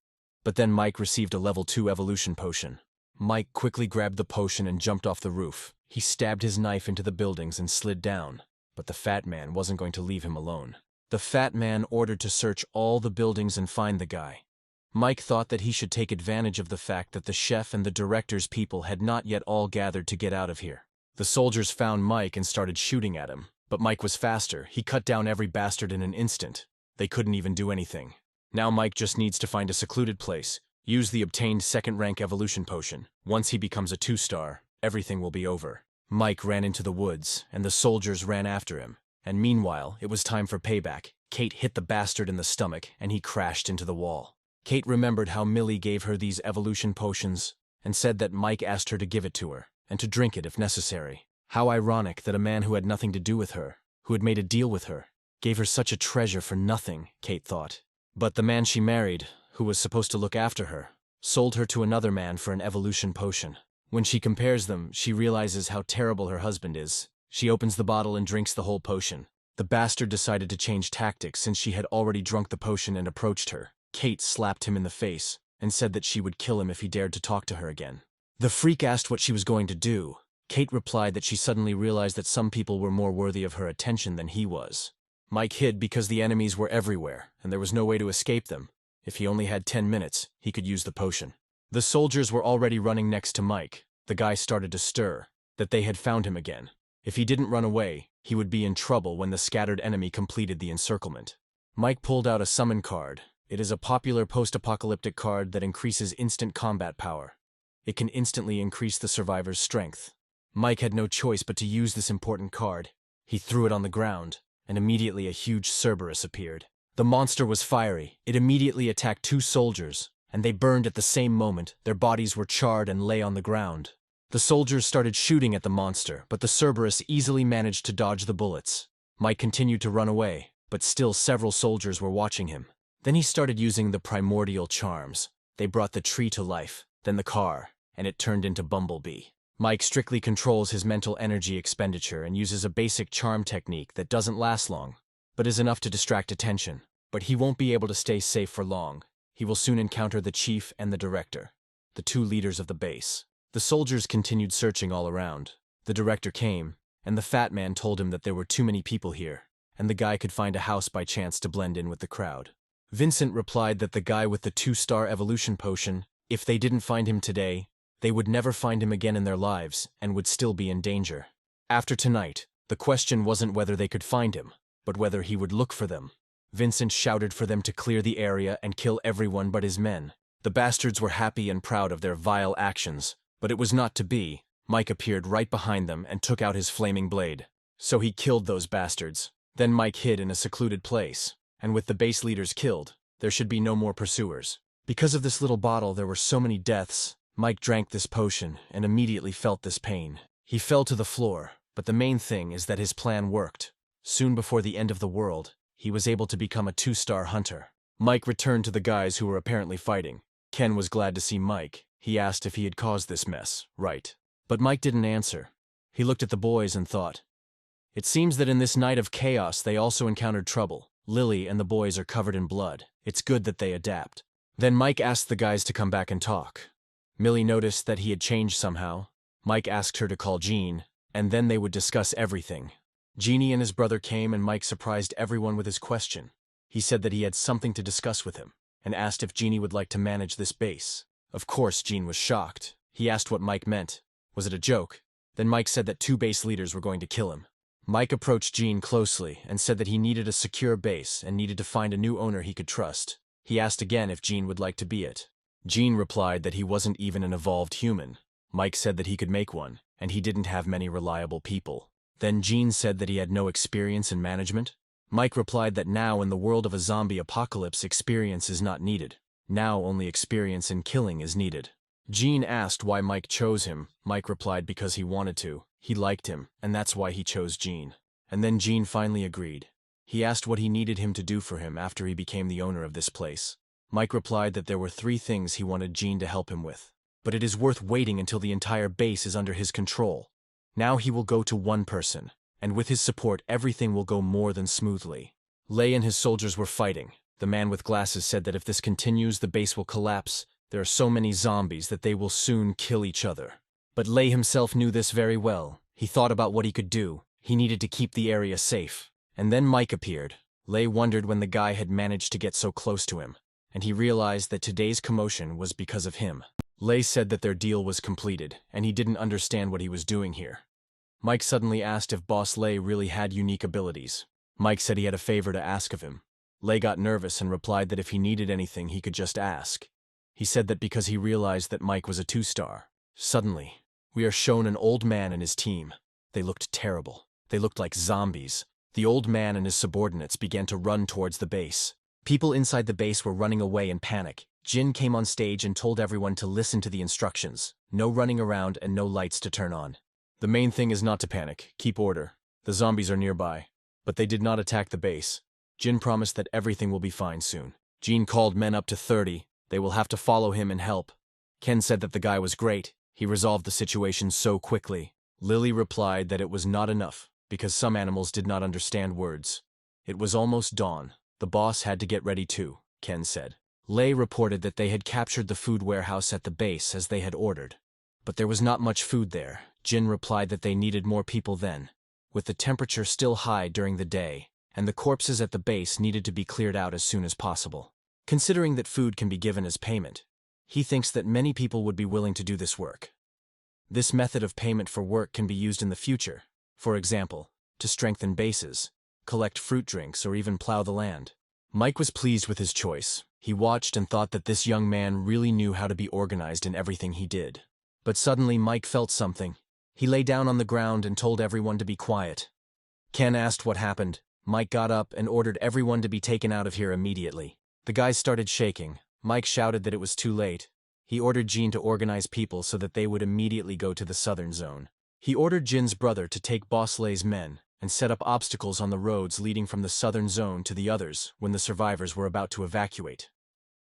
But then Mike received a level 2 evolution potion. Mike quickly grabbed the potion and jumped off the roof. He stabbed his knife into the buildings and slid down. But the fat man wasn't going to leave him alone. The fat man ordered to search all the buildings and find the guy. Mike thought that he should take advantage of the fact that the chef and the director's people had not yet all gathered to get out of here. The soldiers found Mike and started shooting at him. But Mike was faster. He cut down every bastard in an instant. They couldn't even do anything. Now Mike just needs to find a secluded place, use the obtained second-rank evolution potion. Once he becomes a 2-star, everything will be over. Mike ran into the woods, and the soldiers ran after him. And meanwhile, it was time for payback. Kate hit the bastard in the stomach, and he crashed into the wall. Kate remembered how Millie gave her these evolution potions, and said that Mike asked her to give it to her, and to drink it if necessary. How ironic that a man who had nothing to do with her, who had made a deal with her, Gave her such a treasure for nothing, Kate thought. But the man she married, who was supposed to look after her, sold her to another man for an evolution potion. When she compares them, she realizes how terrible her husband is. She opens the bottle and drinks the whole potion. The bastard decided to change tactics since she had already drunk the potion and approached her. Kate slapped him in the face and said that she would kill him if he dared to talk to her again. The freak asked what she was going to do. Kate replied that she suddenly realized that some people were more worthy of her attention than he was. Mike hid because the enemies were everywhere, and there was no way to escape them. If he only had 10 minutes, he could use the potion. The soldiers were already running next to Mike. The guy started to stir, that they had found him again. If he didn't run away, he would be in trouble when the scattered enemy completed the encirclement. Mike pulled out a summon card. It is a popular post-apocalyptic card that increases instant combat power. It can instantly increase the survivor's strength. Mike had no choice but to use this important card. He threw it on the ground, and immediately a huge Cerberus appeared. The monster was fiery. It immediately attacked 2 soldiers, and they burned at the same moment. Their bodies were charred and lay on the ground. The soldiers started shooting at the monster, but the Cerberus easily managed to dodge the bullets. Mike continued to run away, but still several soldiers were watching him. Then he started using the primordial charms. They brought the tree to life, then the car, and it turned into Bumblebee. Mike strictly controls his mental energy expenditure and uses a basic charm technique that doesn't last long, but is enough to distract attention. But he won't be able to stay safe for long. He will soon encounter the chief and the director, the 2 leaders of the base. The soldiers continued searching all around. The director came, and the fat man told him that there were too many people here, and the guy could find a house by chance to blend in with the crowd. Vincent replied that the guy with the 2-star evolution potion, if they didn't find him today, they would never find him again in their lives and would still be in danger. After tonight, the question wasn't whether they could find him, but whether he would look for them. Vincent shouted for them to clear the area and kill everyone but his men. The bastards were happy and proud of their vile actions, but it was not to be. Mike appeared right behind them and took out his flaming blade. So he killed those bastards. Then Mike hid in a secluded place, and with the base leaders killed, there should be no more pursuers. Because of this little bottle, there were so many deaths. Mike drank this potion and immediately felt this pain. He fell to the floor, but the main thing is that his plan worked. Soon before the end of the world, he was able to become a 2-star hunter. Mike returned to the guys who were apparently fighting. Ken was glad to see Mike. He asked if he had caused this mess, right? But Mike didn't answer. He looked at the boys and thought, it seems that in this night of chaos they also encountered trouble. Lily and the boys are covered in blood. It's good that they adapt. Then Mike asked the guys to come back and talk. Millie noticed that he had changed somehow. Mike asked her to call Gene, and then they would discuss everything. Jeannie and his brother came, and Mike surprised everyone with his question. He said that he had something to discuss with him, and asked if Jeannie would like to manage this base. Of course, Gene was shocked. He asked what Mike meant. Was it a joke? Then Mike said that 2 base leaders were going to kill him. Mike approached Gene closely and said that he needed a secure base and needed to find a new owner he could trust. He asked again if Gene would like to be it. Gene replied that he wasn't even an evolved human. Mike said that he could make one, and he didn't have many reliable people. Then Gene said that he had no experience in management. Mike replied that now in the world of a zombie apocalypse, experience is not needed. Now only experience in killing is needed. Gene asked why Mike chose him. Mike replied because he wanted to. He liked him, and that's why he chose Gene. And then Gene finally agreed. He asked what he needed him to do for him after he became the owner of this place. Mike replied that there were 3 things he wanted Gene to help him with. But it is worth waiting until the entire base is under his control. Now he will go to one person, and with his support everything will go more than smoothly. Lei and his soldiers were fighting. The man with glasses said that if this continues, the base will collapse. There are so many zombies that they will soon kill each other. But Lei himself knew this very well. He thought about what he could do. He needed to keep the area safe. And then Mike appeared. Lei wondered when the guy had managed to get so close to him, and he realized that today's commotion was because of him. Lei said that their deal was completed, and he didn't understand what he was doing here. Mike suddenly asked if Boss Lei really had unique abilities. Mike said he had a favor to ask of him. Lei got nervous and replied that if he needed anything he could just ask. He said that because he realized that Mike was a 2-star. Suddenly, we are shown an old man and his team. They looked terrible. They looked like zombies. The old man and his subordinates began to run towards the base. People inside the base were running away in panic. Jin came on stage and told everyone to listen to the instructions. No running around and no lights to turn on. The main thing is not to panic. Keep order. The zombies are nearby. But they did not attack the base. Jin promised that everything will be fine soon. Jin called men up to 30. They will have to follow him and help. Ken said that the guy was great. He resolved the situation so quickly. Lily replied that it was not enough, because some animals did not understand words. It was almost dawn. The boss had to get ready too, Ken said. Lei reported that they had captured the food warehouse at the base as they had ordered. But there was not much food there. Jin replied that they needed more people then, with the temperature still high during the day, and the corpses at the base needed to be cleared out as soon as possible. Considering that food can be given as payment, he thinks that many people would be willing to do this work. This method of payment for work can be used in the future, for example, to strengthen bases, collect fruit drinks, or even plow the land. Mike was pleased with his choice. He watched and thought that this young man really knew how to be organized in everything he did. But suddenly Mike felt something. He lay down on the ground and told everyone to be quiet. Ken asked what happened. Mike got up and ordered everyone to be taken out of here immediately. The guys started shaking. Mike shouted that it was too late. He ordered Jin to organize people so that they would immediately go to the southern zone. He ordered Jin's brother to take Boss Lei's men and set up obstacles on the roads leading from the southern zone to the others when the survivors were about to evacuate.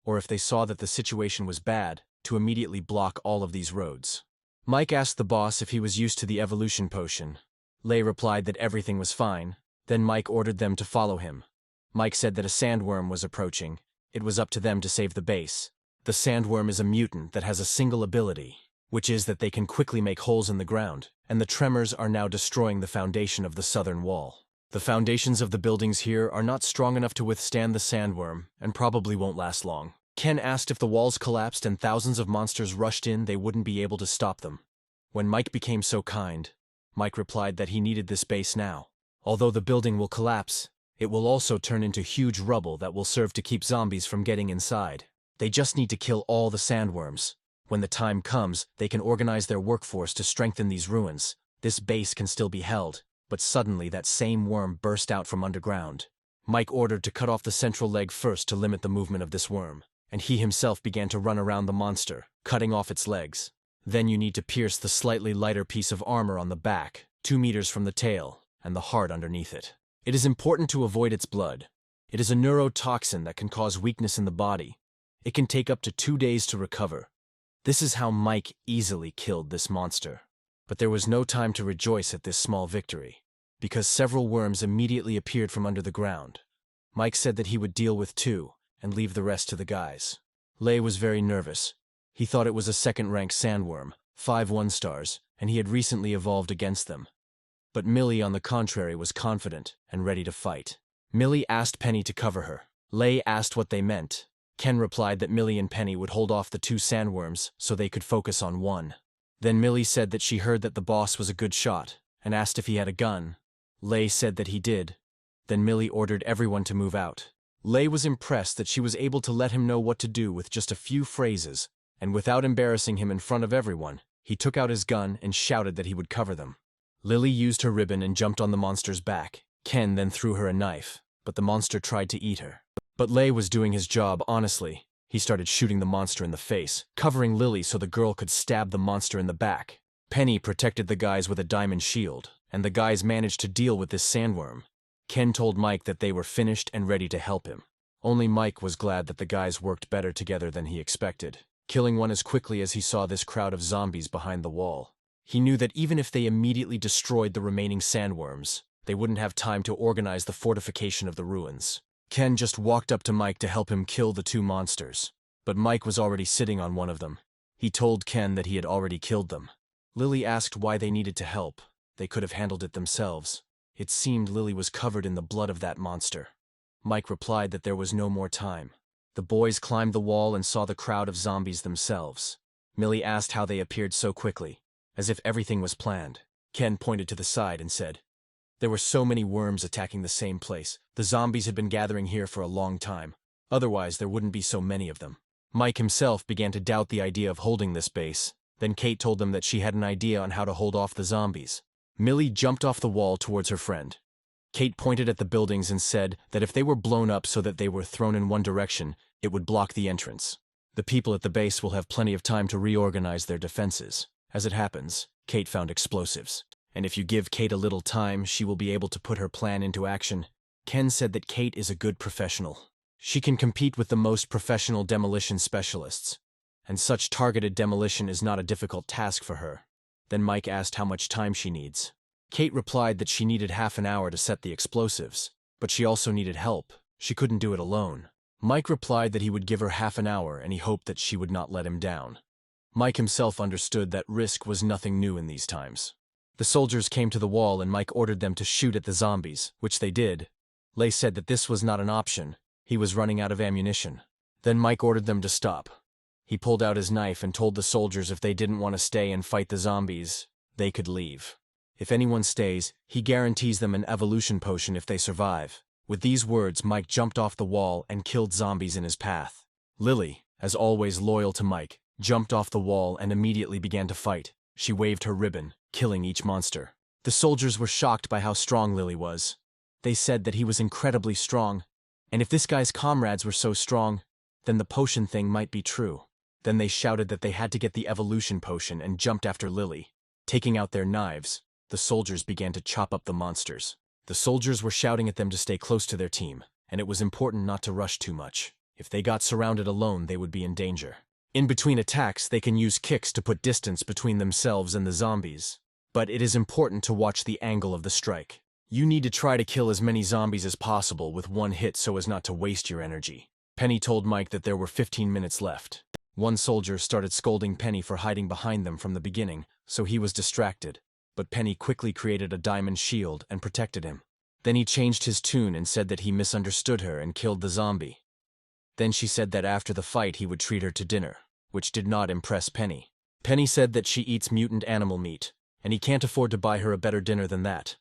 Or if they saw that the situation was bad, to immediately block all of these roads. Mike asked the boss if he was used to the evolution potion. Lei replied that everything was fine. Then Mike ordered them to follow him. Mike said that a sandworm was approaching. It was up to them to save the base. The sandworm is a mutant that has a single ability, which is that they can quickly make holes in the ground, and the tremors are now destroying the foundation of the southern wall. The foundations of the buildings here are not strong enough to withstand the sandworm, and probably won't last long. Ken asked if the walls collapsed and thousands of monsters rushed in, they wouldn't be able to stop them. When Mike became so kind, Mike replied that he needed this base now. Although the building will collapse, it will also turn into huge rubble that will serve to keep zombies from getting inside. They just need to kill all the sandworms. When the time comes, they can organize their workforce to strengthen these ruins. This base can still be held, but suddenly that same worm burst out from underground. Mike ordered to cut off the central leg first to limit the movement of this worm, and he himself began to run around the monster, cutting off its legs. Then you need to pierce the slightly lighter piece of armor on the back, 2 meters from the tail, and the heart underneath it. It is important to avoid its blood. It is a neurotoxin that can cause weakness in the body. It can take up to 2 days to recover. This is how Mike easily killed this monster. But there was no time to rejoice at this small victory, because several worms immediately appeared from under the ground. Mike said that he would deal with 2, and leave the rest to the guys. Lei was very nervous. He thought it was a second-rank sandworm, 5 1-stars, and he had recently evolved against them. But Millie, on the contrary, was confident and ready to fight. Millie asked Penny to cover her. Lei asked what they meant. Ken replied that Millie and Penny would hold off the 2 sandworms so they could focus on one. Then Millie said that she heard that the boss was a good shot, and asked if he had a gun. Lei said that he did. Then Millie ordered everyone to move out. Lei was impressed that she was able to let him know what to do with just a few phrases, and without embarrassing him in front of everyone, he took out his gun and shouted that he would cover them. Lily used her ribbon and jumped on the monster's back. Ken then threw her a knife, but the monster tried to eat her. But Lei was doing his job honestly. He started shooting the monster in the face, covering Lily so the girl could stab the monster in the back. Penny protected the guys with a diamond shield, and the guys managed to deal with this sandworm. Ken told Mike that they were finished and ready to help him. Only Mike was glad that the guys worked better together than he expected, killing one as quickly as he saw this crowd of zombies behind the wall. He knew that even if they immediately destroyed the remaining sandworms, they wouldn't have time to organize the fortification of the ruins. Ken just walked up to Mike to help him kill the 2 monsters, but Mike was already sitting on one of them. He told Ken that he had already killed them. Lily asked why they needed to help. They could have handled it themselves. It seemed Lily was covered in the blood of that monster. Mike replied that there was no more time. The boys climbed the wall and saw the crowd of zombies themselves. Millie asked how they appeared so quickly, as if everything was planned. Ken pointed to the side and said, "There were so many worms attacking the same place. The zombies had been gathering here for a long time. Otherwise, there wouldn't be so many of them." Mike himself began to doubt the idea of holding this base. Then Kate told them that she had an idea on how to hold off the zombies. Millie jumped off the wall towards her friend. Kate pointed at the buildings and said that if they were blown up so that they were thrown in one direction, it would block the entrance. The people at the base will have plenty of time to reorganize their defenses. As it happens, Kate found explosives. and if you give Kate a little time, she will be able to put her plan into action. Ken said that Kate is a good professional. She can compete with the most professional demolition specialists, and such targeted demolition is not a difficult task for her. Then Mike asked how much time she needs. Kate replied that she needed half an hour to set the explosives, but she also needed help. She couldn't do it alone. Mike replied that he would give her half an hour and he hoped that she would not let him down. Mike himself understood that risk was nothing new in these times. The soldiers came to the wall and Mike ordered them to shoot at the zombies, which they did. Lei said that this was not an option. He was running out of ammunition. Then Mike ordered them to stop. He pulled out his knife and told the soldiers if they didn't want to stay and fight the zombies, they could leave. If anyone stays, he guarantees them an evolution potion if they survive. With these words, Mike jumped off the wall and killed zombies in his path. Lily, as always loyal to Mike, jumped off the wall and immediately began to fight. She waved her ribbon, killing each monster. The soldiers were shocked by how strong Lily was. They said that he was incredibly strong, and if this guy's comrades were so strong, then the potion thing might be true. Then they shouted that they had to get the evolution potion and jumped after Lily. Taking out their knives, the soldiers began to chop up the monsters. The soldiers were shouting at them to stay close to their team, and it was important not to rush too much. If they got surrounded alone, they would be in danger. In between attacks, they can use kicks to put distance between themselves and the zombies. But it is important to watch the angle of the strike. You need to try to kill as many zombies as possible with one hit so as not to waste your energy. Penny told Mike that there were 15 minutes left. One soldier started scolding Penny for hiding behind them from the beginning, so he was distracted. But Penny quickly created a diamond shield and protected him. Then he changed his tune and said that he misunderstood her and killed the zombie. Then she said that after the fight he would treat her to dinner, which did not impress Penny. Penny said that she eats mutant animal meat, and he can't afford to buy her a better dinner than that.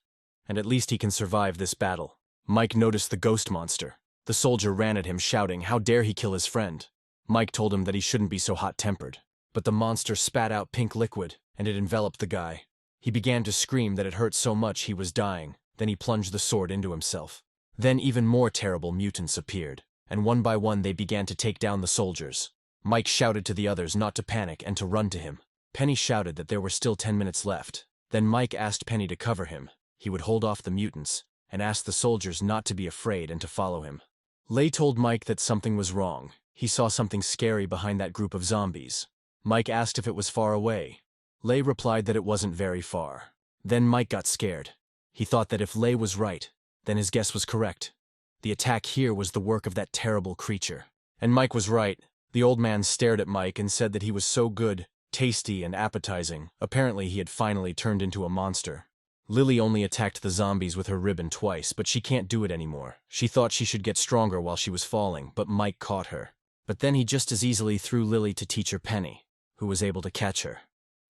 And at least he can survive this battle. Mike noticed the ghost monster. The soldier ran at him shouting, how dare he kill his friend. Mike told him that he shouldn't be so hot-tempered. But the monster spat out pink liquid, and it enveloped the guy. He began to scream that it hurt so much he was dying. Then he plunged the sword into himself. Then even more terrible mutants appeared, and one by one they began to take down the soldiers. Mike shouted to the others not to panic and to run to him. Penny shouted that there were still 10 minutes left. Then Mike asked Penny to cover him. He would hold off the mutants, and asked the soldiers not to be afraid and to follow him. Lei told Mike that something was wrong. He saw something scary behind that group of zombies. Mike asked if it was far away. Lei replied that it wasn't very far. Then Mike got scared. He thought that if Lei was right, then his guess was correct. The attack here was the work of that terrible creature. And Mike was right. The old man stared at Mike and said that he was so good, tasty, and appetizing. Apparently he had finally turned into a monster. Lily only attacked the zombies with her ribbon twice, but she can't do it anymore. She thought she should get stronger while she was falling, but Mike caught her. But then he just as easily threw Lily to teacher Penny, who was able to catch her.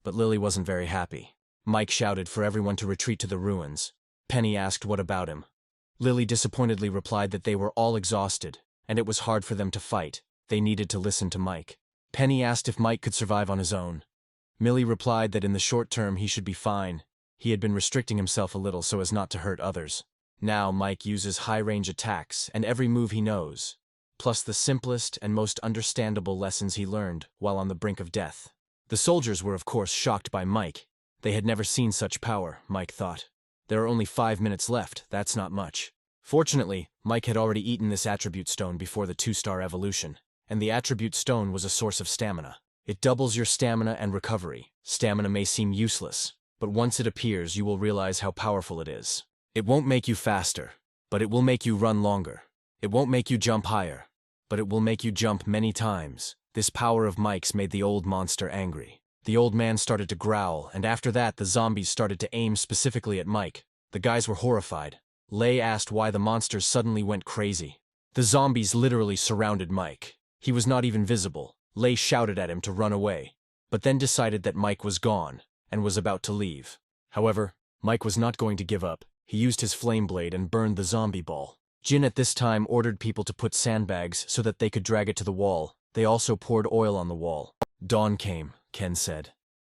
But Lily wasn't very happy. Mike shouted for everyone to retreat to the ruins. Penny asked what about him. Lily disappointedly replied that they were all exhausted, and it was hard for them to fight. They needed to listen to Mike. Penny asked if Mike could survive on his own. Millie replied that in the short term he should be fine. He had been restricting himself a little so as not to hurt others. Now Mike uses high-range attacks and every move he knows, plus the simplest and most understandable lessons he learned while on the brink of death. The soldiers were of course shocked by Mike. They had never seen such power, Mike thought. There are only 5 minutes left, that's not much. Fortunately, Mike had already eaten this attribute stone before the 2-star evolution, and the attribute stone was a source of stamina. It doubles your stamina and recovery. Stamina may seem useless, but once it appears you will realize how powerful it is. It won't make you faster, but it will make you run longer. It won't make you jump higher, but it will make you jump many times. This power of Mike's made the old monster angry. The old man started to growl, and after that the zombies started to aim specifically at Mike. The guys were horrified. Lei asked why the monsters suddenly went crazy. The zombies literally surrounded Mike. He was not even visible. Lei shouted at him to run away, but then decided that Mike was gone and was about to leave. However, Mike was not going to give up. He used his flame blade and burned the zombie ball. Jin at this time ordered people to put sandbags so that they could drag it to the wall. They also poured oil on the wall. Dawn came, Ken said.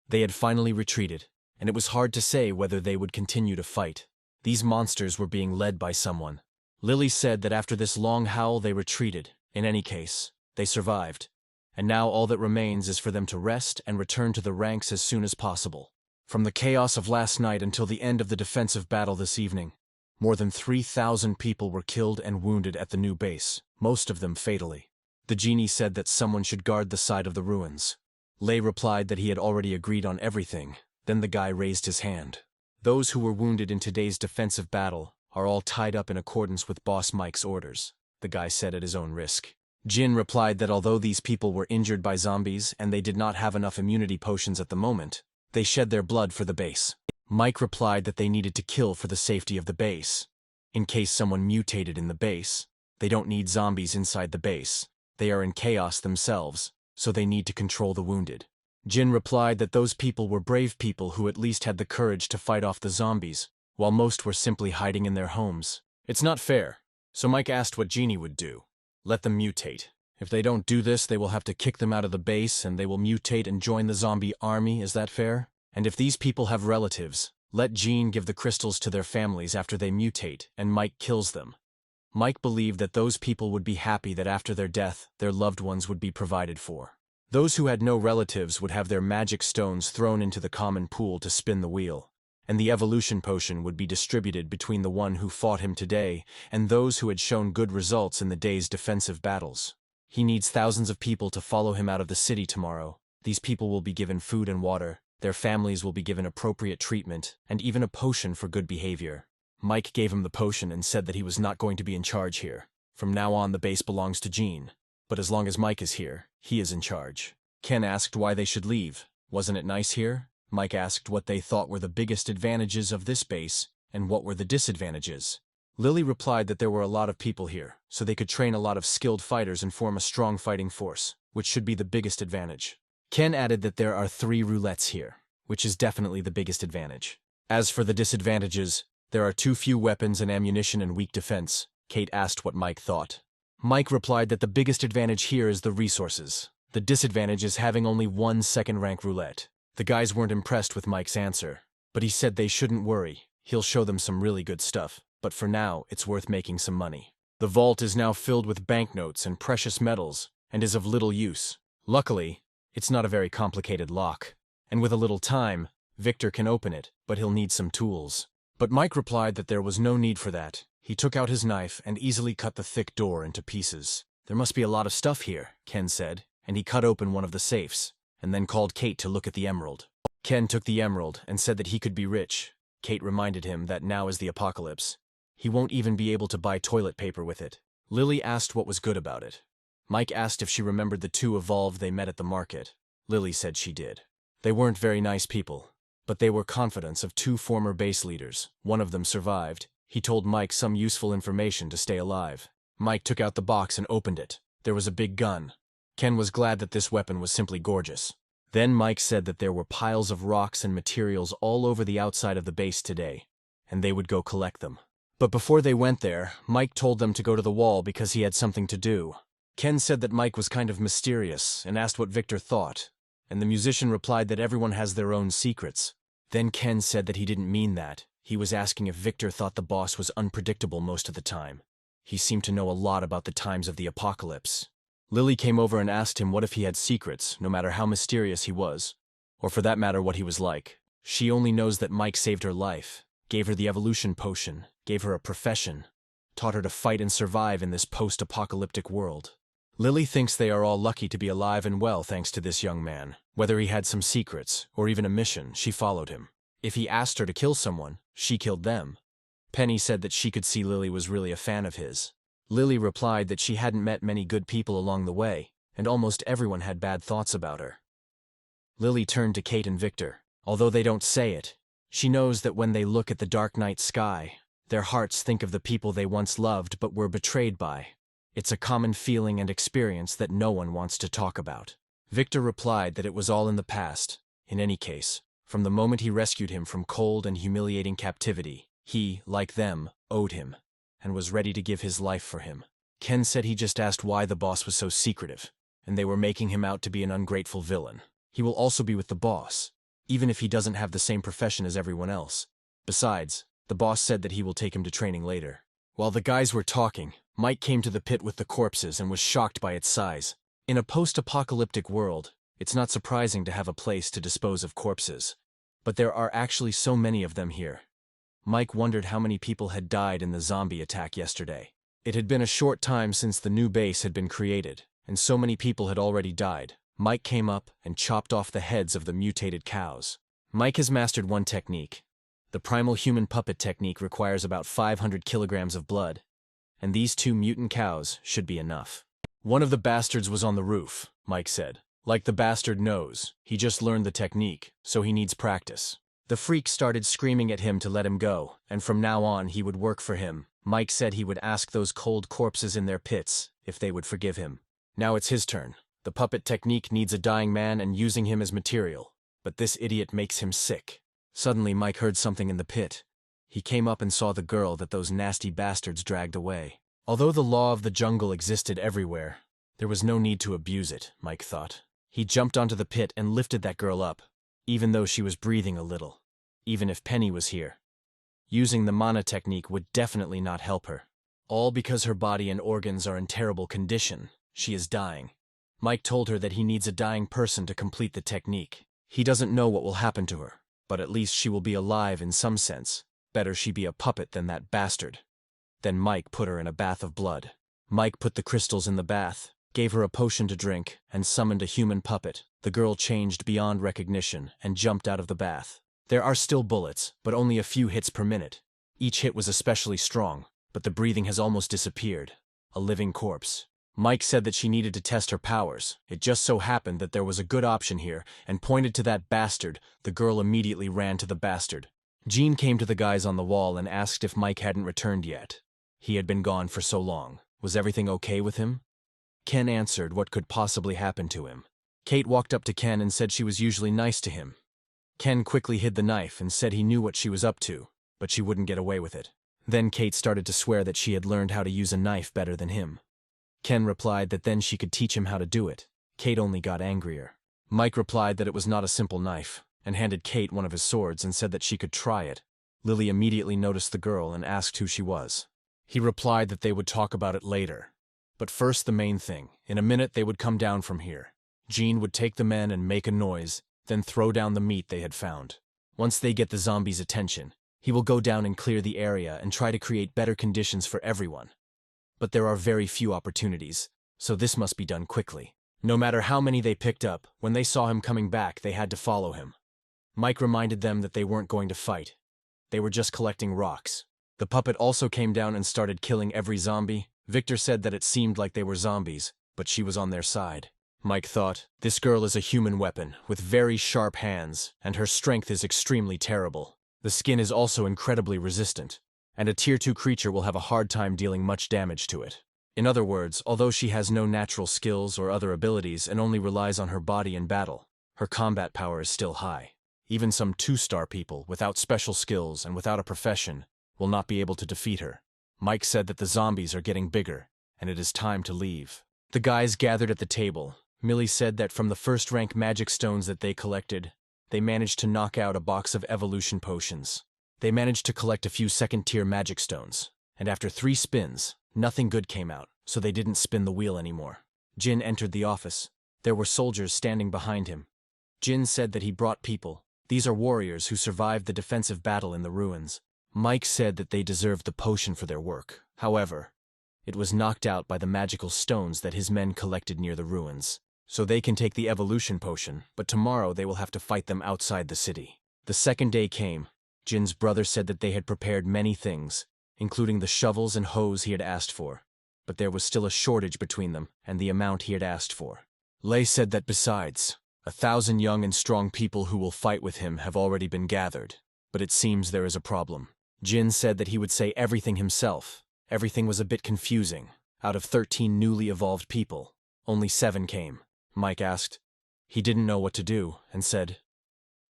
They had finally retreated, and it was hard to say whether they would continue to fight. These monsters were being led by someone. Lily said that after this long howl they retreated. In any case, they survived. And now all that remains is for them to rest and return to the ranks as soon as possible. From the chaos of last night until the end of the defensive battle this evening, more than 3,000 people were killed and wounded at the new base, most of them fatally. The genie said that someone should guard the side of the ruins. Lei replied that he had already agreed on everything. Then the guy raised his hand. Those who were wounded in today's defensive battle are all tied up in accordance with Boss Mike's orders, the guy said at his own risk. Jin replied that although these people were injured by zombies and they did not have enough immunity potions at the moment, they shed their blood for the base. Mike replied that they needed to kill for the safety of the base. In case someone mutated in the base, they don't need zombies inside the base. They are in chaos themselves, so they need to control the wounded. Jin replied that those people were brave people who at least had the courage to fight off the zombies, while most were simply hiding in their homes. It's not fair, so Mike asked what Genie would do. Let them mutate. If they don't do this, they will have to kick them out of the base and they will mutate and join the zombie army, is that fair? And if these people have relatives, let Jean give the crystals to their families after they mutate and Mike kills them. Mike believed that those people would be happy that after their death, their loved ones would be provided for. Those who had no relatives would have their magic stones thrown into the common pool to spin the wheel, and the evolution potion would be distributed between the one who fought him today and those who had shown good results in the day's defensive battles. He needs thousands of people to follow him out of the city tomorrow. These people will be given food and water, their families will be given appropriate treatment, and even a potion for good behavior. Mike gave him the potion and said that he was not going to be in charge here. From now on, the base belongs to Jean. But as long as Mike is here, he is in charge. Ken asked why they should leave. Wasn't it nice here? Mike asked what they thought were the biggest advantages of this base and what were the disadvantages. Lily replied that there were a lot of people here, so they could train a lot of skilled fighters and form a strong fighting force, which should be the biggest advantage. Ken added that there are 3 roulettes here, which is definitely the biggest advantage. As for the disadvantages, there are too few weapons and ammunition and weak defense. Kate asked what Mike thought. Mike replied that the biggest advantage here is the resources. The disadvantage is having only 1 second-rank roulette. The guys weren't impressed with Mike's answer, but he said they shouldn't worry. He'll show them some really good stuff, but for now, it's worth making some money. The vault is now filled with banknotes and precious metals, and is of little use. Luckily, it's not a very complicated lock, and with a little time, Victor can open it, but he'll need some tools. But Mike replied that there was no need for that. He took out his knife and easily cut the thick door into pieces. There must be a lot of stuff here, Ken said, and he cut open one of the safes, and then called Kate to look at the emerald. Ken took the emerald and said that he could be rich. Kate reminded him that now is the apocalypse. He won't even be able to buy toilet paper with it. Lily asked what was good about it. Mike asked if she remembered the 2 evolved they met at the market. Lily said she did. They weren't very nice people, but they were confidants of 2 former base leaders. One of them survived. He told Mike some useful information to stay alive. Mike took out the box and opened it. There was a big gun. Ken was glad that this weapon was simply gorgeous. Then Mike said that there were piles of rocks and materials all over the outside of the base today, and they would go collect them. But before they went there, Mike told them to go to the wall because he had something to do. Ken said that Mike was kind of mysterious and asked what Victor thought, and the musician replied that everyone has their own secrets. Then Ken said that he didn't mean that. He was asking if Victor thought the boss was unpredictable most of the time. He seemed to know a lot about the times of the apocalypse. Lily came over and asked him what if he had secrets, no matter how mysterious he was, or for that matter what he was like. She only knows that Mike saved her life, gave her the evolution potion, gave her a profession, taught her to fight and survive in this post-apocalyptic world. Lily thinks they are all lucky to be alive and well thanks to this young man. Whether he had some secrets, or even a mission, she followed him. If he asked her to kill someone, she killed them. Penny said that she could see Lily was really a fan of his. Lily replied that she hadn't met many good people along the way, and almost everyone had bad thoughts about her. Lily turned to Kate and Victor. Although they don't say it, she knows that when they look at the dark night sky, their hearts think of the people they once loved but were betrayed by. It's a common feeling and experience that no one wants to talk about. Victor replied that it was all in the past. In any case, from the moment he rescued him from cold and humiliating captivity, he, like them, owed him, and was ready to give his life for him. Ken said he just asked why the boss was so secretive, and they were making him out to be an ungrateful villain. He will also be with the boss, even if he doesn't have the same profession as everyone else. Besides, the boss said that he will take him to training later. While the guys were talking, Mike came to the pit with the corpses and was shocked by its size. In a post-apocalyptic world, it's not surprising to have a place to dispose of corpses. But there are actually so many of them here. Mike wondered how many people had died in the zombie attack yesterday. It had been a short time since the new base had been created, and so many people had already died. Mike came up and chopped off the heads of the mutated cows. Mike has mastered one technique. The primal human puppet technique requires about 500 kilograms of blood, and these 2 mutant cows should be enough. One of the bastards was on the roof, Mike said. Like the bastard knows, he just learned the technique, so he needs practice. The freak started screaming at him to let him go, and from now on he would work for him. Mike said he would ask those cold corpses in their pits if they would forgive him. Now it's his turn. The puppet technique needs a dying man and using him as material, but this idiot makes him sick. Suddenly Mike heard something in the pit. He came up and saw the girl that those nasty bastards dragged away. Although the law of the jungle existed everywhere, there was no need to abuse it, Mike thought. He jumped onto the pit and lifted that girl up, even though she was breathing a little. Even if Penny was here, using the mana technique would definitely not help her. All because her body and organs are in terrible condition. She is dying. Mike told her that he needs a dying person to complete the technique. He doesn't know what will happen to her, but at least she will be alive in some sense. Better she be a puppet than that bastard. Then Mike put her in a bath of blood. Mike put the crystals in the bath, gave her a potion to drink, and summoned a human puppet. The girl changed beyond recognition and jumped out of the bath. There are still bullets, but only a few hits per minute. Each hit was especially strong, but the breathing has almost disappeared. A living corpse. Mike said that she needed to test her powers. It just so happened that there was a good option here, and pointed to that bastard. The girl immediately ran to the bastard. Jean came to the guys on the wall and asked if Mike hadn't returned yet. He had been gone for so long. Was everything okay with him? Ken answered what could possibly happen to him. Kate walked up to Ken and said she was usually nice to him. Ken quickly hid the knife and said he knew what she was up to, but she wouldn't get away with it. Then Kate started to swear that she had learned how to use a knife better than him. Ken replied that then she could teach him how to do it. Kate only got angrier. Mike replied that it was not a simple knife, and handed Kate one of his swords and said that she could try it. Lily immediately noticed the girl and asked who she was. He replied that they would talk about it later. But first the main thing. In a minute they would come down from here. Jean would take the men and make a noise, then throw down the meat they had found. Once they get the zombies' attention, he will go down and clear the area and try to create better conditions for everyone. But there are very few opportunities, so this must be done quickly. No matter how many they picked up, when they saw him coming back, they had to follow him. Mike reminded them that they weren't going to fight. They were just collecting rocks. The puppet also came down and started killing every zombie. Victor said that it seemed like they were zombies, but she was on their side. Mike thought, this girl is a human weapon, with very sharp hands, and her strength is extremely terrible. The skin is also incredibly resistant, and a Tier 2 creature will have a hard time dealing much damage to it. In other words, although she has no natural skills or other abilities and only relies on her body in battle, her combat power is still high. Even some 2-star people, without special skills and without a profession, will not be able to defeat her. Mike said that the zombies are getting bigger, and it is time to leave. The guys gathered at the table. Millie said that from the first-rank magic stones that they collected, they managed to knock out a box of evolution potions. They managed to collect a few second-tier magic stones, and after 3 spins, nothing good came out, so they didn't spin the wheel anymore. Jin entered the office. There were soldiers standing behind him. Jin said that he brought people. These are warriors who survived the defensive battle in the ruins. Mike said that they deserved the potion for their work. However, it was knocked out by the magical stones that his men collected near the ruins. So they can take the evolution potion, but tomorrow they will have to fight them outside the city. The second day came. Jin's brother said that they had prepared many things, including the shovels and hoes he had asked for, but there was still a shortage between them and the amount he had asked for. Lei said that besides, 1,000 young and strong people who will fight with him have already been gathered, but it seems there is a problem. Jin said that he would say everything himself. Everything was a bit confusing. Out of 13 newly evolved people, only 7 came. Mike asked. He didn't know what to do, and said,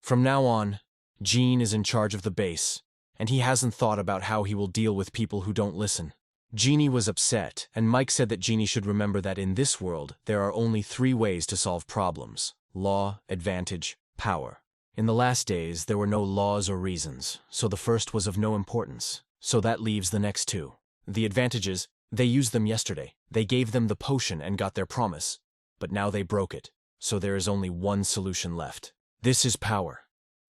"From now on, Jean is in charge of the base, and he hasn't thought about how he will deal with people who don't listen." Jeannie was upset, and Mike said that Jeannie should remember that in this world, there are only 3 ways to solve problems: law, advantage, power. In the last days, there were no laws or reasons, so the first was of no importance, so that leaves the next 2. The advantages, they used them yesterday. They gave them the potion and got their promise. But now they broke it, so there is only one solution left. This is power.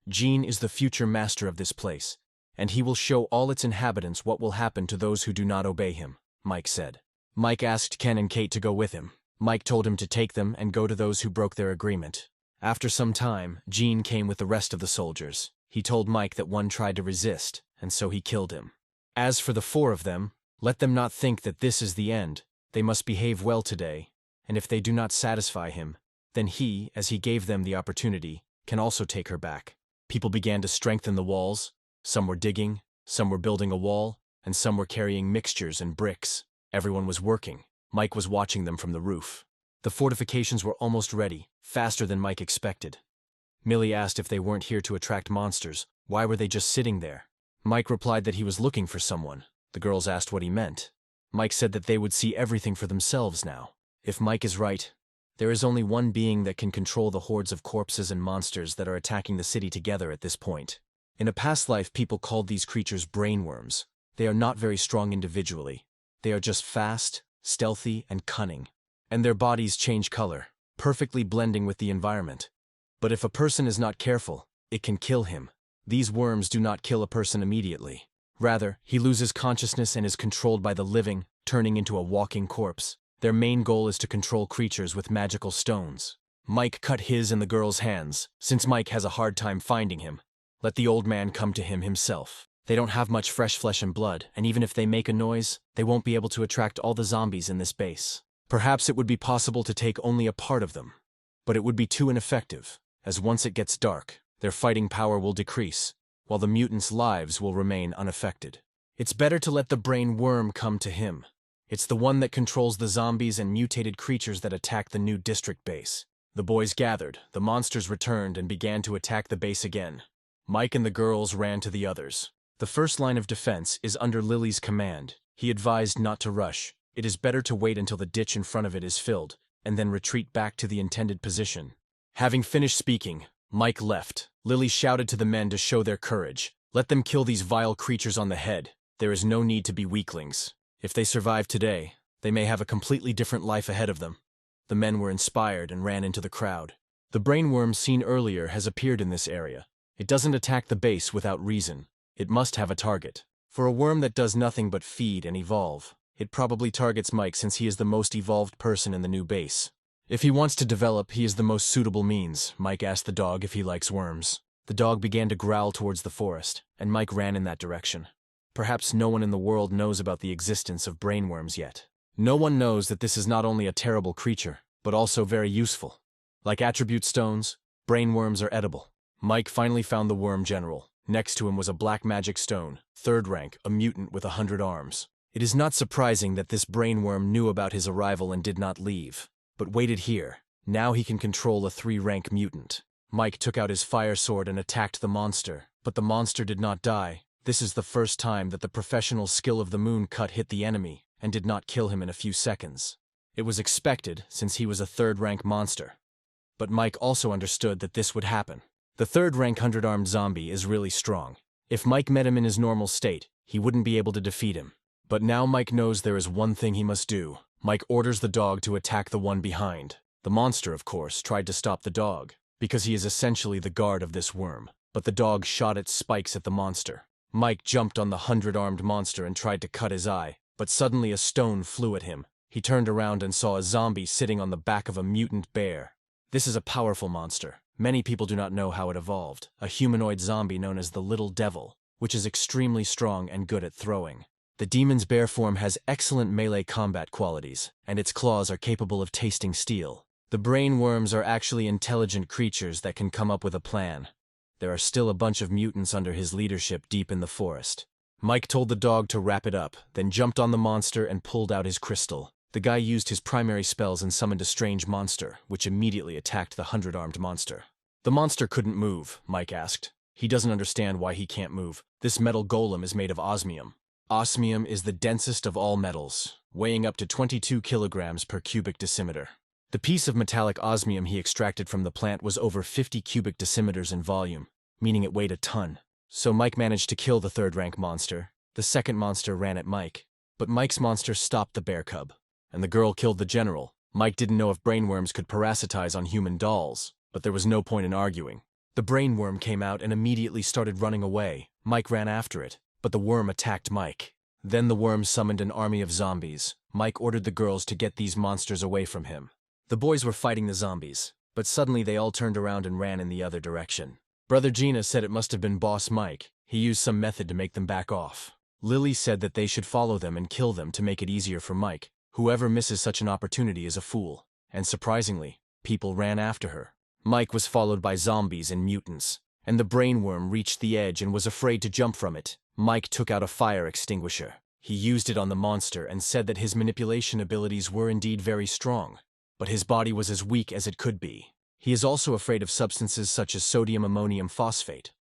Gene is the future master of this place, and he will show all its inhabitants what will happen to those who do not obey him, Mike said. Mike asked Ken and Kate to go with him. Mike told him to take them and go to those who broke their agreement. After some time, Gene came with the rest of the soldiers. He told Mike that one tried to resist, and so he killed him. As for the 4 of them, let them not think that this is the end. They must behave well today, and if they do not satisfy him, then he, as he gave them the opportunity, can also take her back. People began to strengthen the walls. Some were digging, some were building a wall, and some were carrying mixtures and bricks. Everyone was working. Mike was watching them from the roof. The fortifications were almost ready, faster than Mike expected. Millie asked if they weren't here to attract monsters. Why were they just sitting there? Mike replied that he was looking for someone. The girls asked what he meant. Mike said that they would see everything for themselves now. If Mike is right, there is only one being that can control the hordes of corpses and monsters that are attacking the city together at this point. In a past life, people called these creatures brainworms. They are not very strong individually. They are just fast, stealthy, and cunning. And their bodies change color, perfectly blending with the environment. But if a person is not careful, it can kill him. These worms do not kill a person immediately. Rather, he loses consciousness and is controlled by the living, turning into a walking corpse. Their main goal is to control creatures with magical stones. Mike cut his in the girl's hands, since Mike has a hard time finding him. Let the old man come to him himself. They don't have much fresh flesh and blood, and even if they make a noise, they won't be able to attract all the zombies in this base. Perhaps it would be possible to take only a part of them. But it would be too ineffective, as once it gets dark, their fighting power will decrease, while the mutants' lives will remain unaffected. It's better to let the brain worm come to him. It's the one that controls the zombies and mutated creatures that attack the new district base. The boys gathered, the monsters returned and began to attack the base again. Mike and the girls ran to the others. The first line of defense is under Lily's command. He advised not to rush. It is better to wait until the ditch in front of it is filled, and then retreat back to the intended position. Having finished speaking, Mike left. Lily shouted to the men to show their courage. Let them kill these vile creatures on the head. There is no need to be weaklings. If they survive today, they may have a completely different life ahead of them. The men were inspired and ran into the crowd. The brainworm seen earlier has appeared in this area. It doesn't attack the base without reason. It must have a target. For a worm that does nothing but feed and evolve, it probably targets Mike since he is the most evolved person in the new base. If he wants to develop, he is the most suitable means. Mike asked the dog if he likes worms. The dog began to growl towards the forest, and Mike ran in that direction. Perhaps no one in the world knows about the existence of brainworms yet. No one knows that this is not only a terrible creature, but also very useful. Like attribute stones, brainworms are edible. Mike finally found the worm general. Next to him was a black magic stone, 3rd rank, a mutant with 100 arms. It is not surprising that this brainworm knew about his arrival and did not leave, but waited here. Now he can control a 3-rank mutant. Mike took out his fire sword and attacked the monster, but the monster did not die. This is the first time that the professional skill of the moon cut hit the enemy and did not kill him in a few seconds. It was expected since he was a 3rd-rank monster. But Mike also understood that this would happen. The 3rd-rank 100-armed zombie is really strong. If Mike met him in his normal state, he wouldn't be able to defeat him. But now Mike knows there is one thing he must do. Mike orders the dog to attack the one behind. The monster, of course, tried to stop the dog, because he is essentially the guard of this worm. But the dog shot its spikes at the monster. Mike jumped on the 100-armed monster and tried to cut his eye, but suddenly a stone flew at him. He turned around and saw a zombie sitting on the back of a mutant bear. This is a powerful monster. Many people do not know how it evolved. A humanoid zombie known as the Little Devil, which is extremely strong and good at throwing. The demon's bear form has excellent melee combat qualities, and its claws are capable of tasting steel. The brainworms are actually intelligent creatures that can come up with a plan. There are still a bunch of mutants under his leadership deep in the forest. Mike told the dog to wrap it up, then jumped on the monster and pulled out his crystal. The guy used his primary spells and summoned a strange monster, which immediately attacked the 100-armed monster. The monster couldn't move, Mike asked. He doesn't understand why he can't move. This metal golem is made of osmium. Osmium is the densest of all metals, weighing up to 22 kilograms per cubic decimeter. The piece of metallic osmium he extracted from the plant was over 50 cubic decimeters in volume, meaning it weighed a ton. So Mike managed to kill the 3rd-rank monster. The second monster ran at Mike, but Mike's monster stopped the bear cub, and the girl killed the general. Mike didn't know if brainworms could parasitize on human dolls, but there was no point in arguing. The brain worm came out and immediately started running away. Mike ran after it, but the worm attacked Mike. Then the worm summoned an army of zombies. Mike ordered the girls to get these monsters away from him. The boys were fighting the zombies, but suddenly they all turned around and ran in the other direction. Brother Gina said it must have been Boss Mike. He used some method to make them back off. Lily said that they should follow them and kill them to make it easier for Mike. Whoever misses such an opportunity is a fool. And surprisingly, people ran after her. Mike was followed by zombies and mutants, and the brainworm reached the edge and was afraid to jump from it. Mike took out a fire extinguisher. He used it on the monster and said that his manipulation abilities were indeed very strong, but his body was as weak as it could be. He is also afraid of substances such as sodium ammonium phosphate.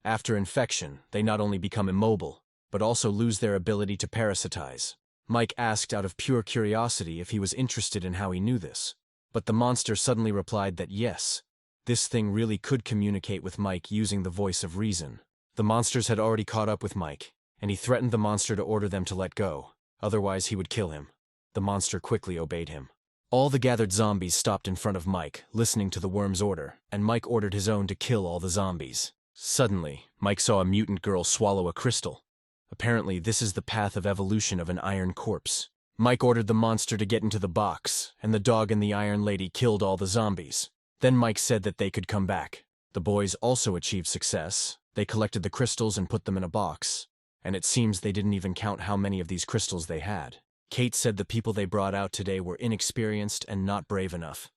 After infection, they not only become immobile, but also lose their ability to parasitize. Mike asked out of pure curiosity if he was interested in how he knew this, but the monster suddenly replied that yes, this thing really could communicate with Mike using the voice of reason. The monsters had already caught up with Mike, and he threatened the monster to order them to let go, otherwise he would kill him. The monster quickly obeyed him. All the gathered zombies stopped in front of Mike, listening to the worm's order, and Mike ordered his own to kill all the zombies. Suddenly, Mike saw a mutant girl swallow a crystal. Apparently, this is the path of evolution of an iron corpse. Mike ordered the monster to get into the box, and the dog and the iron lady killed all the zombies. Then Mike said that they could come back. The boys also achieved success. They collected the crystals and put them in a box, and it seems they didn't even count how many of these crystals they had. Kate said the people they brought out today were inexperienced and not brave enough.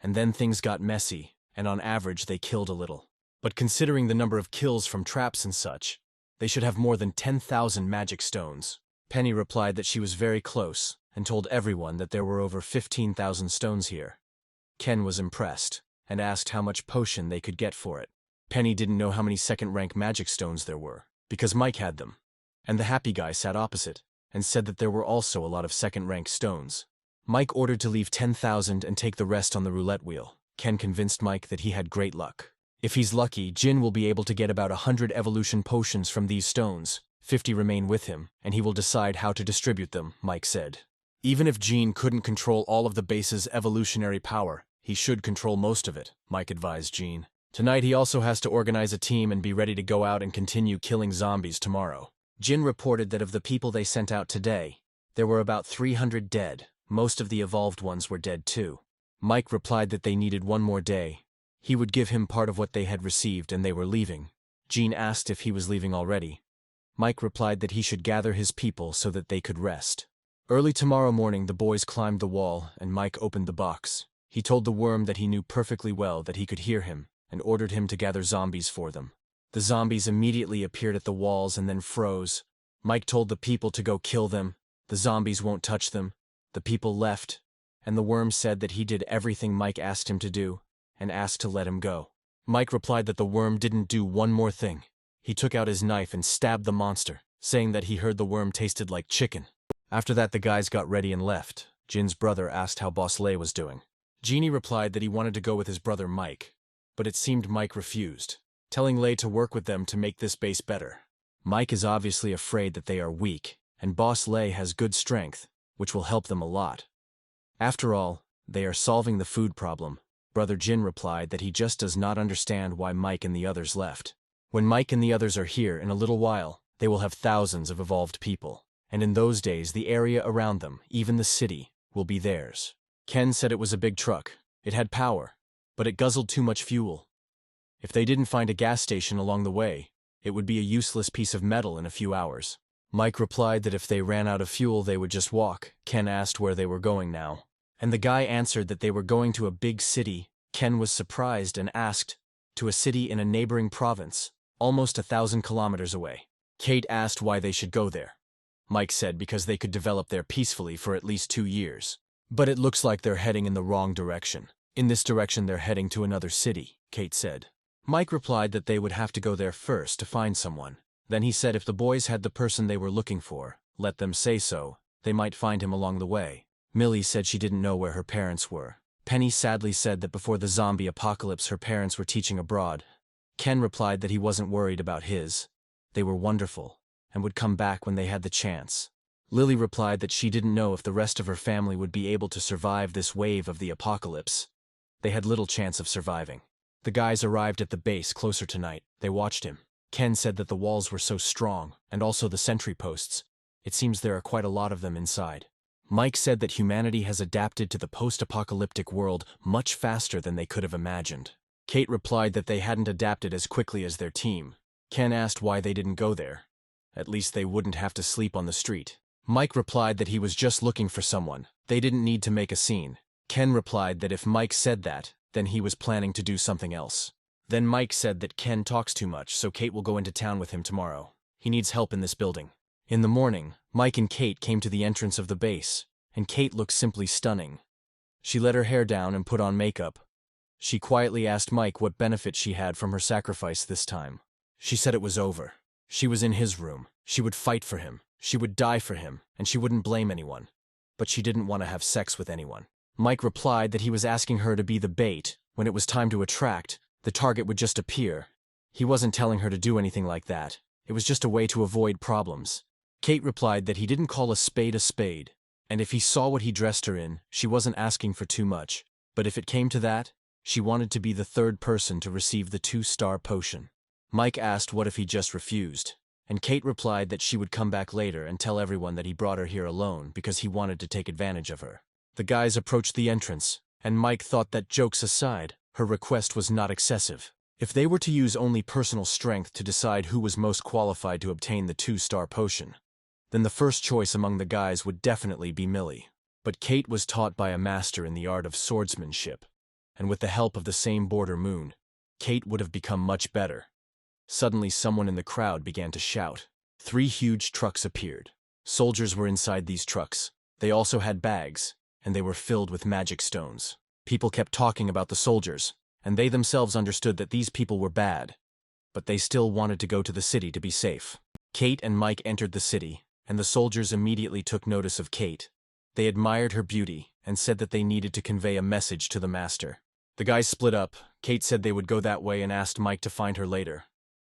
And then things got messy, and on average they killed a little. But considering the number of kills from traps and such, they should have more than 10,000 magic stones. Penny replied that she was very close, and told everyone that there were over 15,000 stones here. Ken was impressed, and asked how much potion they could get for it. Penny didn't know how many second-rank magic stones there were, because Mike had them. And the happy guy sat opposite, and said that there were also a lot of second-rank stones. Mike ordered to leave 10,000 and take the rest on the roulette wheel. Ken convinced Mike that he had great luck. If he's lucky, Jin will be able to get about 100 evolution potions from these stones. 50 remain with him, and he will decide how to distribute them, Mike said. Even if Jin couldn't control all of the base's evolutionary power, he should control most of it, Mike advised Jin. Tonight he also has to organize a team and be ready to go out and continue killing zombies tomorrow. Jin reported that of the people they sent out today, there were about 300 dead. Most of the evolved ones were dead too. Mike replied that they needed one more day. He would give him part of what they had received and they were leaving. Jin asked if he was leaving already. Mike replied that he should gather his people so that they could rest. Early tomorrow morning the boys climbed the wall and Mike opened the box. He told the worm that he knew perfectly well that he could hear him and ordered him to gather zombies for them. The zombies immediately appeared at the walls and then froze. Mike told the people to go kill them. The zombies won't touch them. The people left, and the worm said that he did everything Mike asked him to do, and asked to let him go. Mike replied that the worm didn't do one more thing. He took out his knife and stabbed the monster, saying that he heard the worm tasted like chicken. After that the guys got ready and left. Jin's brother asked how Boss Lei was doing. Genie replied that he wanted to go with his brother Mike, but it seemed Mike refused, telling Lei to work with them to make this base better. Mike is obviously afraid that they are weak, and Boss Lei has good strength, which will help them a lot. After all, they are solving the food problem. Brother Jin replied that he just does not understand why Mike and the others left. When Mike and the others are here in a little while, they will have thousands of evolved people, and in those days the area around them, even the city, will be theirs. Ken said it was a big truck. It had power, but it guzzled too much fuel. If they didn't find a gas station along the way, it would be a useless piece of metal in a few hours. Mike replied that if they ran out of fuel they would just walk. Ken asked where they were going now, and the guy answered that they were going to a big city. Ken was surprised and asked, to a city in a neighboring province, almost 1,000 kilometers away. Kate asked why they should go there. Mike said because they could develop there peacefully for at least 2 years. But it looks like they're heading in the wrong direction. In this direction they're heading to another city, Kate said. Mike replied that they would have to go there first to find someone. Then he said if the boys had the person they were looking for, let them say so, they might find him along the way. Millie said she didn't know where her parents were. Penny sadly said that before the zombie apocalypse her parents were teaching abroad. Ken replied that he wasn't worried about his. They were wonderful, and would come back when they had the chance. Lily replied that she didn't know if the rest of her family would be able to survive this wave of the apocalypse. They had little chance of surviving. The guys arrived at the base closer to night. They watched him. Ken said that the walls were so strong, and also the sentry posts. It seems there are quite a lot of them inside. Mike said that humanity has adapted to the post-apocalyptic world much faster than they could have imagined. Kate replied that they hadn't adapted as quickly as their team. Ken asked why they didn't go there. At least they wouldn't have to sleep on the street. Mike replied that he was just looking for someone. They didn't need to make a scene. Ken replied that if Mike said that, then he was planning to do something else. Then Mike said that Ken talks too much, so Kate will go into town with him tomorrow. He needs help in this building. In the morning, Mike and Kate came to the entrance of the base, and Kate looked simply stunning. She let her hair down and put on makeup. She quietly asked Mike what benefit she had from her sacrifice this time. She said it was over. She was in his room. She would fight for him. She would die for him, and she wouldn't blame anyone. But she didn't want to have sex with anyone. Mike replied that he was asking her to be the bait. When it was time to attract, the target would just appear. He wasn't telling her to do anything like that. It was just a way to avoid problems. Kate replied that he didn't call a spade, and if he saw what he dressed her in, she wasn't asking for too much. But if it came to that, she wanted to be the third person to receive the 2-star potion. Mike asked what if he just refused, and Kate replied that she would come back later and tell everyone that he brought her here alone because he wanted to take advantage of her. The guys approached the entrance, and Mike thought that, jokes aside, her request was not excessive. If they were to use only personal strength to decide who was most qualified to obtain the 2-star potion, then the first choice among the guys would definitely be Millie. But Kate was taught by a master in the art of swordsmanship, and with the help of the same border moon, Kate would have become much better. Suddenly someone in the crowd began to shout. 3 huge trucks appeared. Soldiers were inside these trucks. They also had bags, and they were filled with magic stones. People kept talking about the soldiers, and they themselves understood that these people were bad, but they still wanted to go to the city to be safe. Kate and Mike entered the city, and the soldiers immediately took notice of Kate. They admired her beauty and said that they needed to convey a message to the master. The guys split up. Kate said they would go that way and asked Mike to find her later.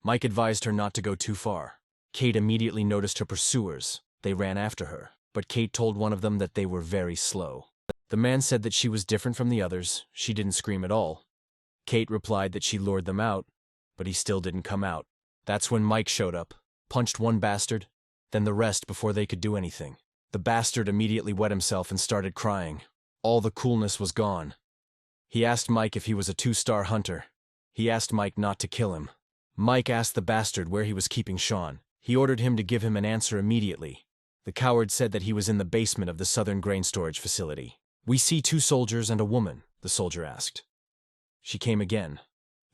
Mike advised her not to go too far. Kate immediately noticed her pursuers. They ran after her, but Kate told one of them that they were very slow. The man said that she was different from the others. She didn't scream at all. Kate replied that she lured them out, but he still didn't come out. That's when Mike showed up, punched one bastard, then the rest before they could do anything. The bastard immediately wet himself and started crying. All the coolness was gone. He asked Mike if he was a 2-star hunter. He asked Mike not to kill him. Mike asked the bastard where he was keeping Sean. He ordered him to give him an answer immediately. The coward said that he was in the basement of the Southern Grain Storage Facility. "We see 2 soldiers and a woman," the soldier asked. She came again.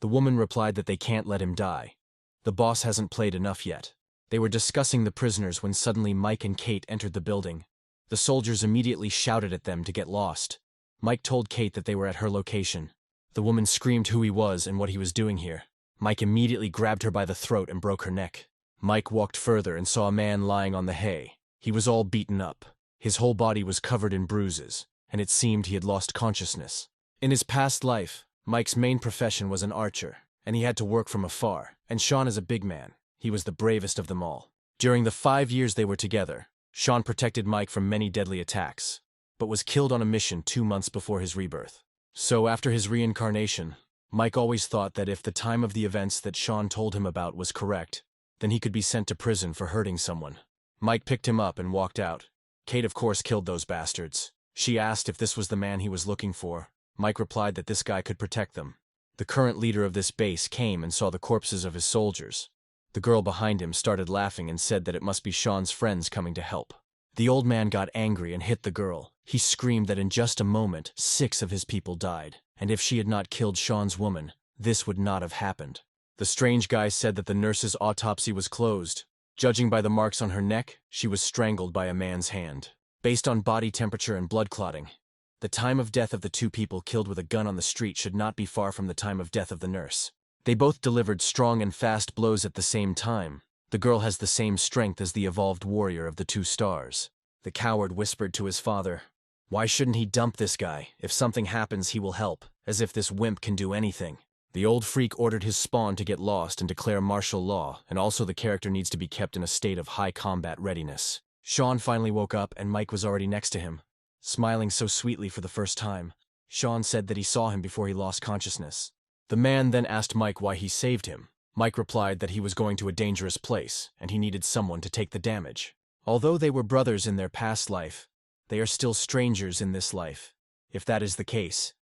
The woman replied that they can't let him die. The boss hasn't played enough yet. They were discussing the prisoners when suddenly Mike and Kate entered the building. The soldiers immediately shouted at them to get lost. Mike told Kate that they were at her location. The woman screamed who he was and what he was doing here. Mike immediately grabbed her by the throat and broke her neck. Mike walked further and saw a man lying on the hay. He was all beaten up. His whole body was covered in bruises, and it seemed he had lost consciousness. In his past life, Mike's main profession was an archer, and he had to work from afar, and Sean is a big man. He was the bravest of them all. During the 5 years they were together, Sean protected Mike from many deadly attacks, but was killed on a mission 2 months before his rebirth. So after his reincarnation, Mike always thought that if the time of the events that Sean told him about was correct, then he could be sent to prison for hurting someone. Mike picked him up and walked out. Kate of course killed those bastards. She asked if this was the man he was looking for. Mike replied that this guy could protect them. The current leader of this base came and saw the corpses of his soldiers. The girl behind him started laughing and said that it must be Sean's friends coming to help. The old man got angry and hit the girl. He screamed that in just a moment, 6 of his people died, and if she had not killed Sean's woman, this would not have happened. The strange guy said that the nurse's autopsy was closed. Judging by the marks on her neck, she was strangled by a man's hand. Based on body temperature and blood clotting, the time of death of the 2 people killed with a gun on the street should not be far from the time of death of the nurse. They both delivered strong and fast blows at the same time. The girl has the same strength as the evolved warrior of the 2 stars. The coward whispered to his father, "Why shouldn't he dump this guy? If something happens, he will help, as if this wimp can do anything." The old freak ordered his spawn to get lost and declare martial law, and also the character needs to be kept in a state of high combat readiness. Sean finally woke up and Mike was already next to him, smiling so sweetly for the first time. Sean said that he saw him before he lost consciousness. The man then asked Mike why he saved him. Mike replied that he was going to a dangerous place, and he needed someone to take the damage. Although they were brothers in their past life, they are still strangers in this life. If that is the case,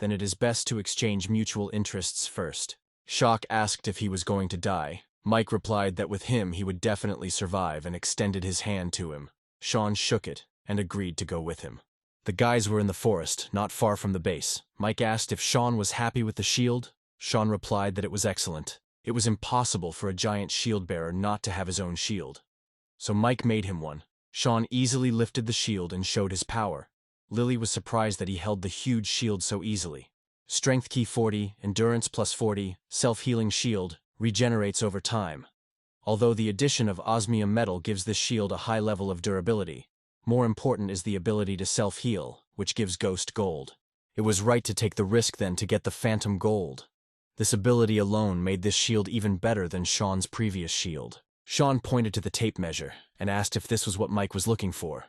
then it is best to exchange mutual interests first. Shock asked if he was going to die. Mike replied that with him he would definitely survive and extended his hand to him. Sean shook it and agreed to go with him. The guys were in the forest, not far from the base. Mike asked if Sean was happy with the shield. Sean replied that it was excellent. It was impossible for a giant shield bearer not to have his own shield. So Mike made him one. Sean easily lifted the shield and showed his power. Lily was surprised that he held the huge shield so easily. Strength key 40, endurance plus 40, self-healing shield, regenerates over time. Although the addition of osmium metal gives this shield a high level of durability, more important is the ability to self-heal, which gives Ghost Gold. It was right to take the risk then to get the Phantom Gold. This ability alone made this shield even better than Sean's previous shield. Sean pointed to the tape measure and asked if this was what Mike was looking for.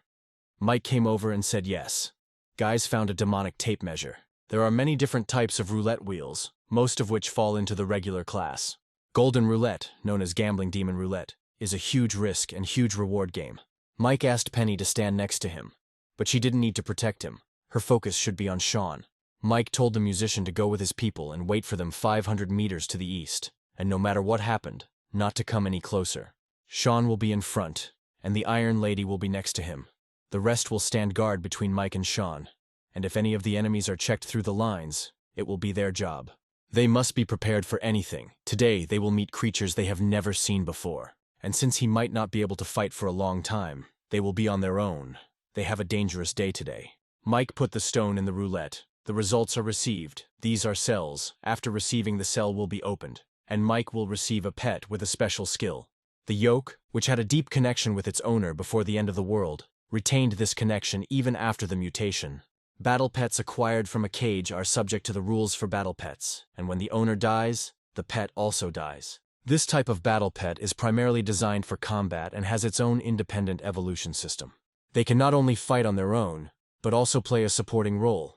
Mike came over and said yes. Guys found a demonic tape measure. There are many different types of roulette wheels, most of which fall into the regular class. Golden Roulette, known as Gambling Demon Roulette, is a huge risk and huge reward game. Mike asked Penny to stand next to him, but she didn't need to protect him. Her focus should be on Sean. Mike told the musician to go with his people and wait for them 500 meters to the east, and no matter what happened, not to come any closer. Sean will be in front, and the Iron Lady will be next to him. The rest will stand guard between Mike and Sean, and if any of the enemies are checked through the lines, it will be their job. They must be prepared for anything. Today they will meet creatures they have never seen before, and since he might not be able to fight for a long time, they will be on their own. They have a dangerous day today. Mike put the stone in the roulette. The results are received. These are cells. After receiving, the cell will be opened, and Mike will receive a pet with a special skill. The yoke, which had a deep connection with its owner before the end of the world, retained this connection even after the mutation. Battle pets acquired from a cage are subject to the rules for battle pets, and when the owner dies, the pet also dies. This type of battle pet is primarily designed for combat and has its own independent evolution system. They can not only fight on their own, but also play a supporting role,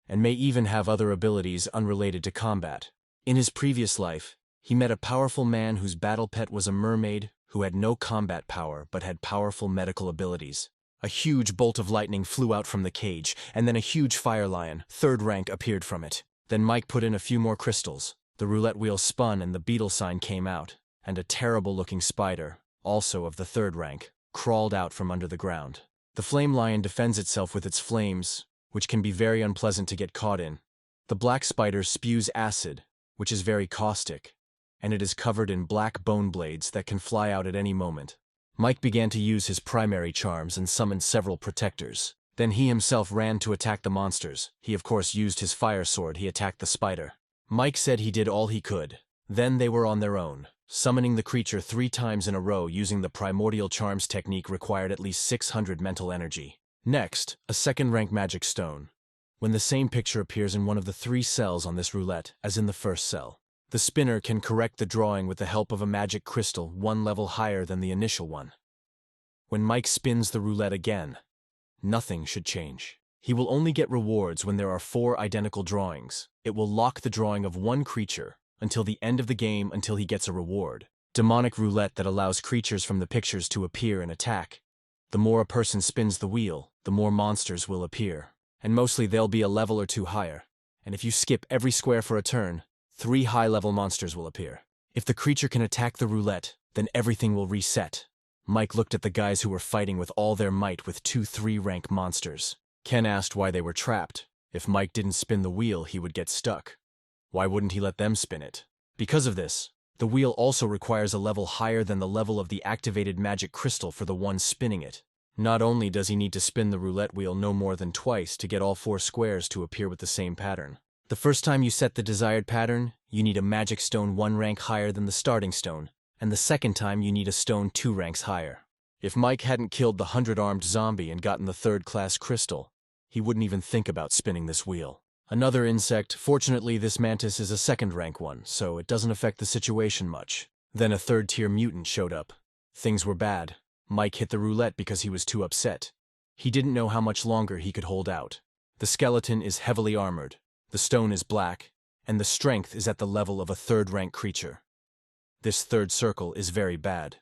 and may even have other abilities unrelated to combat. In his previous life, he met a powerful man whose battle pet was a mermaid who had no combat power but had powerful medical abilities. A huge bolt of lightning flew out from the cage, and then a huge fire lion, 3rd rank, appeared from it. Then Mike put in a few more crystals. The roulette wheel spun and the beetle sign came out, and a terrible-looking spider, also of the 3rd rank, crawled out from under the ground. The flame lion defends itself with its flames, which can be very unpleasant to get caught in. The black spider spews acid, which is very caustic, and it is covered in black bone blades that can fly out at any moment. Mike began to use his primary charms and summoned several protectors. Then he himself ran to attack the monsters. He of course used his fire sword. He attacked the spider. Mike said he did all he could. Then they were on their own. Summoning the creature 3 times in a row using the primordial charms technique required at least 600 mental energy. Next, a 2nd rank magic stone. When the same picture appears in one of the 3 cells on this roulette as in the first cell, the spinner can correct the drawing with the help of a magic crystal 1 level higher than the initial one. When Mike spins the roulette again, nothing should change. He will only get rewards when there are 4 identical drawings. It will lock the drawing of 1 creature until the end of the game until he gets a reward. Demonic roulette that allows creatures from the pictures to appear and attack. The more a person spins the wheel, the more monsters will appear. And mostly they'll be a level or 2 higher. And if you skip every square for a turn, 3 high-level monsters will appear. If the creature can attack the roulette, then everything will reset. Mike looked at the guys who were fighting with all their might with 2 3-rank monsters. Ken asked why they were trapped. If Mike didn't spin the wheel, he would get stuck. Why wouldn't he let them spin it? Because of this, the wheel also requires a level higher than the level of the activated magic crystal for the one spinning it. Not only does he need to spin the roulette wheel no more than twice to get all 4 squares to appear with the same pattern. The first time you set the desired pattern, you need a magic stone 1 rank higher than the starting stone, and the second time you need a stone 2 ranks higher. If Mike hadn't killed the 100-armed zombie and gotten the 3rd-class crystal, he wouldn't even think about spinning this wheel. Another insect, fortunately this mantis is a 2nd-rank one, so it doesn't affect the situation much. Then a 3rd-tier mutant showed up. Things were bad. Mike hit the roulette because he was too upset. He didn't know how much longer he could hold out. The skeleton is heavily armored. The stone is black, and the strength is at the level of a third-rank creature. This third circle is very bad.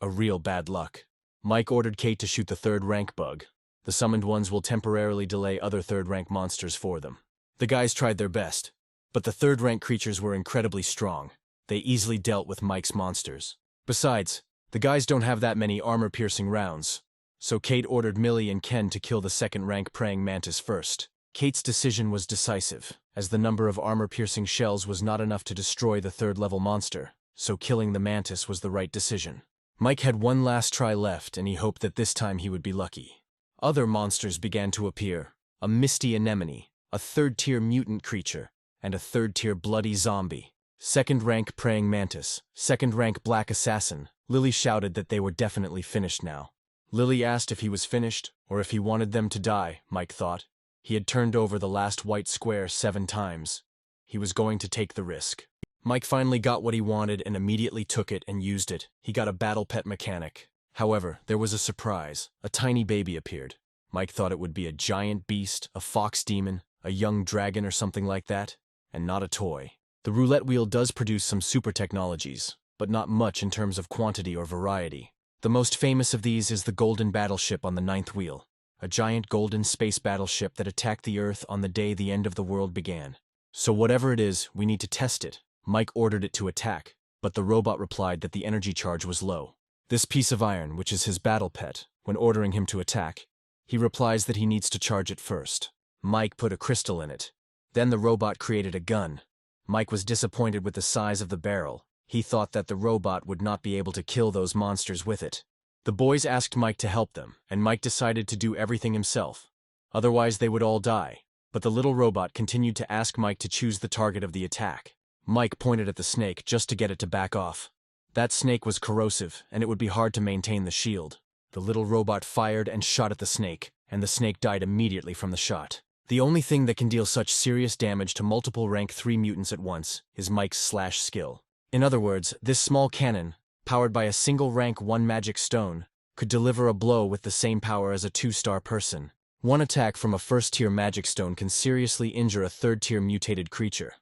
A real bad luck. Mike ordered Kate to shoot the third-rank bug. The summoned ones will temporarily delay other third-rank monsters for them. The guys tried their best, but the third-rank creatures were incredibly strong. They easily dealt with Mike's monsters. Besides, the guys don't have that many armor-piercing rounds, so Kate ordered Millie and Ken to kill the second-rank praying mantis first. Kate's decision was decisive, as the number of armor-piercing shells was not enough to destroy the third-level monster, so killing the mantis was the right decision. Mike had one last try left, and he hoped that this time he would be lucky. Other monsters began to appear: a misty anemone, a third-tier mutant creature, and a third-tier bloody zombie. Second-rank praying mantis, second-rank black assassin. Lily shouted that they were definitely finished now. Lily asked if he was finished, or if he wanted them to die, Mike thought. He had turned over the last white square 7 times. He was going to take the risk. Mike finally got what he wanted and immediately took it and used it. He got a battle pet mechanic. However, there was a surprise. A tiny baby appeared. Mike thought it would be a giant beast, a fox demon, a young dragon or something like that, and not a toy. The roulette wheel does produce some super technologies, but not much in terms of quantity or variety. The most famous of these is the Golden Battleship on the 9th wheel, a giant golden space battleship that attacked the Earth on the day the end of the world began. So whatever it is, we need to test it. Mike ordered it to attack, but the robot replied that the energy charge was low. This piece of iron, which is his battle pet, when ordering him to attack, he replies that he needs to charge it first. Mike put a crystal in it. Then the robot created a gun. Mike was disappointed with the size of the barrel. He thought that the robot would not be able to kill those monsters with it. The boys asked Mike to help them, and Mike decided to do everything himself. Otherwise they would all die. But the little robot continued to ask Mike to choose the target of the attack. Mike pointed at the snake just to get it to back off. That snake was corrosive, and it would be hard to maintain the shield. The little robot fired and shot at the snake, and the snake died immediately from the shot. The only thing that can deal such serious damage to multiple rank 3 mutants at once is Mike's slash skill. In other words, this small cannon, powered by a single rank 1 magic stone, could deliver a blow with the same power as a 2-star person. One attack from a first-tier magic stone can seriously injure a third-tier mutated creature.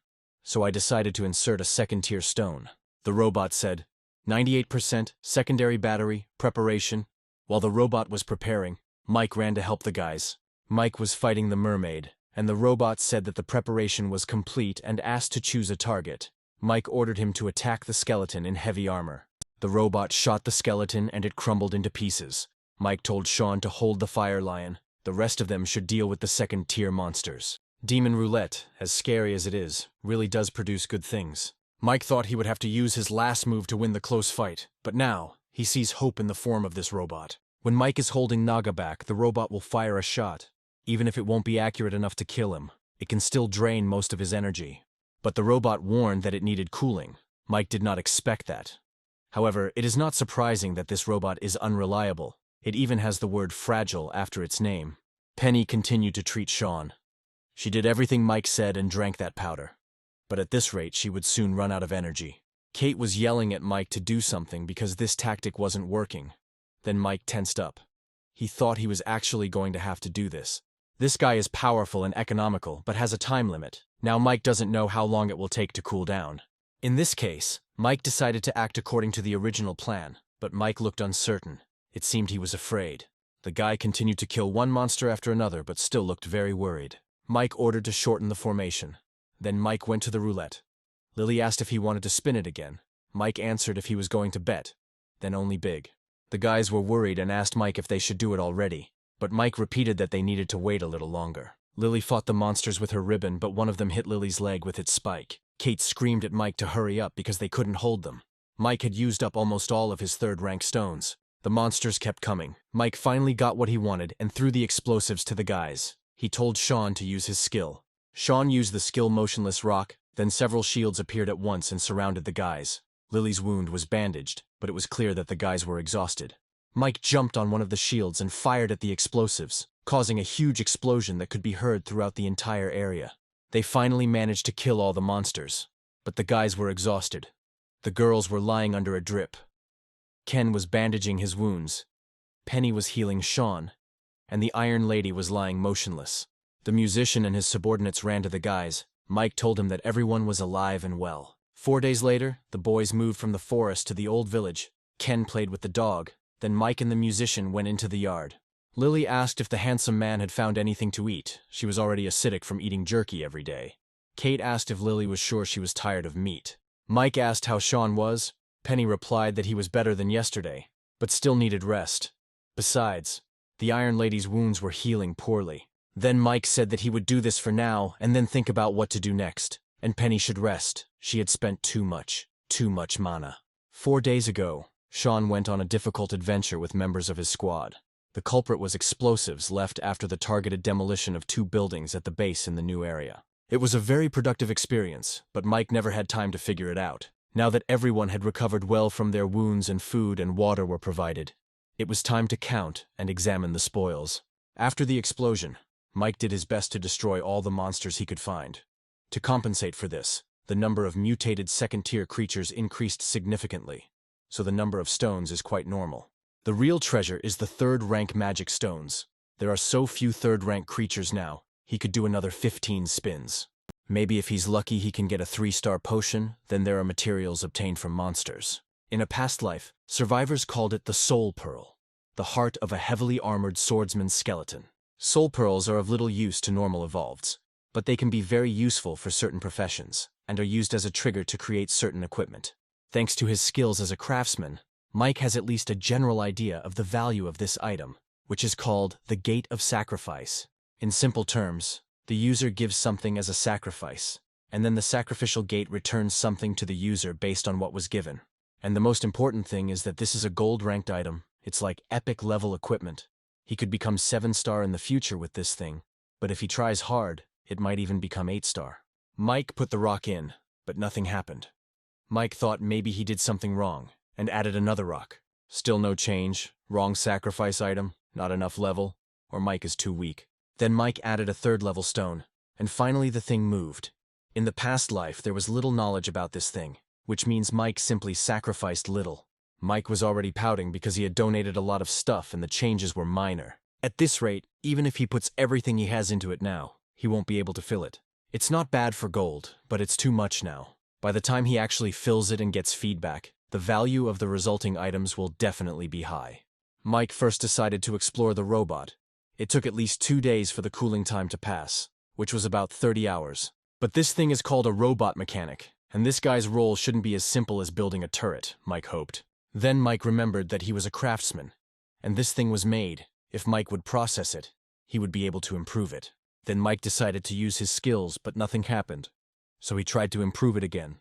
So I decided to insert a second-tier stone. The robot said, 98%, secondary battery, preparation. While the robot was preparing, Mike ran to help the guys. Mike was fighting the mermaid, and the robot said that the preparation was complete and asked to choose a target. Mike ordered him to attack the skeleton in heavy armor. The robot shot the skeleton and it crumbled into pieces. Mike told Sean to hold the fire lion. The rest of them should deal with the second-tier monsters. Demon Roulette, as scary as it is, really does produce good things. Mike thought he would have to use his last move to win the close fight, but now he sees hope in the form of this robot. When Mike is holding Naga back, the robot will fire a shot. Even if it won't be accurate enough to kill him, it can still drain most of his energy. But the robot warned that it needed cooling. Mike did not expect that. However, it is not surprising that this robot is unreliable. It even has the word fragile after its name. Penny continued to treat Sean. She did everything Mike said and drank that powder. But at this rate, she would soon run out of energy. Kate was yelling at Mike to do something because this tactic wasn't working. Then Mike tensed up. He thought he was actually going to have to do this. This guy is powerful and economical, but has a time limit. Now Mike doesn't know how long it will take to cool down. In this case, Mike decided to act according to the original plan, but Mike looked uncertain. It seemed he was afraid. The guy continued to kill one monster after another, but still looked very worried. Mike ordered to shorten the formation. Then Mike went to the roulette. Lily asked if he wanted to spin it again. Mike answered if he was going to bet, then only big. The guys were worried and asked Mike if they should do it already, but Mike repeated that they needed to wait a little longer. Lily fought the monsters with her ribbon, but one of them hit Lily's leg with its spike. Kate screamed at Mike to hurry up because they couldn't hold them. Mike had used up almost all of his third-rank stones. The monsters kept coming. Mike finally got what he wanted and threw the explosives to the guys. He told Sean to use his skill. Sean used the skill Motionless Rock, then several shields appeared at once and surrounded the guys. Lily's wound was bandaged, but it was clear that the guys were exhausted. Mike jumped on one of the shields and fired at the explosives, causing a huge explosion that could be heard throughout the entire area. They finally managed to kill all the monsters, but the guys were exhausted. The girls were lying under a drip. Ken was bandaging his wounds. Penny was healing Sean, and the Iron Lady was lying motionless. The musician and his subordinates ran to the guys. Mike told him that everyone was alive and well. 4 days later, the boys moved from the forest to the old village. Ken played with the dog. Then Mike and the musician went into the yard. Lily asked if the handsome man had found anything to eat. She was already acidic from eating jerky every day. Kate asked if Lily was sure she was tired of meat. Mike asked how Sean was. Penny replied that he was better than yesterday, but still needed rest. Besides, the Iron Lady's wounds were healing poorly. Then Mike said that he would do this for now and then think about what to do next. And Penny should rest. She had spent too much mana. 4 days ago, Sean went on a difficult adventure with members of his squad. The culprit was explosives left after the targeted demolition of 2 buildings at the base in the new area. It was a very productive experience, but Mike never had time to figure it out. Now that everyone had recovered well from their wounds and food and water were provided, it was time to count and examine the spoils. After the explosion, Mike did his best to destroy all the monsters he could find. To compensate for this, the number of mutated second-tier creatures increased significantly, so the number of stones is quite normal. The real treasure is the third-rank magic stones. There are so few third-rank creatures now, he could do another 15 spins. Maybe if he's lucky he can get a 3-star potion, then there are materials obtained from monsters. In a past life, survivors called it the Soul Pearl, the heart of a heavily armored swordsman's skeleton. Soul Pearls are of little use to normal evolveds, but they can be very useful for certain professions, and are used as a trigger to create certain equipment. Thanks to his skills as a craftsman, Mike has at least a general idea of the value of this item, which is called the Gate of Sacrifice. In simple terms, the user gives something as a sacrifice, and then the sacrificial gate returns something to the user based on what was given. And the most important thing is that this is a gold-ranked item. It's like epic-level equipment. He could become 7-star in the future with this thing, but if he tries hard, it might even become 8-star. Mike put the rock in, but nothing happened. Mike thought maybe he did something wrong, and added another rock. Still no change, wrong sacrifice item, not enough level, or Mike is too weak. Then Mike added a 3rd-level stone, and finally the thing moved. In the past life there was little knowledge about this thing, which means Mike simply sacrificed little. Mike was already pouting because he had donated a lot of stuff and the changes were minor. At this rate, even if he puts everything he has into it now, he won't be able to fill it. It's not bad for gold, but it's too much now. By the time he actually fills it and gets feedback, the value of the resulting items will definitely be high. Mike first decided to explore the robot. It took at least 2 days for the cooling time to pass, which was about 30 hours. But this thing is called a robot mechanic, and this guy's role shouldn't be as simple as building a turret, Mike hoped. Then Mike remembered that he was a craftsman, and this thing was made. If Mike would process it, he would be able to improve it. Then Mike decided to use his skills, but nothing happened. So he tried to improve it again,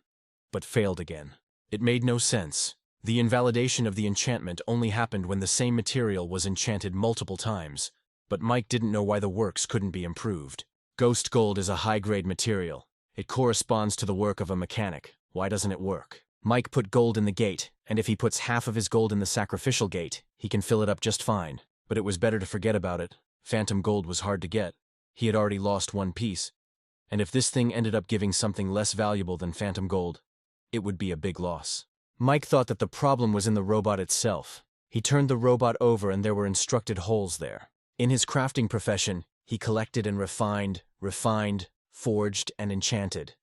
but failed again. It made no sense. The invalidation of the enchantment only happened when the same material was enchanted multiple times, but Mike didn't know why the works couldn't be improved. Ghost gold is a high-grade material. It corresponds to the work of a mechanic. Why doesn't it work? Mike put gold in the gate, and if he puts half of his gold in the sacrificial gate, he can fill it up just fine. But it was better to forget about it. Phantom gold was hard to get. He had already lost 1 piece. And if this thing ended up giving something less valuable than phantom gold, it would be a big loss. Mike thought that the problem was in the robot itself. He turned the robot over and there were instructed holes there. In his crafting profession, he collected and refined, forged, and enchanted.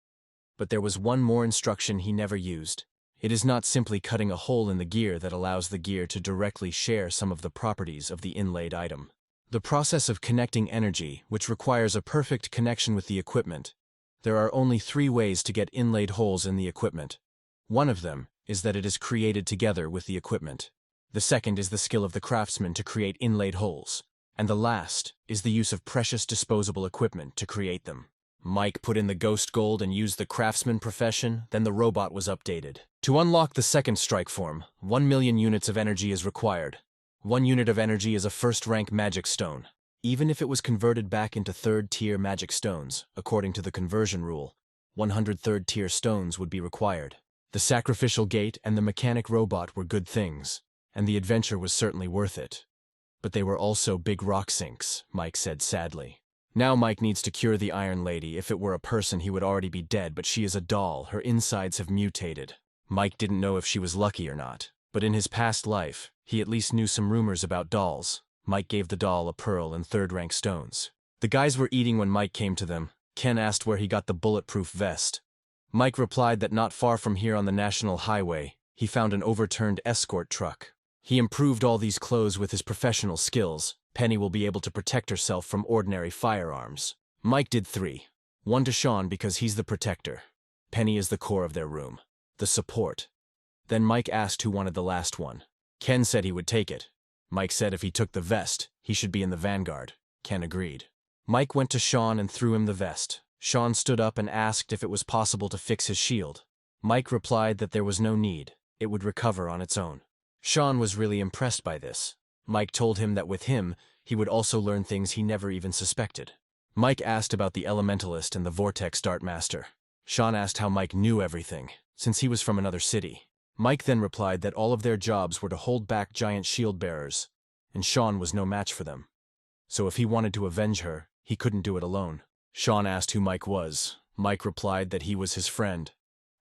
But there was one more instruction he never used. It is not simply cutting a hole in the gear that allows the gear to directly share some of the properties of the inlaid item. The process of connecting energy, which requires a perfect connection with the equipment. There are only 3 ways to get inlaid holes in the equipment. One of them is that it is created together with the equipment. The second is the skill of the craftsman to create inlaid holes. And the last is the use of precious disposable equipment to create them. Mike put in the ghost gold and used the craftsman profession, then the robot was updated. To unlock the second strike form, 1 million units of energy is required. 1 unit of energy is a first-rank magic stone. Even if it was converted back into 3rd-tier magic stones, according to the conversion rule, 100 3rd-tier stones would be required. The sacrificial gate and the mechanic robot were good things, and the adventure was certainly worth it. But they were also big rock sinks, Mike said sadly. Now Mike needs to cure the Iron Lady. If it were a person, he would already be dead, but she is a doll. Her insides have mutated. Mike didn't know if she was lucky or not, but in his past life, he at least knew some rumors about dolls. Mike gave the doll a pearl and 3rd-rank stones. The guys were eating when Mike came to them. Ken asked where he got the bulletproof vest. Mike replied that not far from here on the national highway, he found an overturned escort truck. He improved all these clothes with his professional skills. Penny will be able to protect herself from ordinary firearms. Mike did 3. 1 to Sean because he's the protector. Penny is the core of their room. The support. Then Mike asked who wanted the last one. Ken said he would take it. Mike said if he took the vest, he should be in the vanguard. Ken agreed. Mike went to Sean and threw him the vest. Sean stood up and asked if it was possible to fix his shield. Mike replied that there was no need. It would recover on its own. Sean was really impressed by this. Mike told him that with him, he would also learn things he never even suspected. Mike asked about the Elementalist and the Vortex Dartmaster. Sean asked how Mike knew everything, since he was from another city. Mike then replied that all of their jobs were to hold back giant shield bearers, and Sean was no match for them. So if he wanted to avenge her, he couldn't do it alone. Sean asked who Mike was. Mike replied that he was his friend.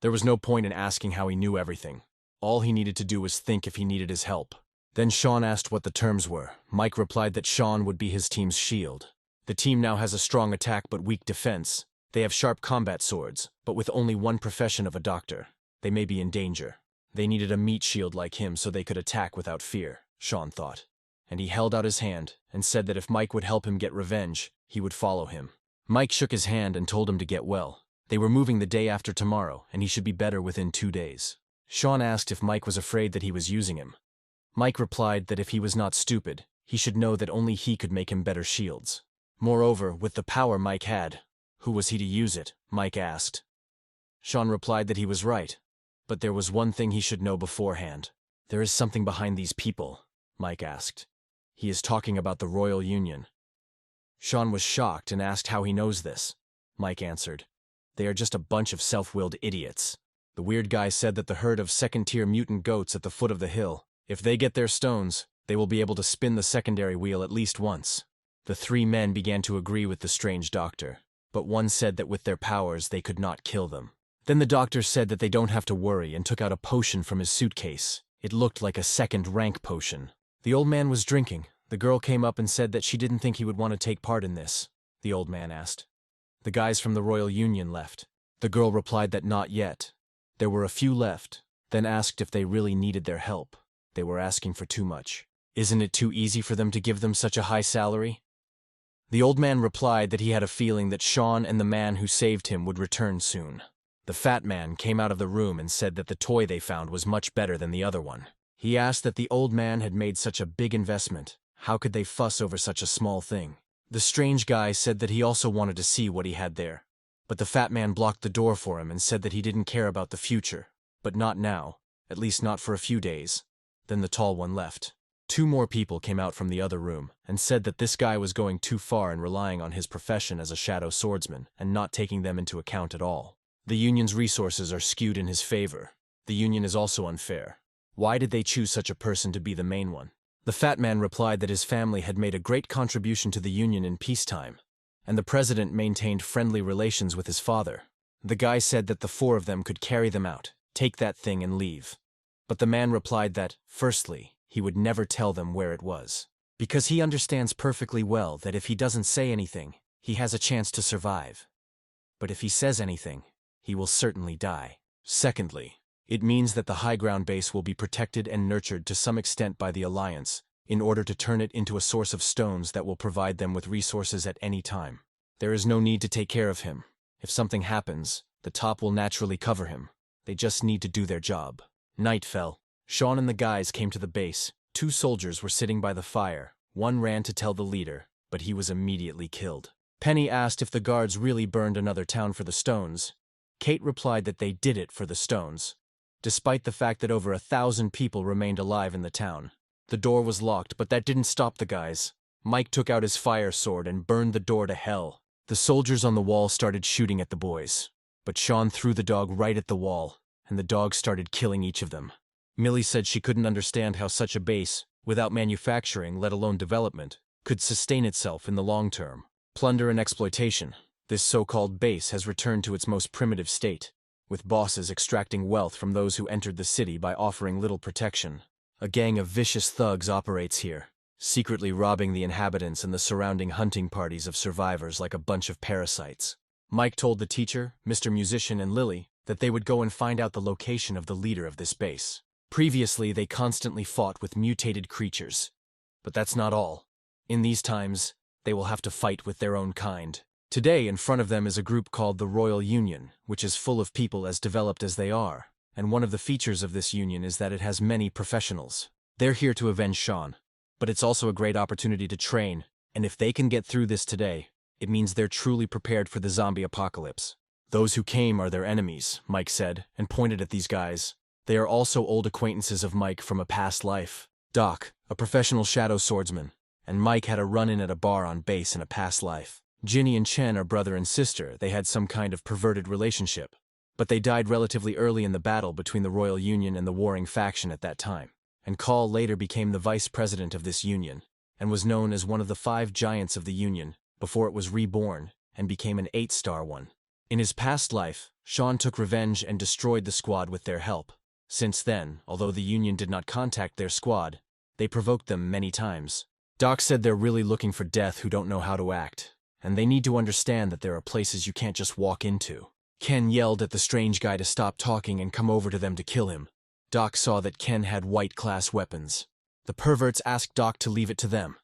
There was no point in asking how he knew everything. All he needed to do was think if he needed his help. Then Sean asked what the terms were. Mike replied that Sean would be his team's shield. The team now has a strong attack but weak defense. They have sharp combat swords, but with only one profession of a doctor. They may be in danger. They needed a meat shield like him so they could attack without fear, Sean thought. And he held out his hand and said that if Mike would help him get revenge, he would follow him. Mike shook his hand and told him to get well. They were moving the day after tomorrow, and he should be better within 2 days. Sean asked if Mike was afraid that he was using him. Mike replied that if he was not stupid, he should know that only he could make him better shields. Moreover, with the power Mike had, who was he to use it? Mike asked. Sean replied that he was right, but there was one thing he should know beforehand. There is something behind these people, Mike asked. He is talking about the Royal Union. Sean was shocked and asked how he knows this. Mike answered, "They are just a bunch of self-willed idiots." The weird guy said that the herd of second-tier mutant goats at the foot of the hill, if they get their stones, they will be able to spin the secondary wheel at least once. The 3 men began to agree with the strange doctor, but one said that with their powers they could not kill them. Then the doctor said that they don't have to worry and took out a potion from his suitcase. It looked like a second-rank potion. The old man was drinking. The girl came up and said that she didn't think he would want to take part in this. The old man asked. The guys from the Royal Union left. The girl replied that not yet. There were a few left, then asked if they really needed their help. They were asking for too much. Isn't it too easy for them to give them such a high salary? The old man replied that he had a feeling that Sean and the man who saved him would return soon. The fat man came out of the room and said that the toy they found was much better than the other one. He asked that the old man had made such a big investment. How could they fuss over such a small thing? The strange guy said that he also wanted to see what he had there. But the fat man blocked the door for him and said that he didn't care about the future. But not now, at least not for a few days. Then the tall one left. 2 more people came out from the other room and said that this guy was going too far in relying on his profession as a shadow swordsman and not taking them into account at all. The Union's resources are skewed in his favor. The Union is also unfair. Why did they choose such a person to be the main one? The fat man replied that his family had made a great contribution to the Union in peacetime, and the president maintained friendly relations with his father. The guy said that the 4 of them could carry them out, take that thing and leave. But the man replied that, firstly, he would never tell them where it was, because he understands perfectly well that if he doesn't say anything, he has a chance to survive. But if he says anything, he will certainly die. Secondly, it means that the high ground base will be protected and nurtured to some extent by the Alliance, in order to turn it into a source of stones that will provide them with resources at any time. There is no need to take care of him. If something happens, the top will naturally cover him. They just need to do their job. Night fell. Sean and the guys came to the base. 2 soldiers were sitting by the fire. One ran to tell the leader, but he was immediately killed. Penny asked if the guards really burned another town for the stones. Kate replied that they did it for the stones, despite the fact that over 1,000 people remained alive in the town. The door was locked, but that didn't stop the guys. Mike took out his fire sword and burned the door to hell. The soldiers on the wall started shooting at the boys, but Sean threw the dog right at the wall, and the dog started killing each of them. Millie said she couldn't understand how such a base, without manufacturing, let alone development, could sustain itself in the long term. Plunder and exploitation. This so-called base has returned to its most primitive state, with bosses extracting wealth from those who entered the city by offering little protection. A gang of vicious thugs operates here, secretly robbing the inhabitants and the surrounding hunting parties of survivors like a bunch of parasites. Mike told the teacher, Mr. Musician, and Lily that they would go and find out the location of the leader of this base. Previously, they constantly fought with mutated creatures. But that's not all. In these times, they will have to fight with their own kind. Today, in front of them is a group called the Royal Union, which is full of people as developed as they are, and one of the features of this union is that it has many professionals. They're here to avenge Sean. But it's also a great opportunity to train, and if they can get through this today, it means they're truly prepared for the zombie apocalypse. Those who came are their enemies, Mike said, and pointed at these guys. They are also old acquaintances of Mike from a past life. Doc, a professional shadow swordsman, and Mike had a run-in at a bar on base in a past life. Ginny and Chen are brother and sister. They had some kind of perverted relationship. But they died relatively early in the battle between the Royal Union and the warring faction at that time. And Call later became the vice president of this union, and was known as one of the 5 giants of the union before it was reborn and became an 8-star one. In his past life, Sean took revenge and destroyed the squad with their help. Since then, although the union did not contact their squad, they provoked them many times. Doc said they're really looking for death who don't know how to act, and they need to understand that there are places you can't just walk into. Ken yelled at the strange guy to stop talking and come over to them to kill him. Doc saw that Ken had white-class weapons. The perverts asked Doc to leave it to them.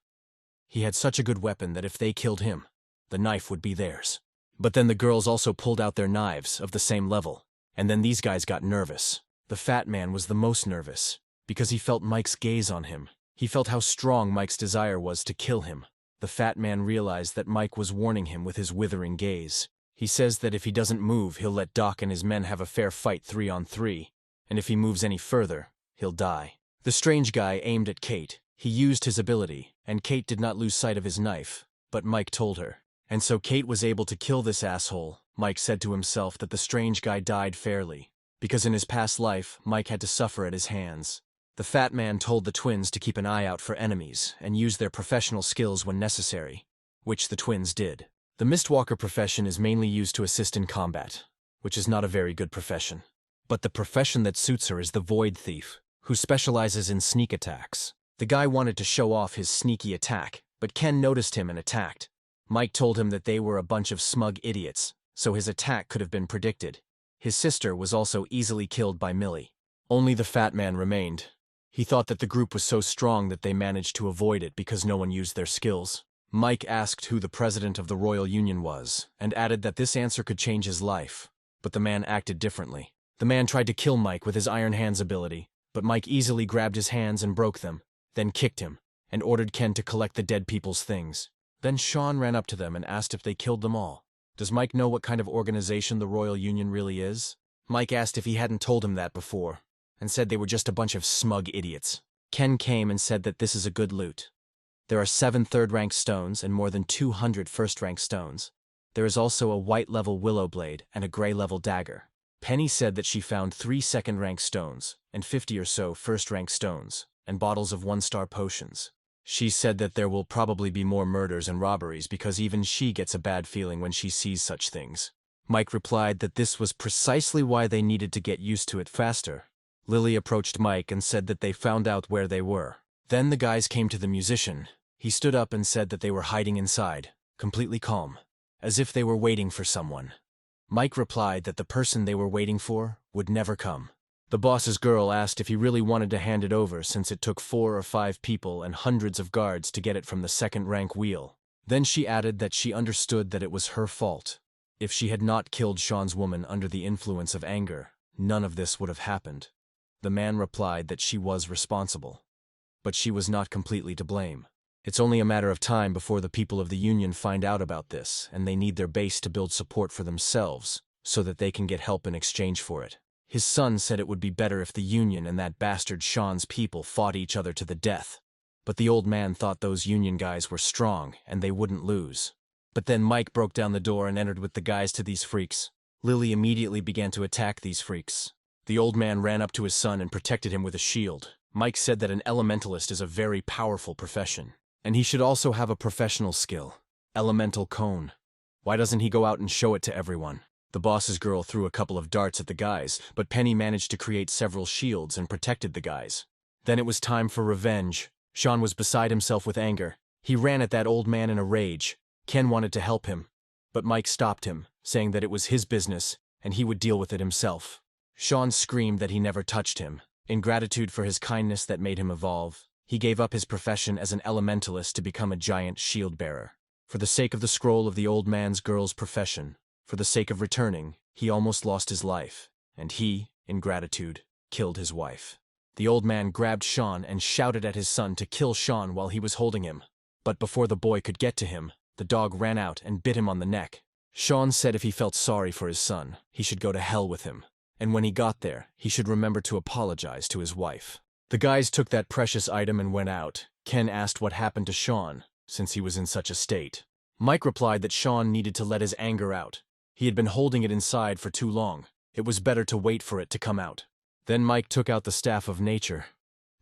He had such a good weapon that if they killed him, the knife would be theirs. But then the girls also pulled out their knives of the same level, and then these guys got nervous. The fat man was the most nervous, because he felt Mike's gaze on him. He felt how strong Mike's desire was to kill him. The fat man realized that Mike was warning him with his withering gaze. He says that if he doesn't move, he'll let Doc and his men have a fair fight 3-on-3, and if he moves any further, he'll die. The strange guy aimed at Kate. He used his ability, and Kate did not lose sight of his knife, but Mike told her. And so Kate was able to kill this asshole. Mike said to himself that the strange guy died fairly, because in his past life, Mike had to suffer at his hands. The fat man told the twins to keep an eye out for enemies and use their professional skills when necessary, which the twins did. The Mistwalker profession is mainly used to assist in combat, which is not a very good profession. But the profession that suits her is the Void Thief, who specializes in sneak attacks. The guy wanted to show off his sneaky attack, but Ken noticed him and attacked. Mike told him that they were a bunch of smug idiots, so his attack could have been predicted. His sister was also easily killed by Millie. Only the fat man remained. He thought that the group was so strong that they managed to avoid it because no one used their skills. Mike asked who the president of the Royal Union was, and added that this answer could change his life. But the man acted differently. The man tried to kill Mike with his Iron Hands ability, but Mike easily grabbed his hands and broke them, then kicked him, and ordered Ken to collect the dead people's things. Then Sean ran up to them and asked if they killed them all. Does Mike know what kind of organization the Royal Union really is? Mike asked if he hadn't told him that before, and said they were just a bunch of smug idiots. Ken came and said that this is a good loot. There are 7 third-rank stones and more than 200 first-rank stones. There is also a white-level willow blade and a gray-level dagger. Penny said that she found 3 second-rank stones and 50 or so first-rank stones and bottles of 1-star potions. She said that there will probably be more murders and robberies because even she gets a bad feeling when she sees such things. Mike replied that this was precisely why they needed to get used to it faster. Lily approached Mike and said that they found out where they were. Then the guys came to the musician. He stood up and said that they were hiding inside, completely calm, as if they were waiting for someone. Mike replied that the person they were waiting for would never come. The boss's girl asked if he really wanted to hand it over since it took 4 or 5 people and hundreds of guards to get it from the second-rank wheel. Then she added that she understood that it was her fault. If she had not killed Sean's woman under the influence of anger, none of this would have happened. The man replied that she was responsible, but she was not completely to blame. It's only a matter of time before the people of the Union find out about this, and they need their base to build support for themselves so that they can get help in exchange for it. His son said it would be better if the Union and that bastard Sean's people fought each other to the death. But the old man thought those Union guys were strong and they wouldn't lose. But then Mike broke down the door and entered with the guys to these freaks. Lily immediately began to attack these freaks. The old man ran up to his son and protected him with a shield. Mike said that an elementalist is a very powerful profession, and he should also have a professional skill. Elemental cone. Why doesn't he go out and show it to everyone? The boss's girl threw a couple of darts at the guys, but Penny managed to create several shields and protected the guys. Then it was time for revenge. Sean was beside himself with anger. He ran at that old man in a rage. Ken wanted to help him, but Mike stopped him, saying that it was his business and he would deal with it himself. Sean screamed that he never touched him. In gratitude for his kindness that made him evolve, he gave up his profession as an elementalist to become a giant shield bearer. For the sake of the scroll of the old man's girl's profession, for the sake of returning, he almost lost his life, and he, in gratitude, killed his wife. The old man grabbed Sean and shouted at his son to kill Sean while he was holding him. But before the boy could get to him, the dog ran out and bit him on the neck. Sean said if he felt sorry for his son, he should go to hell with him. And when he got there, he should remember to apologize to his wife. The guys took that precious item and went out. Ken asked what happened to Sean, since he was in such a state. Mike replied that Sean needed to let his anger out. He had been holding it inside for too long. It was better to wait for it to come out. Then Mike took out the Staff of Nature.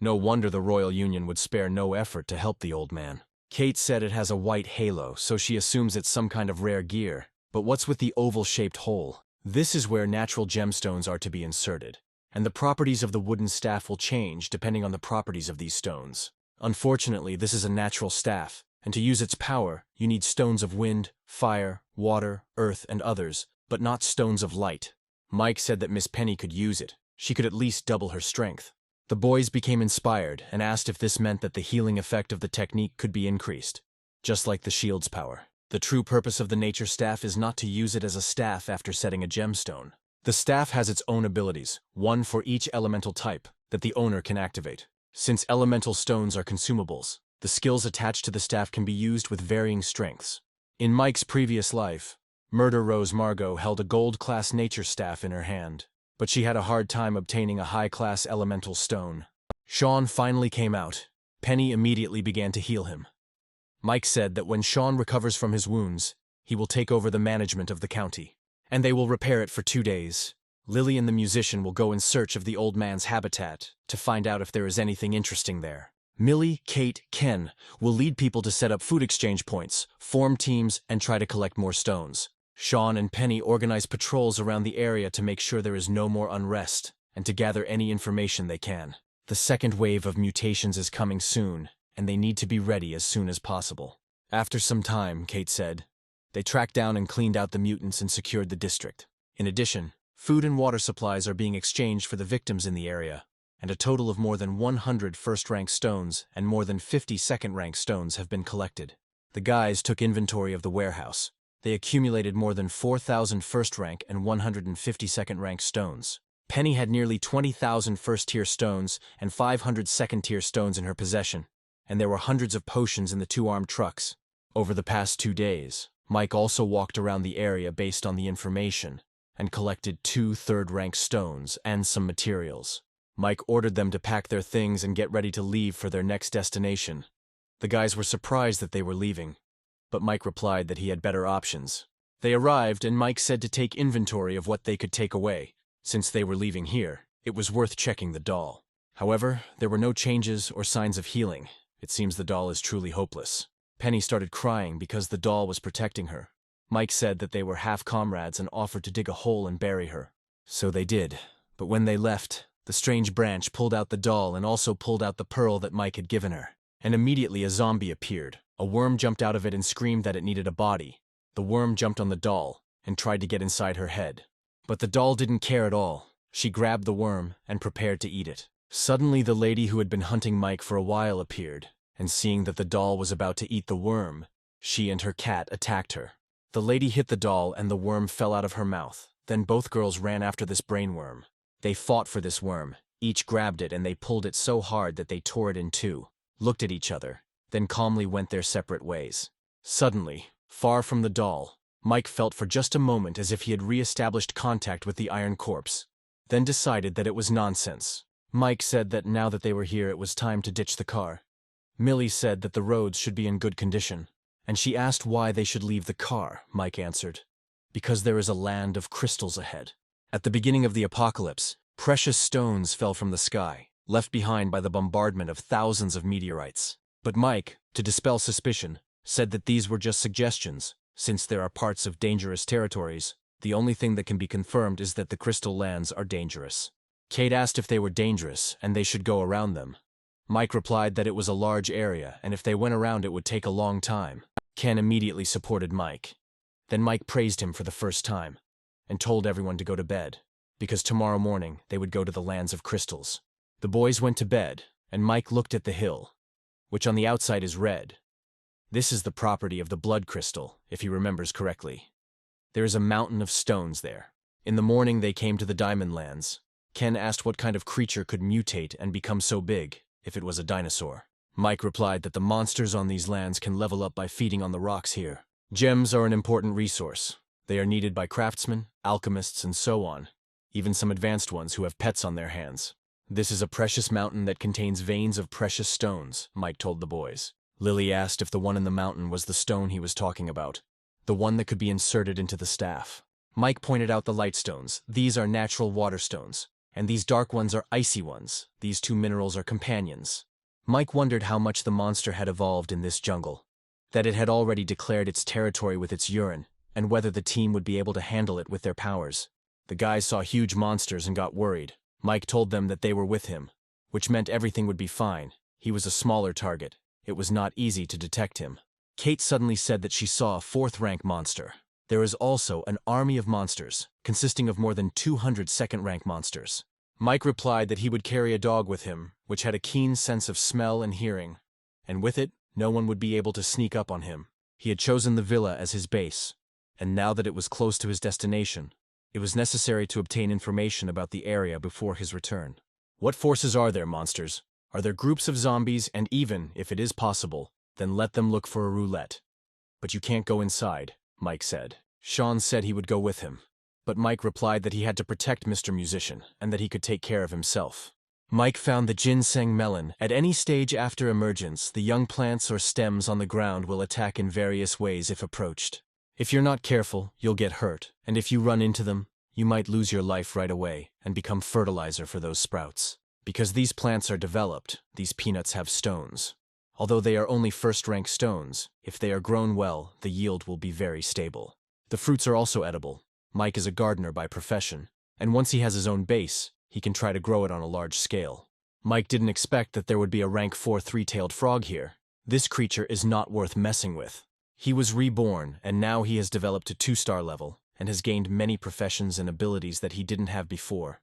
No wonder the Royal Union would spare no effort to help the old man. Kate said it has a white halo, so she assumes it's some kind of rare gear. But what's with the oval-shaped hole? This is where natural gemstones are to be inserted, and the properties of the wooden staff will change depending on the properties of these stones. Unfortunately, this is a natural staff, and to use its power, you need stones of wind, fire, water, earth, and others, but not stones of light. Mike said that Miss Penny could use it. She could at least double her strength. The boys became inspired and asked if this meant that the healing effect of the technique could be increased, just like the shield's power. The true purpose of the nature staff is not to use it as a staff after setting a gemstone. The staff has its own abilities, one for each elemental type, that the owner can activate. Since elemental stones are consumables, the skills attached to the staff can be used with varying strengths. In Mike's previous life, Murder Rose Margot held a gold-class nature staff in her hand, but she had a hard time obtaining a high-class elemental stone. Sean finally came out. Penny immediately began to heal him. Mike said that when Sean recovers from his wounds, he will take over the management of the county, and they will repair it for 2 days. Lily and the musician will go in search of the old man's habitat to find out if there is anything interesting there. Millie, Kate, Ken will lead people to set up food exchange points, form teams, and try to collect more stones. Sean and Penny organize patrols around the area to make sure there is no more unrest, and to gather any information they can. The second wave of mutations is coming soon, and they need to be ready as soon as possible. After some time, Kate said, they tracked down and cleaned out the mutants and secured the district. In addition, food and water supplies are being exchanged for the victims in the area, and a total of more than 100 first-rank stones and more than 50 second-rank stones have been collected. The guys took inventory of the warehouse. They accumulated more than 4,000 first-rank and 150 second-rank stones. Penny had nearly 20,000 first-tier stones and 500 second-tier stones in her possession, and there were hundreds of potions in the 2 armed trucks. Over the past 2 days, Mike also walked around the area based on the information and collected 2 third-rank stones and some materials. Mike ordered them to pack their things and get ready to leave for their next destination. The guys were surprised that they were leaving, but Mike replied that he had better options. They arrived, and Mike said to take inventory of what they could take away. Since they were leaving here, it was worth checking the doll. However, there were no changes or signs of healing. It seems the doll is truly hopeless. Penny started crying because the doll was protecting her. Mike said that they were half-comrades and offered to dig a hole and bury her. So they did, but when they left, the strange branch pulled out the doll and also pulled out the pearl that Mike had given her. And immediately a zombie appeared. A worm jumped out of it and screamed that it needed a body. The worm jumped on the doll and tried to get inside her head. But the doll didn't care at all. She grabbed the worm and prepared to eat it. Suddenly the lady who had been hunting Mike for a while appeared, and seeing that the doll was about to eat the worm, she and her cat attacked her. The lady hit the doll and the worm fell out of her mouth. Then both girls ran after this brainworm. They fought for this worm. Each grabbed it and they pulled it so hard that they tore it in two, looked at each other, then calmly went their separate ways. Suddenly, far from the doll, Mike felt for just a moment as if he had re-established contact with the iron corpse, then decided that it was nonsense. Mike said that now that they were here it was time to ditch the car. Millie said that the roads should be in good condition, and she asked why they should leave the car. Mike answered, because there is a land of crystals ahead. At the beginning of the apocalypse, precious stones fell from the sky, left behind by the bombardment of thousands of meteorites. But Mike, to dispel suspicion, said that these were just suggestions. Since there are parts of dangerous territories, the only thing that can be confirmed is that the crystal lands are dangerous. Kate asked if they were dangerous and they should go around them. Mike replied that it was a large area and if they went around it would take a long time. Ken immediately supported Mike. Then Mike praised him for the first time and told everyone to go to bed, because tomorrow morning they would go to the lands of crystals. The boys went to bed, and Mike looked at the hill, which on the outside is red. This is the property of the blood crystal, if he remembers correctly. There is a mountain of stones there. In the morning they came to the diamond lands. Ken asked what kind of creature could mutate and become so big, if it was a dinosaur. Mike replied that the monsters on these lands can level up by feeding on the rocks here. Gems are an important resource. They are needed by craftsmen, alchemists, and so on, even some advanced ones who have pets on their hands. This is a precious mountain that contains veins of precious stones, Mike told the boys. Lily asked if the one in the mountain was the stone he was talking about, the one that could be inserted into the staff. Mike pointed out the light stones. These are natural water stones, and these dark ones are icy ones. These two minerals are companions. Mike wondered how much the monster had evolved in this jungle, that it had already declared its territory with its urine, and whether the team would be able to handle it with their powers. The guys saw huge monsters and got worried. Mike told them that they were with him, which meant everything would be fine. He was a smaller target. It was not easy to detect him. Kate suddenly said that she saw a 4th-rank monster. There is also an army of monsters, consisting of more than 200 2nd-rank monsters. Mike replied that he would carry a dog with him, which had a keen sense of smell and hearing, and with it, no one would be able to sneak up on him. He had chosen the villa as his base, and now that it was close to his destination, it was necessary to obtain information about the area before his return. What forces are there, monsters? Are there groups of zombies, and even, if it is possible, then let them look for a roulette. But you can't go inside, Mike said. Sean said he would go with him, but Mike replied that he had to protect Mr. Musician and that he could take care of himself. Mike found the ginseng melon. At any stage after emergence, the young plants or stems on the ground will attack in various ways if approached. If you're not careful, you'll get hurt, and if you run into them, you might lose your life right away and become fertilizer for those sprouts. Because these plants are developed, these peanuts have stones. Although they are only 1st-rank stones, if they are grown well, the yield will be very stable. The fruits are also edible. Mike is a gardener by profession, and once he has his own base, he can try to grow it on a large scale. Mike didn't expect that there would be a rank 4 3-tailed frog here. This creature is not worth messing with. He was reborn, and now he has developed to 2-star level, and has gained many professions and abilities that he didn't have before.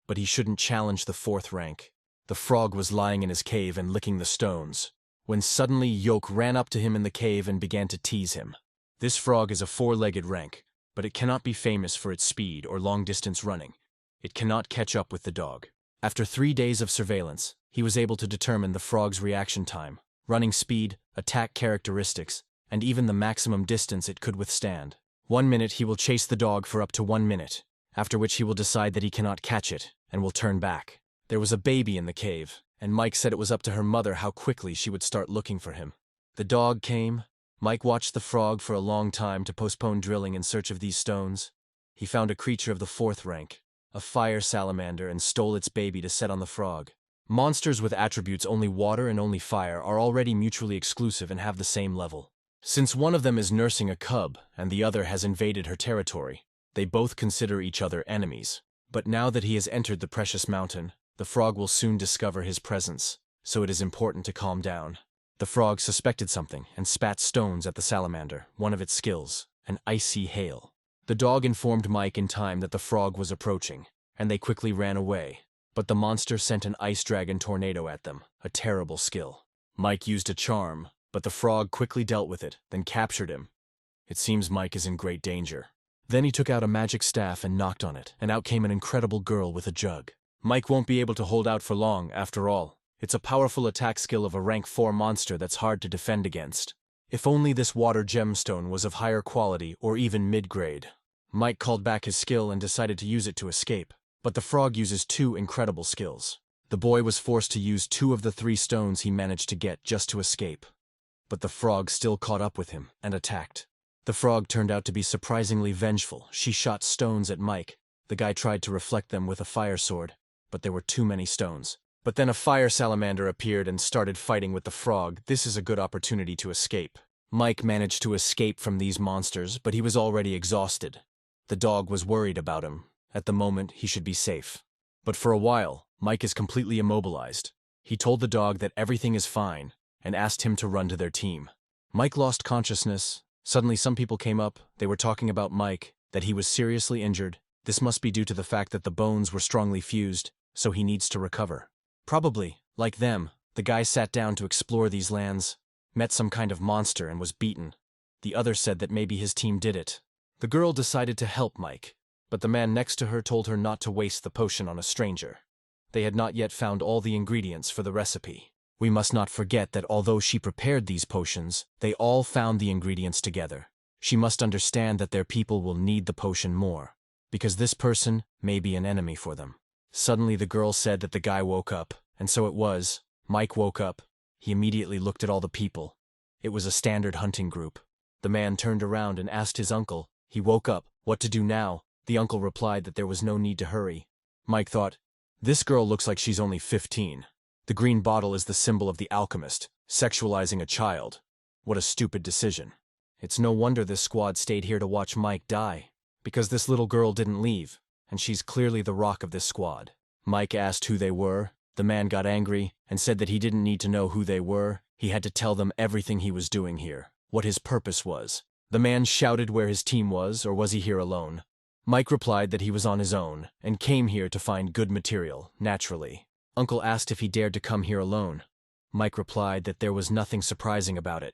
But he shouldn't challenge the 4th rank. The frog was lying in his cave and licking the stones, when suddenly Yoke ran up to him in the cave and began to tease him. This frog is a 4-legged rank, but it cannot be famous for its speed or long-distance running. It cannot catch up with the dog. After 3 days of surveillance, he was able to determine the frog's reaction time, running speed, attack characteristics, and even the maximum distance it could withstand. 1 minute he will chase the dog for up to 1 minute, after which he will decide that he cannot catch it, and will turn back. There was a baby in the cave, and Mike said it was up to her mother how quickly she would start looking for him. The dog came. Mike watched the frog for a long time to postpone drilling in search of these stones. He found a creature of the 4th rank, a fire salamander, and stole its baby to set on the frog. Monsters with attributes only water and only fire are already mutually exclusive and have the same level. Since one of them is nursing a cub and the other has invaded her territory, they both consider each other enemies. But now that he has entered the precious mountain, the frog will soon discover his presence, so it is important to calm down. The frog suspected something and spat stones at the salamander, one of its skills, an icy hail. The dog informed Mike in time that the frog was approaching, and they quickly ran away. But the monster sent an ice dragon tornado at them, a terrible skill. Mike used a charm, but the frog quickly dealt with it, then captured him. It seems Mike is in great danger. Then he took out a magic staff and knocked on it, and out came an incredible girl with a jug. Mike won't be able to hold out for long, after all. It's a powerful attack skill of a rank 4 monster that's hard to defend against. If only this water gemstone was of higher quality or even mid-grade. Mike called back his skill and decided to use it to escape. But the frog uses 2 incredible skills. The boy was forced to use 2 of the 3 stones he managed to get just to escape. But the frog still caught up with him and attacked. The frog turned out to be surprisingly vengeful. She shot stones at Mike. The guy tried to reflect them with a fire sword, but there were too many stones. But then a fire salamander appeared and started fighting with the frog. This is a good opportunity to escape. Mike managed to escape from these monsters, but he was already exhausted. The dog was worried about him. At the moment, he should be safe. But for a while, Mike is completely immobilized. He told the dog that everything is fine and asked him to run to their team. Mike lost consciousness, Suddenly some people came up, they were talking about Mike, that he was seriously injured. This must be due to the fact that the bones were strongly fused, so he needs to recover. Probably, like them, the guy sat down to explore these lands, met some kind of monster and was beaten. The other said that maybe his team did it. The girl decided to help Mike, but the man next to her told her not to waste the potion on a stranger. They had not yet found all the ingredients for the recipe. We must not forget that although she prepared these potions, they all found the ingredients together. She must understand that their people will need the potion more, because this person may be an enemy for them. Suddenly the girl said that the guy woke up, and so it was. Mike woke up. He immediately looked at all the people. It was a standard hunting group. The man turned around and asked his uncle. He woke up, what to do now? The uncle replied that there was no need to hurry. Mike thought, this girl looks like she's only 15. The green bottle is the symbol of the alchemist, sexualizing a child. What a stupid decision. It's no wonder this squad stayed here to watch Mike die, because this little girl didn't leave, and she's clearly the rock of this squad. Mike asked who they were. The man got angry and said that he didn't need to know who they were. He had to tell them everything he was doing here, what his purpose was. The man shouted where his team was, or was he here alone? Mike replied that he was on his own, and came here to find good material, naturally. Uncle asked if he dared to come here alone. Mike replied that there was nothing surprising about it.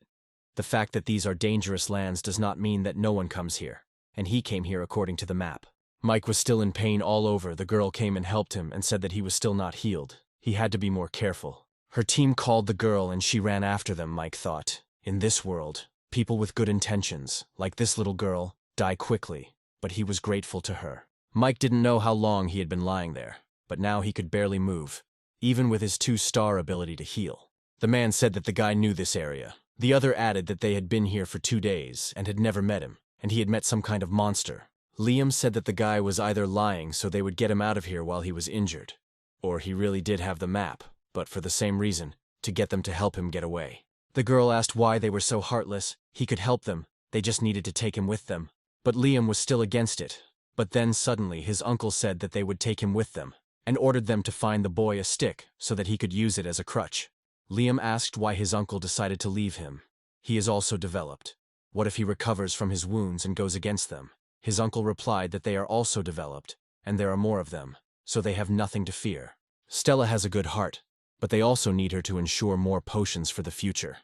The fact that these are dangerous lands does not mean that no one comes here, and he came here according to the map. Mike was still in pain all over. The girl came and helped him and said that he was still not healed. He had to be more careful. Her team called the girl and she ran after them, Mike thought. In this world, people with good intentions, like this little girl, die quickly, but he was grateful to her. Mike didn't know how long he had been lying there, but now he could barely move, even with his 2-star ability to heal. The man said that the guy knew this area. The other added that they had been here for 2 days and had never met him, and he had met some kind of monster. Liam said that the guy was either lying so they would get him out of here while he was injured, or he really did have the map, but for the same reason, to get them to help him get away. The girl asked why they were so heartless. He could help them, they just needed to take him with them. But Liam was still against it. But then suddenly his uncle said that they would take him with them, and ordered them to find the boy a stick so that he could use it as a crutch. Liam asked why his uncle decided to leave him. He is also developed. What if he recovers from his wounds and goes against them? His uncle replied that they are also developed, and there are more of them, so they have nothing to fear. Stella has a good heart, but they also need her to ensure more potions for the future.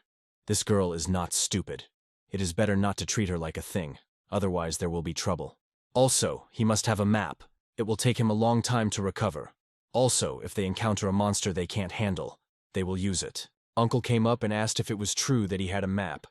This girl is not stupid. It is better not to treat her like a thing, otherwise there will be trouble. Also, he must have a map. It will take him a long time to recover. Also, if they encounter a monster they can't handle, they will use it. Uncle came up and asked if it was true that he had a map.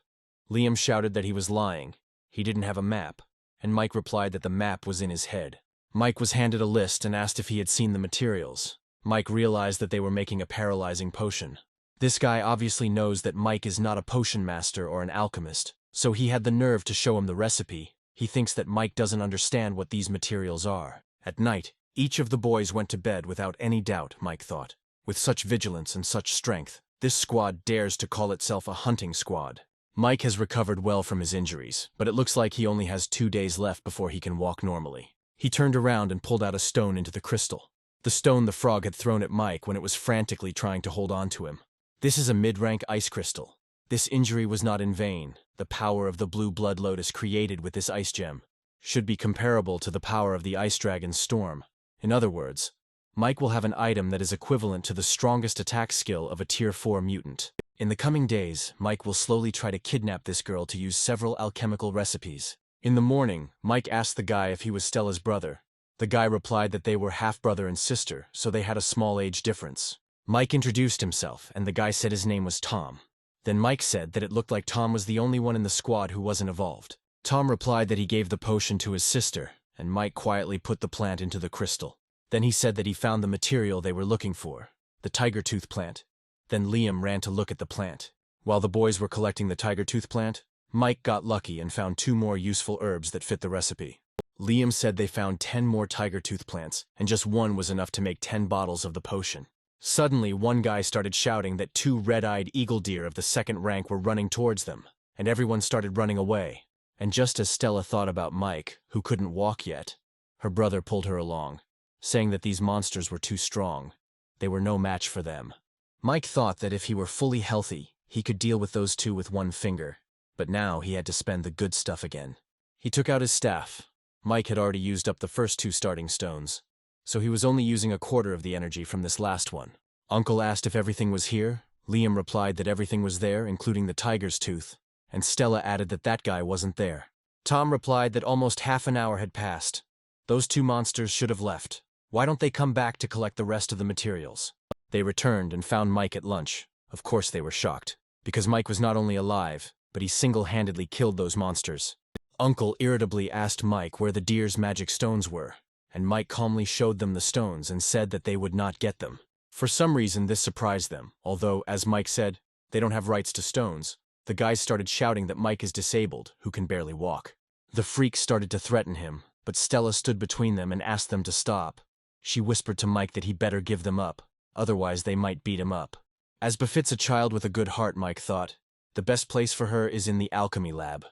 Liam shouted that he was lying. He didn't have a map, and Mike replied that the map was in his head. Mike was handed a list and asked if he had seen the materials. Mike realized that they were making a paralyzing potion. This guy obviously knows that Mike is not a potion master or an alchemist, so he had the nerve to show him the recipe. He thinks that Mike doesn't understand what these materials are. At night, each of the boys went to bed without any doubt, Mike thought. With such vigilance and such strength, this squad dares to call itself a hunting squad. Mike has recovered well from his injuries, but it looks like he only has 2 days left before he can walk normally. He turned around and pulled out a stone into the crystal. The stone the frog had thrown at Mike when it was frantically trying to hold on to him. This is a mid-rank ice crystal. This injury was not in vain. The power of the blue blood lotus created with this ice gem should be comparable to the power of the ice dragon's storm. In other words, Mike will have an item that is equivalent to the strongest attack skill of a tier 4 mutant. In the coming days, Mike will slowly try to kidnap this girl to use several alchemical recipes. In the morning, Mike asked the guy if he was Stella's brother. The guy replied that they were half-brother and sister, so they had a small age difference. Mike introduced himself, and the guy said his name was Tom. Then Mike said that it looked like Tom was the only one in the squad who wasn't evolved. Tom replied that he gave the potion to his sister, and Mike quietly put the plant into the crystal. Then he said that he found the material they were looking for, the tiger tooth plant. Then Liam ran to look at the plant. While the boys were collecting the tiger tooth plant, Mike got lucky and found 2 more useful herbs that fit the recipe. Liam said they found 10 more tiger tooth plants, and just one was enough to make 10 bottles of the potion. Suddenly, one guy started shouting that 2 red-eyed eagle deer of the 2nd rank were running towards them, and everyone started running away. And just as Stella thought about Mike, who couldn't walk yet, her brother pulled her along, saying that these monsters were too strong. They were no match for them. Mike thought that if he were fully healthy, he could deal with those 2 with 1 finger. but now he had to spend the good stuff again. He took out his staff. Mike had already used up the first 2 starting stones, so he was only using a quarter of the energy from this last one. Uncle asked if everything was here. Liam replied that everything was there, including the tiger's tooth, and Stella added that that guy wasn't there. Tom replied that almost half an hour had passed. Those 2 monsters should have left. Why don't they come back to collect the rest of the materials? They returned and found Mike at lunch. Of course they were shocked, because Mike was not only alive, but he single-handedly killed those monsters. Uncle irritably asked Mike where the deer's magic stones were, and Mike calmly showed them the stones and said that they would not get them. For some reason this surprised them, although, as Mike said, they don't have rights to stones. The guys started shouting that Mike is disabled, who can barely walk. The freaks started to threaten him, but Stella stood between them and asked them to stop. She whispered to Mike that he better give them up, otherwise they might beat him up. As befits a child with a good heart, Mike thought, the best place for her is in the alchemy lab.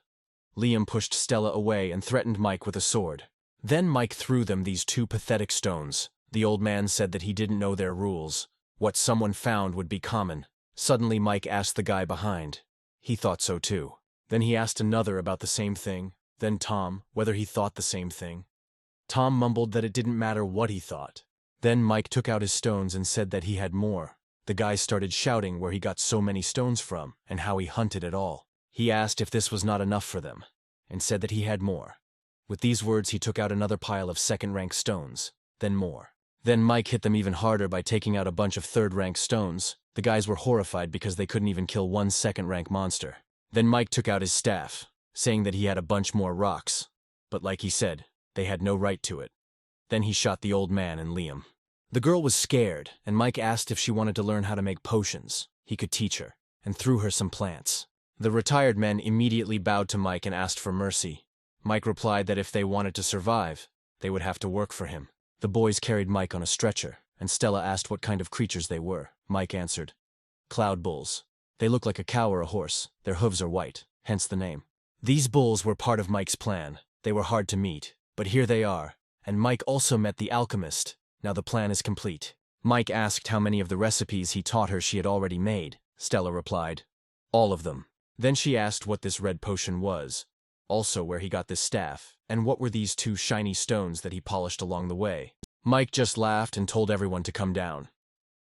Liam pushed Stella away and threatened Mike with a sword. Then Mike threw them these 2 pathetic stones. The old man said that he didn't know their rules. What someone found would be common. Suddenly Mike asked the guy behind. He thought so too. Then he asked another about the same thing, then Tom, whether he thought the same thing. Tom mumbled that it didn't matter what he thought. Then Mike took out his stones and said that he had more. The guys started shouting where he got so many stones from and how he hunted it all. He asked if this was not enough for them, and said that he had more. With these words he took out another pile of second-rank stones, then more. Then Mike hit them even harder by taking out a bunch of third-rank stones. The guys were horrified because they couldn't even kill 1 second-rank monster. Then Mike took out his staff, saying that he had a bunch more rocks. But like he said, they had no right to it. Then he shot the old man and Liam. The girl was scared, and Mike asked if she wanted to learn how to make potions. He could teach her, and threw her some plants. The retired men immediately bowed to Mike and asked for mercy. Mike replied that if they wanted to survive, they would have to work for him. The boys carried Mike on a stretcher, and Stella asked what kind of creatures they were. Mike answered, "Cloud bulls. They look like a cow or a horse. Their hooves are white, hence the name." These bulls were part of Mike's plan. They were hard to meet, but here they are, and Mike also met the alchemist. Now the plan is complete. Mike asked how many of the recipes he taught her she had already made. Stella replied, "All of them." Then she asked what this red potion was, also where he got this staff, and what were these 2 shiny stones that he polished along the way. Mike just laughed and told everyone to come down.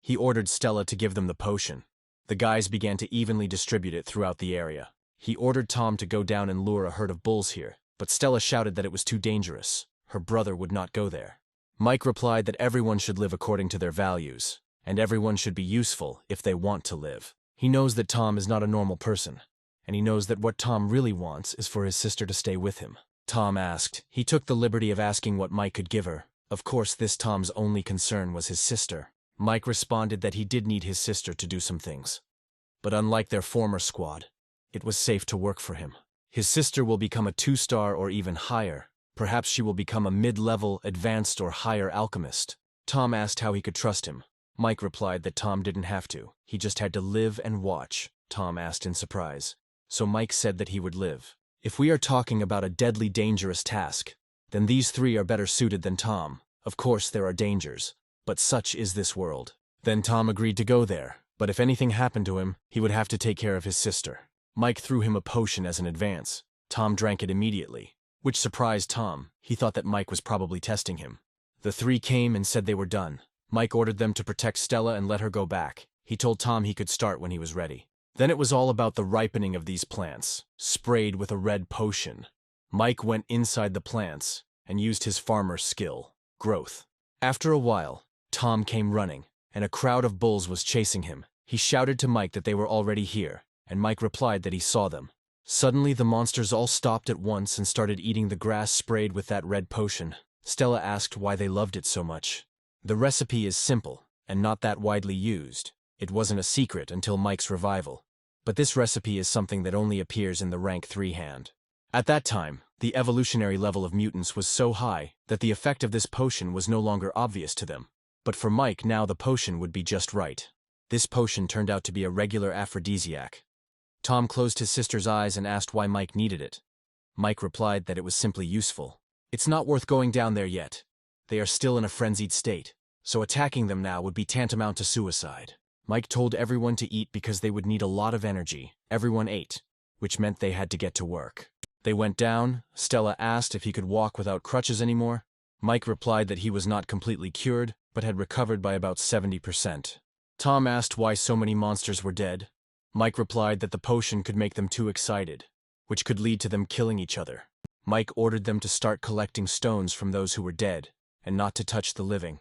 He ordered Stella to give them the potion. The guys began to evenly distribute it throughout the area. He ordered Tom to go down and lure a herd of bulls here, but Stella shouted that it was too dangerous. Her brother would not go there. Mike replied that everyone should live according to their values, and everyone should be useful if they want to live. He knows that Tom is not a normal person, and he knows that what Tom really wants is for his sister to stay with him. Tom asked. He took the liberty of asking what Mike could give her. Of course, this Tom's only concern was his sister. Mike responded that he did need his sister to do some things. But unlike their former squad, it was safe to work for him. His sister will become a 2-star or even higher. Perhaps she will become a mid-level, advanced, or higher alchemist. Tom asked how he could trust him. Mike replied that Tom didn't have to. He just had to live and watch. Tom asked in surprise. So Mike said that he would live. If we are talking about a deadly dangerous task, then these 3 are better suited than Tom. Of course there are dangers, but such is this world. Then Tom agreed to go there, but if anything happened to him, he would have to take care of his sister. Mike threw him a potion as an advance. Tom drank it immediately, which surprised Tom. He thought that Mike was probably testing him. The 3 came and said they were done. Mike ordered them to protect Stella and let her go back. He told Tom he could start when he was ready. Then it was all about the ripening of these plants, sprayed with a red potion. Mike went inside the plants and used his farmer's skill, growth. After a while, Tom came running, and a crowd of bulls was chasing him. He shouted to Mike that they were already here, and Mike replied that he saw them. Suddenly the monsters all stopped at once and started eating the grass sprayed with that red potion. Stella asked why they loved it so much. The recipe is simple, and not that widely used. It wasn't a secret until Mike's revival. But this recipe is something that only appears in the rank 3 hand. At that time, the evolutionary level of mutants was so high that the effect of this potion was no longer obvious to them. But for Mike now the potion would be just right. This potion turned out to be a regular aphrodisiac. Tom closed his sister's eyes and asked why Mike needed it. Mike replied that it was simply useful. It's not worth going down there yet. They are still in a frenzied state, so attacking them now would be tantamount to suicide. Mike told everyone to eat because they would need a lot of energy. Everyone ate. which meant they had to get to work. They went down. Stella asked if he could walk without crutches anymore. Mike replied that he was not completely cured, but had recovered by about 70%. Tom asked why so many monsters were dead. Mike replied that the potion could make them too excited, which could lead to them killing each other. Mike ordered them to start collecting stones from those who were dead, and not to touch the living.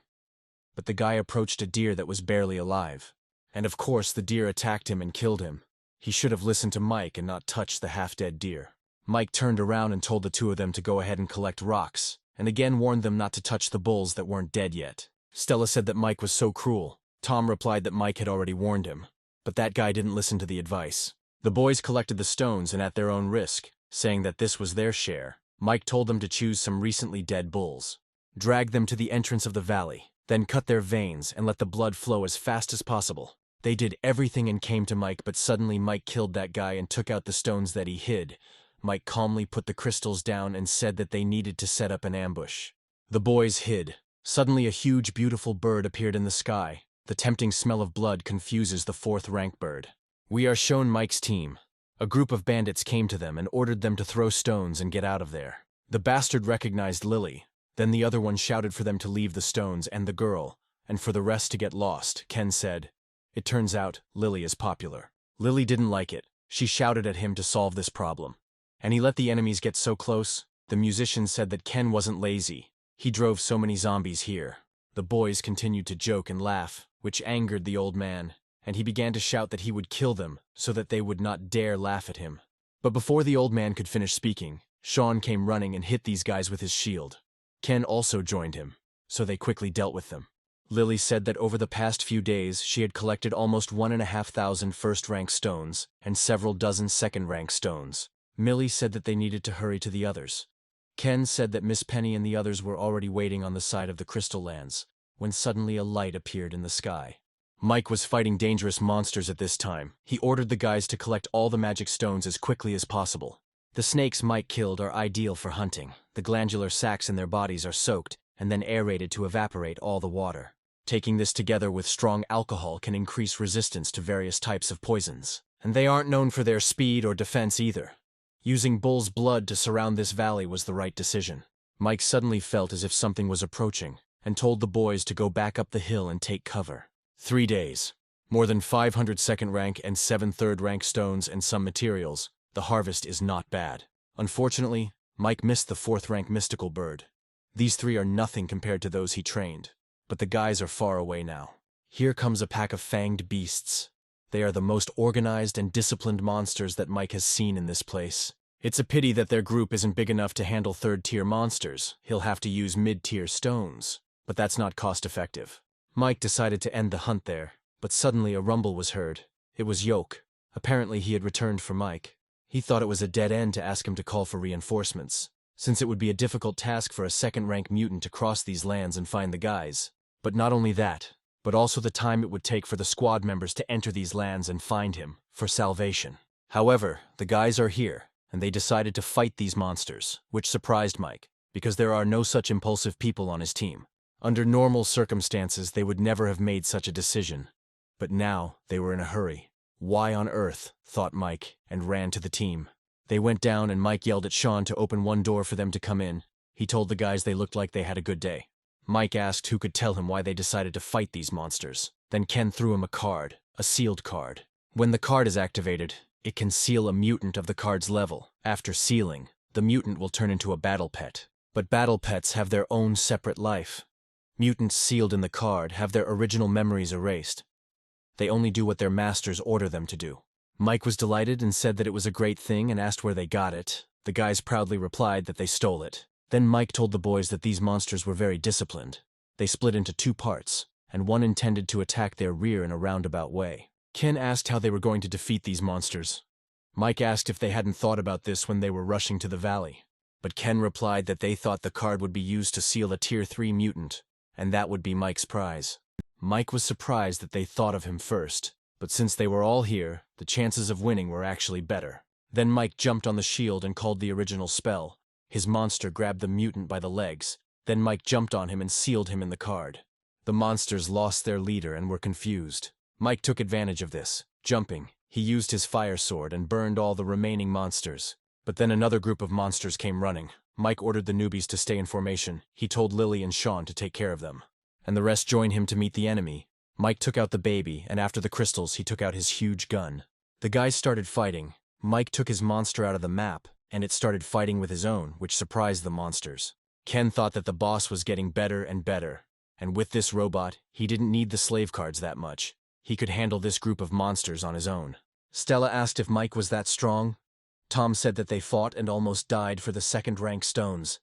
But the guy approached a deer that was barely alive. And of course the deer attacked him and killed him. He should have listened to Mike and not touched the half-dead deer. Mike turned around and told the two of them to go ahead and collect rocks, and again warned them not to touch the bulls that weren't dead yet. Stella said that Mike was so cruel. Tom replied that Mike had already warned him, but that guy didn't listen to the advice. The boys collected the stones and at their own risk, saying that this was their share. Mike told them to choose some recently dead bulls, drag them to the entrance of the valley, then cut their veins and let the blood flow as fast as possible. They did everything and came to Mike, but suddenly Mike killed that guy and took out the stones that he hid. Mike calmly put the crystals down and said that they needed to set up an ambush. The boys hid. Suddenly a huge, beautiful bird appeared in the sky. The tempting smell of blood confuses the fourth-rank bird. We are shown Mike's team. A group of bandits came to them and ordered them to throw stones and get out of there. The bastard recognized Lily. Then the other one shouted for them to leave the stones and the girl, and for the rest to get lost. Ken said, "It turns out Lily is popular." Lily didn't like it. She shouted at him to solve this problem. And he let the enemies get so close. The musician said that Ken wasn't lazy. He drove so many zombies here. The boys continued to joke and laugh, which angered the old man, and he began to shout that he would kill them so that they would not dare laugh at him. But before the old man could finish speaking, Sean came running and hit these guys with his shield. Ken also joined him, so they quickly dealt with them. Lily said that over the past few days she had collected almost 1,500 first-rank stones and several dozen second-rank stones. Millie said that they needed to hurry to the others. Ken said that Miss Penny and the others were already waiting on the side of the Crystal Lands, when suddenly a light appeared in the sky. Mike was fighting dangerous monsters at this time. He ordered the guys to collect all the magic stones as quickly as possible. The snakes Mike killed are ideal for hunting. The glandular sacs in their bodies are soaked and then aerated to evaporate all the water. Taking this together with strong alcohol can increase resistance to various types of poisons. And they aren't known for their speed or defense either. Using bull's blood to surround this valley was the right decision. Mike suddenly felt as if something was approaching, and told the boys to go back up the hill and take cover. 3 days. More than 500 second-rank and 7 third-rank stones and some materials. The harvest is not bad. Unfortunately, Mike missed the 4th-rank mystical bird. These 3 are nothing compared to those he trained, but the guys are far away now. Here comes a pack of fanged beasts. They are the most organized and disciplined monsters that Mike has seen in this place. It's a pity that their group isn't big enough to handle 3rd-tier monsters. He'll have to use mid-tier stones, but that's not cost-effective. Mike decided to end the hunt there, but suddenly a rumble was heard. It was Yoke. Apparently he had returned for Mike. He thought it was a dead end to ask him to call for reinforcements, since it would be a difficult task for a 2nd-rank mutant to cross these lands and find the guys. But not only that, but also the time it would take for the squad members to enter these lands and find him, for salvation. However, the guys are here, and they decided to fight these monsters, which surprised Mike, because there are no such impulsive people on his team. Under normal circumstances, they would never have made such a decision. But now, they were in a hurry. Why on earth, thought Mike, and ran to the team. They went down and Mike yelled at Sean to open one door for them to come in. He told the guys they looked like they had a good day. Mike asked who could tell him why they decided to fight these monsters. Then Ken threw him a card, a sealed card. When the card is activated, it can seal a mutant of the card's level. After sealing, the mutant will turn into a battle pet. But battle pets have their own separate life. Mutants sealed in the card have their original memories erased. They only do what their masters order them to do. Mike was delighted and said that it was a great thing and asked where they got it. The guys proudly replied that they stole it. Then Mike told the boys that these monsters were very disciplined. They split into 2 parts, and one intended to attack their rear in a roundabout way. Ken asked how they were going to defeat these monsters. Mike asked if they hadn't thought about this when they were rushing to the valley. But Ken replied that they thought the card would be used to seal a Tier 3 mutant, and that would be Mike's prize. Mike was surprised that they thought of him first, but since they were all here, the chances of winning were actually better. Then Mike jumped on the shield and called the original spell. His monster grabbed the mutant by the legs. Then Mike jumped on him and sealed him in the card. The monsters lost their leader and were confused. Mike took advantage of this. Jumping, He used his fire sword and burned all the remaining monsters. But then another group of monsters came running. Mike ordered the newbies to stay in formation. He told Lily and Sean to take care of them. And the rest joined him to meet the enemy. Mike took out the baby, and after the crystals, he took out his huge gun. The guys started fighting. Mike took his monster out of the map, and it started fighting with his own, which surprised the monsters. Ken thought that the boss was getting better and better. And with this robot, he didn't need the slave cards that much. He could handle this group of monsters on his own. Stella asked if Mike was that strong. Tom said that they fought and almost died for the second-rank stones,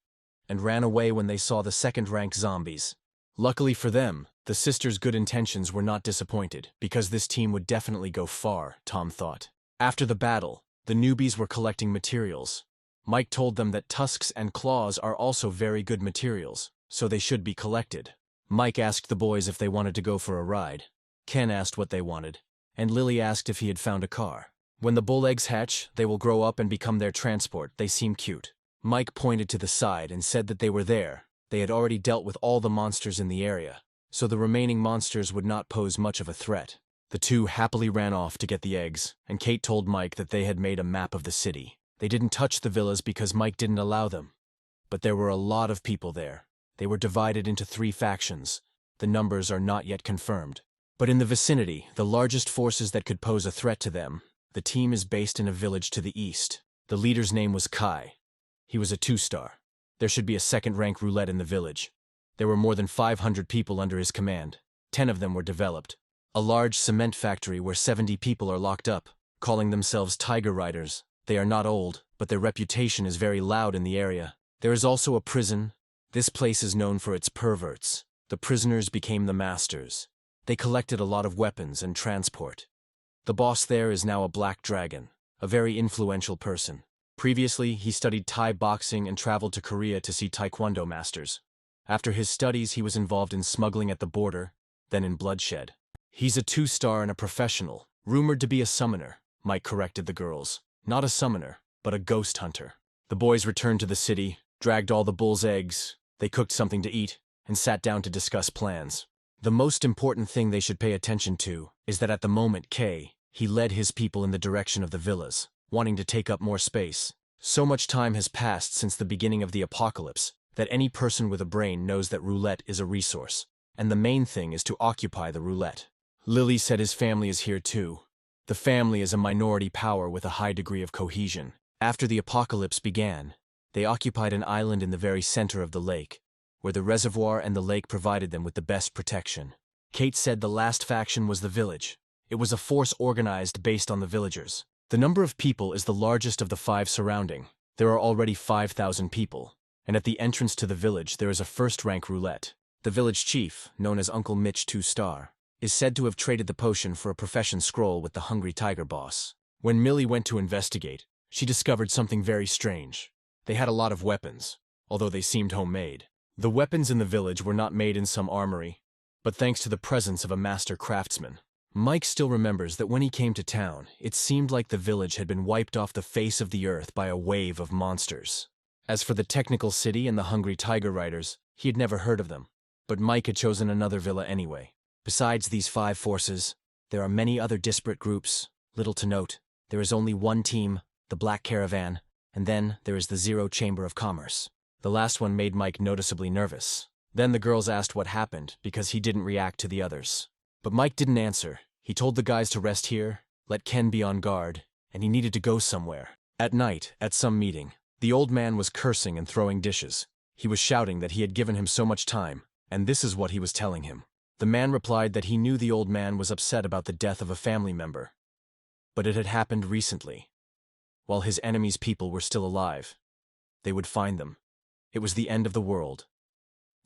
and ran away when they saw the second-rank zombies. Luckily for them, the sisters' good intentions were not disappointed, because this team would definitely go far, Tom thought. After the battle, the newbies were collecting materials. Mike told them that tusks and claws are also very good materials, so they should be collected. Mike asked the boys if they wanted to go for a ride. Ken asked what they wanted, and Lily asked if he had found a car. When the bull eggs hatch, they will grow up and become their transport. They seem cute. Mike pointed to the side and said that they were there. They had already dealt with all the monsters in the area, so the remaining monsters would not pose much of a threat. The two happily ran off to get the eggs, and Kate told Mike that they had made a map of the city. They didn't touch the villas because Mike didn't allow them. But there were a lot of people there. They were divided into 3 factions. The numbers are not yet confirmed. But in the vicinity, the largest forces that could pose a threat to them, the team is based in a village to the east. The leader's name was Kai. He was a 2-star. There should be a second-rank roulette in the village. There were more than 500 people under his command. 10 of them were developed. A large cement factory where 70 people are locked up, calling themselves Tiger Riders. They are not old, but their reputation is very loud in the area. There is also a prison. This place is known for its perverts. The prisoners became the masters. They collected a lot of weapons and transport. The boss there is now a black dragon, a very influential person. Previously, he studied Thai boxing and traveled to Korea to see Taekwondo masters. After his studies, he was involved in smuggling at the border, then in bloodshed. He's a 2-star and a professional, rumored to be a summoner, Mike corrected the girls. Not a summoner, but a ghost hunter. The boys returned to the city, dragged all the bull's eggs, they cooked something to eat, and sat down to discuss plans. The most important thing they should pay attention to is that at the moment he led his people in the direction of the villas, wanting to take up more space. So much time has passed since the beginning of the apocalypse that any person with a brain knows that roulette is a resource, and the main thing is to occupy the roulette. Lily said his family is here too. The family is a minority power with a high degree of cohesion. After the apocalypse began, they occupied an island in the very center of the lake, where the reservoir and the lake provided them with the best protection. Kate said the last faction was the village. It was a force organized based on the villagers. The number of people is the largest of the 5 surrounding. There are already 5,000 people, and at the entrance to the village there is a first-rank roulette. The village chief, known as Uncle Mitch 2-star, is said to have traded the potion for a profession scroll with the hungry tiger boss. When Millie went to investigate, she discovered something very strange. They had a lot of weapons, although they seemed homemade. The weapons in the village were not made in some armory, but thanks to the presence of a master craftsman. Mike still remembers that when he came to town, it seemed like the village had been wiped off the face of the earth by a wave of monsters. As for the technical city and the hungry tiger riders, he had never heard of them, but Mike had chosen another villa anyway. Besides these 5 forces, there are many other disparate groups. Little to note, there is only one team, the Black Caravan, and then there is the Zero Chamber of Commerce. The last one made Mike noticeably nervous. Then the girls asked what happened because he didn't react to the others. But Mike didn't answer. He told the guys to rest here, let Ken be on guard, and he needed to go somewhere. At night, at some meeting, the old man was cursing and throwing dishes. He was shouting that he had given him so much time, and this is what he was telling him. The man replied that he knew the old man was upset about the death of a family member, but it had happened recently. While his enemy's people were still alive, they would find them. It was the end of the world.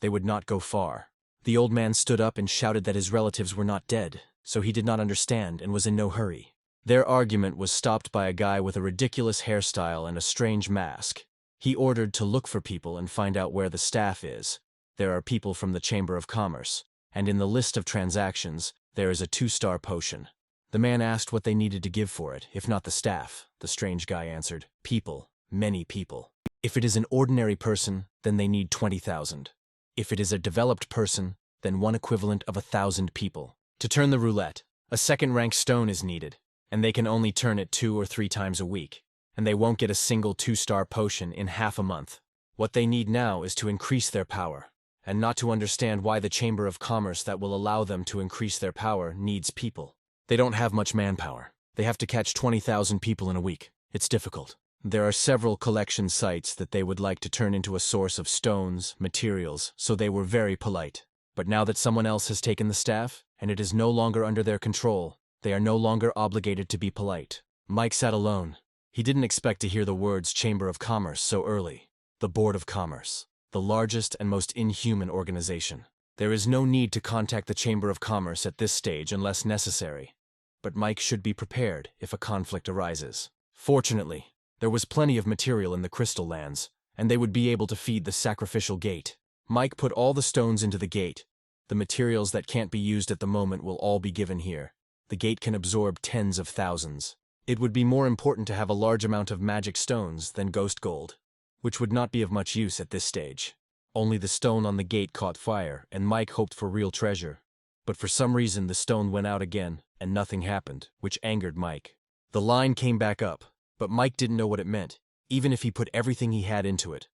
They would not go far. The old man stood up and shouted that his relatives were not dead, so he did not understand and was in no hurry. Their argument was stopped by a guy with a ridiculous hairstyle and a strange mask. He ordered to look for people and find out where the staff is. There are people from the Chamber of Commerce, and in the list of transactions, there is a 2-star potion. The man asked what they needed to give for it, if not the staff. The strange guy answered, people, many people. If it is an ordinary person, then they need 20,000. If it is a developed person, then one equivalent of 1,000 people. To turn the roulette, a second-rank stone is needed, and they can only turn it 2 or 3 times a week, and they won't get a single 2-star potion in half a month. What they need now is to increase their power, and not to understand why the Chamber of Commerce that will allow them to increase their power needs people. They don't have much manpower. They have to catch 20,000 people in a week. It's difficult. There are several collection sites that they would like to turn into a source of stones, materials, so they were very polite. But now that someone else has taken the staff, and it is no longer under their control, they are no longer obligated to be polite. Mike sat alone. He didn't expect to hear the words Chamber of Commerce so early. The Board of Commerce, the largest and most inhuman organization. There is no need to contact the Chamber of Commerce at this stage unless necessary, but Mike should be prepared if a conflict arises. Fortunately, there was plenty of material in the Crystal Lands, and they would be able to feed the sacrificial gate. Mike put all the stones into the gate. The materials that can't be used at the moment will all be given here. The gate can absorb tens of thousands. It would be more important to have a large amount of magic stones than ghost gold, which would not be of much use at this stage. Only the stone on the gate caught fire, and Mike hoped for real treasure. But for some reason the stone went out again, and nothing happened, which angered Mike. The line came back up, but Mike didn't know what it meant, even if he put everything he had into it.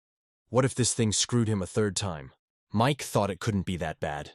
What if this thing screwed him a third time? Mike thought it couldn't be that bad.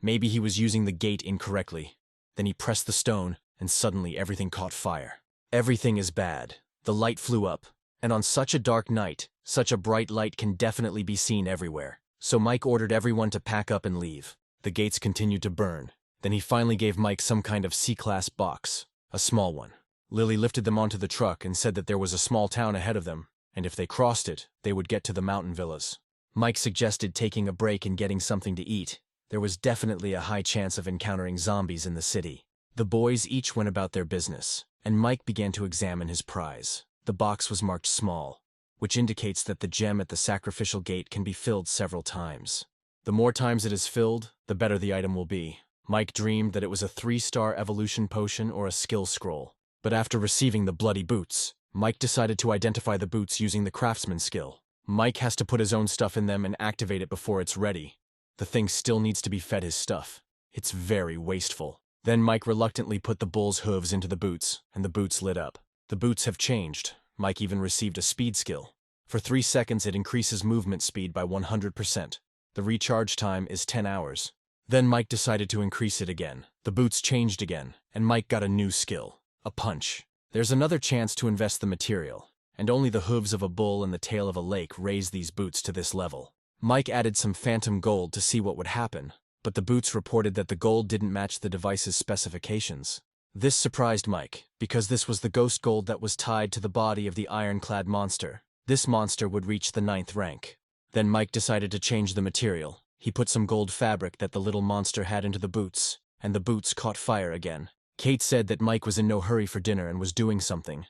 Maybe he was using the gate incorrectly. Then he pressed the stone, and suddenly everything caught fire. Everything is bad. The light flew up, and on such a dark night, such a bright light can definitely be seen everywhere. So Mike ordered everyone to pack up and leave. The gates continued to burn. Then he finally gave Mike some kind of C-class box, a small one. Lily lifted them onto the truck and said that there was a small town ahead of them, and if they crossed it, they would get to the mountain villas. Mike suggested taking a break and getting something to eat. There was definitely a high chance of encountering zombies in the city. The boys each went about their business, and Mike began to examine his prize. The box was marked small, which indicates that the gem at the sacrificial gate can be filled several times. The more times it is filled, the better the item will be. Mike dreamed that it was a 3-star evolution potion or a skill scroll. But after receiving the bloody boots, Mike decided to identify the boots using the craftsman skill. Mike has to put his own stuff in them and activate it before it's ready. The thing still needs to be fed his stuff. It's very wasteful. Then Mike reluctantly put the bull's hooves into the boots, and the boots lit up. The boots have changed. Mike even received a speed skill. For 3 seconds it increases movement speed by 100%. The recharge time is 10 hours. Then Mike decided to increase it again. The boots changed again, and Mike got a new skill. A punch. There's another chance to invest the material, and only the hooves of a bull and the tail of a lake raise these boots to this level. Mike added some phantom gold to see what would happen, but the boots reported that the gold didn't match the device's specifications. This surprised Mike, because this was the ghost gold that was tied to the body of the ironclad monster. This monster would reach the 9th rank. Then Mike decided to change the material. He put some gold fabric that the little monster had into the boots, and the boots caught fire again. Kate said that Mike was in no hurry for dinner and was doing something.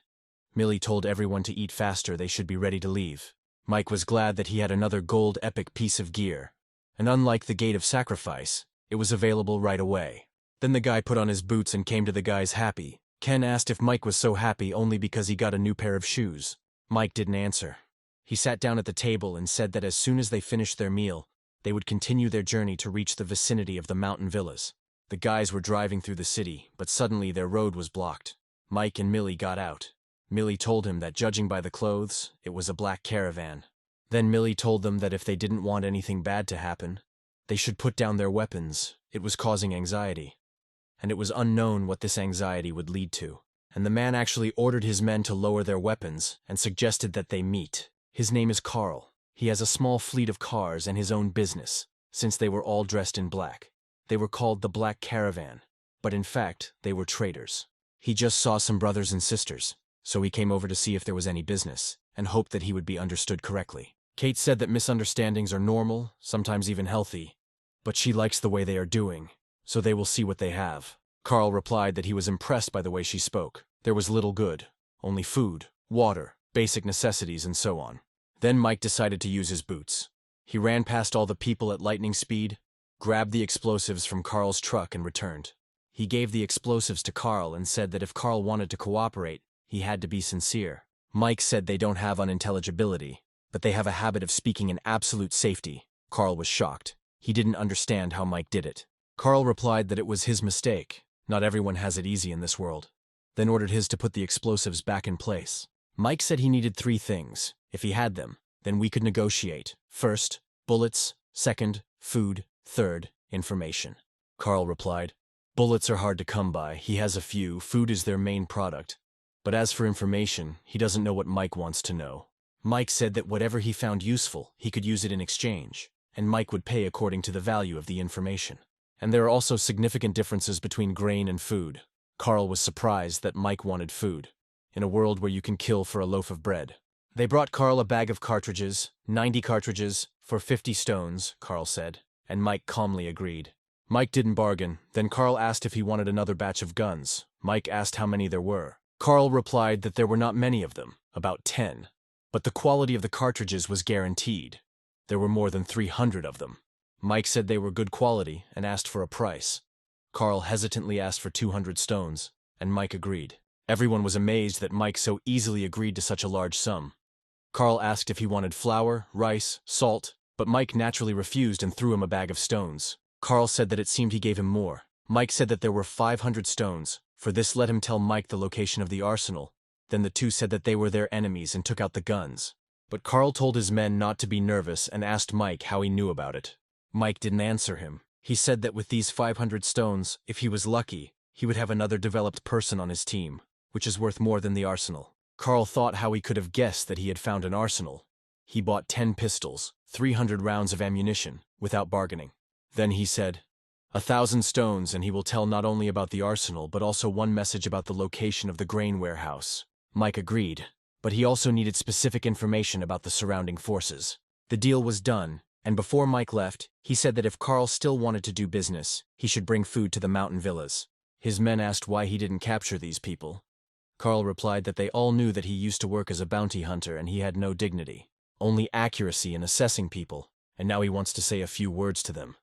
Millie told everyone to eat faster, they should be ready to leave. Mike was glad that he had another gold epic piece of gear. And unlike the Gate of Sacrifice, it was available right away. Then the guy put on his boots and came to the guys happy. Ken asked if Mike was so happy only because he got a new pair of shoes. Mike didn't answer. He sat down at the table and said that as soon as they finished their meal, they would continue their journey to reach the vicinity of the mountain villas. The guys were driving through the city, but suddenly their road was blocked. Mike and Millie got out. Millie told him that judging by the clothes, it was a black caravan. Then Millie told them that if they didn't want anything bad to happen, they should put down their weapons. It was causing anxiety. And it was unknown what this anxiety would lead to. And the man actually ordered his men to lower their weapons and suggested that they meet. His name is Carl. He has a small fleet of cars and his own business, since they were all dressed in black. They were called the Black Caravan, but in fact, they were traders. He just saw some brothers and sisters, so he came over to see if there was any business, and hoped that he would be understood correctly. Kate said that misunderstandings are normal, sometimes even healthy, but she likes the way they are doing, so they will see what they have. Carl replied that he was impressed by the way she spoke. There was little good, only food, water, basic necessities, and so on. Then Mike decided to use his boots. He ran past all the people at lightning speed, grabbed the explosives from Carl's truck and returned. He gave the explosives to Carl and said that if Carl wanted to cooperate, he had to be sincere. Mike said they don't have unintelligibility, but they have a habit of speaking in absolute safety. Carl was shocked. He didn't understand how Mike did it. Carl replied that it was his mistake. Not everyone has it easy in this world. then ordered his to put the explosives back in place. Mike said he needed 3 things. If he had them, then we could negotiate. First, bullets. Second, food. Third, information. Carl replied, "Bullets are hard to come by. He has a few. Food is their main product. But as for information, he doesn't know what Mike wants to know." Mike said that whatever he found useful, he could use it in exchange, and Mike would pay according to the value of the information. And there are also significant differences between grain and food. Carl was surprised that Mike wanted food, in a world where you can kill for a loaf of bread. They brought Carl a bag of cartridges, 90 cartridges, for 50 stones, Carl said, and Mike calmly agreed. Mike didn't bargain. Then Carl asked if he wanted another batch of guns. Mike asked how many there were. Carl replied that there were not many of them, about 10. But the quality of the cartridges was guaranteed. There were more than 300 of them. Mike said they were good quality and asked for a price. Carl hesitantly asked for 200 stones, and Mike agreed. Everyone was amazed that Mike so easily agreed to such a large sum. Carl asked if he wanted flour, rice, salt, but Mike naturally refused and threw him a bag of stones. Carl said that it seemed he gave him more. Mike said that there were 500 stones. For this, let him tell Mike the location of the arsenal. Then the two said that they were their enemies and took out the guns. But Carl told his men not to be nervous and asked Mike how he knew about it. Mike didn't answer him. He said that with these 500 stones, if he was lucky, he would have another developed person on his team, which is worth more than the arsenal. Carl thought how he could have guessed that he had found an arsenal. He bought 10 pistols, 300 rounds of ammunition, without bargaining. Then he said, 1,000 stones, and he will tell not only about the arsenal but also one message about the location of the grain warehouse. Mike agreed, but he also needed specific information about the surrounding forces. The deal was done, and before Mike left, he said that if Carl still wanted to do business, he should bring food to the mountain villas. His men asked why he didn't capture these people. Carl replied that they all knew that he used to work as a bounty hunter and he had no dignity, only accuracy in assessing people, and now he wants to say a few words to them.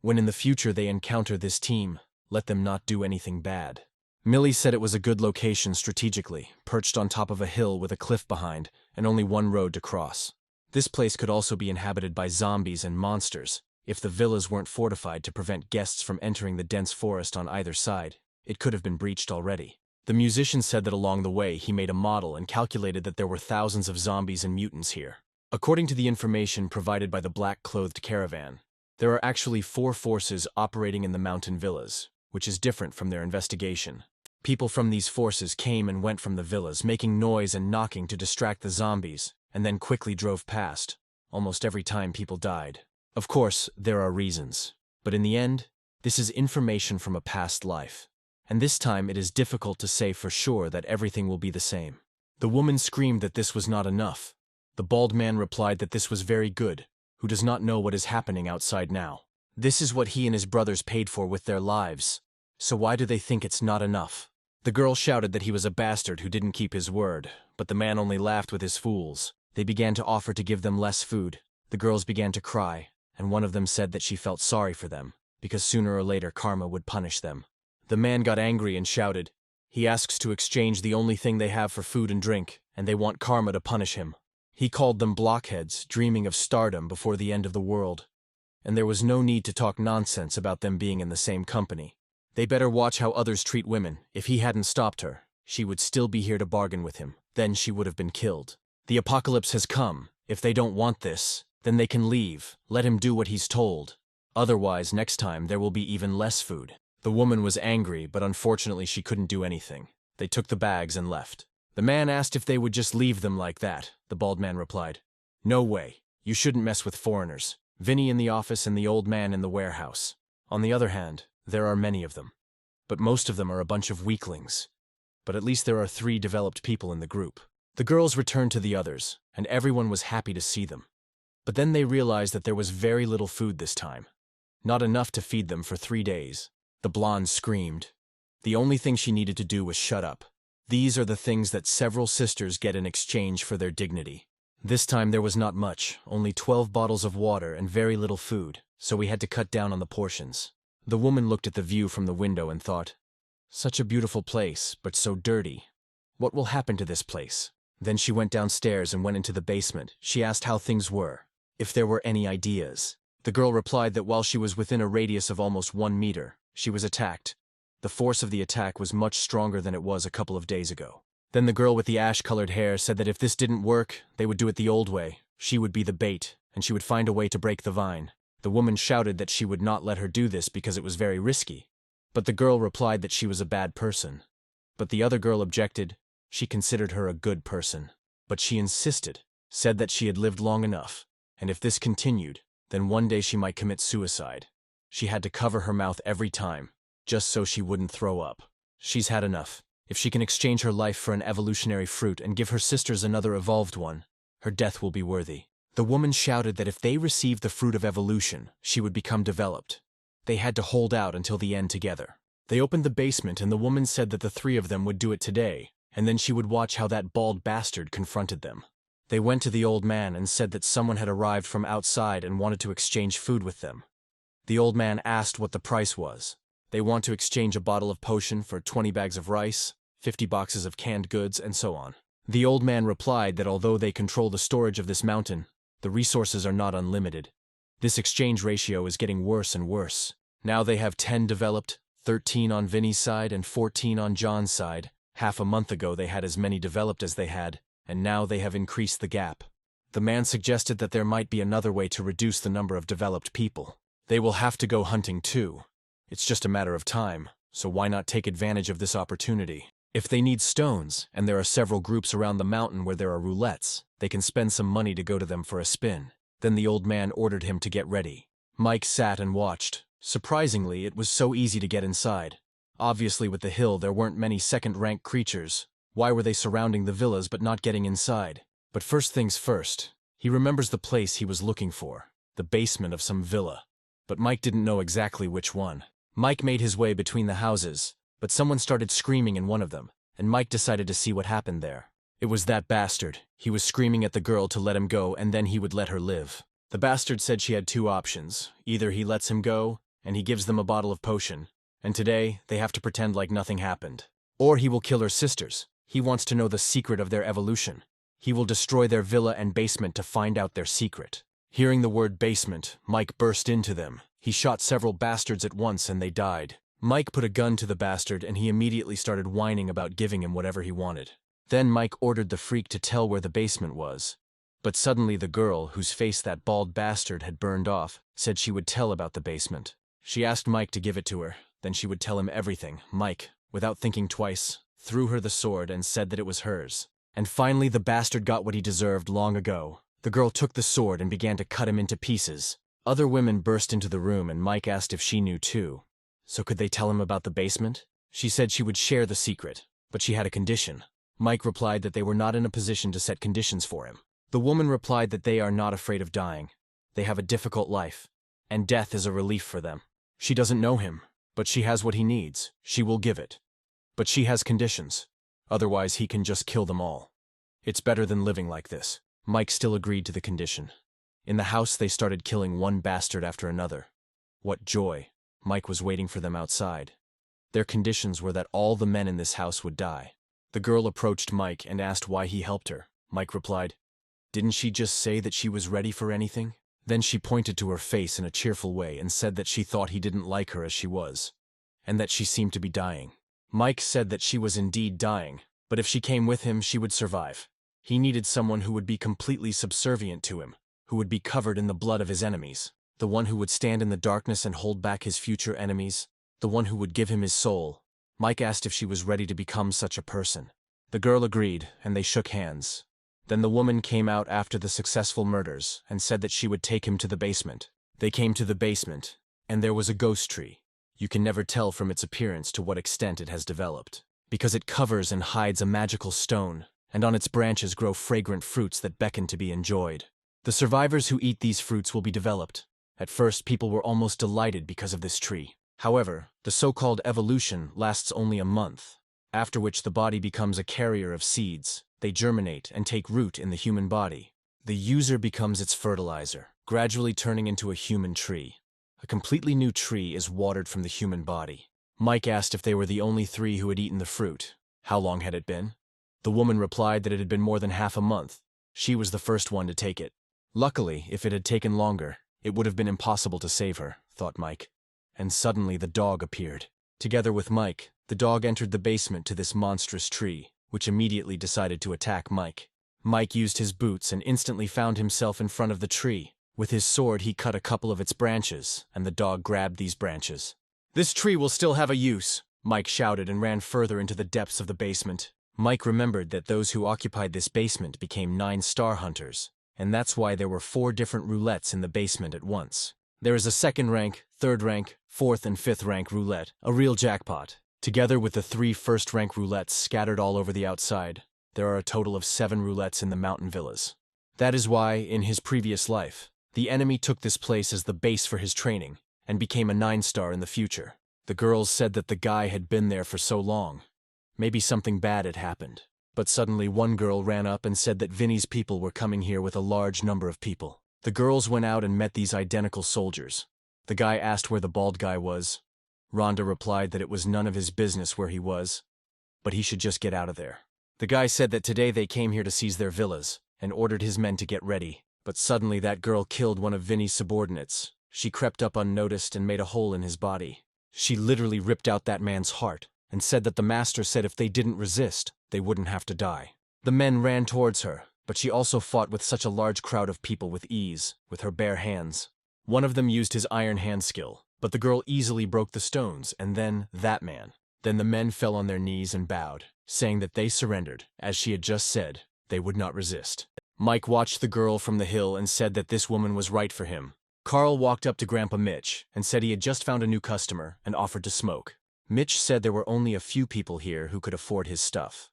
When in the future they encounter this team, let them not do anything bad. Millie said it was a good location strategically, perched on top of a hill with a cliff behind, and only one road to cross. This place could also be inhabited by zombies and monsters. If the villas weren't fortified to prevent guests from entering the dense forest on either side, it could have been breached already. The musician said that along the way he made a model and calculated that there were thousands of zombies and mutants here. According to the information provided by the black-clothed caravan, there are actually 4 forces operating in the mountain villas, which is different from their investigation. People from these forces came and went from the villas, making noise and knocking to distract the zombies, and then quickly drove past. Almost every time people died. Of course, there are reasons, but in the end, this is information from a past life. And this time it is difficult to say for sure that everything will be the same. The woman screamed that this was not enough. The bald man replied that this was very good, who does not know what is happening outside now. This is what he and his brothers paid for with their lives. So why do they think it's not enough? The girl shouted that he was a bastard who didn't keep his word, but the man only laughed with his fools. They began to offer to give them less food. The girls began to cry, and one of them said that she felt sorry for them, because sooner or later karma would punish them. The man got angry and shouted, he asks to exchange the only thing they have for food and drink, and they want karma to punish him. He called them blockheads, dreaming of stardom before the end of the world. And there was no need to talk nonsense about them being in the same company. They better watch how others treat women. If he hadn't stopped her, she would still be here to bargain with him. Then she would have been killed. The apocalypse has come. If they don't want this, then they can leave. Let him do what he's told. Otherwise, next time there will be even less food. The woman was angry, but unfortunately she couldn't do anything. They took the bags and left. The man asked if they would just leave them like that. The bald man replied, "No way. You shouldn't mess with foreigners. Vinny in the office and the old man in the warehouse. On the other hand, there are many of them. But most of them are a bunch of weaklings. But at least there are 3 developed people in the group." The girls returned to the others, and everyone was happy to see them. But then they realized that there was very little food this time. Not enough to feed them for 3 days. The blonde screamed. The only thing she needed to do was shut up. These are the things that several sisters get in exchange for their dignity. This time there was not much, only 12 bottles of water and very little food, so we had to cut down on the portions. The woman looked at the view from the window and thought, such a beautiful place, but so dirty. What will happen to this place? Then she went downstairs and went into the basement. She asked how things were, if there were any ideas. The girl replied that while she was within a radius of almost 1 meter, she was attacked. The force of the attack was much stronger than it was a couple of days ago. Then the girl with the ash-colored hair said that if this didn't work, they would do it the old way. She would be the bait, and she would find a way to break the vine. The woman shouted that she would not let her do this because it was very risky. But the girl replied that she was a bad person. But the other girl objected. She considered her a good person. But she insisted, said that she had lived long enough, and if this continued, then one day she might commit suicide. She had to cover her mouth every time, just so she wouldn't throw up. She's had enough. If she can exchange her life for an evolutionary fruit and give her sisters another evolved one, her death will be worthy. The woman shouted that if they received the fruit of evolution, she would become developed. They had to hold out until the end together. They opened the basement and the woman said that the three of them would do it today, and then she would watch how that bald bastard confronted them. They went to the old man and said that someone had arrived from outside and wanted to exchange food with them. The old man asked what the price was. They want to exchange a bottle of potion for 20 bags of rice, 50 boxes of canned goods, and so on. The old man replied that although they control the storage of this mountain, the resources are not unlimited. This exchange ratio is getting worse and worse. Now they have 10 developed, 13 on Vinny's side and 14 on John's side. Half a month ago they had as many developed as they had, and now they have increased the gap. The man suggested that there might be another way to reduce the number of developed people. They will have to go hunting too. It's just a matter of time, so why not take advantage of this opportunity? If they need stones, and there are several groups around the mountain where there are roulettes, they can spend some money to go to them for a spin. Then the old man ordered him to get ready. Mike sat and watched. Surprisingly, it was so easy to get inside. Obviously with the hill there weren't many second-rank creatures. Why were they surrounding the villas but not getting inside? But first things first, he remembers the place he was looking for, the basement of some villa. But Mike didn't know exactly which one. Mike made his way between the houses, but someone started screaming in one of them, and Mike decided to see what happened there. It was that bastard. He was screaming at the girl to let him go and then he would let her live. The bastard said she had two options. Either he lets him go, and he gives them a bottle of potion, and today they have to pretend like nothing happened. Or he will kill her sisters. He wants to know the secret of their evolution. He will destroy their villa and basement to find out their secret. Hearing the word basement, Mike burst into them. He shot several bastards at once and they died. Mike put a gun to the bastard and he immediately started whining about giving him whatever he wanted. Then Mike ordered the freak to tell where the basement was. But suddenly the girl, whose face that bald bastard had burned off, said she would tell about the basement. She asked Mike to give it to her, then she would tell him everything. Mike, without thinking twice, threw her the sword and said that it was hers. And finally the bastard got what he deserved long ago. The girl took the sword and began to cut him into pieces. Other women burst into the room and Mike asked if she knew too. So could they tell him about the basement? She said she would share the secret, but she had a condition. Mike replied that they were not in a position to set conditions for him. The woman replied that they are not afraid of dying. They have a difficult life, and death is a relief for them. She doesn't know him, but she has what he needs. She will give it. But she has conditions. Otherwise he can just kill them all. It's better than living like this. Mike still agreed to the condition. In the house they started killing one bastard after another. What joy. Mike was waiting for them outside. Their conditions were that all the men in this house would die. The girl approached Mike and asked why he helped her. Mike replied, "Didn't she just say that she was ready for anything?" Then she pointed to her face in a cheerful way and said that she thought he didn't like her as she was, and that she seemed to be dying. Mike said that she was indeed dying, but if she came with him she would survive. He needed someone who would be completely subservient to him, who would be covered in the blood of his enemies, the one who would stand in the darkness and hold back his future enemies, the one who would give him his soul. Mike asked if she was ready to become such a person. The girl agreed, and they shook hands. Then the woman came out after the successful murders and said that she would take him to the basement. They came to the basement, and there was a ghost tree. You can never tell from its appearance to what extent it has developed, because it covers and hides a magical stone, and on its branches grow fragrant fruits that beckon to be enjoyed. The survivors who eat these fruits will be developed. At first, people were almost delighted because of this tree. However, the so-called evolution lasts only a month, after which the body becomes a carrier of seeds. They germinate and take root in the human body. The user becomes its fertilizer, gradually turning into a human tree. A completely new tree is watered from the human body. Mike asked if they were the only three who had eaten the fruit. How long had it been? The woman replied that it had been more than half a month. She was the first one to take it. Luckily, if it had taken longer, it would have been impossible to save her, thought Mike. And suddenly the dog appeared. Together with Mike, the dog entered the basement to this monstrous tree, which immediately decided to attack Mike. Mike used his boots and instantly found himself in front of the tree. With his sword, he cut a couple of its branches, and the dog grabbed these branches. "This tree will still have a use," Mike shouted and ran further into the depths of the basement. Mike remembered that those who occupied this basement became 9-star hunters, and that's why there were 4 different roulettes in the basement at once. There is a 2nd rank, 3rd rank, 4th and 5th rank roulette, a real jackpot. Together with the 3 first-rank roulettes scattered all over the outside, there are a total of 7 roulettes in the mountain villas. That is why, in his previous life, the enemy took this place as the base for his training, and became a 9-star in the future. The girls said that the guy had been there for so long. Maybe something bad had happened. But suddenly one girl ran up and said that Vinny's people were coming here with a large number of people. The girls went out and met these identical soldiers. The guy asked where the bald guy was. Rhonda replied that it was none of his business where he was, but he should just get out of there. The guy said that today they came here to seize their villas, and ordered his men to get ready. But suddenly that girl killed one of Vinny's subordinates. She crept up unnoticed and made a hole in his body. She literally ripped out that man's heart, and said that the master said if they didn't resist, they wouldn't have to die. The men ran towards her, but she also fought with such a large crowd of people with ease, with her bare hands. One of them used his iron hand skill, but the girl easily broke the stones, and then that man. Then the men fell on their knees and bowed, saying that they surrendered, as she had just said, they would not resist. Mike watched the girl from the hill and said that this woman was right for him. Carl walked up to Grandpa Mitch and said he had just found a new customer and offered to smoke. Mitch said there were only a few people here who could afford his stuff.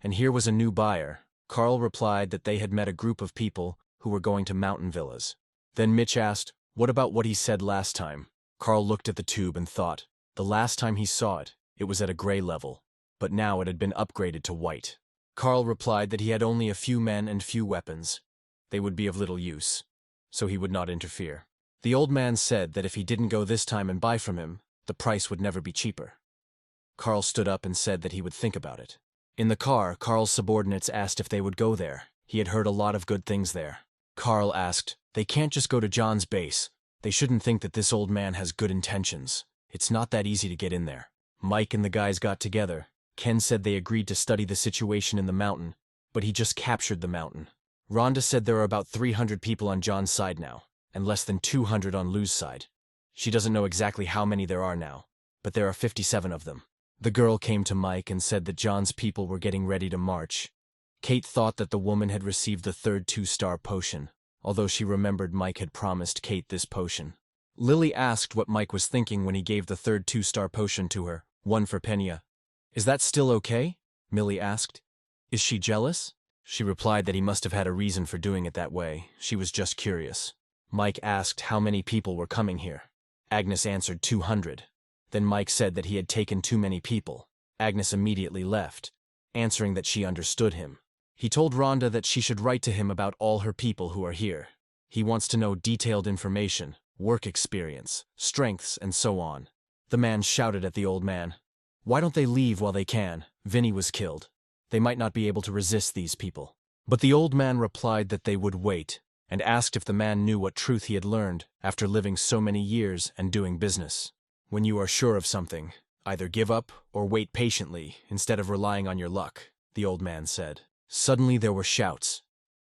And here was a new buyer. Carl replied that they had met a group of people who were going to mountain villas. Then Mitch asked, what about what he said last time? Carl looked at the tube and thought, the last time he saw it, it was at a gray level, but now it had been upgraded to white. Carl replied that he had only a few men and few weapons. They would be of little use, so he would not interfere. The old man said that if he didn't go this time and buy from him, the price would never be cheaper. Carl stood up and said that he would think about it. In the car, Carl's subordinates asked if they would go there. He had heard a lot of good things there. Carl asked, they can't just go to John's base. They shouldn't think that this old man has good intentions. It's not that easy to get in there. Mike and the guys got together. Ken said they agreed to study the situation in the mountain, but he just captured the mountain. Rhonda said there are about 300 people on John's side now, and less than 200 on Lou's side. She doesn't know exactly how many there are now, but there are 57 of them. The girl came to Mike and said that John's people were getting ready to march. Kate thought that the woman had received the 3rd 2-star potion, although she remembered Mike had promised Kate this potion. Lily asked what Mike was thinking when he gave the 3rd 2-star potion to her, one for Pena. Is that still okay? Millie asked. Is she jealous? She replied that he must have had a reason for doing it that way. She was just curious. Mike asked how many people were coming here. Agnes answered 200. Then Mike said that he had taken too many people. Agnes immediately left, answering that she understood him. He told Rhonda that she should write to him about all her people who are here. He wants to know detailed information, work experience, strengths, and so on. The man shouted at the old man. Why don't they leave while they can? Vinny was killed. They might not be able to resist these people. But the old man replied that they would wait, and asked if the man knew what truth he had learned after living so many years and doing business. When you are sure of something, either give up or wait patiently instead of relying on your luck, the old man said. Suddenly there were shouts.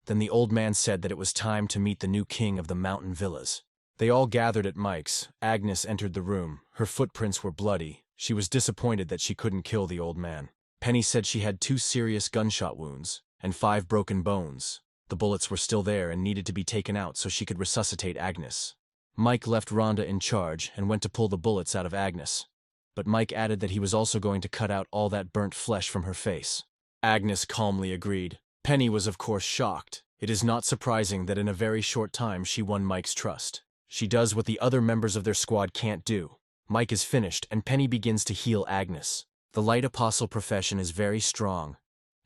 Then the old man said that it was time to meet the new king of the mountain villas. They all gathered at Mike's. Agnes entered the room. Her footprints were bloody. She was disappointed that she couldn't kill the old man. Penny said she had 2 serious gunshot wounds and 5 broken bones. The bullets were still there and needed to be taken out so she could resuscitate Agnes. Mike left Rhonda in charge and went to pull the bullets out of Agnes. But Mike added that he was also going to cut out all that burnt flesh from her face. Agnes calmly agreed. Penny was of course shocked. It is not surprising that in a very short time she won Mike's trust. She does what the other members of their squad can't do. Mike is finished and Penny begins to heal Agnes. The light apostle profession is very strong,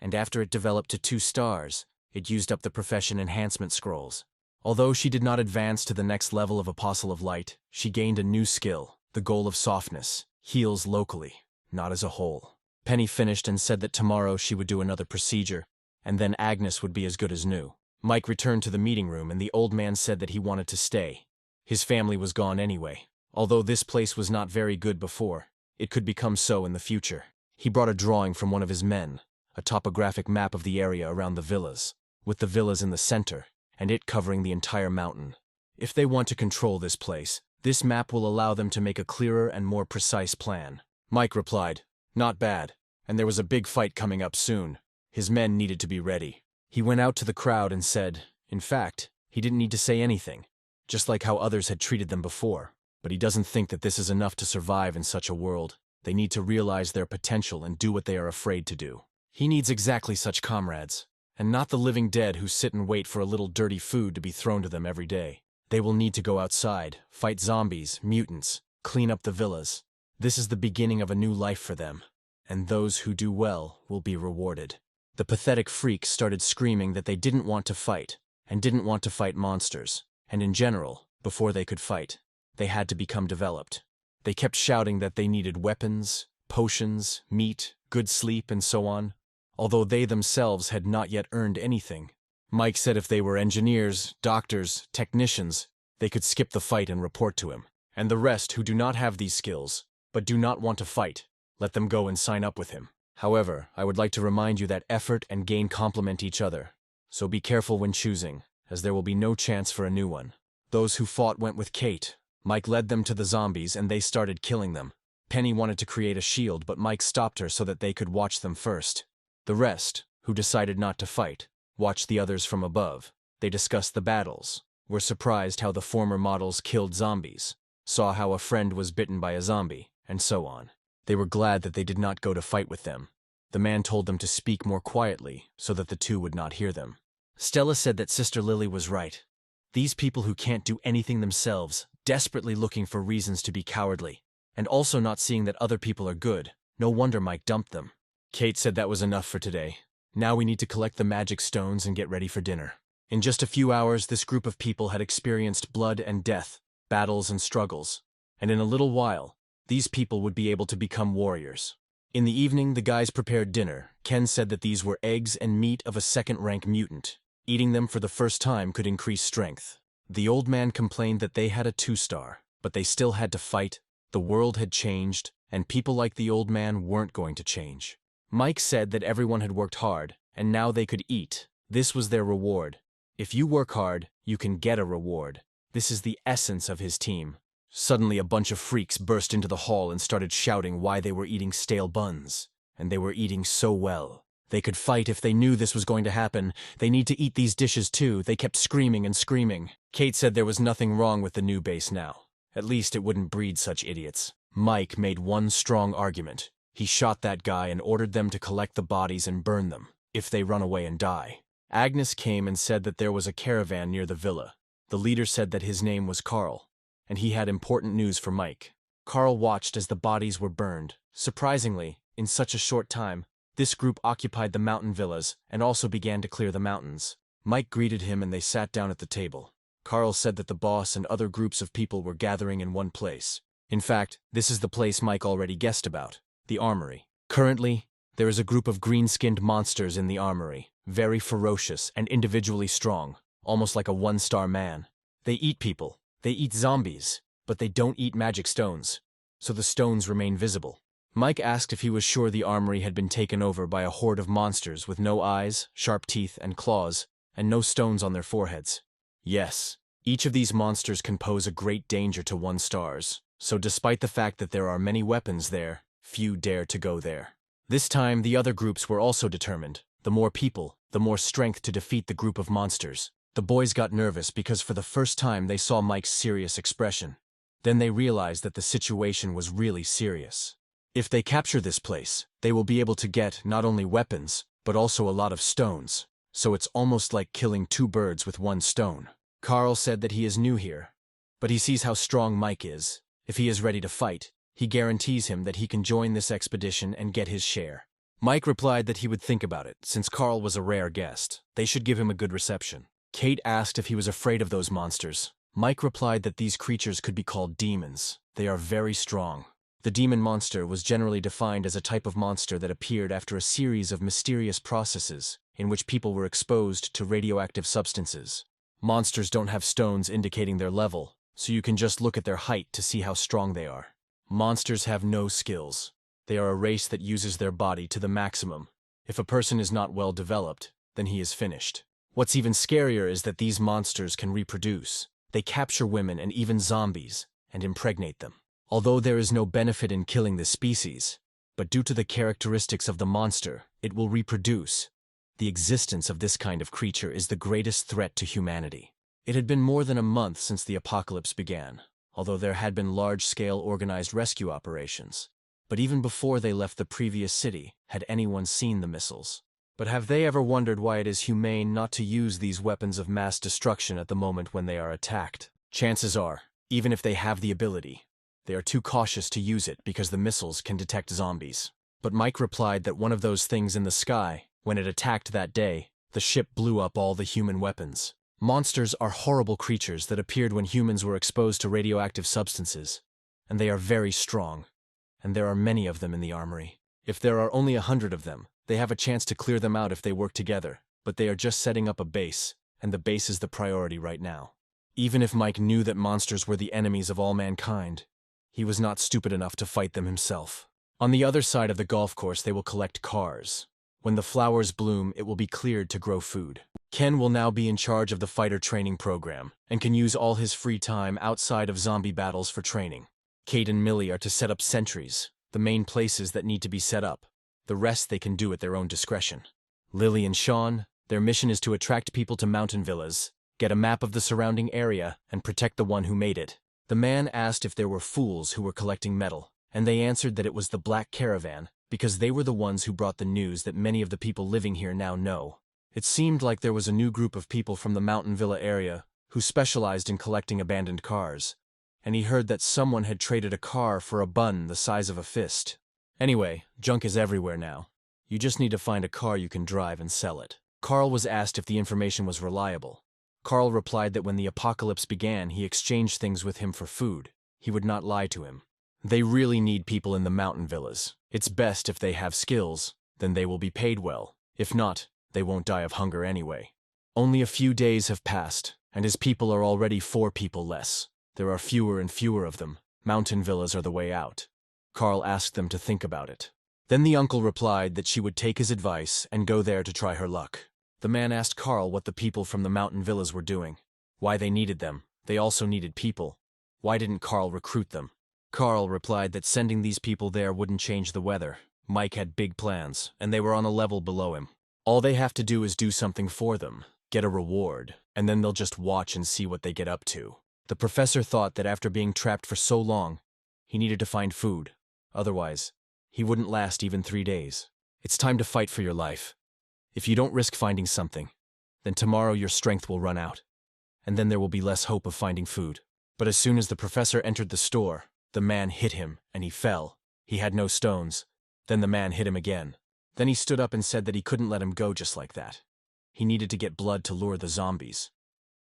and after it developed to 2 stars, it used up the profession enhancement scrolls. Although she did not advance to the next level of Apostle of Light, she gained a new skill, the Goal of Softness, heals locally, not as a whole. Penny finished and said that tomorrow she would do another procedure, and then Agnes would be as good as new. Mike returned to the meeting room and the old man said that he wanted to stay. His family was gone anyway. Although this place was not very good before, it could become so in the future. He brought a drawing from one of his men, a topographic map of the area around the villas, with the villas in the center, and it covering the entire mountain. If they want to control this place, this map will allow them to make a clearer and more precise plan. Mike replied, "Not bad, and there was a big fight coming up soon. His men needed to be ready." He went out to the crowd and said, in fact, he didn't need to say anything, just like how others had treated them before. But he doesn't think that this is enough to survive in such a world. They need to realize their potential and do what they are afraid to do. He needs exactly such comrades, and not the living dead who sit and wait for a little dirty food to be thrown to them every day. They will need to go outside, fight zombies, mutants, clean up the villas. This is the beginning of a new life for them, and those who do well will be rewarded. The pathetic freaks started screaming that they didn't want to fight, and didn't want to fight monsters, and in general, before they could fight, they had to become developed. They kept shouting that they needed weapons, potions, meat, good sleep, and so on, although they themselves had not yet earned anything. Mike said if they were engineers, doctors, technicians, they could skip the fight and report to him. And the rest who do not have these skills, but do not want to fight, let them go and sign up with him. However, I would like to remind you that effort and gain complement each other, so be careful when choosing, as there will be no chance for a new one. Those who fought went with Kate. Mike led them to the zombies and they started killing them. Penny wanted to create a shield, but Mike stopped her so that they could watch them first. The rest, who decided not to fight, watched the others from above. They discussed the battles, were surprised how the former models killed zombies, saw how a friend was bitten by a zombie, and so on. They were glad that they did not go to fight with them. The man told them to speak more quietly so that the two would not hear them. Stella said that Sister Lily was right. These people who can't do anything themselves, desperately looking for reasons to be cowardly, and also not seeing that other people are good, no wonder Mike dumped them. Kate said that was enough for today. Now we need to collect the magic stones and get ready for dinner. In just a few hours, this group of people had experienced blood and death, battles and struggles, and in a little while, these people would be able to become warriors. In the evening, the guys prepared dinner. Ken said that these were eggs and meat of a second-rank mutant. Eating them for the first time could increase strength. The old man complained that they had a 2-star, but they still had to fight. The world had changed, and people like the old man weren't going to change. Mike said that everyone had worked hard, and now they could eat. This was their reward. If you work hard, you can get a reward. This is the essence of his team. Suddenly a bunch of freaks burst into the hall and started shouting why they were eating stale buns. And they were eating so well. They could fight if they knew this was going to happen. They need to eat these dishes too. They kept screaming and screaming. Kate said there was nothing wrong with the new base now. At least it wouldn't breed such idiots. Mike made one strong argument. He shot that guy and ordered them to collect the bodies and burn them, if they run away and die. Agnes came and said that there was a caravan near the villa. The leader said that his name was Carl, and he had important news for Mike. Carl watched as the bodies were burned. Surprisingly, in such a short time, this group occupied the mountain villas and also began to clear the mountains. Mike greeted him and they sat down at the table. Carl said that the boss and other groups of people were gathering in one place. In fact, this is the place Mike already guessed about, the armory. Currently, there is a group of green-skinned monsters in the armory, very ferocious and individually strong, almost like a 1-star man. They eat people, they eat zombies, but they don't eat magic stones, so the stones remain visible. Mike asked if he was sure the armory had been taken over by a horde of monsters with no eyes, sharp teeth, and claws, and no stones on their foreheads. Yes, each of these monsters can pose a great danger to 1-stars, so despite the fact that there are many weapons there, few dare to go there. This time, the other groups were also determined. The more people, the more strength to defeat the group of monsters. The boys got nervous because for the first time they saw Mike's serious expression. Then they realized that the situation was really serious. If they capture this place, they will be able to get not only weapons, but also a lot of stones. So it's almost like killing 2 birds with 1 stone. Carl said that he is new here, but he sees how strong Mike is. If he is ready to fight, he guarantees him that he can join this expedition and get his share. Mike replied that he would think about it, since Carl was a rare guest. They should give him a good reception. Kate asked if he was afraid of those monsters. Mike replied that these creatures could be called demons. They are very strong. The demon monster was generally defined as a type of monster that appeared after a series of mysterious processes in which people were exposed to radioactive substances. Monsters don't have stones indicating their level, so you can just look at their height to see how strong they are. Monsters have no skills. They are a race that uses their body to the maximum. If a person is not well developed, then he is finished. What's even scarier is that these monsters can reproduce. They capture women and even zombies, and impregnate them. Although there is no benefit in killing this species, but due to the characteristics of the monster, it will reproduce. The existence of this kind of creature is the greatest threat to humanity. It had been more than a month since the apocalypse began, although there had been large-scale organized rescue operations. But even before they left the previous city, had anyone seen the missiles? But have they ever wondered why it is humane not to use these weapons of mass destruction at the moment when they are attacked? Chances are, even if they have the ability, they are too cautious to use it because the missiles can detect zombies. But Mike replied that one of those things in the sky, when it attacked that day, the ship blew up all the human weapons. Monsters are horrible creatures that appeared when humans were exposed to radioactive substances, and they are very strong, and there are many of them in the armory. If there are only 100 of them, they have a chance to clear them out if they work together, but they are just setting up a base, and the base is the priority right now. Even if Mike knew that monsters were the enemies of all mankind, he was not stupid enough to fight them himself. On the other side of the golf course they will collect cars. When the flowers bloom, it will be cleared to grow food. Ken will now be in charge of the fighter training program, and can use all his free time outside of zombie battles for training. Kate and Millie are to set up sentries, the main places that need to be set up. The rest they can do at their own discretion. Lily and Sean, their mission is to attract people to mountain villas, get a map of the surrounding area, and protect the one who made it. The man asked if there were fools who were collecting metal, and they answered that it was the Black Caravan, because they were the ones who brought the news that many of the people living here now know. It seemed like there was a new group of people from the mountain villa area who specialized in collecting abandoned cars, and he heard that someone had traded a car for a bun the size of a fist. Anyway, junk is everywhere now. You just need to find a car you can drive and sell it. Carl was asked if the information was reliable. Carl replied that when the apocalypse began, he exchanged things with him for food. He would not lie to him. They really need people in the mountain villas. It's best if they have skills, then they will be paid well. If not, they won't die of hunger anyway. Only a few days have passed, and his people are already 4 people less. There are fewer and fewer of them. Mountain villas are the way out. Carl asked them to think about it. Then the uncle replied that she would take his advice and go there to try her luck. The man asked Carl what the people from the mountain villas were doing, why they needed them. They also needed people. Why didn't Carl recruit them? Carl replied that sending these people there wouldn't change the weather. Mike had big plans, and they were on a level below him. All they have to do is do something for them, get a reward, and then they'll just watch and see what they get up to. The professor thought that after being trapped for so long, he needed to find food. Otherwise, he wouldn't last even 3 days. It's time to fight for your life. If you don't risk finding something, then tomorrow your strength will run out, and then there will be less hope of finding food. But as soon as the professor entered the store, the man hit him, and he fell. He had no stones. Then the man hit him again. Then he stood up and said that he couldn't let him go just like that. He needed to get blood to lure the zombies.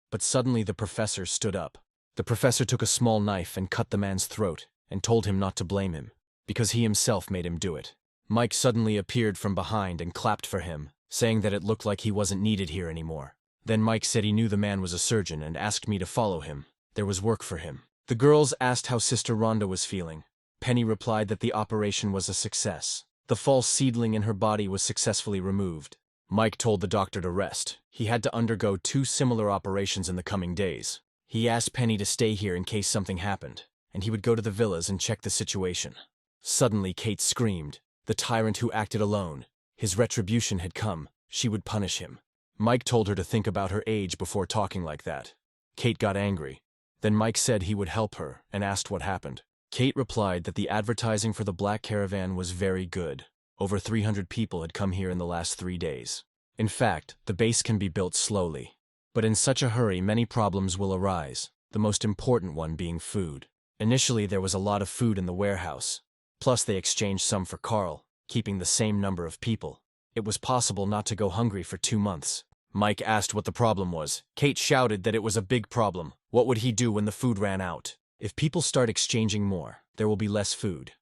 But suddenly the professor stood up. The professor took a small knife and cut the man's throat, and told him not to blame him, because he himself made him do it. Mike suddenly appeared from behind and clapped for him, saying that it looked like he wasn't needed here anymore. Then Mike said he knew the man was a surgeon and asked me to follow him. There was work for him. The girls asked how Sister Rhonda was feeling. Penny replied that the operation was a success. The false seedling in her body was successfully removed. Mike told the doctor to rest. He had to undergo 2 similar operations in the coming days. He asked Penny to stay here in case something happened, and he would go to the villas and check the situation. Suddenly Kate screamed. The tyrant who acted alone. His retribution had come. She would punish him. Mike told her to think about her age before talking like that. Kate got angry. Then Mike said he would help her and asked what happened. Kate replied that the advertising for the Black Caravan was very good. Over 300 people had come here in the last 3 days. In fact, the base can be built slowly. But in such a hurry, many problems will arise, the most important one being food. Initially, there was a lot of food in the warehouse. Plus, they exchanged some for Carl, keeping the same number of people. It was possible not to go hungry for 2 months. Mike asked what the problem was. Kate shouted that it was a big problem. What would he do when the food ran out? If people start exchanging more, there will be less food.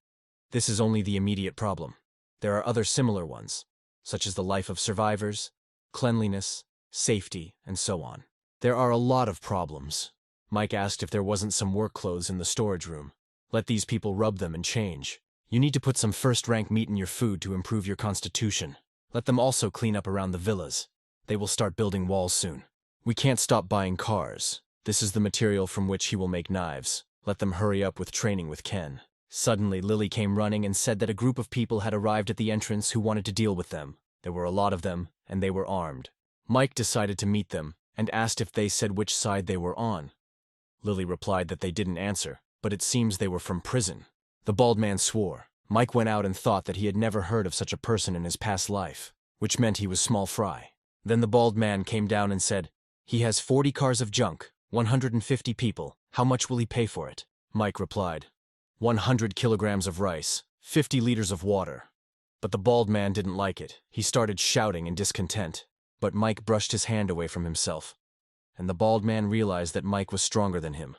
This is only the immediate problem. There are other similar ones, such as the life of survivors, cleanliness, safety, and so on. There are a lot of problems. Mike asked if there wasn't some work clothes in the storage room. Let these people rub them and change. You need to put some first-rank meat in your food to improve your constitution. Let them also clean up around the villas. They will start building walls soon. We can't stop buying cars. This is the material from which he will make knives. Let them hurry up with training with Ken. Suddenly, Lily came running and said that a group of people had arrived at the entrance who wanted to deal with them. There were a lot of them, and they were armed. Mike decided to meet them and asked if they said which side they were on. Lily replied that they didn't answer, but it seems they were from prison. The bald man swore. Mike went out and thought that he had never heard of such a person in his past life, which meant he was small fry. Then the bald man came down and said, "He has 40 cars of junk, 150 people. How much will he pay for it?" Mike replied, 100 kilograms of rice, 50 liters of water. But the bald man didn't like it. He started shouting in discontent. But Mike brushed his hand away from himself, and the bald man realized that Mike was stronger than him.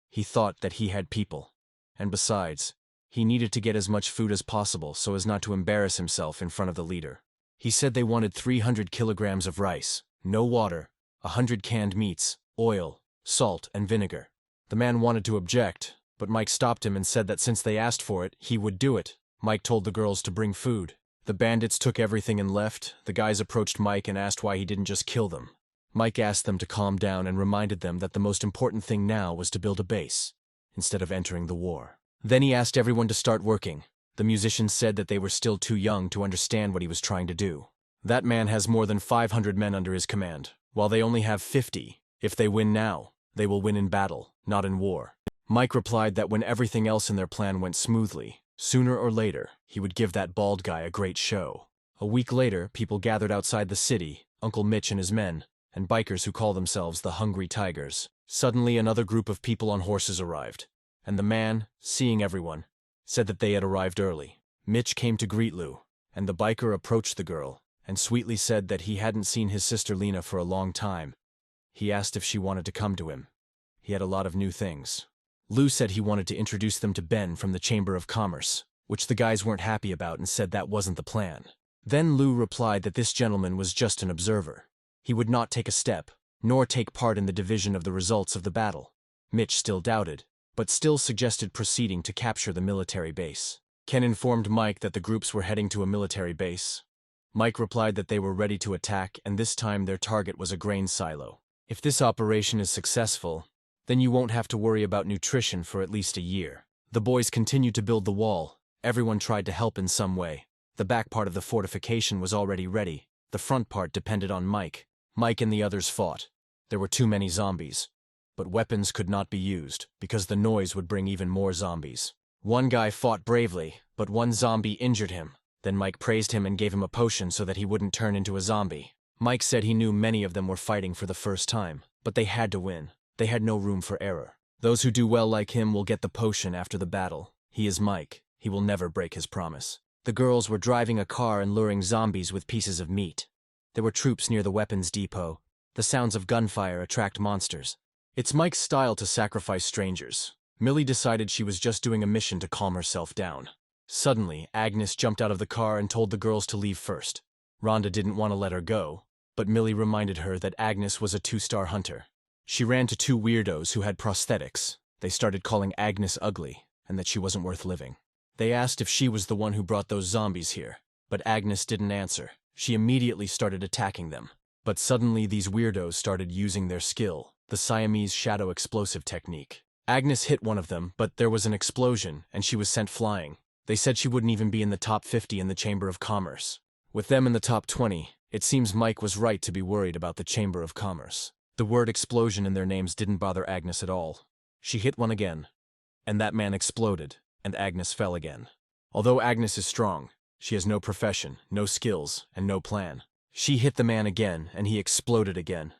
He thought that he had people, and besides, he needed to get as much food as possible so as not to embarrass himself in front of the leader. He said they wanted 300 kilograms of rice, no water, 100 canned meats, oil, salt, and vinegar. The man wanted to object, but Mike stopped him and said that since they asked for it, he would do it. Mike told the girls to bring food. The bandits took everything and left. The guys approached Mike and asked why he didn't just kill them. Mike asked them to calm down and reminded them that the most important thing now was to build a base, instead of entering the war. Then he asked everyone to start working. The musicians said that they were still too young to understand what he was trying to do. That man has more than 500 men under his command, while they only have 50. If they win now, they will win in battle, not in war. Mike replied that when everything else in their plan went smoothly, sooner or later, he would give that bald guy a great show. A week later, people gathered outside the city, Uncle Mitch and his men, and bikers who call themselves the Hungry Tigers. Suddenly, another group of people on horses arrived, and the man, seeing everyone, said that they had arrived early. Mitch came to greet Lou, and the biker approached the girl and sweetly said that he hadn't seen his sister Lena for a long time. He asked if she wanted to come to him. He had a lot of new things. Lou said he wanted to introduce them to Ben from the Chamber of Commerce, which the guys weren't happy about and said that wasn't the plan. Then Lou replied that this gentleman was just an observer. He would not take a step, nor take part in the division of the results of the battle. Mitch still doubted, but still suggested proceeding to capture the military base. Ken informed Mike that the groups were heading to a military base. Mike replied that they were ready to attack, and this time their target was a grain silo. If this operation is successful, then you won't have to worry about nutrition for at least a year. The boys continued to build the wall. Everyone tried to help in some way. The back part of the fortification was already ready. The front part depended on Mike. Mike and the others fought. There were too many zombies. But weapons could not be used, because the noise would bring even more zombies. One guy fought bravely, but one zombie injured him. Then Mike praised him and gave him a potion so that he wouldn't turn into a zombie. Mike said he knew many of them were fighting for the first time, but they had to win. They had no room for error. Those who do well like him will get the potion after the battle. He is Mike. He will never break his promise. The girls were driving a car and luring zombies with pieces of meat. There were troops near the weapons depot. The sounds of gunfire attract monsters. It's Mike's style to sacrifice strangers. Millie decided she was just doing a mission to calm herself down. Suddenly, Agnes jumped out of the car and told the girls to leave first. Rhonda didn't want to let her go, but Millie reminded her that Agnes was a 2-star hunter. She ran to 2 weirdos who had prosthetics. They started calling Agnes ugly, and that she wasn't worth living. They asked if she was the one who brought those zombies here, but Agnes didn't answer. She immediately started attacking them. But suddenly these weirdos started using their skill, the Siamese shadow explosive technique. Agnes hit one of them, but there was an explosion, and she was sent flying. They said she wouldn't even be in the top 50 in the Chamber of Commerce. With them in the top 20, it seems Mike was right to be worried about the Chamber of Commerce. The word explosion in their names didn't bother Agnes at all. She hit one again, and that man exploded, and Agnes fell again. Although Agnes is strong, she has no profession, no skills, and no plan. She hit the man again, and he exploded again.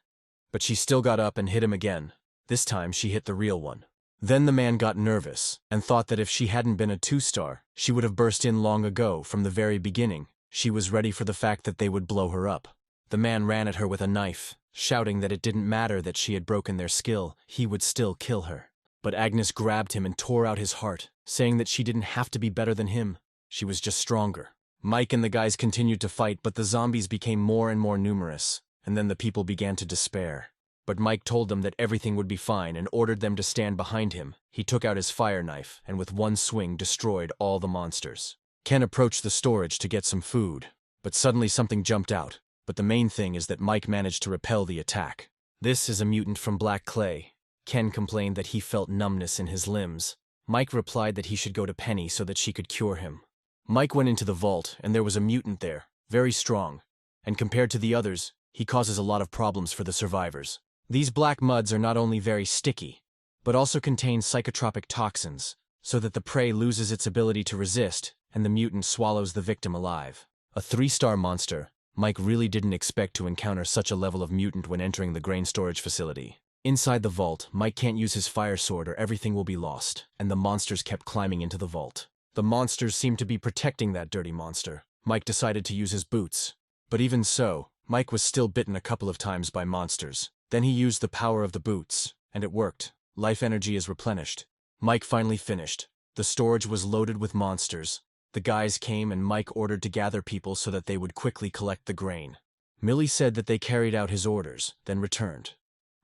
But she still got up and hit him again. This time she hit the real one. Then the man got nervous, and thought that if she hadn't been a 2-star, she would have burst in long ago from the very beginning. She was ready for the fact that they would blow her up. The man ran at her with a knife, shouting that it didn't matter that she had broken their skill, he would still kill her. But Agnes grabbed him and tore out his heart, saying that she didn't have to be better than him. She was just stronger. Mike and the guys continued to fight, but the zombies became more and more numerous, and then the people began to despair. but Mike told them that everything would be fine and ordered them to stand behind him. He took out his fire knife and with one swing destroyed all the monsters. Ken approached the storage to get some food, but suddenly something jumped out. But the main thing is that Mike managed to repel the attack. This is a mutant from black clay. Ken complained that he felt numbness in his limbs. Mike replied that he should go to Penny so that she could cure him. Mike went into the vault and there was a mutant there, very strong. And compared to the others, he causes a lot of problems for the survivors. These black muds are not only very sticky, but also contain psychotropic toxins, so that the prey loses its ability to resist and the mutant swallows the victim alive. A 3-star monster, Mike really didn't expect to encounter such a level of mutant when entering the grain storage facility. Inside the vault, Mike can't use his fire sword or everything will be lost, and the monsters kept climbing into the vault. The monsters seemed to be protecting that dirty monster. Mike decided to use his boots. But even so, Mike was still bitten a couple of times by monsters. Then he used the power of the boots, and it worked. Life energy is replenished. Mike finally finished. The storage was loaded with monsters. The guys came and Mike ordered to gather people so that they would quickly collect the grain. Millie said that they carried out his orders, then returned.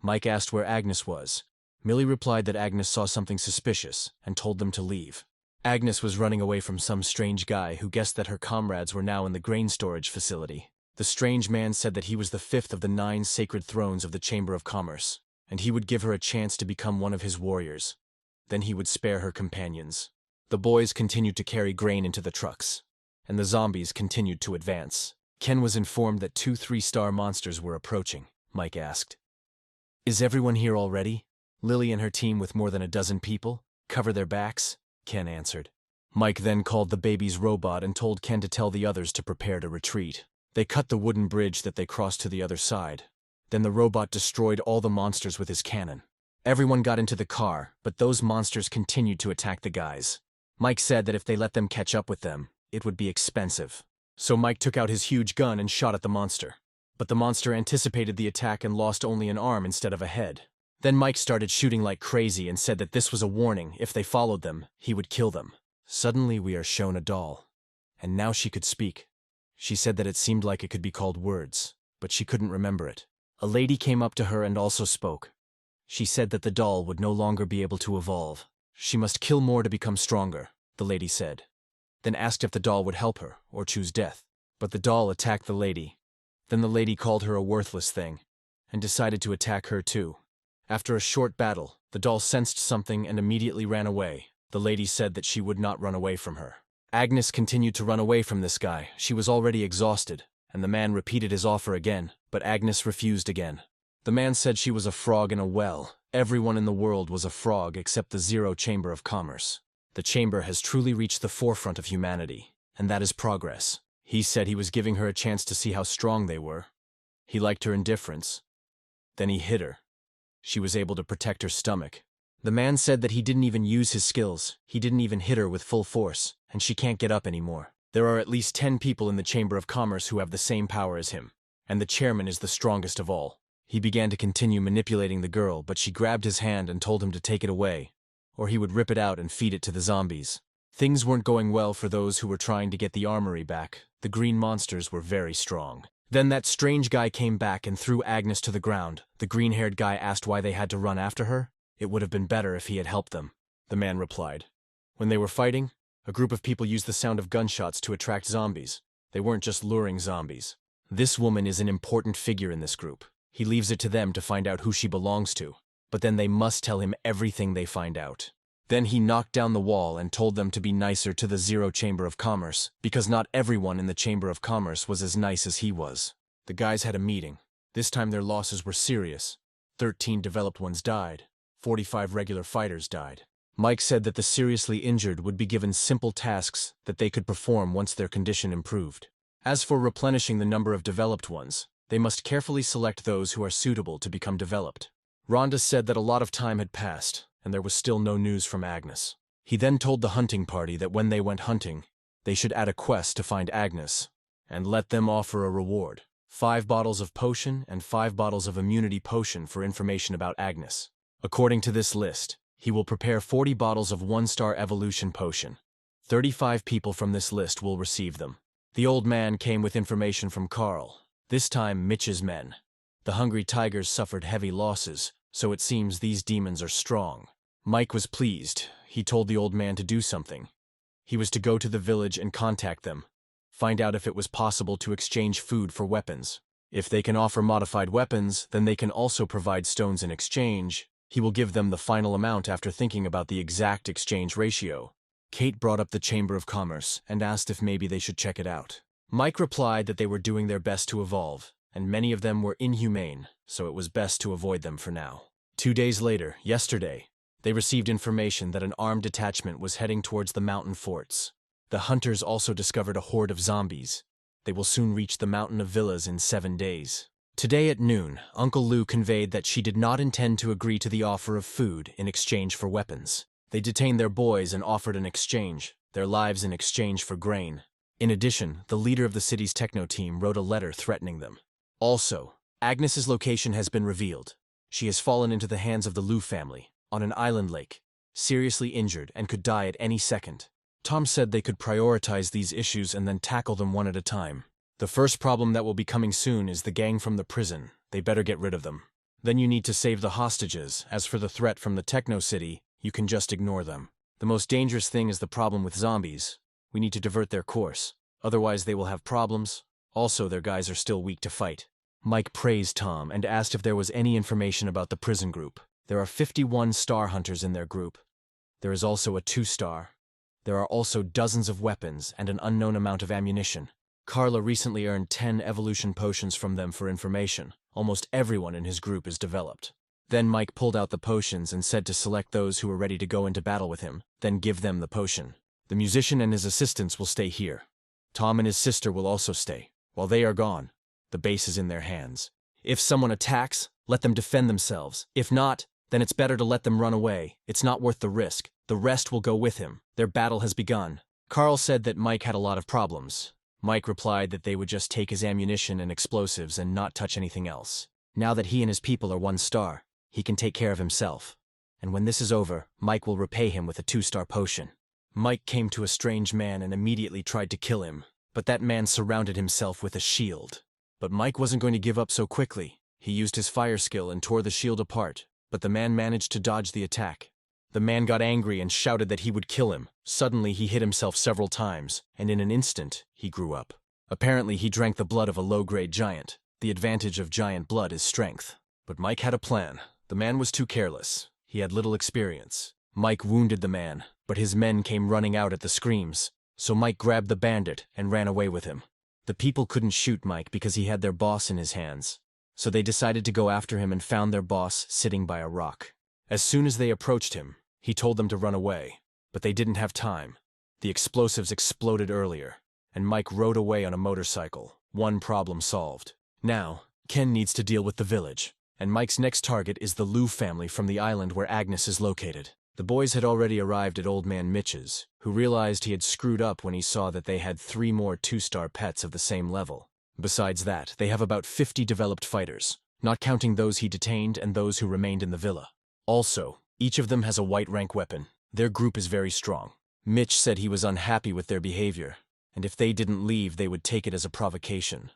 Mike asked where Agnes was. Millie replied that Agnes saw something suspicious and told them to leave. Agnes was running away from some strange guy who guessed that her comrades were now in the grain storage facility. The strange man said that he was the 5th of the 9 sacred thrones of the Chamber of Commerce, and he would give her a chance to become one of his warriors. Then he would spare her companions. The boys continued to carry grain into the trucks, and the zombies continued to advance. Ken was informed that 2 3-star monsters were approaching. Mike asked, "Is everyone here already?" Lily and her team with more than a dozen people? Cover their backs? Ken answered. Mike then called the baby's robot and told Ken to tell the others to prepare to retreat. They cut the wooden bridge that they crossed to the other side. Then the robot destroyed all the monsters with his cannon. Everyone got into the car, but those monsters continued to attack the guys. Mike said that if they let them catch up with them, it would be expensive. So Mike took out his huge gun and shot at the monster. But the monster anticipated the attack and lost only an arm instead of a head. Then Mike started shooting like crazy and said that this was a warning. If they followed them, he would kill them. Suddenly we are shown a doll. And now she could speak. She said that it seemed like it could be called words, but she couldn't remember it. A lady came up to her and also spoke. She said that the doll would no longer be able to evolve. She must kill more to become stronger, the lady said. Then asked if the doll would help her or choose death. But the doll attacked the lady. Then the lady called her a worthless thing and decided to attack her too. After a short battle, the doll sensed something and immediately ran away. The lady said that she would not run away from her. Agnes continued to run away from this guy. She was already exhausted, and the man repeated his offer again, but Agnes refused again. The man said she was a frog in a well. Everyone in the world was a frog except the Zero Chamber of Commerce. The chamber has truly reached the forefront of humanity, and that is progress. He said he was giving her a chance to see how strong they were. He liked her indifference. Then he hit her. She was able to protect her stomach. The man said that he didn't even use his skills. He didn't even hit her with full force, and she can't get up anymore. There are at least 10 people in the Chamber of Commerce who have the same power as him, and the chairman is the strongest of all. He began to continue manipulating the girl, but she grabbed his hand and told him to take it away, or he would rip it out and feed it to the zombies. Things weren't going well for those who were trying to get the armory back. The green monsters were very strong. Then that strange guy came back and threw Agnes to the ground. The green-haired guy asked why they had to run after her. It would have been better if he had helped them, the man replied. When they were fighting, a group of people used the sound of gunshots to attract zombies. They weren't just luring zombies. This woman is an important figure in this group. He leaves it to them to find out who she belongs to, but then they must tell him everything they find out. Then he knocked down the wall and told them to be nicer to the Zero Chamber of Commerce, because not everyone in the Chamber of Commerce was as nice as he was. The guys had a meeting. This time their losses were serious. 13 developed ones died. 45 regular fighters died. Mike said that the seriously injured would be given simple tasks that they could perform once their condition improved. As for replenishing the number of developed ones, they must carefully select those who are suitable to become developed. Rhonda said that a lot of time had passed, and there was still no news from Agnes. He then told the hunting party that when they went hunting, they should add a quest to find Agnes, and let them offer a reward. 5 bottles of potion and 5 bottles of immunity potion for information about Agnes. According to this list, he will prepare 40 bottles of 1-star evolution potion. 35 people from this list will receive them. The old man came with information from Carl, this time Mitch's men. The hungry tigers suffered heavy losses, so it seems these demons are strong. Mike was pleased. He told the old man to do something. He was to go to the village and contact them, find out if it was possible to exchange food for weapons. If they can offer modified weapons, then they can also provide stones in exchange. He will give them the final amount after thinking about the exact exchange ratio. Kate brought up the Chamber of Commerce and asked if maybe they should check it out. Mike replied that they were doing their best to evolve, and many of them were inhumane, so it was best to avoid them for now. 2 days later, yesterday, they received information that an armed detachment was heading towards the mountain forts. The hunters also discovered a horde of zombies. They will soon reach the mountain of villas in 7 days. Today at noon, Uncle Lou conveyed that she did not intend to agree to the offer of food in exchange for weapons. They detained their boys and offered an exchange, their lives in exchange for grain. In addition, the leader of the city's techno team wrote a letter threatening them. Also, Agnes's location has been revealed. She has fallen into the hands of the Lou family, on an island lake, seriously injured and could die at any second. Tom said they could prioritize these issues and then tackle them one at a time. The first problem that will be coming soon is the gang from the prison. They better get rid of them. Then you need to save the hostages. As for the threat from the techno city, you can just ignore them. The most dangerous thing is the problem with zombies. We need to divert their course. Otherwise they will have problems. Also, their guys are still weak to fight. Mike praised Tom and asked if there was any information about the prison group. There are 51 star hunters in their group. There is also a 2-star. There are also dozens of weapons and an unknown amount of ammunition. Carla recently earned 10 evolution potions from them for information. Almost everyone in his group is developed. Then Mike pulled out the potions and said to select those who were ready to go into battle with him, then give them the potion. The musician and his assistants will stay here. Tom and his sister will also stay. While they are gone, the base is in their hands. If someone attacks, let them defend themselves. If not, then it's better to let them run away. It's not worth the risk. The rest will go with him. Their battle has begun. Carl said that Mike had a lot of problems. Mike replied that they would just take his ammunition and explosives and not touch anything else. Now that he and his people are 1 star, he can take care of himself. And when this is over, Mike will repay him with a 2-star potion. Mike came to a strange man and immediately tried to kill him, but that man surrounded himself with a shield. But Mike wasn't going to give up so quickly. He used his fire skill and tore the shield apart, but the man managed to dodge the attack. The man got angry and shouted that he would kill him. Suddenly he hit himself several times, and in an instant, he grew up. Apparently he drank the blood of a low-grade giant. The advantage of giant blood is strength. But Mike had a plan. The man was too careless. He had little experience. Mike wounded the man, but his men came running out at the screams. So Mike grabbed the bandit and ran away with him. The people couldn't shoot Mike because he had their boss in his hands. So they decided to go after him and found their boss sitting by a rock. As soon as they approached him, he told them to run away. But they didn't have time. The explosives exploded earlier, and Mike rode away on a motorcycle. One problem solved. Now, Ken needs to deal with the village, and Mike's next target is the Lou family from the island where Agnes is located. The boys had already arrived at Old Man Mitch's, who realized he had screwed up when he saw that they had 3 more 2-star pets of the same level. Besides that, they have about 50 developed fighters, not counting those he detained and those who remained in the villa. Also, each of them has a white rank weapon. Their group is very strong. Mitch said he was unhappy with their behavior, and if they didn't leave, they would take it as a provocation.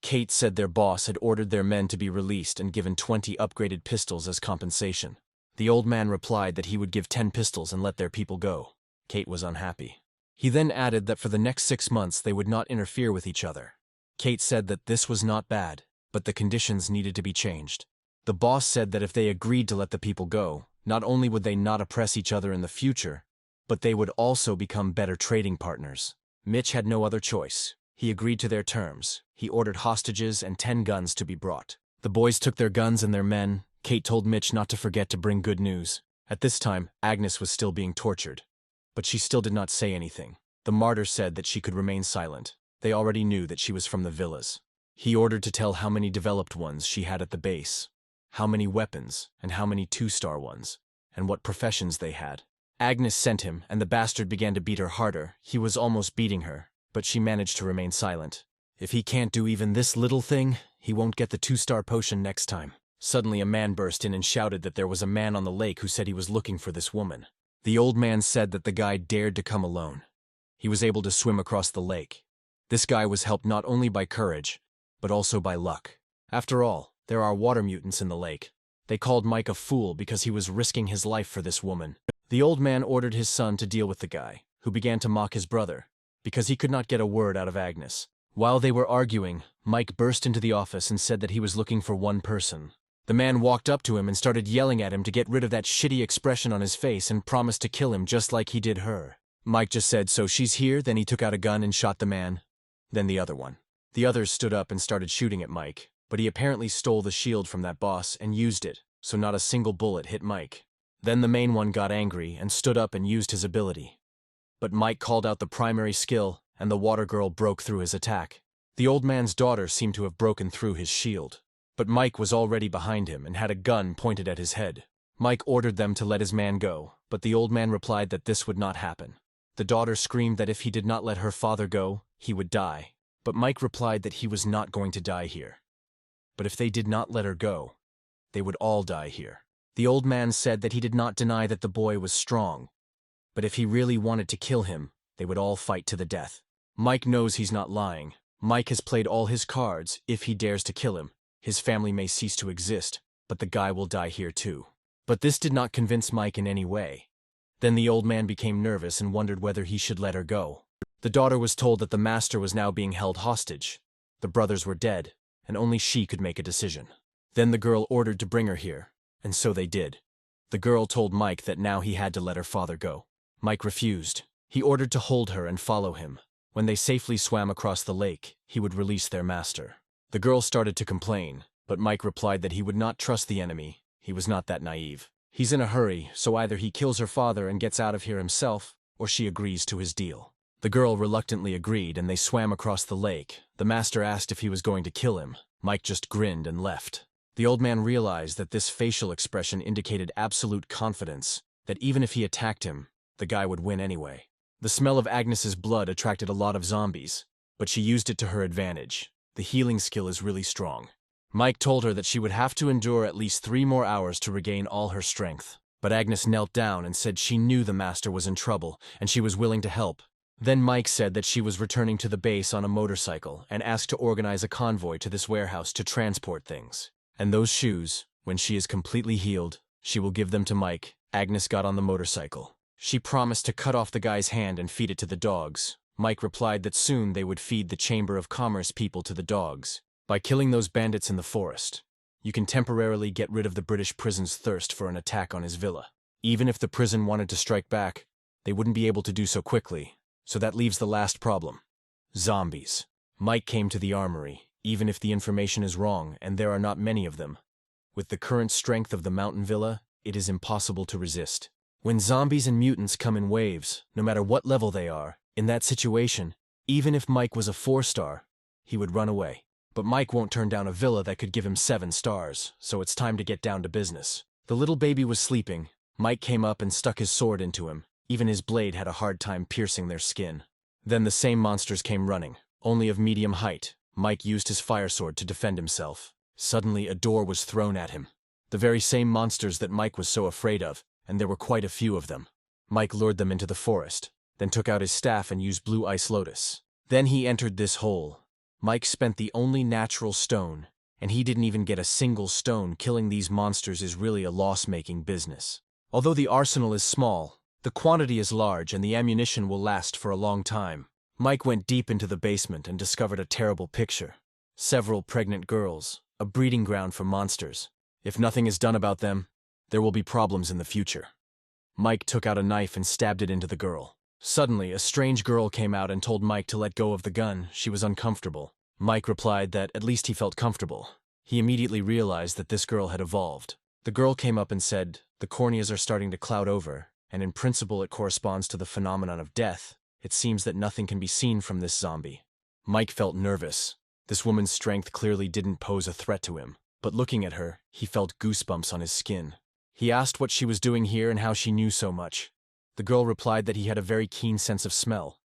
Kate said their boss had ordered their men to be released and given 20 upgraded pistols as compensation. The old man replied that he would give 10 pistols and let their people go. Kate was unhappy. He then added that for the next 6 months they would not interfere with each other. Kate said that this was not bad, but the conditions needed to be changed. The boss said that if they agreed to let the people go, not only would they not oppress each other in the future, but they would also become better trading partners. Mitch had no other choice. He agreed to their terms. He ordered hostages and 10 guns to be brought. The boys took their guns and their men. Kate told Mitch not to forget to bring good news. At this time, Agnes was still being tortured, but she still did not say anything. The martyr said that she could remain silent. They already knew that she was from the villas. He ordered to tell how many developed ones she had at the base, how many weapons, and how many 2-star ones, and what professions they had. Agnes sent him, and the bastard began to beat her harder. He was almost beating her, but she managed to remain silent. If he can't do even this little thing, he won't get the 2-star potion next time. Suddenly a man burst in and shouted that there was a man on the lake who said he was looking for this woman. The old man said that the guy dared to come alone. He was able to swim across the lake. This guy was helped not only by courage, but also by luck. After all, There are water mutants in the lake. They called Mike a fool because he was risking his life for this woman. The old man ordered his son to deal with the guy, who began to mock his brother, because he could not get a word out of Agnes. While they were arguing, Mike burst into the office and said that he was looking for one person. The man walked up to him and started yelling at him to get rid of that shitty expression on his face and promised to kill him just like he did her. Mike just said, "So she's here?" Then he took out a gun and shot the man. Then the other one. The others stood up and started shooting at Mike, but he apparently stole the shield from that boss and used it, so not a single bullet hit Mike. Then the main one got angry and stood up and used his ability. But Mike called out the primary skill, and the water girl broke through his attack. The old man's daughter seemed to have broken through his shield. But Mike was already behind him and had a gun pointed at his head. Mike ordered them to let his man go, but the old man replied that this would not happen. The daughter screamed that if he did not let her father go, he would die. But Mike replied that he was not going to die here. But if they did not let her go, they would all die here. The old man said that he did not deny that the boy was strong, but if he really wanted to kill him, they would all fight to the death. Mike knows he's not lying. Mike has played all his cards. If he dares to kill him, his family may cease to exist, but the guy will die here too. But this did not convince Mike in any way. Then the old man became nervous and wondered whether he should let her go. The daughter was told that the master was now being held hostage. The brothers were dead, and only she could make a decision. Then the girl ordered to bring her here, and so they did. The girl told Mike that now he had to let her father go. Mike refused. He ordered to hold her and follow him. When they safely swam across the lake, he would release their master. The girl started to complain, but Mike replied that he would not trust the enemy. He was not that naive. He's in a hurry, so either he kills her father and gets out of here himself, or she agrees to his deal. The girl reluctantly agreed, and they swam across the lake. The master asked if he was going to kill him. Mike just grinned and left. The old man realized that this facial expression indicated absolute confidence, that even if he attacked him, the guy would win anyway. The smell of Agnes's blood attracted a lot of zombies, but she used it to her advantage. The healing skill is really strong. Mike told her that she would have to endure at least 3 more hours to regain all her strength. But Agnes knelt down and said she knew the master was in trouble and she was willing to help. Then Mike said that she was returning to the base on a motorcycle and asked to organize a convoy to this warehouse to transport things. And those shoes, when she is completely healed, she will give them to Mike. Agnes got on the motorcycle. She promised to cut off the guy's hand and feed it to the dogs. Mike replied that soon they would feed the Chamber of Commerce people to the dogs. By killing those bandits in the forest, you can temporarily get rid of the British prison's thirst for an attack on his villa. Even if the prison wanted to strike back, they wouldn't be able to do so quickly, so that leaves the last problem. Zombies. Mike came to the armory, even if the information is wrong and there are not many of them. With the current strength of the mountain villa, it is impossible to resist. When zombies and mutants come in waves, no matter what level they are, in that situation, even if Mike was a 4-star, he would run away. But Mike won't turn down a villa that could give him 7 stars, so it's time to get down to business. The little baby was sleeping. Mike came up and stuck his sword into him. Even his blade had a hard time piercing their skin. Then the same monsters came running, only of medium height. Mike used his fire sword to defend himself. Suddenly a door was thrown at him. The very same monsters that Mike was so afraid of, and there were quite a few of them. Mike lured them into the forest, then took out his staff and used blue ice lotus. Then he entered this hole. Mike spent the only natural stone, and he didn't even get a single stone. Killing these monsters is really a loss-making business. Although the arsenal is small, the quantity is large and the ammunition will last for a long time. Mike went deep into the basement and discovered a terrible picture. Several pregnant girls, a breeding ground for monsters. If nothing is done about them, there will be problems in the future. Mike took out a knife and stabbed it into the girl. Suddenly, a strange girl came out and told Mike to let go of the gun. She was uncomfortable. Mike replied that at least he felt comfortable. He immediately realized that this girl had evolved. The girl came up and said, "The corneas are starting to cloud over, and in principle it corresponds to the phenomenon of death. It seems that nothing can be seen from this zombie." Mike felt nervous. This woman's strength clearly didn't pose a threat to him, but looking at her, he felt goosebumps on his skin. He asked what she was doing here and how she knew so much. The girl replied that he had a very keen sense of smell.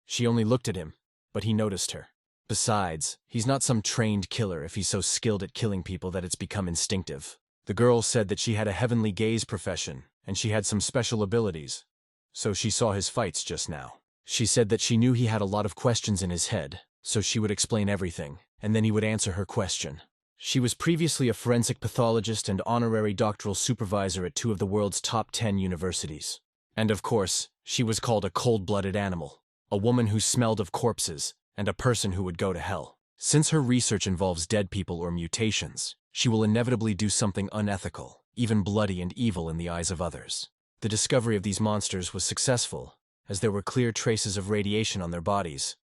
She only looked at him, but he noticed her. Besides, he's not some trained killer if he's so skilled at killing people that it's become instinctive. The girl said that she had a heavenly gaze profession, and she had some special abilities. So she saw his fights just now. She said that she knew he had a lot of questions in his head, so she would explain everything, and then he would answer her question. She was previously a forensic pathologist and honorary doctoral supervisor at two of the world's top 10 universities. And of course, she was called a cold-blooded animal, a woman who smelled of corpses, and a person who would go to hell. Since her research involves dead people or mutations, she will inevitably do something unethical, even bloody and evil in the eyes of others. The discovery of these monsters was successful, as there were clear traces of radiation on their bodies.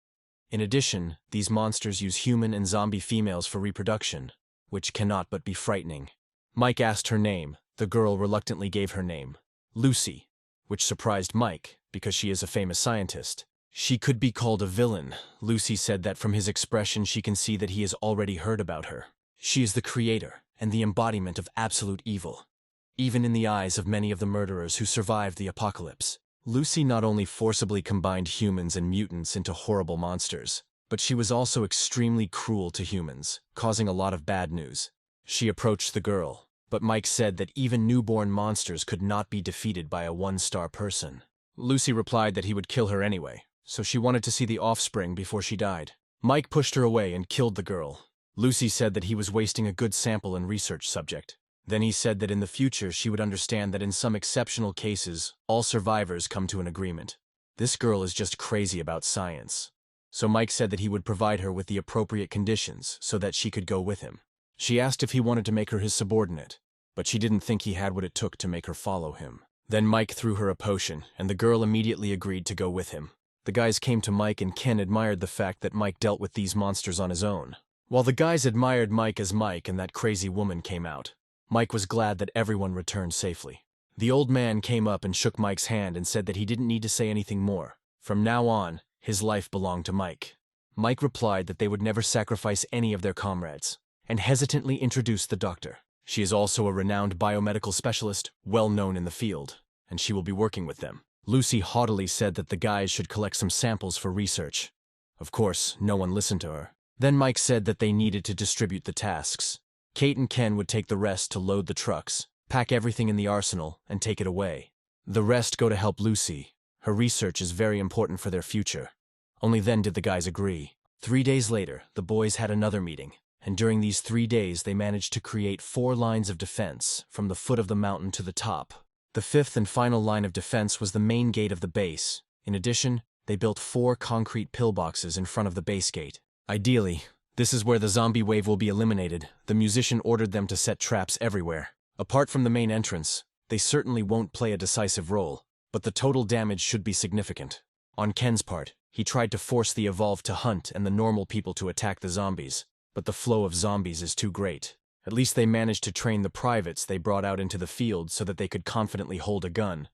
In addition, these monsters use human and zombie females for reproduction, which cannot but be frightening. Mike asked her name. The girl reluctantly gave her name, Lucy, which surprised Mike because she is a famous scientist. She could be called a villain. Lucy said that from his expression she can see that he has already heard about her. She is the creator and the embodiment of absolute evil, even in the eyes of many of the murderers who survived the apocalypse. Lucy not only forcibly combined humans and mutants into horrible monsters, but she was also extremely cruel to humans, causing a lot of bad news. She approached the girl, but Mike said that even newborn monsters could not be defeated by a one-star person. Lucy replied that he would kill her anyway, so she wanted to see the offspring before she died. Mike pushed her away and killed the girl. Lucy said that he was wasting a good sample and research subject. Then he said that in the future she would understand that in some exceptional cases, all survivors come to an agreement. This girl is just crazy about science. So Mike said that he would provide her with the appropriate conditions so that she could go with him. She asked if he wanted to make her his subordinate, but she didn't think he had what it took to make her follow him. Then Mike threw her a potion, and the girl immediately agreed to go with him. The guys came to Mike, and Ken admired the fact that Mike dealt with these monsters on his own. While the guys admired Mike as Mike and that crazy woman came out, Mike was glad that everyone returned safely. The old man came up and shook Mike's hand and said that he didn't need to say anything more. From now on, his life belonged to Mike. Mike replied that they would never sacrifice any of their comrades, and hesitantly introduced the doctor. She is also a renowned biomedical specialist, well known in the field, and she will be working with them. Lucy haughtily said that the guys should collect some samples for research. Of course, no one listened to her. Then Mike said that they needed to distribute the tasks. Kate and Ken would take the rest to load the trucks, pack everything in the arsenal, and take it away. The rest go to help Lucy. Her research is very important for their future. Only then did the guys agree. 3 days later, the boys had another meeting, and during these 3 days they managed to create 4 lines of defense from the foot of the mountain to the top. The 5th and final line of defense was the main gate of the base. In addition, they built 4 concrete pillboxes in front of the base gate. Ideally, this is where the zombie wave will be eliminated. The musician ordered them to set traps everywhere. Apart from the main entrance, they certainly won't play a decisive role, but the total damage should be significant. On Ken's part, he tried to force the evolved to hunt and the normal people to attack the zombies, but the flow of zombies is too great. At least they managed to train the privates they brought out into the field so that they could confidently hold a gun.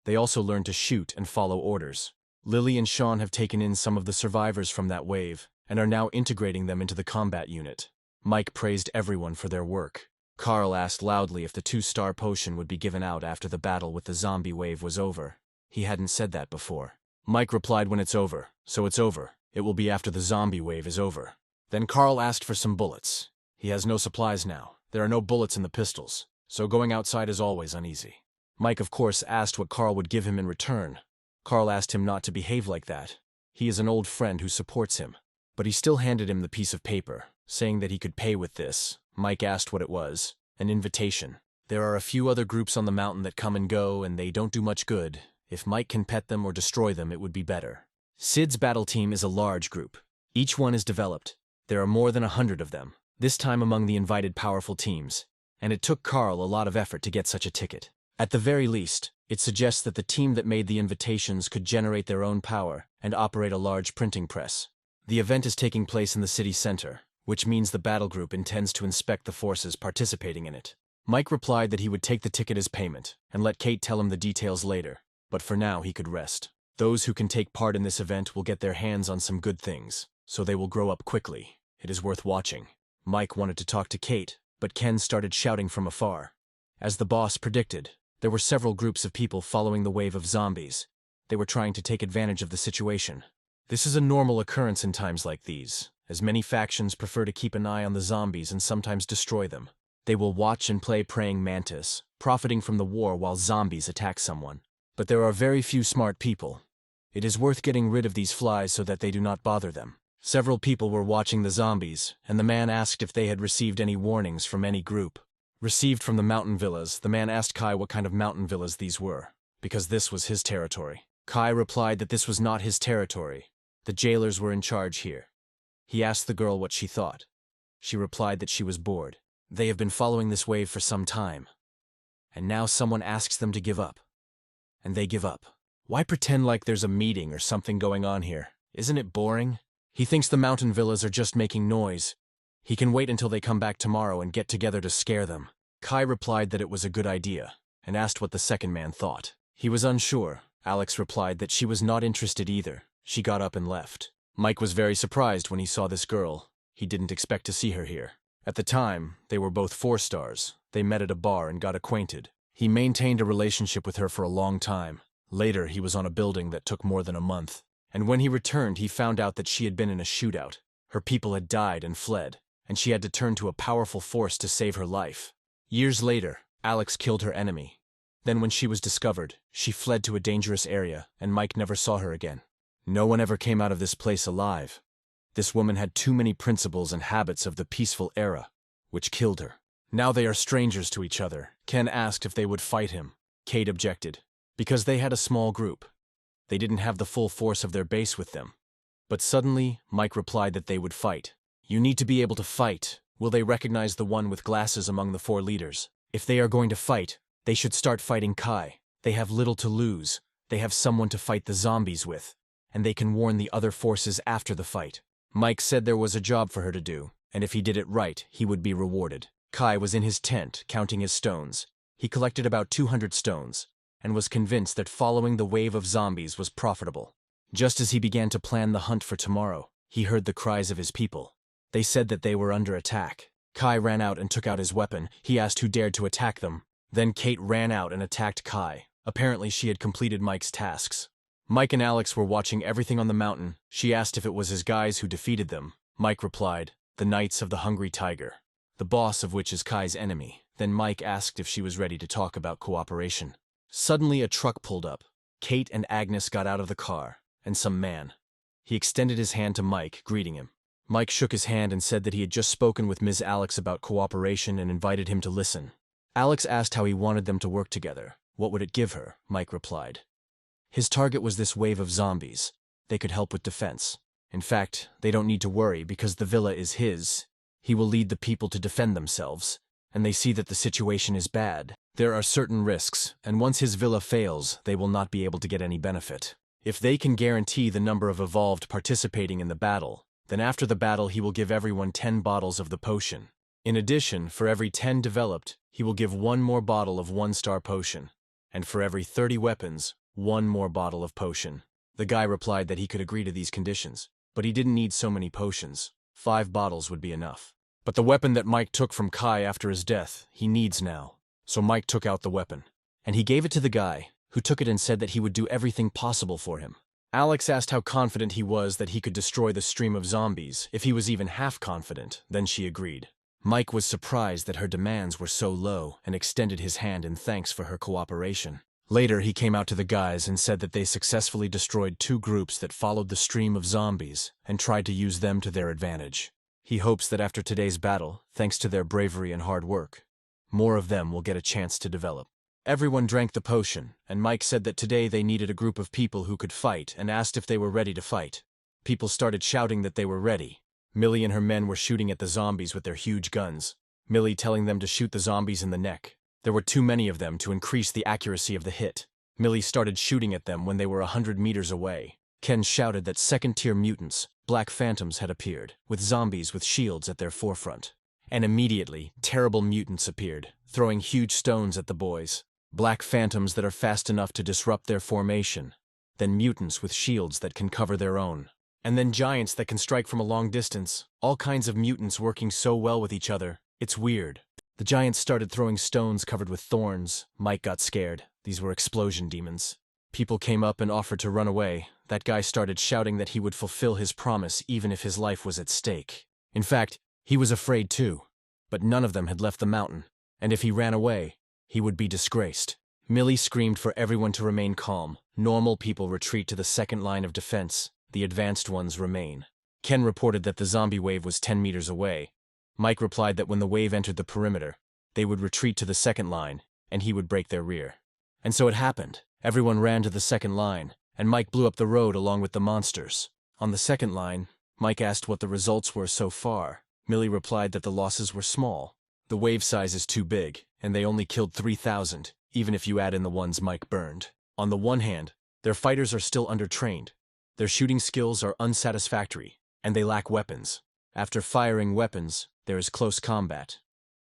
They also learned to shoot and follow orders. Lily and Sean have taken in some of the survivors from that wave, and are now integrating them into the combat unit. Mike praised everyone for their work. Carl asked loudly if the 2-star potion would be given out after the battle with the zombie wave was over. He hadn't said that before. Mike replied, when it's over, so it's over. It will be after the zombie wave is over. Then Carl asked for some bullets. He has no supplies now. There are no bullets in the pistols, so going outside is always uneasy. Mike, of course, asked what Carl would give him in return. Carl asked him not to behave like that. He is an old friend who supports him. But he still handed him the piece of paper, saying that he could pay with this. Mike asked what it was. An invitation. There are a few other groups on the mountain that come and go, and they don't do much good. If Mike can pet them or destroy them, it would be better. Sid's battle team is a large group. Each one is developed. There are more than 100 of them, this time among the invited powerful teams. And it took Carl a lot of effort to get such a ticket. At the very least, it suggests that the team that made the invitations could generate their own power and operate a large printing press. The event is taking place in the city center, which means the battle group intends to inspect the forces participating in it. Mike replied that he would take the ticket as payment and let Kate tell him the details later, but for now he could rest. Those who can take part in this event will get their hands on some good things, so they will grow up quickly. It is worth watching. Mike wanted to talk to Kate, but Ken started shouting from afar. As the boss predicted, there were several groups of people following the wave of zombies. They were trying to take advantage of the situation. This is a normal occurrence in times like these, as many factions prefer to keep an eye on the zombies and sometimes destroy them. They will watch and play praying mantis, profiting from the war while zombies attack someone. But there are very few smart people. It is worth getting rid of these flies so that they do not bother them. Several people were watching the zombies, and the man asked if they had received any warnings from any group. Received from the mountain villas, the man asked Kai what kind of mountain villas these were, because this was his territory. Kai replied that this was not his territory. The jailers were in charge here. He asked the girl what she thought. She replied that she was bored. They have been following this wave for some time. And now someone asks them to give up. And they give up. Why pretend like there's a meeting or something going on here? Isn't it boring? He thinks the mountain villas are just making noise. He can wait until they come back tomorrow and get together to scare them. Kai replied that it was a good idea, and asked what the second man thought. He was unsure. Alex replied that she was not interested either. She got up and left. Mike was very surprised when he saw this girl. He didn't expect to see her here. At the time, they were both 4 stars. They met at a bar and got acquainted. He maintained a relationship with her for a long time. Later, he was on a building that took more than a month. And when he returned, he found out that she had been in a shootout. Her people had died and fled, and she had to turn to a powerful force to save her life. Years later, Alex killed her enemy. Then when she was discovered, she fled to a dangerous area, and Mike never saw her again. No one ever came out of this place alive. This woman had too many principles and habits of the peaceful era, which killed her. Now they are strangers to each other. Ken asked if they would fight him. Kate objected, because they had a small group. They didn't have the full force of their base with them. But suddenly, Mike replied that they would fight. You need to be able to fight. Will they recognize the one with glasses among the 4 leaders? If they are going to fight, they should start fighting Kai. They have little to lose. They have someone to fight the zombies with, and they can warn the other forces after the fight. Mike said there was a job for her to do, and if he did it right, he would be rewarded. Kai was in his tent, counting his stones. He collected about 200 stones, and was convinced that following the wave of zombies was profitable. Just as he began to plan the hunt for tomorrow, he heard the cries of his people. They said that they were under attack. Kai ran out and took out his weapon. He asked who dared to attack them. Then Kate ran out and attacked Kai. Apparently she had completed Mike's tasks. Mike and Alex were watching everything on the mountain. She asked if it was his guys who defeated them. Mike replied, the Knights of the Hungry Tiger, the boss of which is Kai's enemy. Then Mike asked if she was ready to talk about cooperation. Suddenly a truck pulled up. Kate and Agnes got out of the car, and some man. He extended his hand to Mike, greeting him. Mike shook his hand and said that he had just spoken with Ms. Alex about cooperation and invited him to listen. Alex asked how he wanted them to work together. What would it give her? Mike replied. His target was this wave of zombies. They could help with defense. In fact, they don't need to worry because the villa is his. He will lead the people to defend themselves, and they see that the situation is bad. There are certain risks, and once his villa fails, they will not be able to get any benefit. If they can guarantee the number of evolved participating in the battle, then after the battle he will give everyone 10 bottles of the potion. In addition, for every 10 developed, he will give 1 more bottle of 1-star potion, and for every 30 weapons, 1 more bottle of potion. The guy replied that he could agree to these conditions, but he didn't need so many potions. 5 bottles would be enough. But the weapon that Mike took from Kai after his death, he needs now. So Mike took out the weapon, and he gave it to the guy, who took it and said that he would do everything possible for him. Alex asked how confident he was that he could destroy the stream of zombies. If he was even half confident, then she agreed. Mike was surprised that her demands were so low and extended his hand in thanks for her cooperation. Later, he came out to the guys and said that they successfully destroyed 2 groups that followed the stream of zombies and tried to use them to their advantage. He hopes that after today's battle, thanks to their bravery and hard work, more of them will get a chance to develop. Everyone drank the potion, and Mike said that today they needed a group of people who could fight and asked if they were ready to fight. People started shouting that they were ready. Millie and her men were shooting at the zombies with their huge guns. Millie telling them to shoot the zombies in the neck. There were too many of them to increase the accuracy of the hit. Millie started shooting at them when they were 100 meters away. Ken shouted that second-tier mutants, black phantoms, had appeared, with zombies with shields at their forefront. And immediately, terrible mutants appeared, throwing huge stones at the boys. Black phantoms that are fast enough to disrupt their formation. Then mutants with shields that can cover their own. And then giants that can strike from a long distance. All kinds of mutants working so well with each other. It's weird. The giants started throwing stones covered with thorns. Mike got scared. These were explosion demons. People came up and offered to run away. That guy started shouting that he would fulfill his promise even if his life was at stake. In fact, he was afraid too. But none of them had left the mountain. And if he ran away, he would be disgraced. Millie screamed for everyone to remain calm. Normal people retreat to the second line of defense. The advanced ones remain. Ken reported that the zombie wave was 10 meters away. Mike replied that when the wave entered the perimeter, they would retreat to the second line, and he would break their rear. And so it happened. Everyone ran to the second line, and Mike blew up the road along with the monsters. On the second line, Mike asked what the results were so far. Millie replied that the losses were small. The wave size is too big, and they only killed 3,000, even if you add in the ones Mike burned. On the one hand, their fighters are still undertrained. Their shooting skills are unsatisfactory, and they lack weapons. After firing weapons, there is close combat.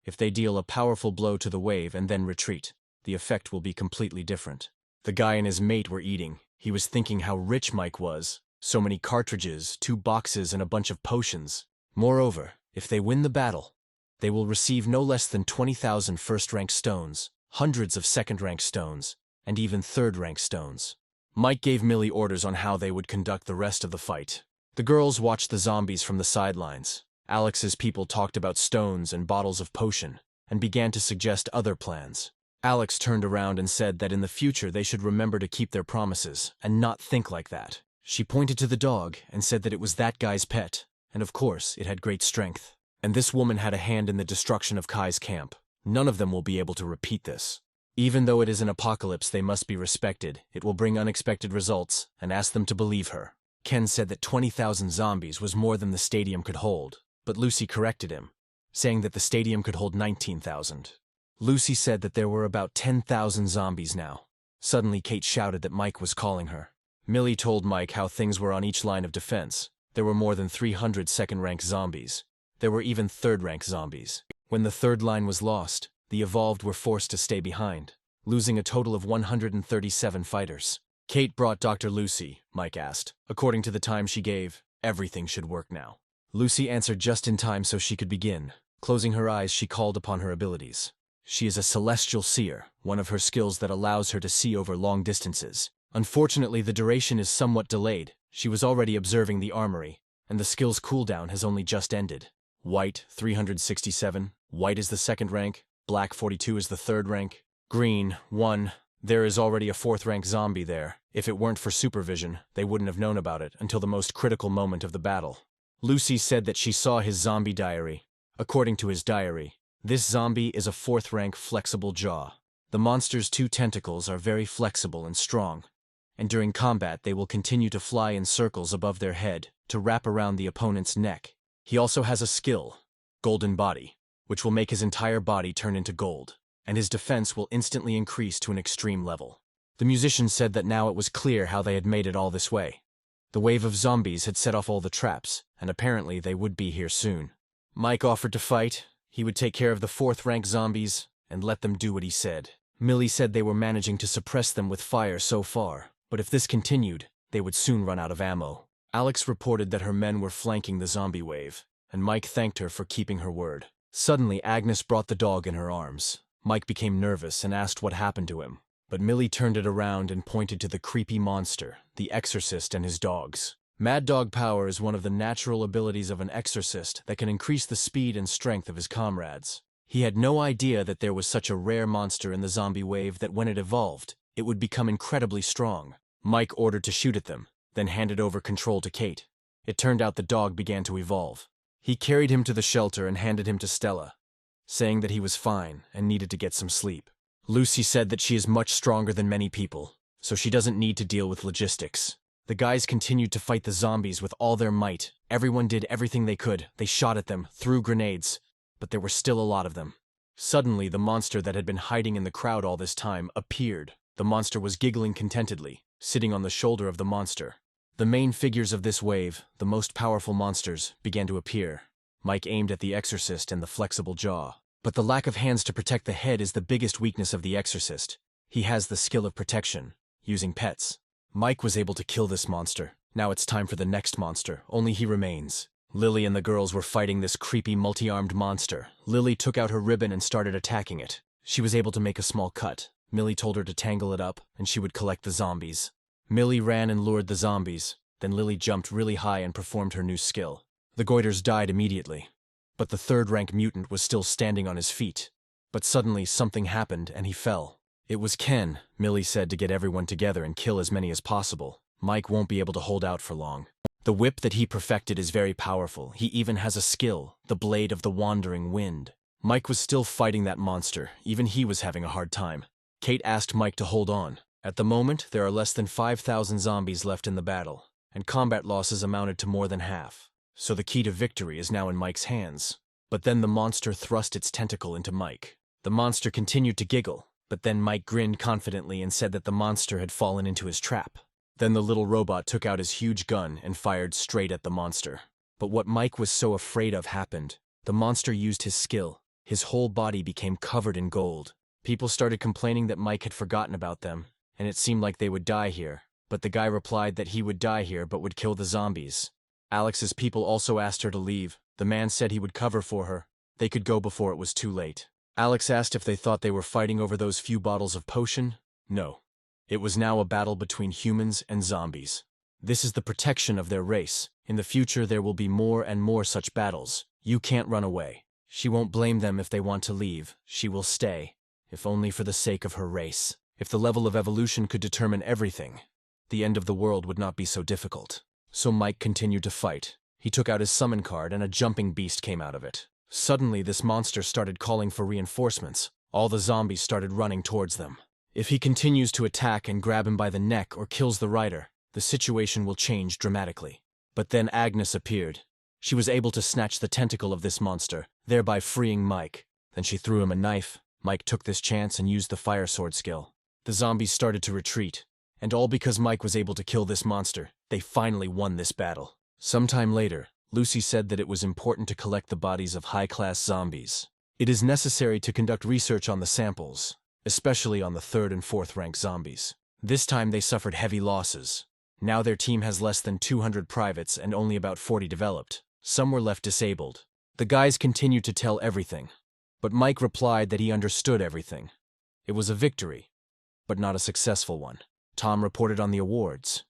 If they deal a powerful blow to the wave and then retreat, the effect will be completely different. The guy and his mate were eating. He was thinking how rich Mike was. So many cartridges, 2 boxes, and a bunch of potions. Moreover, if they win the battle, they will receive no less than 20,000 first-rank stones, hundreds of second-rank stones, and even third-rank stones. Mike gave Millie orders on how they would conduct the rest of the fight. The girls watched the zombies from the sidelines. Alex's people talked about stones and bottles of potion, and began to suggest other plans. Alex turned around and said that in the future they should remember to keep their promises, and not think like that. She pointed to the dog and said that it was that guy's pet, and of course it had great strength. And this woman had a hand in the destruction of Kai's camp. None of them will be able to repeat this. Even though it is an apocalypse, they must be respected. It will bring unexpected results, and ask them to believe her. Ken said that 20,000 zombies was more than the stadium could hold, but Lucy corrected him, saying that the stadium could hold 19,000. Lucy said that there were about 10,000 zombies now. Suddenly Kate shouted that Mike was calling her. Millie told Mike how things were on each line of defense. There were more than 300 second-rank zombies. There were even third-rank zombies. When the third line was lost, the evolved were forced to stay behind, losing a total of 137 fighters. Kate brought Dr. Lucy, Mike asked. According to the time she gave, everything should work now. Lucy answered just in time so she could begin. Closing her eyes, she called upon her abilities. She is a celestial seer, one of her skills that allows her to see over long distances. Unfortunately, the duration is somewhat delayed. She was already observing the armory, and the skill's cooldown has only just ended. White, 367. White is the second rank. Black, 42 is the third rank. Green, 1. There is already a fourth-rank zombie there. If it weren't for supervision, they wouldn't have known about it until the most critical moment of the battle. Lucy said that she saw his zombie diary. According to his diary, this zombie is a fourth-rank flexible jaw. The monster's 2 tentacles are very flexible and strong, and during combat they will continue to fly in circles above their head to wrap around the opponent's neck. He also has a skill, Golden Body, which will make his entire body turn into gold, and his defense will instantly increase to an extreme level. The musician said that now it was clear how they had made it all this way. The wave of zombies had set off all the traps, and apparently they would be here soon. Mike offered to fight. He would take care of the fourth-rank zombies and let them do what he said. Millie said they were managing to suppress them with fire so far, but if this continued, they would soon run out of ammo. Alex reported that her men were flanking the zombie wave, and Mike thanked her for keeping her word. Suddenly, Agnes brought the dog in her arms. Mike became nervous and asked what happened to him, but Millie turned it around and pointed to the creepy monster, the exorcist and his dogs. Mad Dog Power is one of the natural abilities of an exorcist that can increase the speed and strength of his comrades. He had no idea that there was such a rare monster in the zombie wave that when it evolved, it would become incredibly strong. Mike ordered to shoot at them, then handed over control to Kate. It turned out the dog began to evolve. He carried him to the shelter and handed him to Stella, saying that he was fine and needed to get some sleep. Lucy said that she is much stronger than many people, so she doesn't need to deal with logistics. The guys continued to fight the zombies with all their might. Everyone did everything they could. They shot at them, threw grenades, but there were still a lot of them. Suddenly, the monster that had been hiding in the crowd all this time appeared. The monster was giggling contentedly, sitting on the shoulder of the monster. The main figures of this wave, the most powerful monsters, began to appear. Mike aimed at the exorcist and the flexible jaw. But the lack of hands to protect the head is the biggest weakness of the exorcist. He has the skill of protection, using pets. Mike was able to kill this monster. Now it's time for the next monster, only he remains. Lily and the girls were fighting this creepy multi-armed monster. Lily took out her ribbon and started attacking it. She was able to make a small cut. Millie told her to tangle it up, and she would collect the zombies. Millie ran and lured the zombies. Then Lily jumped really high and performed her new skill. The goiters died immediately. But the third-rank mutant was still standing on his feet. But suddenly something happened and he fell. It was Ken, Millie said, to get everyone together and kill as many as possible. Mike won't be able to hold out for long. The whip that he perfected is very powerful. He even has a skill, the blade of the wandering wind. Mike was still fighting that monster. Even he was having a hard time. Kate asked Mike to hold on. At the moment, there are less than 5,000 zombies left in the battle, and combat losses amounted to more than half. So the key to victory is now in Mike's hands. But then the monster thrust its tentacle into Mike. The monster continued to giggle, but then Mike grinned confidently and said that the monster had fallen into his trap. Then the little robot took out his huge gun and fired straight at the monster. But what Mike was so afraid of happened. The monster used his skill. His whole body became covered in gold. People started complaining that Mike had forgotten about them, and it seemed like they would die here. But the guy replied that he would die here but would kill the zombies. Alex's people also asked her to leave. The man said he would cover for her. They could go before it was too late. Alex asked if they thought they were fighting over those few bottles of potion. No. It was now a battle between humans and zombies. This is the protection of their race. In the future there will be more and more such battles. You can't run away. She won't blame them if they want to leave. She will stay, if only for the sake of her race. If the level of evolution could determine everything, the end of the world would not be so difficult. So Mike continued to fight. He took out his summon card and a jumping beast came out of it. Suddenly this monster started calling for reinforcements. All the zombies started running towards them. If he continues to attack and grab him by the neck or kills the rider, the situation will change dramatically. But then Agnes appeared. She was able to snatch the tentacle of this monster, thereby freeing Mike. Then she threw him a knife. Mike took this chance and used the fire sword skill. The zombies started to retreat, and all because Mike was able to kill this monster. They finally won this battle. Sometime later, Lucy said that it was important to collect the bodies of high-class zombies. It is necessary to conduct research on the samples, especially on the 3rd and 4th rank zombies. This time they suffered heavy losses. Now their team has less than 200 privates and only about 40 developed. Some were left disabled. The guys continued to tell everything, but Mike replied that he understood everything. It was a victory, but not a successful one. Tom reported on the awards.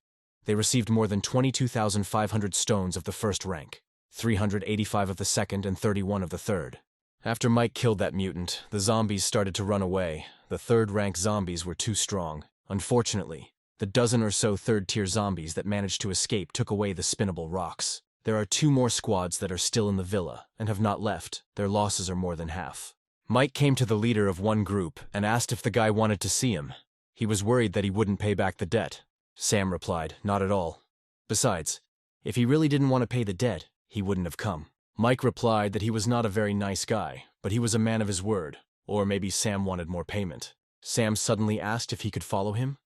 They received more than 22,500 stones of the 1st rank, 385 of the 2nd and 31 of the 3rd. After Mike killed that mutant, the zombies started to run away. The 3rd rank zombies were too strong. Unfortunately, the dozen or so 3rd-tier zombies that managed to escape took away the spinnable rocks. There are 2 more squads that are still in the villa and have not left. Their losses are more than half. Mike came to the leader of one group and asked if the guy wanted to see him. He was worried that he wouldn't pay back the debt. Sam replied, not at all. Besides, if he really didn't want to pay the debt, he wouldn't have come. Mike replied that he was not a very nice guy, but he was a man of his word, or maybe Sam wanted more payment. Sam suddenly asked if he could follow him.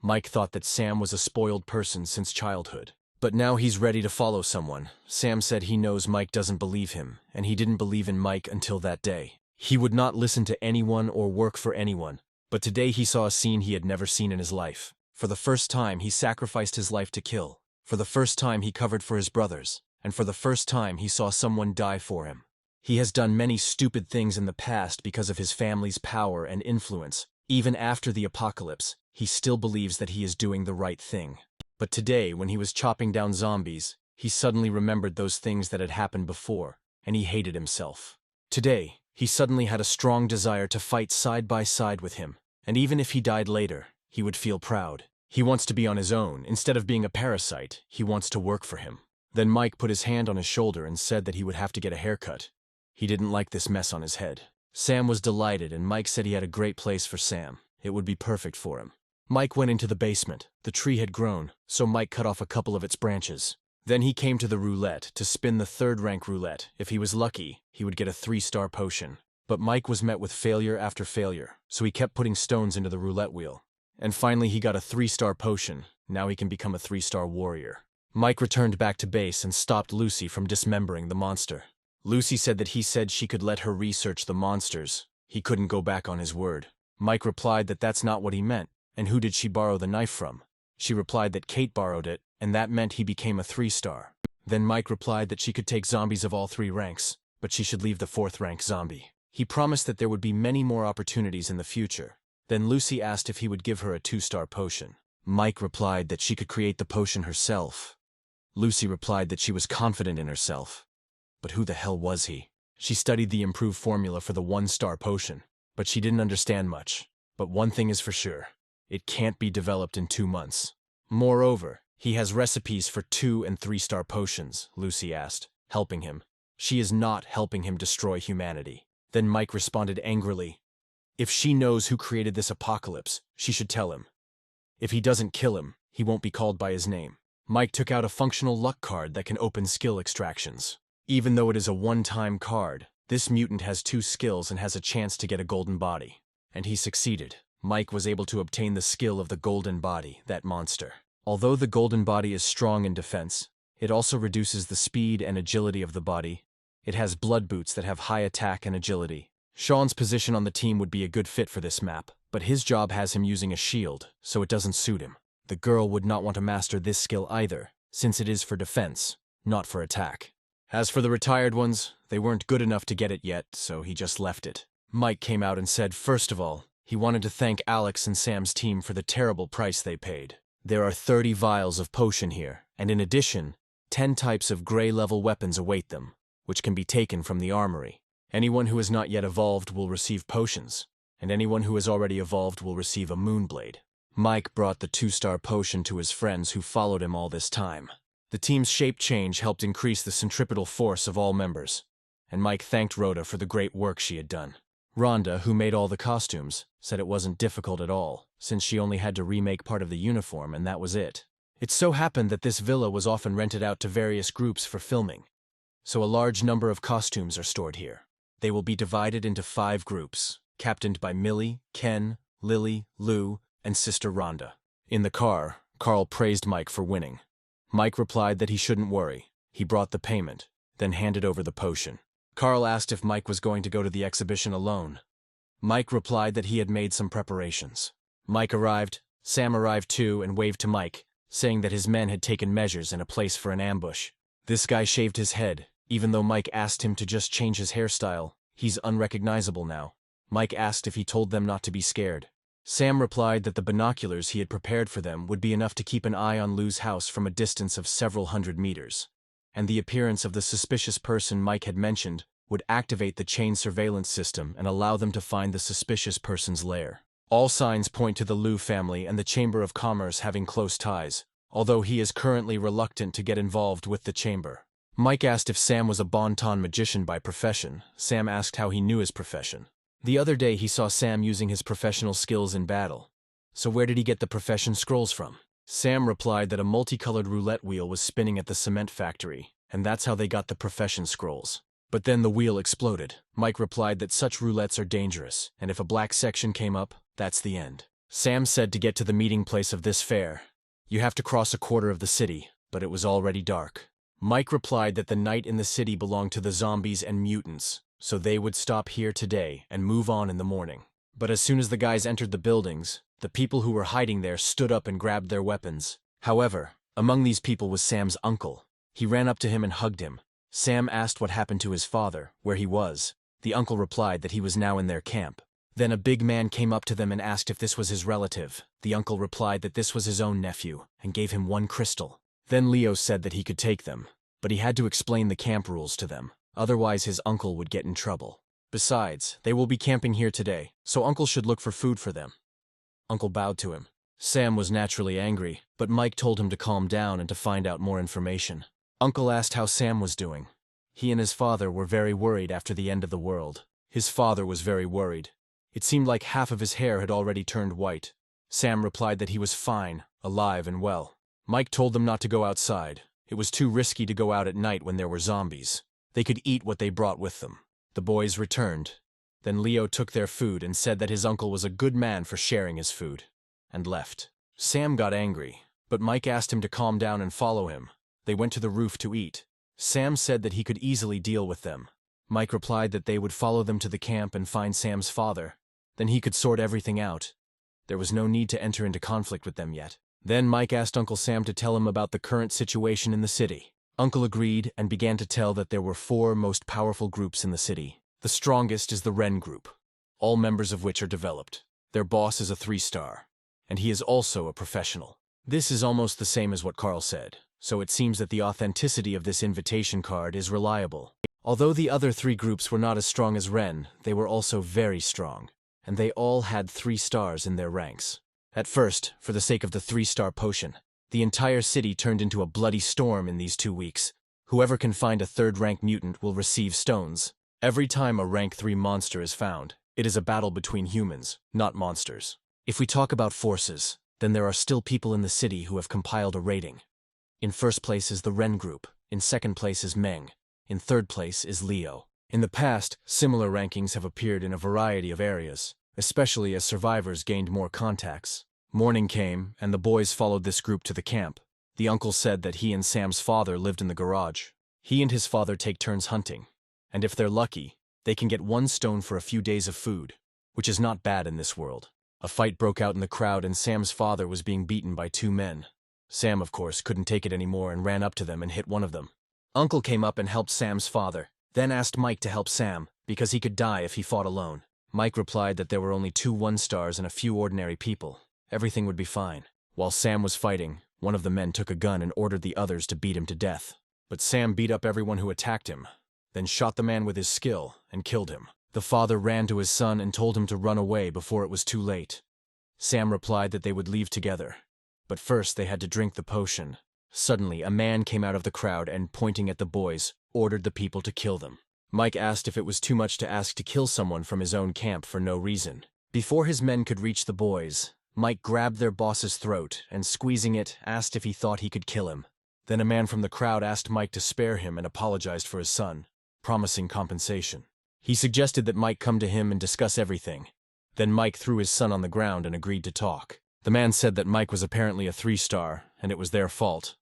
Mike thought that Sam was a spoiled person since childhood. But now he's ready to follow someone. Sam said he knows Mike doesn't believe him, and he didn't believe in Mike until that day. He would not listen to anyone or work for anyone. But today he saw a scene he had never seen in his life. For the first time, he sacrificed his life to kill. For the first time, he covered for his brothers. And for the first time, he saw someone die for him. He has done many stupid things in the past because of his family's power and influence. Even after the apocalypse, he still believes that he is doing the right thing. But today, when he was chopping down zombies, he suddenly remembered those things that had happened before, and he hated himself. Today, he suddenly had a strong desire to fight side by side with him, and even if he died later, he would feel proud. He wants to be on his own. Instead of being a parasite, he wants to work for him. Then Mike put his hand on his shoulder and said that he would have to get a haircut. He didn't like this mess on his head. Sam was delighted, and Mike said he had a great place for Sam. It would be perfect for him. Mike went into the basement. The tree had grown, so Mike cut off a couple of its branches. Then he came to the roulette to spin the 3rd rank roulette. If he was lucky, he would get a 3-star potion. But Mike was met with failure after failure, so he kept putting stones into the roulette wheel. And finally he got a 3-star potion. Now he can become a 3-star warrior. Mike returned back to base and stopped Lucy from dismembering the monster. Lucy said that he said she could let her research the monsters. He couldn't go back on his word. Mike replied that that's not what he meant. And who did she borrow the knife from? She replied that Kate borrowed it, and that meant he became a 3-star. Then Mike replied that she could take zombies of all 3 ranks, but she should leave the 4th rank zombie. He promised that there would be many more opportunities in the future. Then Lucy asked if he would give her a 2-star potion. Mike replied that she could create the potion herself. Lucy replied that she was confident in herself. But who the hell was he? She studied the improved formula for the 1-star potion, but she didn't understand much. But one thing is for sure. It can't be developed in 2 months. Moreover, He has recipes for 2- and 3-star potions, Lucy asked, helping him. She is not helping him destroy humanity. Then Mike responded angrily. If she knows who created this apocalypse, she should tell him. If he doesn't kill him, he won't be called by his name. Mike took out a functional luck card that can open skill extractions. Even though it is a one-time card, this mutant has 2 skills and has a chance to get a golden body. And he succeeded. Mike was able to obtain the skill of the golden body, that monster. Although the golden body is strong in defense, it also reduces the speed and agility of the body. It has blood boots that have high attack and agility. Sean's position on the team would be a good fit for this map, but his job has him using a shield, so it doesn't suit him. The girl would not want to master this skill either, since it is for defense, not for attack. As for the retired ones, they weren't good enough to get it yet, so he just left it. Mike came out and said, first of all, he wanted to thank Alex and Sam's team for the terrible price they paid. There are 30 vials of potion here, and in addition, 10 types of gray-level weapons await them, which can be taken from the armory. Anyone who has not yet evolved will receive potions, and anyone who has already evolved will receive a moonblade. Mike brought the 2-star potion to his friends who followed him all this time. The team's shape change helped increase the centripetal force of all members, and Mike thanked Rhoda for the great work she had done. Rhonda, who made all the costumes, said it wasn't difficult at all, since she only had to remake part of the uniform and that was it. It so happened that this villa was often rented out to various groups for filming, so a large number of costumes are stored here. They will be divided into 5 groups, captained by Millie, Ken, Lily, Lou, and Sister Rhonda. In the car, Carl praised Mike for winning. Mike replied that he shouldn't worry. He brought the payment, then handed over the potion. Carl asked if Mike was going to go to the exhibition alone. Mike replied that he had made some preparations. Mike arrived, Sam arrived too, and waved to Mike, saying that his men had taken measures and a place for an ambush. This guy shaved his head. Even though Mike asked him to just change his hairstyle, he's unrecognizable now. Mike asked if he told them not to be scared. Sam replied that the binoculars he had prepared for them would be enough to keep an eye on Lou's house from a distance of several hundred meters, and the appearance of the suspicious person Mike had mentioned would activate the chain surveillance system and allow them to find the suspicious person's lair. All signs point to the Lou family and the Chamber of Commerce having close ties, although he is currently reluctant to get involved with the chamber. Mike asked if Sam was a Bon-Ton magician by profession. Sam asked how he knew his profession. The other day he saw Sam using his professional skills in battle. So where did he get the profession scrolls from? Sam replied that a multicolored roulette wheel was spinning at the cement factory, and that's how they got the profession scrolls. But then the wheel exploded. Mike replied that such roulettes are dangerous, and if a black section came up, that's the end. Sam said to get to the meeting place of this fair, you have to cross a quarter of the city, but it was already dark. Mike replied that the night in the city belonged to the zombies and mutants, so they would stop here today and move on in the morning. But as soon as the guys entered the buildings, the people who were hiding there stood up and grabbed their weapons. However, among these people was Sam's uncle. He ran up to him and hugged him. Sam asked what happened to his father, where he was. The uncle replied that he was now in their camp. Then a big man came up to them and asked if this was his relative. The uncle replied that this was his own nephew, and gave him 1 crystal. Then Leo said that he could take them, but he had to explain the camp rules to them, otherwise his uncle would get in trouble. Besides, they will be camping here today, so Uncle should look for food for them. Uncle bowed to him. Sam was naturally angry, but Mike told him to calm down and to find out more information. Uncle asked how Sam was doing. He and his father were very worried after the end of the world. His father was very worried. It seemed like half of his hair had already turned white. Sam replied that he was fine, alive and well. Mike told them not to go outside. It was too risky to go out at night when there were zombies. They could eat what they brought with them. The boys returned. Then Leo took their food and said that his uncle was a good man for sharing his food, and left. Sam got angry, but Mike asked him to calm down and follow him. They went to the roof to eat. Sam said that he could easily deal with them. Mike replied that they would follow them to the camp and find Sam's father. Then he could sort everything out. There was no need to enter into conflict with them yet. Then Mike asked Uncle Sam to tell him about the current situation in the city. Uncle agreed and began to tell that there were 4 most powerful groups in the city. The strongest is the Ren group, all members of which are developed. Their boss is a 3-star, and he is also a professional. This is almost the same as what Carl said, so it seems that the authenticity of this invitation card is reliable. Although the other 3 groups were not as strong as Ren, they were also very strong, and they all had 3 stars in their ranks. At first, for the sake of the 3-star potion, The entire city turned into a bloody storm in these 2 weeks. Whoever can find a third-rank mutant will receive stones. Every time a rank 3 monster is found, it is a battle between humans, not monsters. If we talk about forces, then there are still people in the city who have compiled a rating. In first place is the Ren group, in second place is Meng, in third place is Leo. In the past, similar rankings have appeared in a variety of areas, especially as survivors gained more contacts. Morning came, and the boys followed this group to the camp. The uncle said that he and Sam's father lived in the garage. He and his father take turns hunting, and if they're lucky, they can get 1 stone for a few days of food, which is not bad in this world. A fight broke out in the crowd and Sam's father was being beaten by 2 men. Sam, of course, couldn't take it anymore and ran up to them and hit one of them. Uncle came up and helped Sam's father, then asked Mike to help Sam, because he could die if he fought alone. Mike replied that there were only 2 1-stars and a few ordinary people. Everything would be fine. While Sam was fighting, one of the men took a gun and ordered the others to beat him to death. But Sam beat up everyone who attacked him, then shot the man with his skill and killed him. The father ran to his son and told him to run away before it was too late. Sam replied that they would leave together, but first they had to drink the potion. Suddenly, a man came out of the crowd and, pointing at the boys, ordered the people to kill them. Mike asked if it was too much to ask to kill someone from his own camp for no reason. Before his men could reach the boys, Mike grabbed their boss's throat and, squeezing it, asked if he thought he could kill him. Then a man from the crowd asked Mike to spare him and apologized for his son, promising compensation. He suggested that Mike come to him and discuss everything. Then Mike threw his son on the ground and agreed to talk. The man said that Mike was apparently a 3-star, and it was their fault.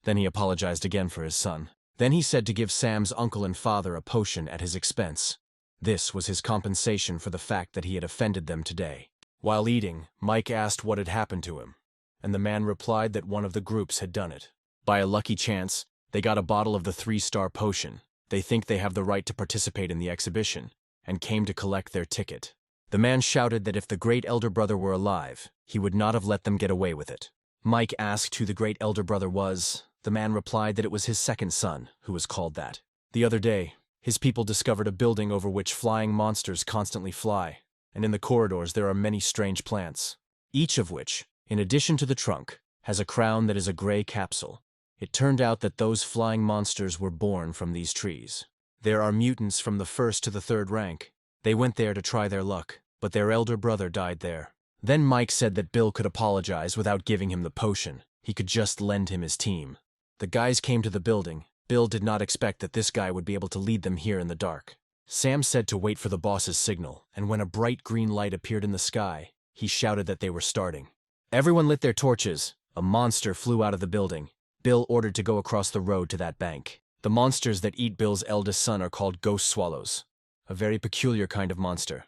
Then he apologized again for his son. Then he said to give Sam's uncle and father a potion at his expense. This was his compensation for the fact that he had offended them today. While eating, Mike asked what had happened to him, and the man replied that one of the groups had done it. By a lucky chance, they got a bottle of the 3-star potion. They think they have the right to participate in the exhibition, and came to collect their ticket. The man shouted that if the great elder brother were alive, he would not have let them get away with it. Mike asked who the great elder brother was. The man replied that it was his second son, who was called that. The other day, his people discovered a building over which flying monsters constantly fly, and in the corridors there are many strange plants, each of which, in addition to the trunk, has a crown that is a gray capsule. It turned out that those flying monsters were born from these trees. There are mutants from the 1st to the 3rd rank. They went there to try their luck, but their elder brother died there. Then Mike said that Bill could apologize without giving him the potion. He could just lend him his team. The guys came to the building. Bill did not expect that this guy would be able to lead them here in the dark. Sam said to wait for the boss's signal, and when a bright green light appeared in the sky, he shouted that they were starting. Everyone lit their torches. A monster flew out of the building. Bill ordered to go across the road to that bank. The monsters that eat Bill's eldest son are called ghost swallows, a very peculiar kind of monster.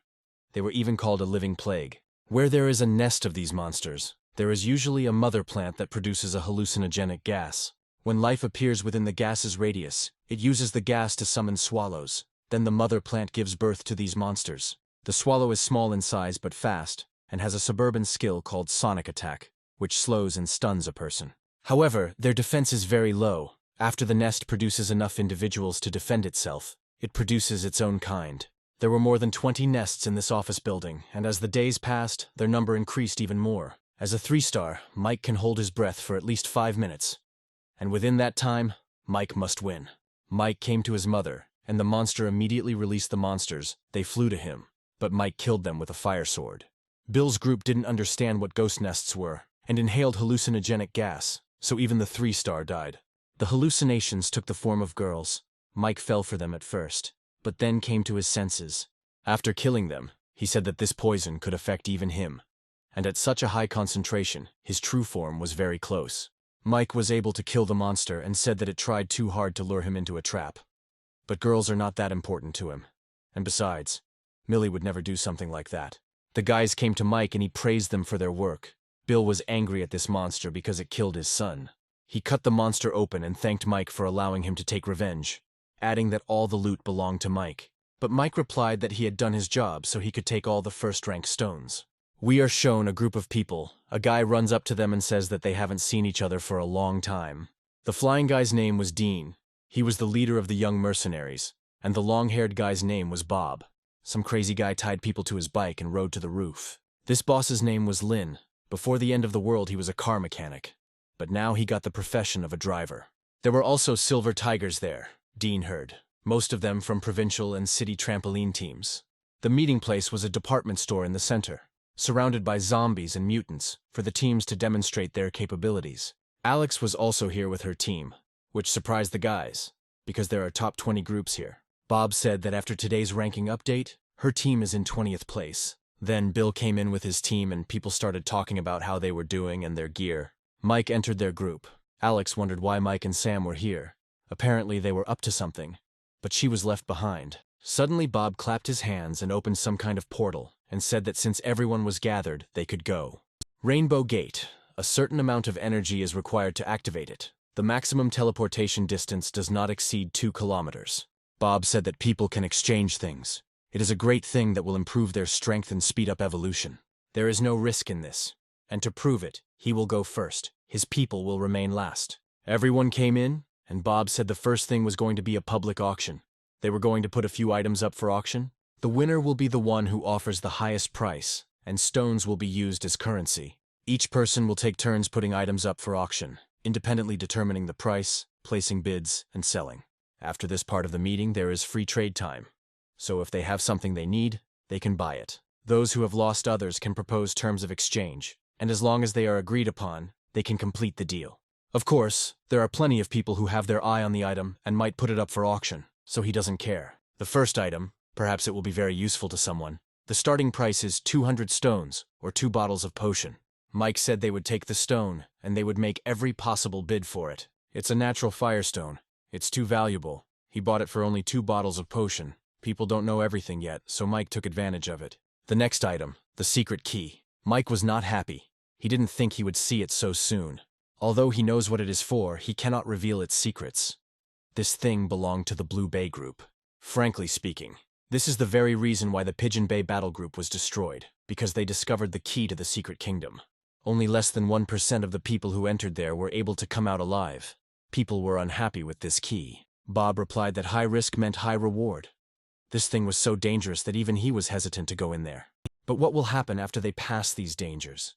They were even called a living plague. Where there is a nest of these monsters, there is usually a mother plant that produces a hallucinogenic gas. When life appears within the gas's radius, it uses the gas to summon swallows. Then the mother plant gives birth to these monsters. The swallow is small in size but fast, and has a suburban skill called sonic attack, which slows and stuns a person. However, their defense is very low. After the nest produces enough individuals to defend itself, it produces its own kind. There were more than 20 nests in this office building, and as the days passed, their number increased even more. As a 3-star, Mike can hold his breath for at least 5 minutes. And within that time, Mike must win. Mike came to his mother, and the monster immediately released the monsters. They flew to him, but Mike killed them with a fire sword. Bill's group didn't understand what ghost nests were, and inhaled hallucinogenic gas, so even the 3-star died. The hallucinations took the form of girls. Mike fell for them at first, but then came to his senses. After killing them, he said that this poison could affect even him, and at such a high concentration, his true form was very close. Mike was able to kill the monster and said that it tried too hard to lure him into a trap. But girls are not that important to him. And besides, Millie would never do something like that. The guys came to Mike and he praised them for their work. Bill was angry at this monster because it killed his son. He cut the monster open and thanked Mike for allowing him to take revenge, adding that all the loot belonged to Mike. But Mike replied that he had done his job so he could take all the 1st-rank stones. We are shown a group of people. A guy runs up to them and says that they haven't seen each other for a long time. The flying guy's name was Dean. He was the leader of the young mercenaries, and the long-haired guy's name was Bob. Some crazy guy tied people to his bike and rode to the roof. This boss's name was Lin. Before the end of the world, he was a car mechanic. but now he got the profession of a driver. There were also silver tigers there, Dean heard, most of them from provincial and city trampoline teams. The meeting place was a department store in the center, surrounded by zombies and mutants, for the teams to demonstrate their capabilities. Alex was also here with her team, which surprised the guys, because there are top 20 groups here. Bob said that after today's ranking update, her team is in 20th place. Then Bill came in with his team and people started talking about how they were doing and their gear. Mike entered their group. Alex wondered why Mike and Sam were here. Apparently they were up to something, but she was left behind. Suddenly Bob clapped his hands and opened some kind of portal and said that since everyone was gathered, they could go. Rainbow Gate. A certain amount of energy is required to activate it. The maximum teleportation distance does not exceed 2 kilometers. Bob said that people can exchange things. It is a great thing that will improve their strength and speed up evolution. There is no risk in this. And to prove it, he will go first. His people will remain last. Everyone came in, and Bob said the first thing was going to be a public auction. They were going to put a few items up for auction. The winner will be the one who offers the highest price, and stones will be used as currency. Each person will take turns putting items up for auction, independently determining the price, placing bids, and selling. After this part of the meeting, there is free trade time. So if they have something they need, they can buy it. Those who have lost others can propose terms of exchange, and as long as they are agreed upon, they can complete the deal. Of course, there are plenty of people who have their eye on the item and might put it up for auction, so he doesn't care. The first item, perhaps it will be very useful to someone. The starting price is 200 stones, or 2 bottles of potion. Mike said they would take the stone, and they would make every possible bid for it. It's a natural firestone. It's too valuable. He bought it for only 2 bottles of potion. People don't know everything yet, so Mike took advantage of it. The next item, the secret key. Mike was not happy. He didn't think he would see it so soon. Although he knows what it is for, he cannot reveal its secrets. This thing belonged to the Blue Bay group. Frankly speaking, this is the very reason why the Pigeon Bay battle group was destroyed, because they discovered the key to the secret kingdom. Only less than 1% of the people who entered there were able to come out alive. People were unhappy with this key. Bob replied that high risk meant high reward. This thing was so dangerous that even he was hesitant to go in there. But what will happen after they pass these dangers?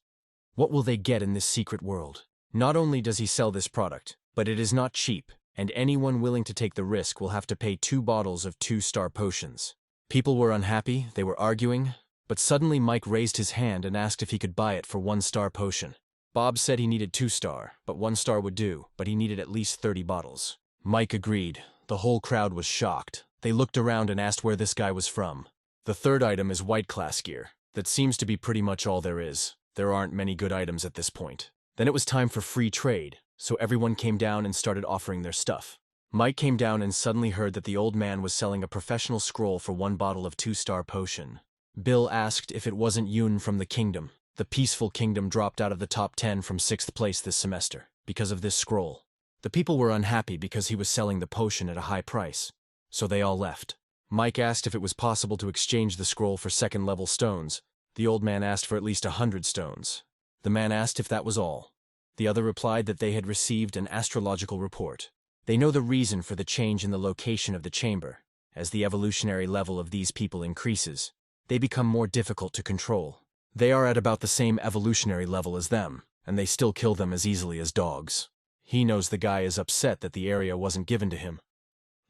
What will they get in this secret world? Not only does he sell this product, but it is not cheap, and anyone willing to take the risk will have to pay 2 bottles of 2-star potions. People were unhappy, they were arguing, but suddenly Mike raised his hand and asked if he could buy it for 1-star potion. Bob said he needed 2-star, but 1-star would do, but he needed at least 30 bottles. Mike agreed. The whole crowd was shocked. They looked around and asked where this guy was from. The third item is white class gear. That seems to be pretty much all there is. There aren't many good items at this point. Then it was time for free trade, so everyone came down and started offering their stuff. Mike came down and suddenly heard that the old man was selling a professional scroll for 1 bottle of 2-star potion. Bill asked if it wasn't Yoon from the kingdom. The peaceful kingdom dropped out of the top 10 from 6th place this semester, because of this scroll. The people were unhappy because he was selling the potion at a high price, so they all left. Mike asked if it was possible to exchange the scroll for 2nd-level stones. The old man asked for at least 100 stones. The man asked if that was all. The other replied that they had received an astrological report. They know the reason for the change in the location of the chamber. As the evolutionary level of these people increases, they become more difficult to control. They are at about the same evolutionary level as them, and they still kill them as easily as dogs. He knows the guy is upset that the area wasn't given to him.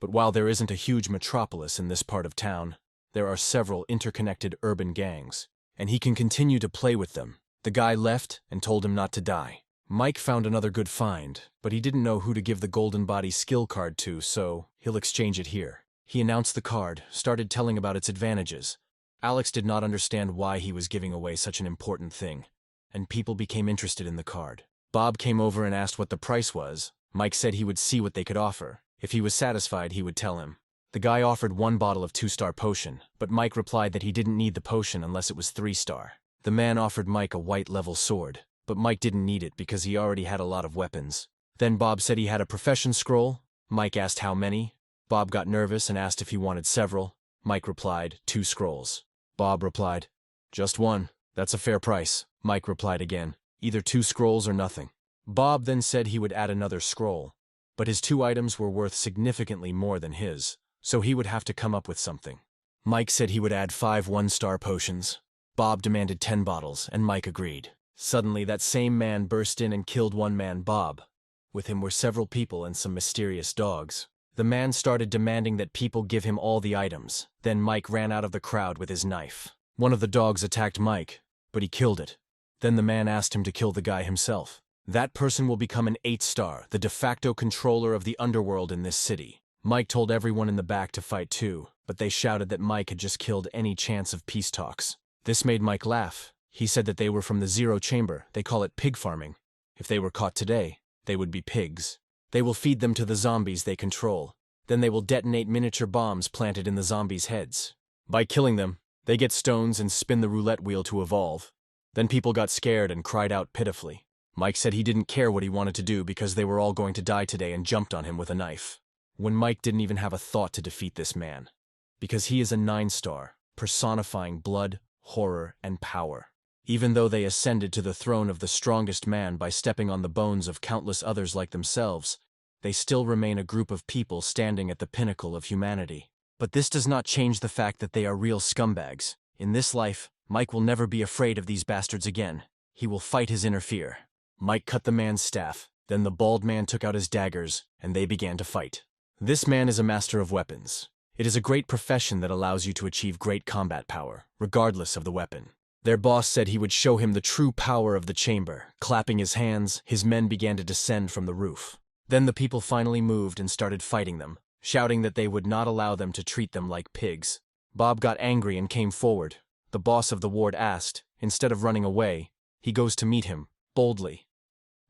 But while there isn't a huge metropolis in this part of town, there are several interconnected urban gangs, and he can continue to play with them. The guy left and told him not to die. Mike found another good find, but he didn't know who to give the golden body skill card to, so he'll exchange it here. He announced the card, started telling about its advantages. Alex did not understand why he was giving away such an important thing, and people became interested in the card. Bob came over and asked what the price was. Mike said he would see what they could offer. If he was satisfied, he would tell him. The guy offered 1 bottle of 2-star potion, but Mike replied that he didn't need the potion unless it was 3-star. The man offered Mike a white-level sword, but Mike didn't need it because he already had a lot of weapons. Then Bob said he had a profession scroll. Mike asked how many. Bob got nervous and asked if he wanted several. Mike replied, 2 scrolls. Bob replied, just 1. That's a fair price. Mike replied again, either 2 scrolls or nothing. Bob then said he would add another scroll, but his 2 items were worth significantly more than his, so he would have to come up with something. Mike said he would add 5 1-star potions. Bob demanded 10 bottles, and Mike agreed. Suddenly, that same man burst in and killed one man, Bob. With him were several people and some mysterious dogs. The man started demanding that people give him all the items. Then Mike ran out of the crowd with his knife. One of the dogs attacked Mike, but he killed it. Then the man asked him to kill the guy himself. That person will become an 8-star, the de facto controller of the underworld in this city. Mike told everyone in the back to fight too, but they shouted that Mike had just killed any chance of peace talks. This made Mike laugh. He said that they were from the Zero Chamber. They call it pig farming. If they were caught today, they would be pigs. They will feed them to the zombies they control. Then they will detonate miniature bombs planted in the zombies' heads. By killing them, they get stones and spin the roulette wheel to evolve. Then people got scared and cried out pitifully. Mike said he didn't care what he wanted to do because they were all going to die today and jumped on him with a knife. When Mike didn't even have a thought to defeat this man. Because he is a 9-star, personifying blood, horror, and power. Even though they ascended to the throne of the strongest man by stepping on the bones of countless others like themselves, they still remain a group of people standing at the pinnacle of humanity. But this does not change the fact that they are real scumbags. In this life, Mike will never be afraid of these bastards again. He will fight his inner fear. Mike cut the man's staff, then the bald man took out his daggers, and they began to fight. This man is a master of weapons. It is a great profession that allows you to achieve great combat power, regardless of the weapon. Their boss said he would show him the true power of the chamber. Clapping his hands, his men began to descend from the roof. Then the people finally moved and started fighting them, shouting that they would not allow them to treat them like pigs. Bob got angry and came forward. The boss of the ward asked, instead of running away, he goes to meet him, boldly.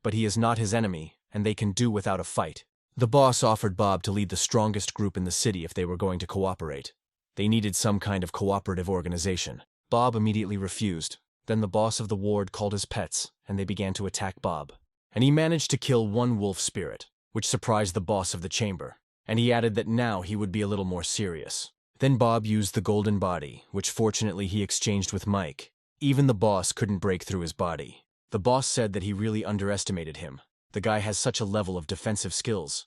But he is not his enemy, and they can do without a fight. The boss offered Bob to lead the strongest group in the city if they were going to cooperate. They needed some kind of cooperative organization. Bob immediately refused. Then the boss of the ward called his pets, and they began to attack Bob. And he managed to kill one wolf spirit, which surprised the boss of the chamber. And he added that now he would be a little more serious. Then Bob used the golden body, which fortunately he exchanged with Mike. Even the boss couldn't break through his body. The boss said that he really underestimated him. The guy has such a level of defensive skills.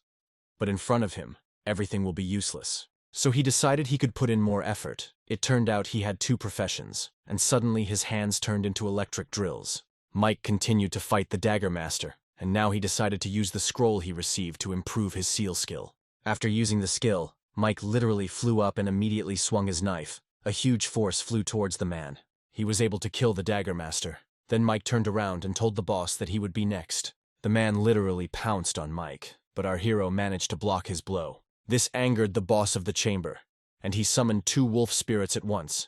But in front of him, everything will be useless. So he decided he could put in more effort. It turned out he had 2 professions, and suddenly his hands turned into electric drills. Mike continued to fight the Dagger Master, and now he decided to use the scroll he received to improve his seal skill. After using the skill, Mike literally flew up and immediately swung his knife. A huge force flew towards the man. He was able to kill the Dagger Master. Then Mike turned around and told the boss that he would be next. The man literally pounced on Mike, but our hero managed to block his blow. This angered the boss of the chamber, and he summoned 2 wolf spirits at once.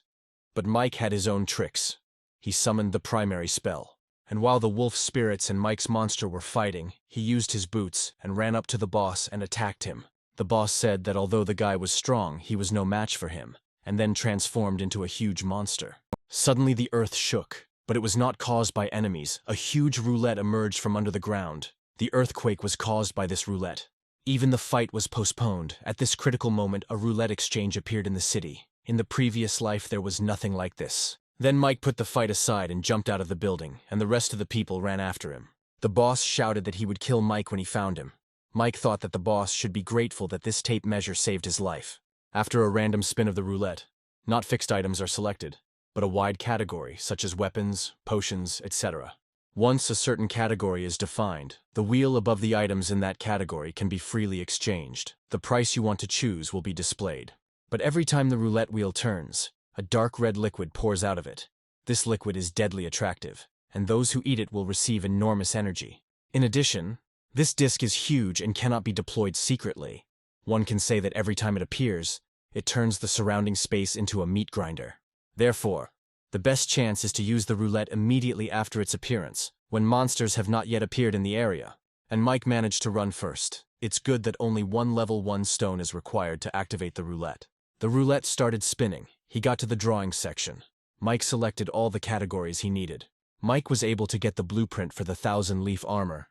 But Mike had his own tricks. He summoned the primary spell, and while the wolf spirits and Mike's monster were fighting, he used his boots and ran up to the boss and attacked him. The boss said that although the guy was strong, he was no match for him, and then transformed into a huge monster. Suddenly the earth shook, but it was not caused by enemies. A huge roulette emerged from under the ground. The earthquake was caused by this roulette. Even the fight was postponed. At this critical moment, a roulette exchange appeared in the city. In the previous life, there was nothing like this. Then Mike put the fight aside and jumped out of the building, and the rest of the people ran after him. The boss shouted that he would kill Mike when he found him. Mike thought that the boss should be grateful that this tape measure saved his life. After a random spin of the roulette, not fixed items are selected, but a wide category such as weapons, potions, etc. Once a certain category is defined, the wheel above the items in that category can be freely exchanged. The price you want to choose will be displayed. But every time the roulette wheel turns, a dark red liquid pours out of it. This liquid is deadly attractive, and those who eat it will receive enormous energy. In addition, this disc is huge and cannot be deployed secretly. One can say that every time it appears, it turns the surrounding space into a meat grinder. Therefore, the best chance is to use the roulette immediately after its appearance, when monsters have not yet appeared in the area. And Mike managed to run first. It's good that only one level 1 stone is required to activate the roulette. The roulette started spinning. He got to the drawing section. Mike selected all the categories he needed. Mike was able to get the blueprint for the 1,000-leaf armor.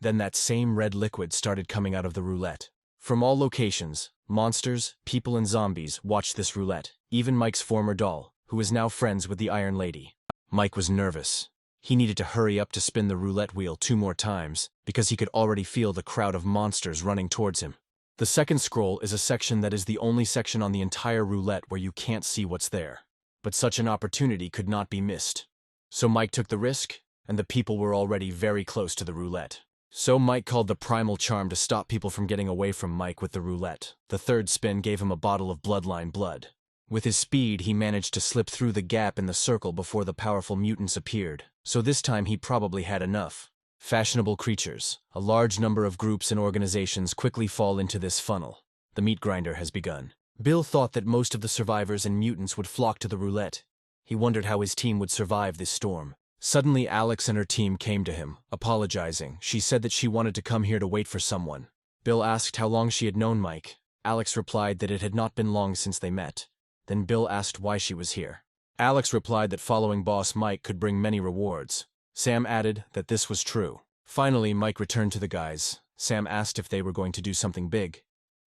Then that same red liquid started coming out of the roulette. From all locations, monsters, people and zombies watched this roulette, even Mike's former doll, who is now friends with the Iron Lady. Mike was nervous. He needed to hurry up to spin the roulette wheel 2 more times, because he could already feel the crowd of monsters running towards him. The second scroll is a section that is the only section on the entire roulette where you can't see what's there. But such an opportunity could not be missed. So Mike took the risk and the people were already very close to the roulette. So Mike called the primal charm to stop people from getting away from Mike with the roulette. The third spin gave him a bottle of bloodline blood. With his speed, he managed to slip through the gap in the circle before the powerful mutants appeared, so this time he probably had enough. Fashionable creatures. A large number of groups and organizations quickly fall into this funnel. The meat grinder has begun. Bill thought that most of the survivors and mutants would flock to the roulette. He wondered how his team would survive this storm. Suddenly, Alex and her team came to him, apologizing. She said that she wanted to come here to wait for someone. Bill asked how long she had known Mike. Alex replied that it had not been long since they met. Then Bill asked why she was here. Alex replied that following boss Mike could bring many rewards. Sam added that this was true. Finally, Mike returned to the guys. Sam asked if they were going to do something big.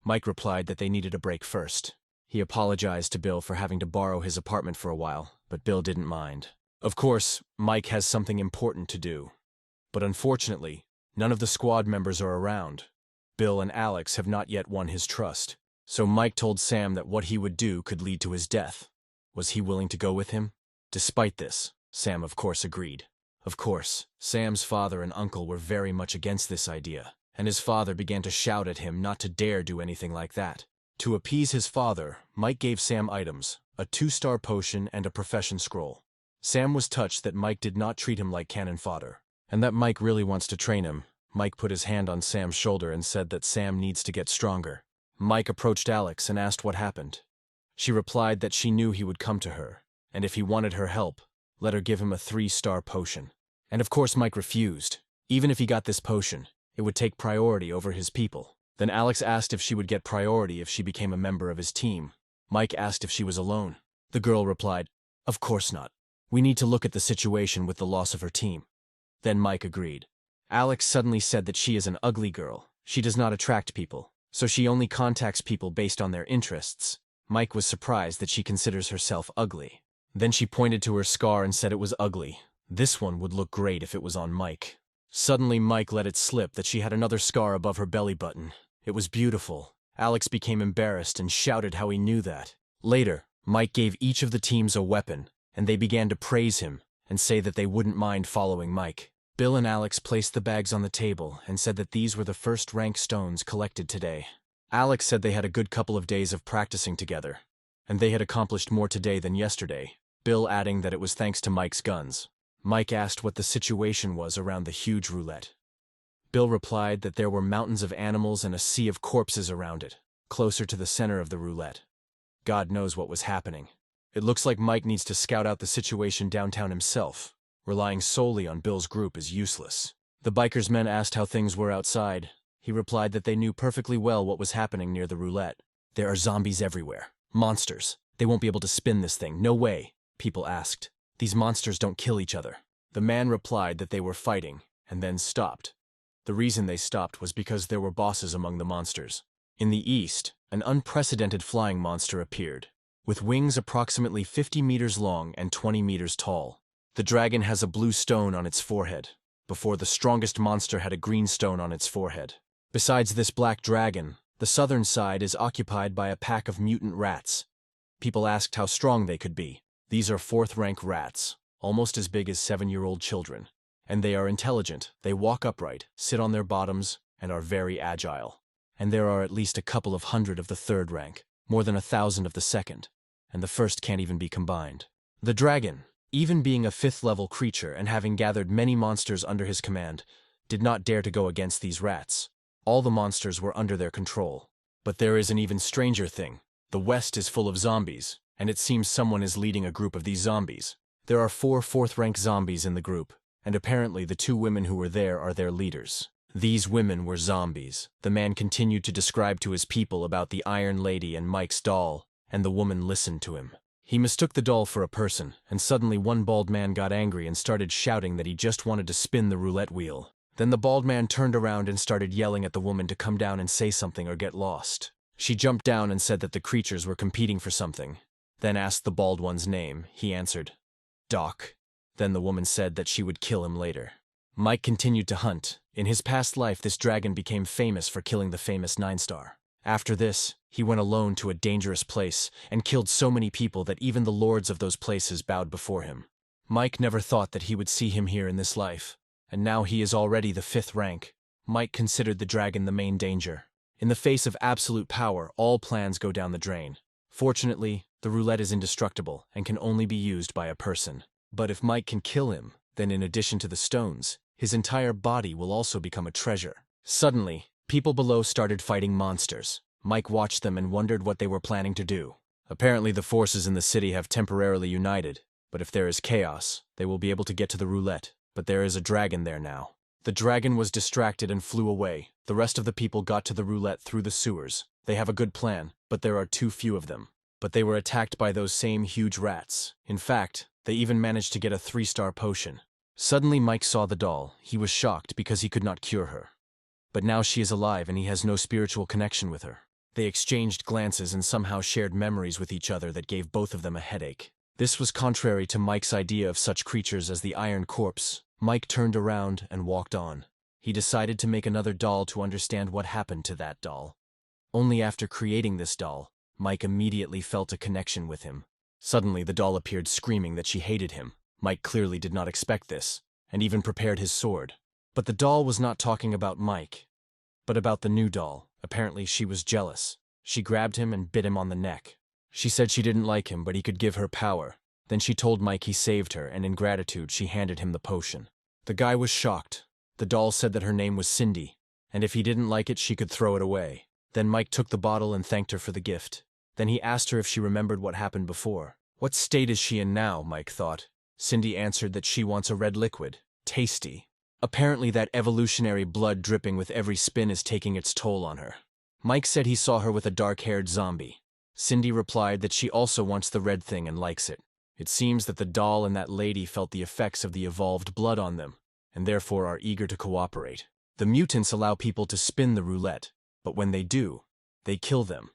Mike replied that they needed a break first. He apologized to Bill for having to borrow his apartment for a while, but Bill didn't mind. Of course, Mike has something important to do. But unfortunately, none of the squad members are around. Bill and Alex have not yet won his trust. So Mike told Sam that what he would do could lead to his death. Was he willing to go with him? Despite this, Sam of course agreed. Of course, Sam's father and uncle were very much against this idea, and his father began to shout at him not to dare do anything like that. To appease his father, Mike gave Sam items, a 2-star potion and a profession scroll. Sam was touched that Mike did not treat him like cannon fodder, and that Mike really wants to train him. Mike put his hand on Sam's shoulder and said that Sam needs to get stronger. Mike approached Alex and asked what happened. She replied that she knew he would come to her, and if he wanted her help, let her give him a 3-star potion. And of course Mike refused. Even if he got this potion, it would take priority over his people. Then Alex asked if she would get priority if she became a member of his team. Mike asked if she was alone. The girl replied, "Of course not. We need to look at the situation with the loss of her team." Then Mike agreed. Alex suddenly said that she is an ugly girl. She does not attract people, so she only contacts people based on their interests. Mike was surprised that she considers herself ugly. Then she pointed to her scar and said it was ugly. This one would look great if it was on Mike. Suddenly Mike let it slip that she had another scar above her belly button. It was beautiful. Alex became embarrassed and shouted how he knew that. Later, Mike gave each of the teams a weapon, and they began to praise him and say that they wouldn't mind following Mike. Bill and Alex placed the bags on the table and said that these were the first rank stones collected today. Alex said they had a good couple of days of practicing together, and they had accomplished more today than yesterday, Bill adding that it was thanks to Mike's guns. Mike asked what the situation was around the huge roulette. Bill replied that there were mountains of animals and a sea of corpses around it, closer to the center of the roulette. God knows what was happening. It looks like Mike needs to scout out the situation downtown himself. Relying solely on Bill's group is useless. The biker's men asked how things were outside. He replied that they knew perfectly well what was happening near the roulette. "There are zombies everywhere. Monsters. They won't be able to spin this thing. No way," people asked. "These monsters don't kill each other." The man replied that they were fighting, and then stopped. The reason they stopped was because there were bosses among the monsters. In the east, an unprecedented flying monster appeared, with wings approximately 50 meters long and 20 meters tall. The dragon has a blue stone on its forehead. Before, the strongest monster had a green stone on its forehead. Besides this black dragon, the southern side is occupied by a pack of mutant rats. People asked how strong they could be. These are 4th-rank rats, almost as big as 7-year-old children. And they are intelligent, they walk upright, sit on their bottoms, and are very agile. And there are at least a couple of hundred of the 3rd rank, more than 1,000 of the 2nd, and the 1st can't even be combined. The dragon, even being a 5th-level creature and having gathered many monsters under his command, did not dare to go against these rats. All the monsters were under their control. But there is an even stranger thing. The west is full of zombies, and it seems someone is leading a group of these zombies. There are 4 4th-rank zombies in the group, and apparently the 2 women who were there are their leaders. These women were zombies. The man continued to describe to his people about the Iron Lady and Mike's doll, and the woman listened to him. He mistook the doll for a person, and suddenly one bald man got angry and started shouting that he just wanted to spin the roulette wheel. Then the bald man turned around and started yelling at the woman to come down and say something or get lost. She jumped down and said that the creatures were competing for something. Then asked the bald one's name. He answered, "Doc." Then the woman said that she would kill him later. Mike continued to hunt. In his past life, this dragon became famous for killing the famous 9-star. After this, he went alone to a dangerous place and killed so many people that even the lords of those places bowed before him. Mike never thought that he would see him here in this life, and now he is already the 5th rank. Mike considered the dragon the main danger. In the face of absolute power, all plans go down the drain. Fortunately, the roulette is indestructible and can only be used by a person. But if Mike can kill him, then in addition to the stones, his entire body will also become a treasure. Suddenly, people below started fighting monsters. Mike watched them and wondered what they were planning to do. Apparently the forces in the city have temporarily united, but if there is chaos, they will be able to get to the roulette. But there is a dragon there now. The dragon was distracted and flew away. The rest of the people got to the roulette through the sewers. They have a good plan, but there are too few of them. But they were attacked by those same huge rats. In fact, they even managed to get a 3-star potion. Suddenly Mike saw the doll. He was shocked because he could not cure her. But now she is alive and he has no spiritual connection with her. They exchanged glances and somehow shared memories with each other that gave both of them a headache. This was contrary to Mike's idea of such creatures as the Iron Corpse. Mike turned around and walked on. He decided to make another doll to understand what happened to that doll. Only after creating this doll, Mike immediately felt a connection with him. Suddenly the doll appeared screaming that she hated him. Mike clearly did not expect this, and even prepared his sword. But the doll was not talking about Mike, but about the new doll. Apparently she was jealous. She grabbed him and bit him on the neck. She said she didn't like him, but he could give her power. Then she told Mike he saved her, and in gratitude she handed him the potion. The guy was shocked. The doll said that her name was Cindy, and if he didn't like it, she could throw it away. Then Mike took the bottle and thanked her for the gift. Then he asked her if she remembered what happened before. What state is she in now, Mike thought. Cindy answered that she wants a red liquid. Tasty. Apparently that evolutionary blood dripping with every spin is taking its toll on her. Mike said he saw her with a dark-haired zombie. Cindy replied that she also wants the red thing and likes it. It seems that the doll and that lady felt the effects of the evolved blood on them, and therefore are eager to cooperate. The mutants allow people to spin the roulette, but when they do, they kill them.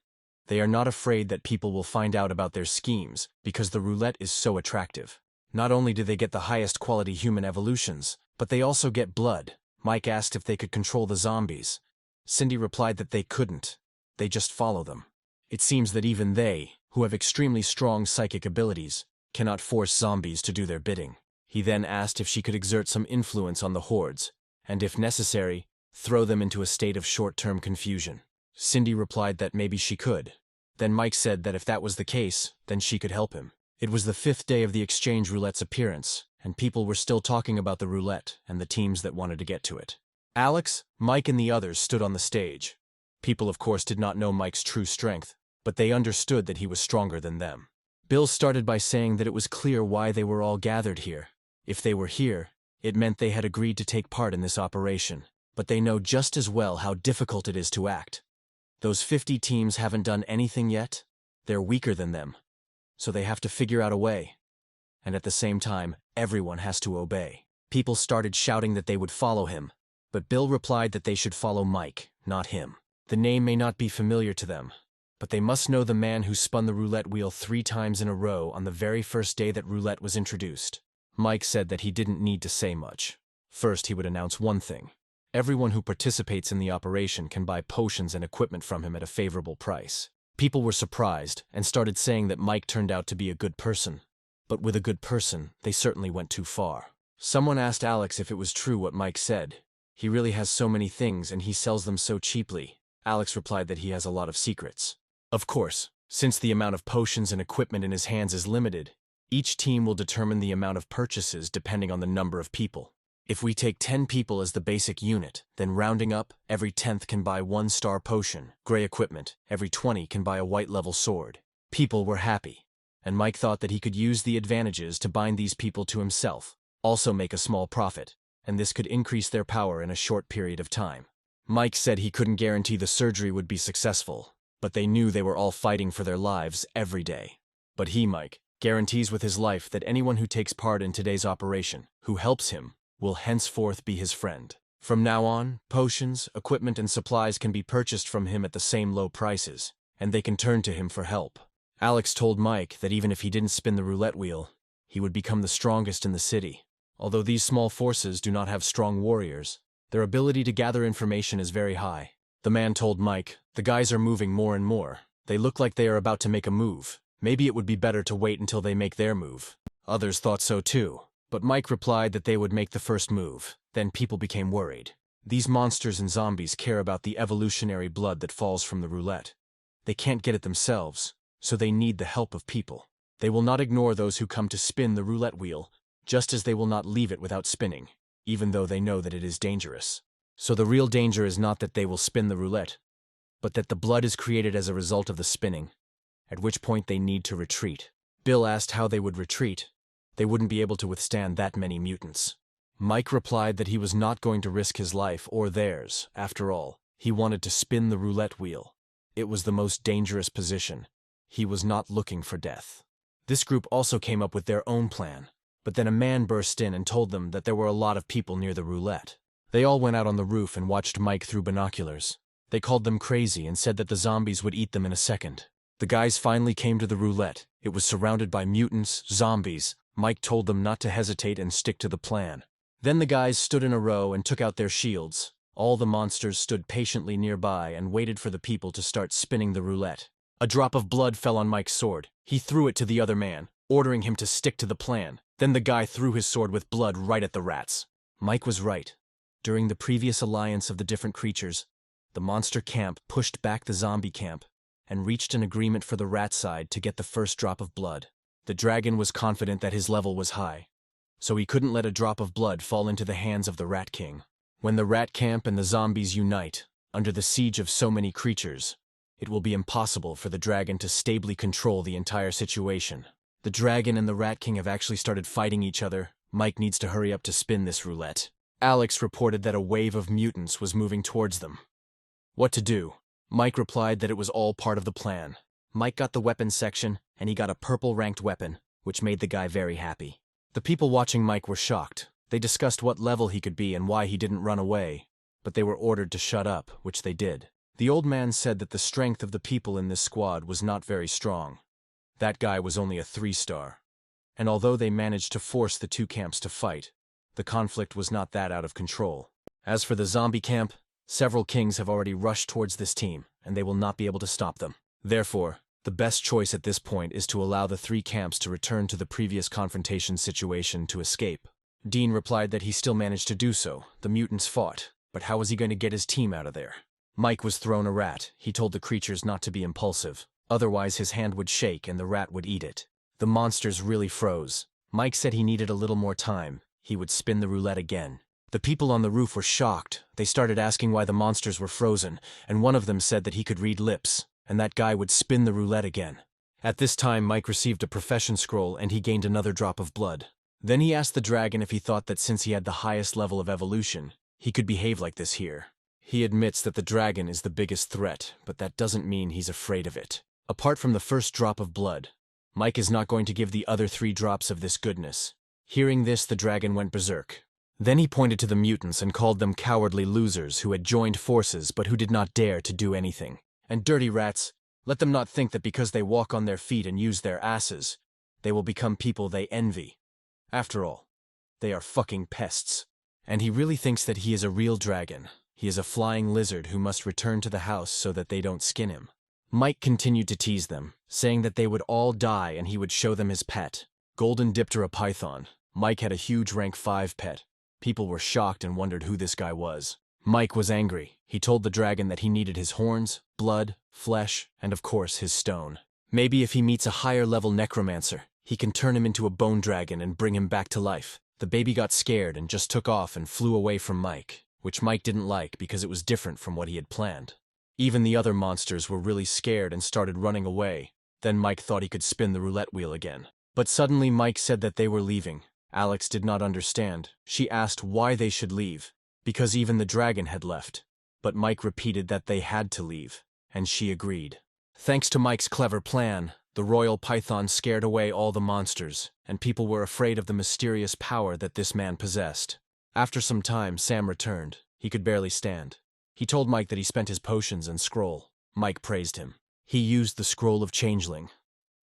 They are not afraid that people will find out about their schemes because the roulette is so attractive. Not only do they get the highest quality human evolutions, but they also get blood. Mike asked if they could control the zombies. Cindy replied that they couldn't. They just follow them. It seems that even they, who have extremely strong psychic abilities, cannot force zombies to do their bidding. He then asked if she could exert some influence on the hordes, and if necessary, throw them into a state of short-term confusion. Cindy replied that maybe she could. Then Mike said that if that was the case, then she could help him. It was the 5th day of the exchange roulette's appearance, and people were still talking about the roulette and the teams that wanted to get to it. Alex, Mike, and the others stood on the stage. People, of course, did not know Mike's true strength, but they understood that he was stronger than them. Bill started by saying that it was clear why they were all gathered here. If they were here, it meant they had agreed to take part in this operation, but they know just as well how difficult it is to act. Those 50 teams haven't done anything yet. They're weaker than them, so they have to figure out a way. And at the same time, everyone has to obey. People started shouting that they would follow him, but Bill replied that they should follow Mike, not him. The name may not be familiar to them, but they must know the man who spun the roulette wheel 3 times in a row on the very first day that roulette was introduced. Mike said that he didn't need to say much. First, he would announce one thing. Everyone who participates in the operation can buy potions and equipment from him at a favorable price. People were surprised and started saying that Mike turned out to be a good person. But with a good person, they certainly went too far. Someone asked Alex if it was true what Mike said. He really has so many things and he sells them so cheaply. Alex replied that he has a lot of secrets. Of course, since the amount of potions and equipment in his hands is limited, each team will determine the amount of purchases depending on the number of people. If we take 10 people as the basic unit, then rounding up, every 10th can buy 1-star potion, gray equipment, every 20 can buy a white-level sword. People were happy, and Mike thought that he could use the advantages to bind these people to himself, also make a small profit, and this could increase their power in a short period of time. Mike said he couldn't guarantee the surgery would be successful, but they knew they were all fighting for their lives every day. But he, Mike, guarantees with his life that anyone who takes part in today's operation, who helps him, will henceforth be his friend. From now on, potions, equipment, and supplies can be purchased from him at the same low prices, and they can turn to him for help. Alex told Mike that even if he didn't spin the roulette wheel, he would become the strongest in the city. Although these small forces do not have strong warriors, their ability to gather information is very high. The man told Mike, "The guys are moving more and more. They look like they are about to make a move. Maybe it would be better to wait until they make their move." Others thought so too. But Mike replied that they would make the first move. Then people became worried. These monsters and zombies care about the evolutionary blood that falls from the roulette. They can't get it themselves, so they need the help of people. They will not ignore those who come to spin the roulette wheel, just as they will not leave it without spinning, even though they know that it is dangerous. So the real danger is not that they will spin the roulette, but that the blood is created as a result of the spinning, at which point they need to retreat. Bill asked how they would retreat. They wouldn't be able to withstand that many mutants. Mike replied that he was not going to risk his life or theirs. After all, he wanted to spin the roulette wheel. It was the most dangerous position. He was not looking for death. This group also came up with their own plan, but then a man burst in and told them that there were a lot of people near the roulette. They all went out on the roof and watched Mike through binoculars. They called them crazy and said that the zombies would eat them in a second. The guys finally came to the roulette. It was surrounded by mutants, zombies. Mike told them not to hesitate and stick to the plan. Then the guys stood in a row and took out their shields. All the monsters stood patiently nearby and waited for the people to start spinning the roulette. A drop of blood fell on Mike's sword. He threw it to the other man, ordering him to stick to the plan. Then the guy threw his sword with blood right at the rats. Mike was right. During the previous alliance of the different creatures, the monster camp pushed back the zombie camp and reached an agreement for the rat side to get the first drop of blood. The dragon was confident that his level was high, so he couldn't let a drop of blood fall into the hands of the Rat King. When the rat camp and the zombies unite, under the siege of so many creatures, it will be impossible for the dragon to stably control the entire situation. The dragon and the Rat King have actually started fighting each other. Mike needs to hurry up to spin this roulette. Alex reported that a wave of mutants was moving towards them. What to do? Mike replied that it was all part of the plan. Mike got the weapons section, and he got a purple-ranked weapon, which made the guy very happy. The people watching Mike were shocked. They discussed what level he could be and why he didn't run away, but they were ordered to shut up, which they did. The old man said that the strength of the people in this squad was not very strong. That guy was only a 3-star. And although they managed to force the two camps to fight, the conflict was not that out of control. As for the zombie camp, several kings have already rushed towards this team, and they will not be able to stop them. Therefore, the best choice at this point is to allow the three camps to return to the previous confrontation situation to escape. Dean replied that he still managed to do so. The mutants fought, but how was he going to get his team out of there? Mike was thrown a rat. He told the creatures not to be impulsive, otherwise his hand would shake and the rat would eat it. The monsters really froze. Mike said he needed a little more time. He would spin the roulette again. The people on the roof were shocked. They started asking why the monsters were frozen, and one of them said that he could read lips, and that guy would spin the roulette again. At this time, Mike received a profession scroll and he gained another drop of blood. Then he asked the dragon if he thought that since he had the highest level of evolution, he could behave like this here. He admits that the dragon is the biggest threat, but that doesn't mean he's afraid of it. Apart from the first drop of blood, Mike is not going to give the other 3 drops of this goodness. Hearing this, the dragon went berserk. Then he pointed to the mutants and called them cowardly losers who had joined forces but who did not dare to do anything. And dirty rats, let them not think that because they walk on their feet and use their asses, they will become people they envy. After all, they are fucking pests. And he really thinks that he is a real dragon. He is a flying lizard who must return to the house so that they don't skin him. Mike continued to tease them, saying that they would all die and he would show them his pet. Golden Diptera Python. Mike had a huge rank 5 pet. People were shocked and wondered who this guy was. Mike was angry. He told the dragon that he needed his horns, blood, flesh, and of course his stone. Maybe if he meets a higher level necromancer, he can turn him into a bone dragon and bring him back to life. The baby got scared and just took off and flew away from Mike, which Mike didn't like because it was different from what he had planned. Even the other monsters were really scared and started running away. Then Mike thought he could spin the roulette wheel again. But suddenly Mike said that they were leaving. Alex did not understand. She asked why they should leave, because even the dragon had left. But Mike repeated that they had to leave, and she agreed. Thanks to Mike's clever plan, the royal python scared away all the monsters, and people were afraid of the mysterious power that this man possessed. After some time, Sam returned. He could barely stand. He told Mike that he spent his potions and scroll. Mike praised him. He used the scroll of changeling.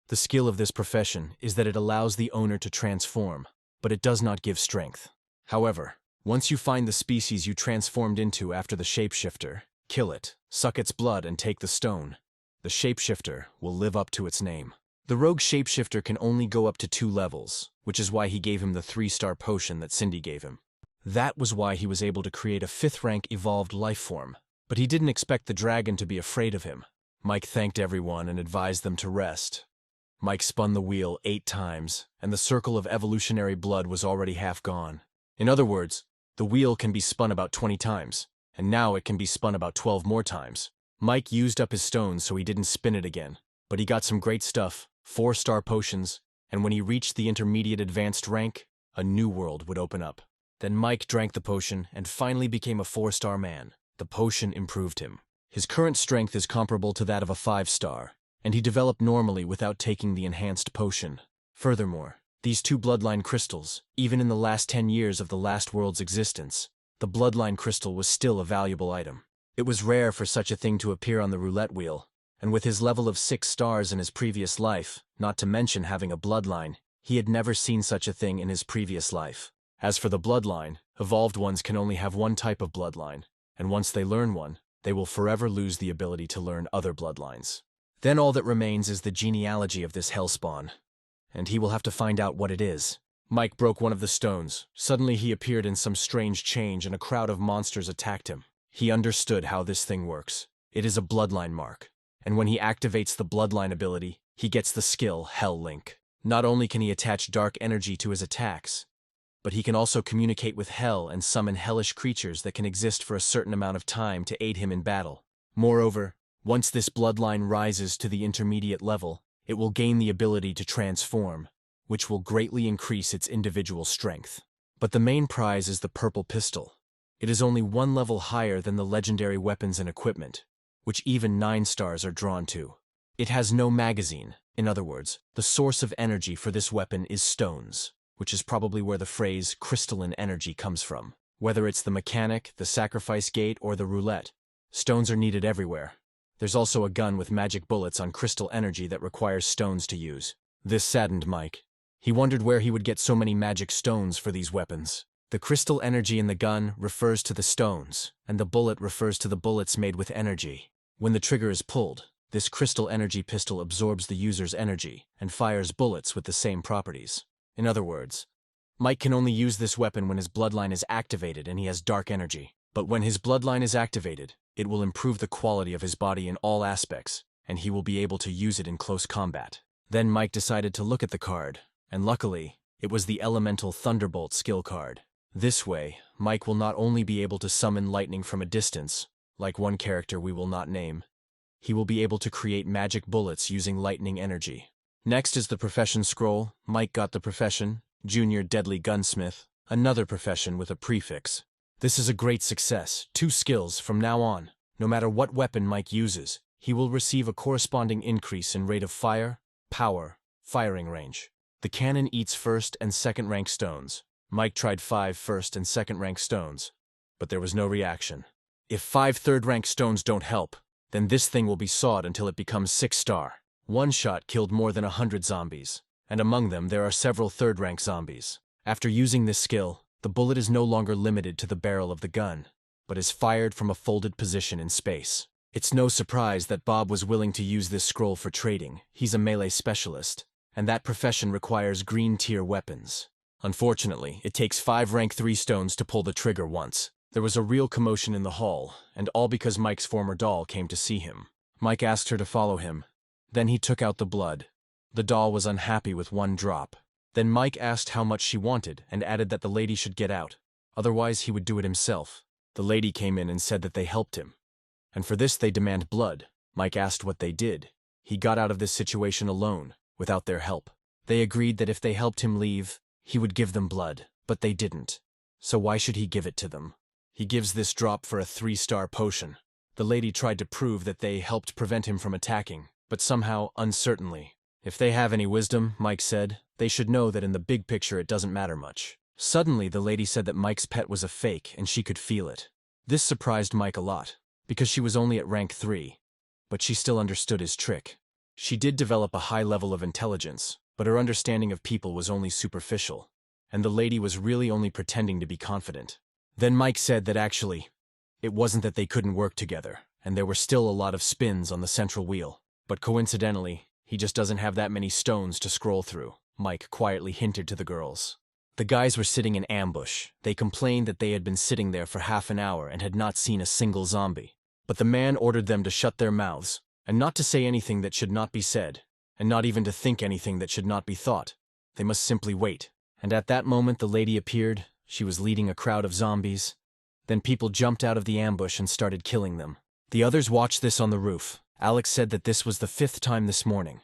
The skill of this profession is that it allows the owner to transform, but it does not give strength. However, once you find the species you transformed into after the shapeshifter, kill it, suck its blood, and take the stone. The shapeshifter will live up to its name. The rogue shapeshifter can only go up to 2 levels, which is why he gave him the 3-star potion that Cindy gave him. That was why he was able to create a 5th-rank evolved life form, but he didn't expect the dragon to be afraid of him. Mike thanked everyone and advised them to rest. Mike spun the wheel 8 times, and the circle of evolutionary blood was already half gone. In other words, the wheel can be spun about 20 times, and now it can be spun about 12 more times. Mike used up his stones so he didn't spin it again, but he got some great stuff, 4-star potions, and when he reached the intermediate advanced rank, a new world would open up. Then Mike drank the potion and finally became a 4-star man. The potion improved him. His current strength is comparable to that of a 5-star, and he developed normally without taking the enhanced potion. Furthermore, these 2 bloodline crystals, even in the last 10 years of the last world's existence, the bloodline crystal was still a valuable item. It was rare for such a thing to appear on the roulette wheel, and with his level of 6 stars in his previous life, not to mention having a bloodline, he had never seen such a thing in his previous life. As for the bloodline, evolved ones can only have one type of bloodline, and once they learn one, they will forever lose the ability to learn other bloodlines. Then all that remains is the genealogy of this hellspawn, and he will have to find out what it is. Mike broke one of the stones. Suddenly he appeared in some strange change and a crowd of monsters attacked him. He understood how this thing works. It is a bloodline mark, and when he activates the bloodline ability, he gets the skill Hell Link. Not only can he attach dark energy to his attacks, but he can also communicate with Hell and summon hellish creatures that can exist for a certain amount of time to aid him in battle. Moreover, once this bloodline rises to the intermediate level, it will gain the ability to transform, which will greatly increase its individual strength. But the main prize is the purple pistol. It is only 1 level higher than the legendary weapons and equipment, which even 9 stars are drawn to. It has no magazine. In other words, the source of energy for this weapon is stones, which is probably where the phrase crystalline energy comes from. Whether it's the mechanic, the sacrifice gate, or the roulette, stones are needed everywhere. There's also a gun with magic bullets on crystal energy that requires stones to use. This saddened Mike. He wondered where he would get so many magic stones for these weapons. The crystal energy in the gun refers to the stones, and the bullet refers to the bullets made with energy. When the trigger is pulled, this crystal energy pistol absorbs the user's energy and fires bullets with the same properties. In other words, Mike can only use this weapon when his bloodline is activated and he has dark energy. But when his bloodline is activated, it will improve the quality of his body in all aspects, and he will be able to use it in close combat. Then Mike decided to look at the card, and luckily, it was the Elemental Thunderbolt skill card. This way, Mike will not only be able to summon lightning from a distance, like one character we will not name, he will be able to create magic bullets using lightning energy. Next is the profession scroll. Mike got the profession, Junior Deadly Gunsmith, another profession with a prefix. This is a great success. 2 skills from now on. No matter what weapon Mike uses, he will receive a corresponding increase in rate of fire, power, firing range. The cannon eats 1st and 2nd rank stones. Mike tried 5 1st and 2nd rank stones, but there was no reaction. If 5 3rd rank stones don't help, then this thing will be sawed until it becomes 6-star. One shot killed more than 100 zombies, and among them there are several 3rd rank zombies. After using this skill, the bullet is no longer limited to the barrel of the gun, but is fired from a folded position in space. It's no surprise that Bob was willing to use this scroll for trading. He's a melee specialist, and that profession requires green-tier weapons. Unfortunately, it takes 5 rank 3 stones to pull the trigger once. There was a real commotion in the hall, and all because Mike's former doll came to see him. Mike asked her to follow him. Then he took out the blood. The doll was unhappy with 1 drop. Then Mike asked how much she wanted and added that the lady should get out, otherwise he would do it himself. The lady came in and said that they helped him, and for this they demand blood. Mike asked what they did. He got out of this situation alone, without their help. They agreed that if they helped him leave, he would give them blood, but they didn't. So why should he give it to them? He gives this drop for a 3-star potion. The lady tried to prove that they helped prevent him from attacking, but somehow uncertainly. If they have any wisdom, Mike said, they should know that in the big picture it doesn't matter much. Suddenly the lady said that Mike's pet was a fake and she could feel it. This surprised Mike a lot, because she was only at rank 3, but she still understood his trick. She did develop a high level of intelligence, but her understanding of people was only superficial, and the lady was really only pretending to be confident. Then Mike said that actually, it wasn't that they couldn't work together, and there were still a lot of spins on the central wheel, but coincidentally, He just doesn't have that many stones to scroll through, Mike quietly hinted to the girls. The guys were sitting in ambush. They complained that they had been sitting there for half an hour and had not seen a single zombie. But the man ordered them to shut their mouths, and not to say anything that should not be said, and not even to think anything that should not be thought. They must simply wait. And at that moment the lady appeared. She was leading a crowd of zombies. Then people jumped out of the ambush and started killing them. The others watched this on the roof. Alex said that this was the 5th time this morning.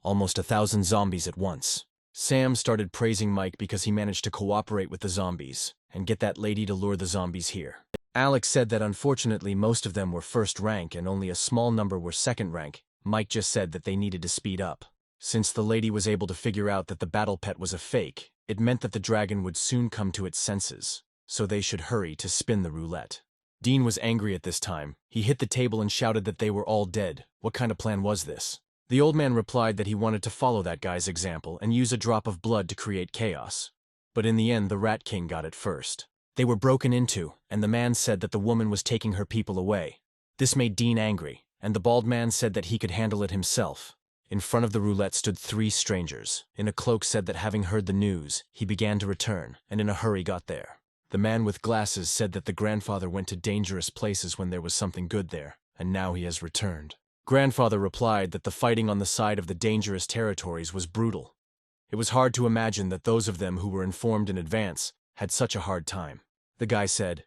Almost 1,000 zombies at once. Sam started praising Mike because he managed to cooperate with the zombies and get that lady to lure the zombies here. Alex said that unfortunately most of them were first rank and only a small number were second rank. Mike just said that they needed to speed up. Since the lady was able to figure out that the battle pet was a fake, it meant that the dragon would soon come to its senses, so they should hurry to spin the roulette. Dean was angry at this time. He hit the table and shouted that they were all dead. What kind of plan was this? The old man replied that he wanted to follow that guy's example and use a drop of blood to create chaos. But in the end, the Rat King got it first. They were broken into, and the man said that the woman was taking her people away. This made Dean angry, and the bald man said that he could handle it himself. In front of the roulette stood 3 strangers. In a cloak said that having heard the news, he began to return, and in a hurry got there. The man with glasses said that the grandfather went to dangerous places when there was something good there, and now he has returned. Grandfather replied that the fighting on the side of the dangerous territories was brutal. It was hard to imagine that those of them who were informed in advance had such a hard time. The guy said,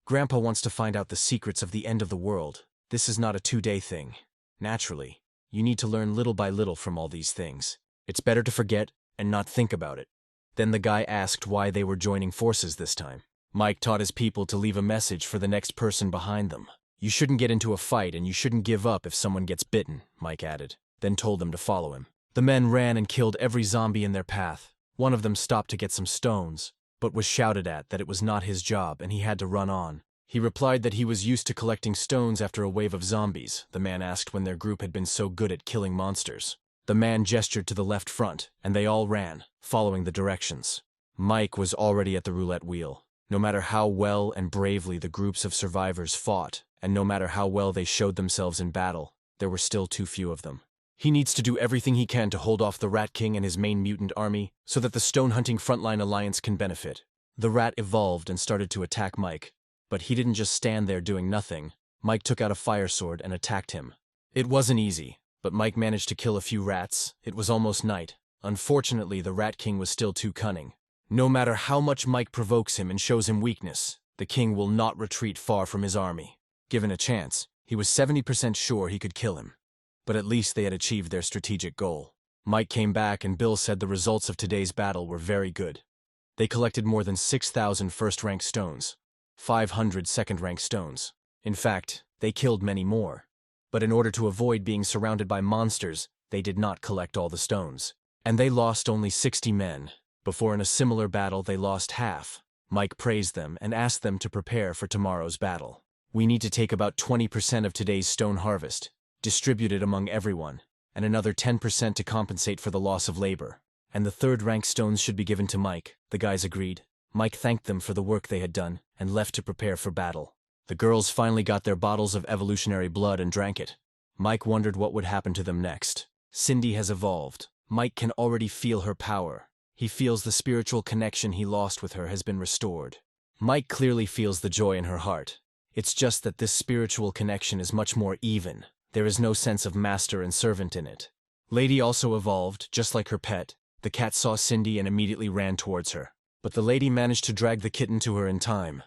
"Grandpa wants to find out the secrets of the end of the world. This is not a 2-day thing. Naturally, you need to learn little by little from all these things. It's better to forget and not think about it." Then the guy asked why they were joining forces this time. Mike taught his people to leave a message for the next person behind them. "You shouldn't get into a fight and you shouldn't give up if someone gets bitten," Mike added, then told them to follow him. The men ran and killed every zombie in their path. One of them stopped to get some stones, but was shouted at that it was not his job and he had to run on. He replied that he was used to collecting stones after a wave of zombies. The man asked when their group had been so good at killing monsters. The man gestured to the left front, and they all ran, following the directions. Mike was already at the roulette wheel. No matter how well and bravely the groups of survivors fought, and no matter how well they showed themselves in battle, there were still too few of them. He needs to do everything he can to hold off the Rat King and his main mutant army so that the stone-hunting frontline alliance can benefit. The rat evolved and started to attack Mike, but he didn't just stand there doing nothing. Mike took out a fire sword and attacked him. It wasn't easy, but Mike managed to kill a few rats. It was almost night. Unfortunately, the Rat King was still too cunning. No matter how much Mike provokes him and shows him weakness, the king will not retreat far from his army. Given a chance, he was 70% sure he could kill him. But at least they had achieved their strategic goal. Mike came back and Bill said the results of today's battle were very good. They collected more than 6,000 first-rank stones, 500 second-rank stones. In fact, they killed many more. But in order to avoid being surrounded by monsters, they did not collect all the stones. And they lost only 60 men. Before in a similar battle they lost half. Mike praised them and asked them to prepare for tomorrow's battle. "We need to take about 20% of today's stone harvest, distribute it among everyone, and another 10% to compensate for the loss of labor. And the third-rank stones should be given to Mike," the guys agreed. Mike thanked them for the work they had done and left to prepare for battle. The girls finally got their bottles of evolutionary blood and drank it. Mike wondered what would happen to them next. Cindy has evolved. Mike can already feel her power. He feels the spiritual connection he lost with her has been restored. Mike clearly feels the joy in her heart. It's just that this spiritual connection is much more even. There is no sense of master and servant in it. Lady also evolved, just like her pet. The cat saw Cindy and immediately ran towards her. But the lady managed to drag the kitten to her in time.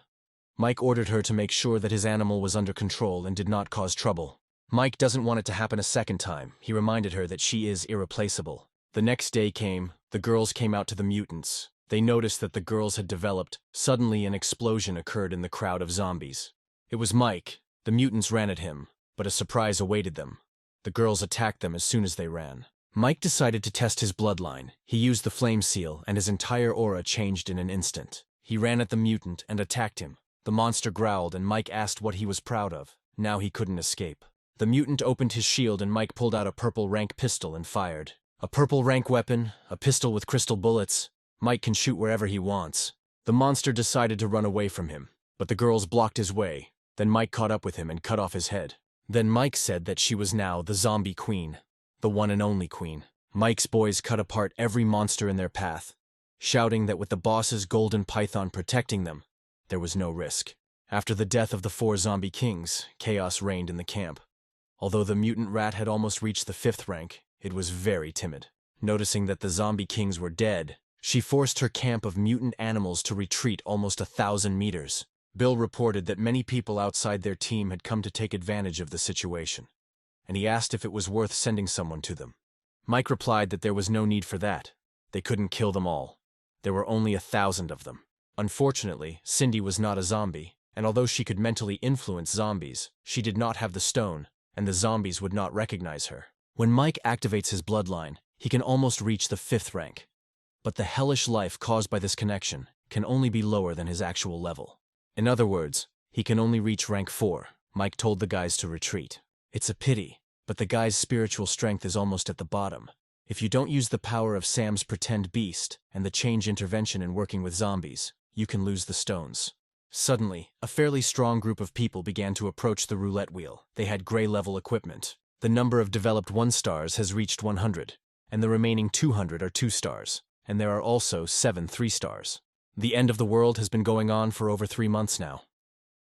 Mike ordered her to make sure that his animal was under control and did not cause trouble. Mike doesn't want it to happen a second time. He reminded her that she is irreplaceable. The next day came. The girls came out to the mutants. They noticed that the girls had developed. Suddenly an explosion occurred in the crowd of zombies. It was Mike. The mutants ran at him, but a surprise awaited them. The girls attacked them as soon as they ran. Mike decided to test his bloodline. He used the flame seal, and his entire aura changed in an instant. He ran at the mutant and attacked him. The monster growled, and Mike asked what he was proud of. Now he couldn't escape. The mutant opened his shield, and Mike pulled out a purple rank pistol and fired. A purple rank weapon, a pistol with crystal bullets. Mike can shoot wherever he wants. The monster decided to run away from him, but the girls blocked his way. Then Mike caught up with him and cut off his head. Then Mike said that she was now the zombie queen. the one and only queen. Mike's boys cut apart every monster in their path, shouting that with the boss's golden python protecting them, there was no risk. After the death of the 4 zombie kings, chaos reigned in the camp. Although the mutant rat had almost reached the 5th rank, it was very timid. Noticing that the zombie kings were dead, she forced her camp of mutant animals to retreat almost 1,000 meters. Bill reported that many people outside their team had come to take advantage of the situation, and he asked if it was worth sending someone to them. Mike replied that there was no need for that. They couldn't kill them all. There were only 1,000 of them. Unfortunately, Cindy was not a zombie, and although she could mentally influence zombies, she did not have the stone, and the zombies would not recognize her. When Mike activates his bloodline, he can almost reach the 5th rank. But the hellish life caused by this connection can only be lower than his actual level. In other words, he can only reach rank 4. Mike told the guys to retreat. It's a pity, but the guy's spiritual strength is almost at the bottom. If you don't use the power of Sam's pretend beast and the change intervention in working with zombies, you can lose the stones. Suddenly, a fairly strong group of people began to approach the roulette wheel. They had gray-level equipment. The number of developed 1 stars has reached 100, and the remaining 200 are 2 stars, and there are also 7 3 stars. The end of the world has been going on for over 3 months now.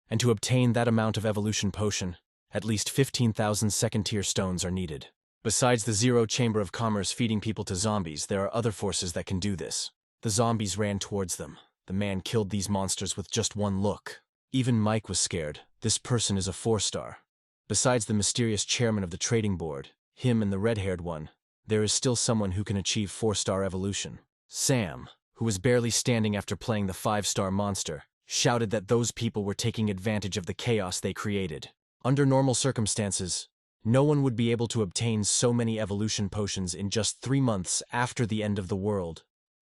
And to obtain that amount of evolution potion, at least 15,000 second-tier stones are needed. Besides the Zero Chamber of Commerce feeding people to zombies, there are other forces that can do this. The zombies ran towards them. The man killed these monsters with just one look. Even Mike was scared. This person is a 4-star. Besides the mysterious chairman of the trading board, him and the red-haired one, there is still someone who can achieve 4-star evolution. Sam, who was barely standing after playing the 5-star monster, shouted that those people were taking advantage of the chaos they created. Under normal circumstances, no one would be able to obtain so many evolution potions in just 3 months after the end of the world.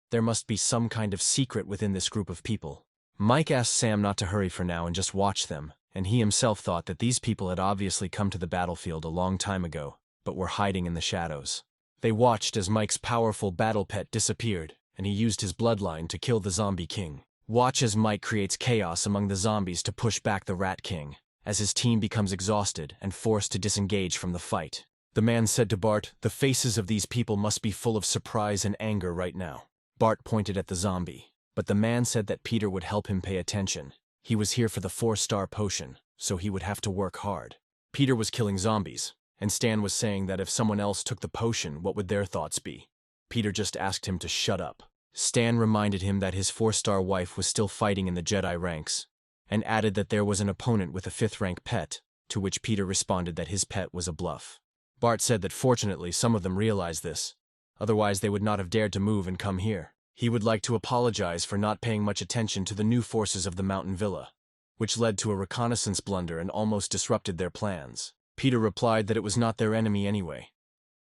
There must be some kind of secret within this group of people. Mike asked Sam not to hurry for now and just watch them, and he himself thought that these people had obviously come to the battlefield a long time ago, but were hiding in the shadows. They watched as Mike's powerful battle pet disappeared, and he used his bloodline to kill the zombie king. Watch as Mike creates chaos among the zombies to push back the rat king, as his team becomes exhausted and forced to disengage from the fight. The man said to Bart, "The faces of these people must be full of surprise and anger right now." Bart pointed at the zombie, but the man said that Peter would help him pay attention. He was here for the 4-star potion, so he would have to work hard. Peter was killing zombies, and Stan was saying that if someone else took the potion, what would their thoughts be? Peter just asked him to shut up. Stan reminded him that his 4-star wife was still fighting in the Jedi ranks, and added that there was an opponent with a 5th-rank pet, to which Peter responded that his pet was a bluff. Bart said that fortunately some of them realized this. Otherwise they would not have dared to move and come here. He would like to apologize for not paying much attention to the new forces of the mountain villa, which led to a reconnaissance blunder and almost disrupted their plans. Peter replied that it was not their enemy anyway.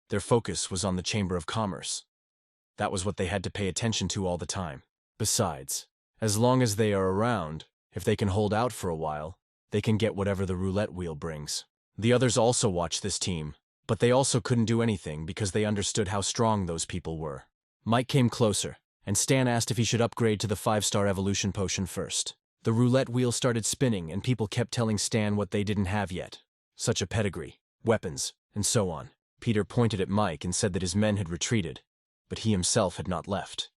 Their focus was on the Chamber of Commerce. That was what they had to pay attention to all the time. Besides, as long as they are around, if they can hold out for a while, they can get whatever the roulette wheel brings. The others also watched this team, but they also couldn't do anything because they understood how strong those people were. Mike came closer, and Stan asked if he should upgrade to the 5-star evolution potion first. The roulette wheel started spinning, and people kept telling Stan what they didn't have yet, such a pedigree, weapons, and so on. Peter pointed at Mike and said that his men had retreated, but he himself had not left,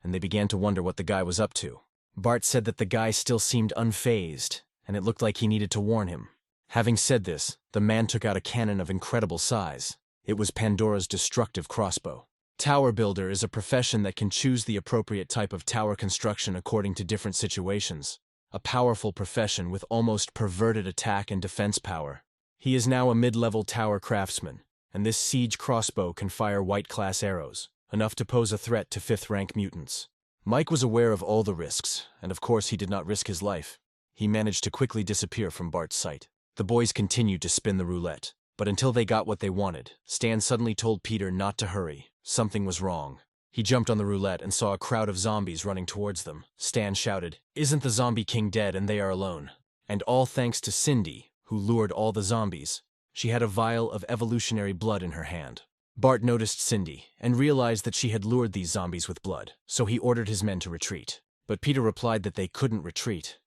and they began to wonder what the guy was up to. Bart said that the guy still seemed unfazed, and it looked like he needed to warn him. Having said this, the man took out a cannon of incredible size. It was Pandora's destructive crossbow. Tower builder is a profession that can choose the appropriate type of tower construction according to different situations. A powerful profession with almost perverted attack and defense power. He is now a mid-level tower craftsman, and this siege crossbow can fire white-class arrows, enough to pose a threat to 5th-rank mutants. Mike was aware of all the risks, and of course he did not risk his life. He managed to quickly disappear from Bart's sight. The boys continued to spin the roulette, but until they got what they wanted, Stan suddenly told Peter not to hurry. Something was wrong. He jumped on the roulette and saw a crowd of zombies running towards them. Stan shouted, "Isn't the zombie king dead and they are alone?" And all thanks to Cindy, who lured all the zombies. She had a vial of evolutionary blood in her hand. Bart noticed Cindy and realized that she had lured these zombies with blood, so he ordered his men to retreat. But Peter replied that they couldn't retreat.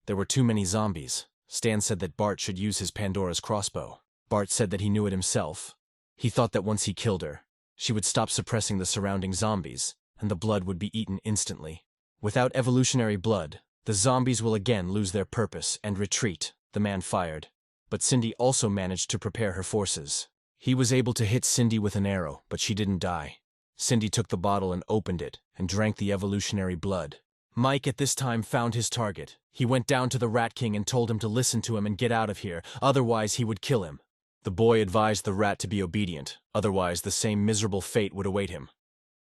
There were too many zombies. Stan said that Bart should use his Pandora's crossbow. Bart said that he knew it himself, He thought that once he killed her, she would stop suppressing the surrounding zombies, and the blood would be eaten instantly. Without evolutionary blood, the zombies will again lose their purpose and retreat, the man fired. But Cindy also managed to prepare her forces. He was able to hit Cindy with an arrow, but she didn't die. Cindy took the bottle and opened it, and drank the evolutionary blood. Mike at this time found his target. He went down to the Rat King and told him to listen to him and get out of here, otherwise he would kill him. The boy advised the rat to be obedient, otherwise the same miserable fate would await him.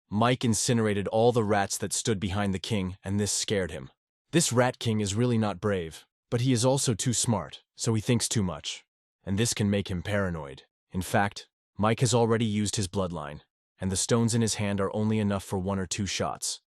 Mike incinerated all the rats that stood behind the king, and this scared him. This Rat King is really not brave, but he is also too smart, so he thinks too much. And this can make him paranoid. In fact, Mike has already used his bloodline, and the stones in his hand are only enough for 1 or 2 shots.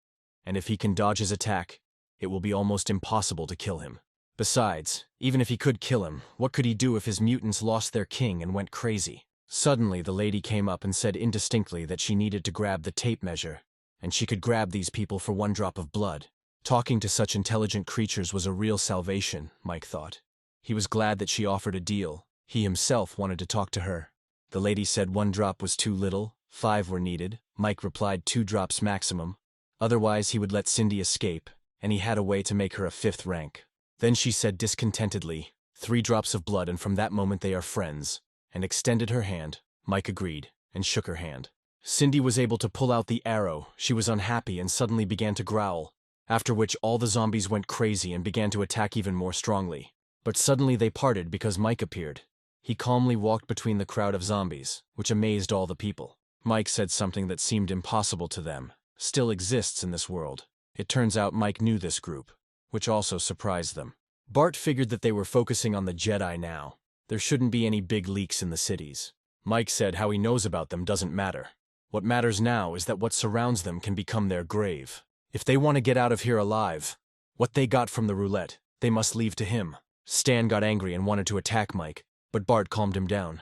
And if he can dodge his attack, it will be almost impossible to kill him. Besides, even if he could kill him, what could he do if his mutants lost their king and went crazy? Suddenly, the lady came up and said indistinctly that she needed to grab the tape measure, and she could grab these people for 1 drop of blood. Talking to such intelligent creatures was a real salvation, Mike thought. He was glad that she offered a deal. He himself wanted to talk to her. The lady said 1 drop was too little, 5 were needed. Mike replied 2 drops maximum. Otherwise, he would let Cindy escape, and he had a way to make her a 5th rank. Then she said discontentedly, 3 drops of blood, and from that moment they are friends, and extended her hand. Mike agreed, and shook her hand. Cindy was able to pull out the arrow. She was unhappy and suddenly began to growl, after which all the zombies went crazy and began to attack even more strongly. But suddenly they parted because Mike appeared. He calmly walked between the crowd of zombies, which amazed all the people. Mike said something that seemed impossible to them, still exists in this world. It turns out Mike knew this group, which also surprised them. Bart figured that they were focusing on the Jedi now. There shouldn't be any big leaks in the cities. Mike said how he knows about them doesn't matter. What matters now is that what surrounds them can become their grave. If they want to get out of here alive, what they got from the roulette, they must leave to him. Stan got angry and wanted to attack Mike, but Bart calmed him down.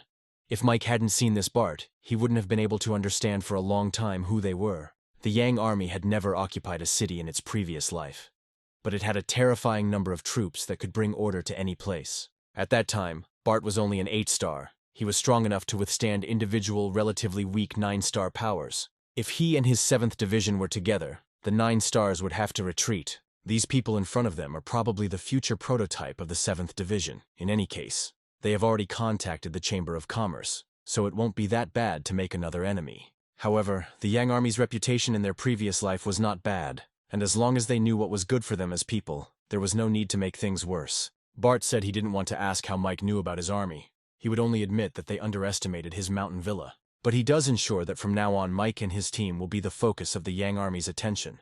If Mike hadn't seen this Bart, he wouldn't have been able to understand for a long time who they were. The Yang army had never occupied a city in its previous life, but it had a terrifying number of troops that could bring order to any place. At that time, Bart was only an 8-star. He was strong enough to withstand individual, relatively weak 9-star powers. If he and his 7th division were together, the 9 stars would have to retreat. These people in front of them are probably the future prototype of the 7th division. In any case, they have already contacted the Chamber of Commerce, so it won't be that bad to make another enemy. However, the Yang army's reputation in their previous life was not bad, and as long as they knew what was good for them as people, there was no need to make things worse. Bart said he didn't want to ask how Mike knew about his army. He would only admit that they underestimated his mountain villa. But he does ensure that from now on Mike and his team will be the focus of the Yang army's attention.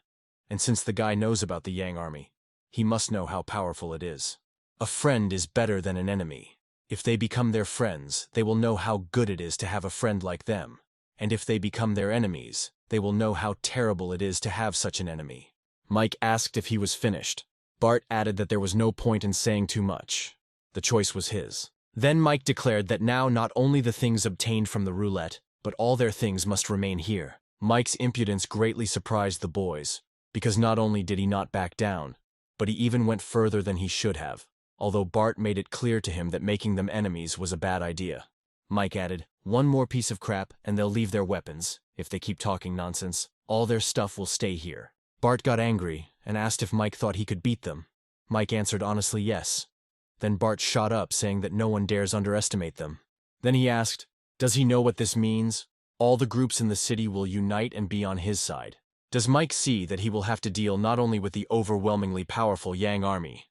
And since the guy knows about the Yang army, he must know how powerful it is. A friend is better than an enemy. If they become their friends, they will know how good it is to have a friend like them. And if they become their enemies, they will know how terrible it is to have such an enemy. Mike asked if he was finished. Bart added that there was no point in saying too much. The choice was his. Then Mike declared that now not only the things obtained from the roulette, but all their things must remain here. Mike's impudence greatly surprised the boys, because not only did he not back down, but he even went further than he should have, although Bart made it clear to him that making them enemies was a bad idea. Mike added, 1 more piece of crap and they'll leave their weapons. If they keep talking nonsense, all their stuff will stay here. Bart got angry and asked if Mike thought he could beat them. Mike answered honestly yes. Then Bart shot up, saying that no one dares underestimate them. Then he asked, does he know what this means? All the groups in the city will unite and be on his side. Does Mike see that he will have to deal not only with the overwhelmingly powerful Yang army,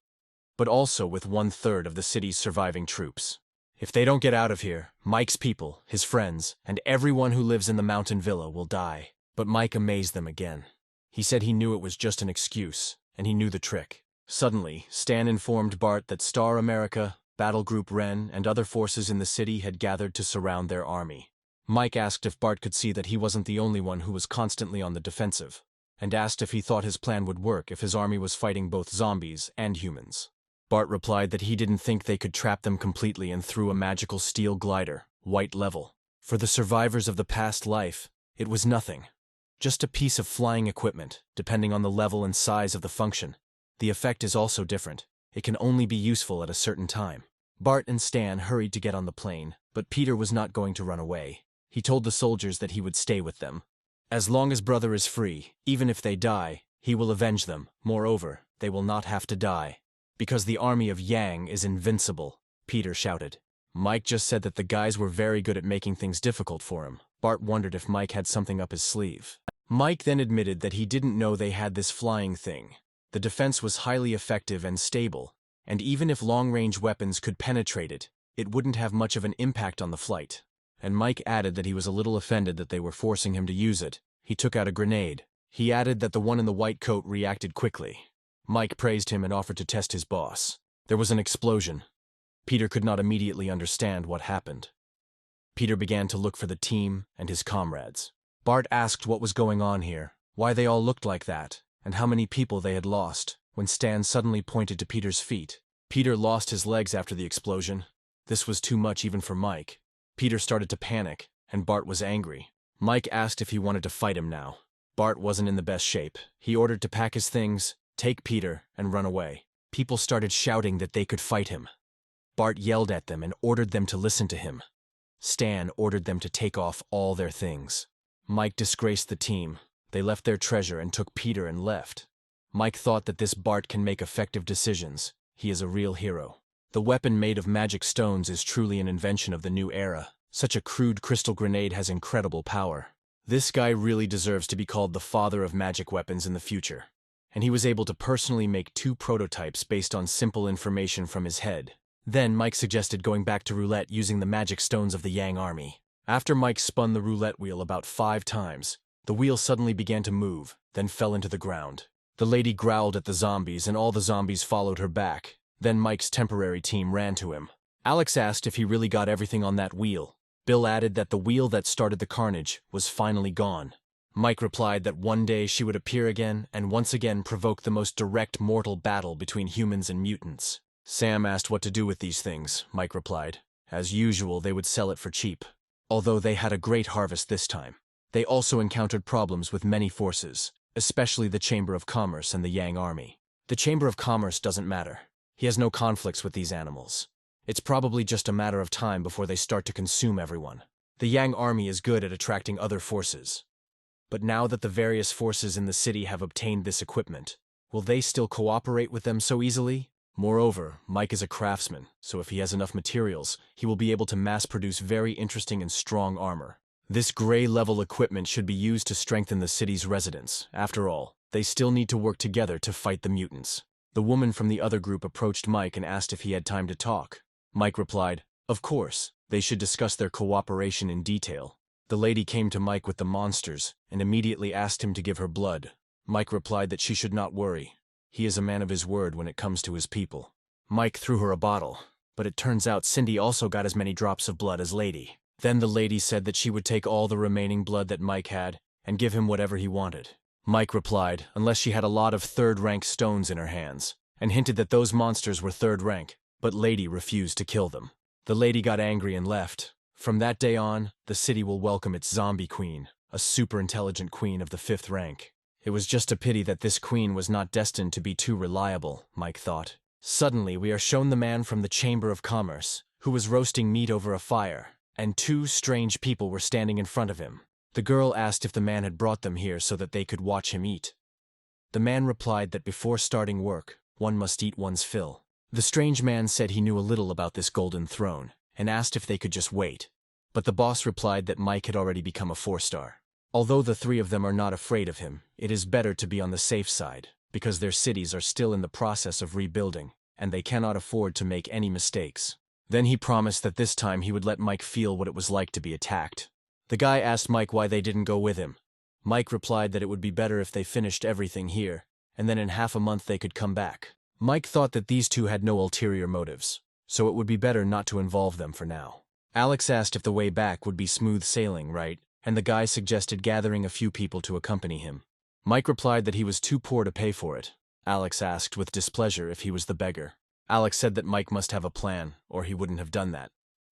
but also with 1/3 of the city's surviving troops? If they don't get out of here, Mike's people, his friends, and everyone who lives in the mountain villa will die. But Mike amazed them again. He said he knew it was just an excuse, and he knew the trick. Suddenly, Stan informed Bart that Star America, Battle Group Ren, and other forces in the city had gathered to surround their army. Mike asked if Bart could see that he wasn't the only one who was constantly on the defensive, and asked if he thought his plan would work if his army was fighting both zombies and humans. Bart replied that he didn't think they could trap them completely and threw a magical steel glider, white level. For the survivors of the past life, it was nothing. Just a piece of flying equipment, depending on the level and size of the function. The effect is also different. It can only be useful at a certain time. Bart and Stan hurried to get on the plane, but Peter was not going to run away. He told the soldiers that he would stay with them. As long as brother is free, even if they die, he will avenge them. Moreover, they will not have to die. Because the army of Yang is invincible, Peter shouted. Mike just said that the guys were very good at making things difficult for him. Bart wondered if Mike had something up his sleeve. Mike then admitted that he didn't know they had this flying thing. The defense was highly effective and stable, and even if long-range weapons could penetrate it, it wouldn't have much of an impact on the flight. And Mike added that he was a little offended that they were forcing him to use it. He took out a grenade. He added that the one in the white coat reacted quickly. Mike praised him and offered to test his boss. There was an explosion. Peter could not immediately understand what happened. Peter began to look for the team and his comrades. Bart asked what was going on here, why they all looked like that, and how many people they had lost, when Stan suddenly pointed to Peter's feet. Peter lost his legs after the explosion. This was too much even for Mike. Peter started to panic, and Bart was angry. Mike asked if he wanted to fight him now. Bart wasn't in the best shape. He ordered to pack his things, take Peter, and run away. People started shouting that they could fight him. Bart yelled at them and ordered them to listen to him. Stan ordered them to take off all their things. Mike disgraced the team. They left their treasure and took Peter and left. Mike thought that this Bart can make effective decisions. He is a real hero. The weapon made of magic stones is truly an invention of the new era. Such a crude crystal grenade has incredible power. This guy really deserves to be called the father of magic weapons in the future. And he was able to personally make 2 prototypes based on simple information from his head. Then Mike suggested going back to roulette using the magic stones of the Yang army. After Mike spun the roulette wheel about 5 times, the wheel suddenly began to move, then fell into the ground. The lady growled at the zombies and all the zombies followed her back. Then Mike's temporary team ran to him. Alex asked if he really got everything on that wheel. Bill added that the wheel that started the carnage was finally gone. Mike replied that one day she would appear again and once again provoke the most direct mortal battle between humans and mutants. Sam asked what to do with these things, Mike replied. As usual, they would sell it for cheap. Although they had a great harvest this time. They also encountered problems with many forces, especially the Chamber of Commerce and the Yang army. The Chamber of Commerce doesn't matter. He has no conflicts with these animals. It's probably just a matter of time before they start to consume everyone. The Yang army is good at attracting other forces. But now that the various forces in the city have obtained this equipment, will they still cooperate with them so easily? Moreover, Mike is a craftsman, so if he has enough materials, he will be able to mass-produce very interesting and strong armor. This gray-level equipment should be used to strengthen the city's residents. After all, they still need to work together to fight the mutants. The woman from the other group approached Mike and asked if he had time to talk. Mike replied, "Of course, they should discuss their cooperation in detail." The lady came to Mike with the monsters and immediately asked him to give her blood. Mike replied that she should not worry. He is a man of his word when it comes to his people. Mike threw her a bottle, but it turns out Cindy also got as many drops of blood as Lady. Then the lady said that she would take all the remaining blood that Mike had and give him whatever he wanted. Mike replied, unless she had a lot of third-rank stones in her hands, and hinted that those monsters were third rank, but Lady refused to kill them. The lady got angry and left. From that day on, the city will welcome its zombie queen, a super-intelligent queen of the 5th rank. It was just a pity that this queen was not destined to be too reliable, Mike thought. Suddenly, we are shown the man from the Chamber of Commerce, who was roasting meat over a fire, and 2 strange people were standing in front of him. The girl asked if the man had brought them here so that they could watch him eat. The man replied that before starting work, one must eat one's fill. The strange man said he knew a little about this golden throne, and asked if they could just wait. But the boss replied that Mike had already become a 4-star. Although the 3 of them are not afraid of him, it is better to be on the safe side, because their cities are still in the process of rebuilding, and they cannot afford to make any mistakes. Then he promised that this time he would let Mike feel what it was like to be attacked. The guy asked Mike why they didn't go with him. Mike replied that it would be better if they finished everything here, and then in half a month they could come back. Mike thought that these 2 had no ulterior motives, so it would be better not to involve them for now. Alex asked if the way back would be smooth sailing, right? And the guy suggested gathering a few people to accompany him. Mike replied that he was too poor to pay for it. Alex asked with displeasure if he was the beggar. Alex said that Mike must have a plan, or he wouldn't have done that.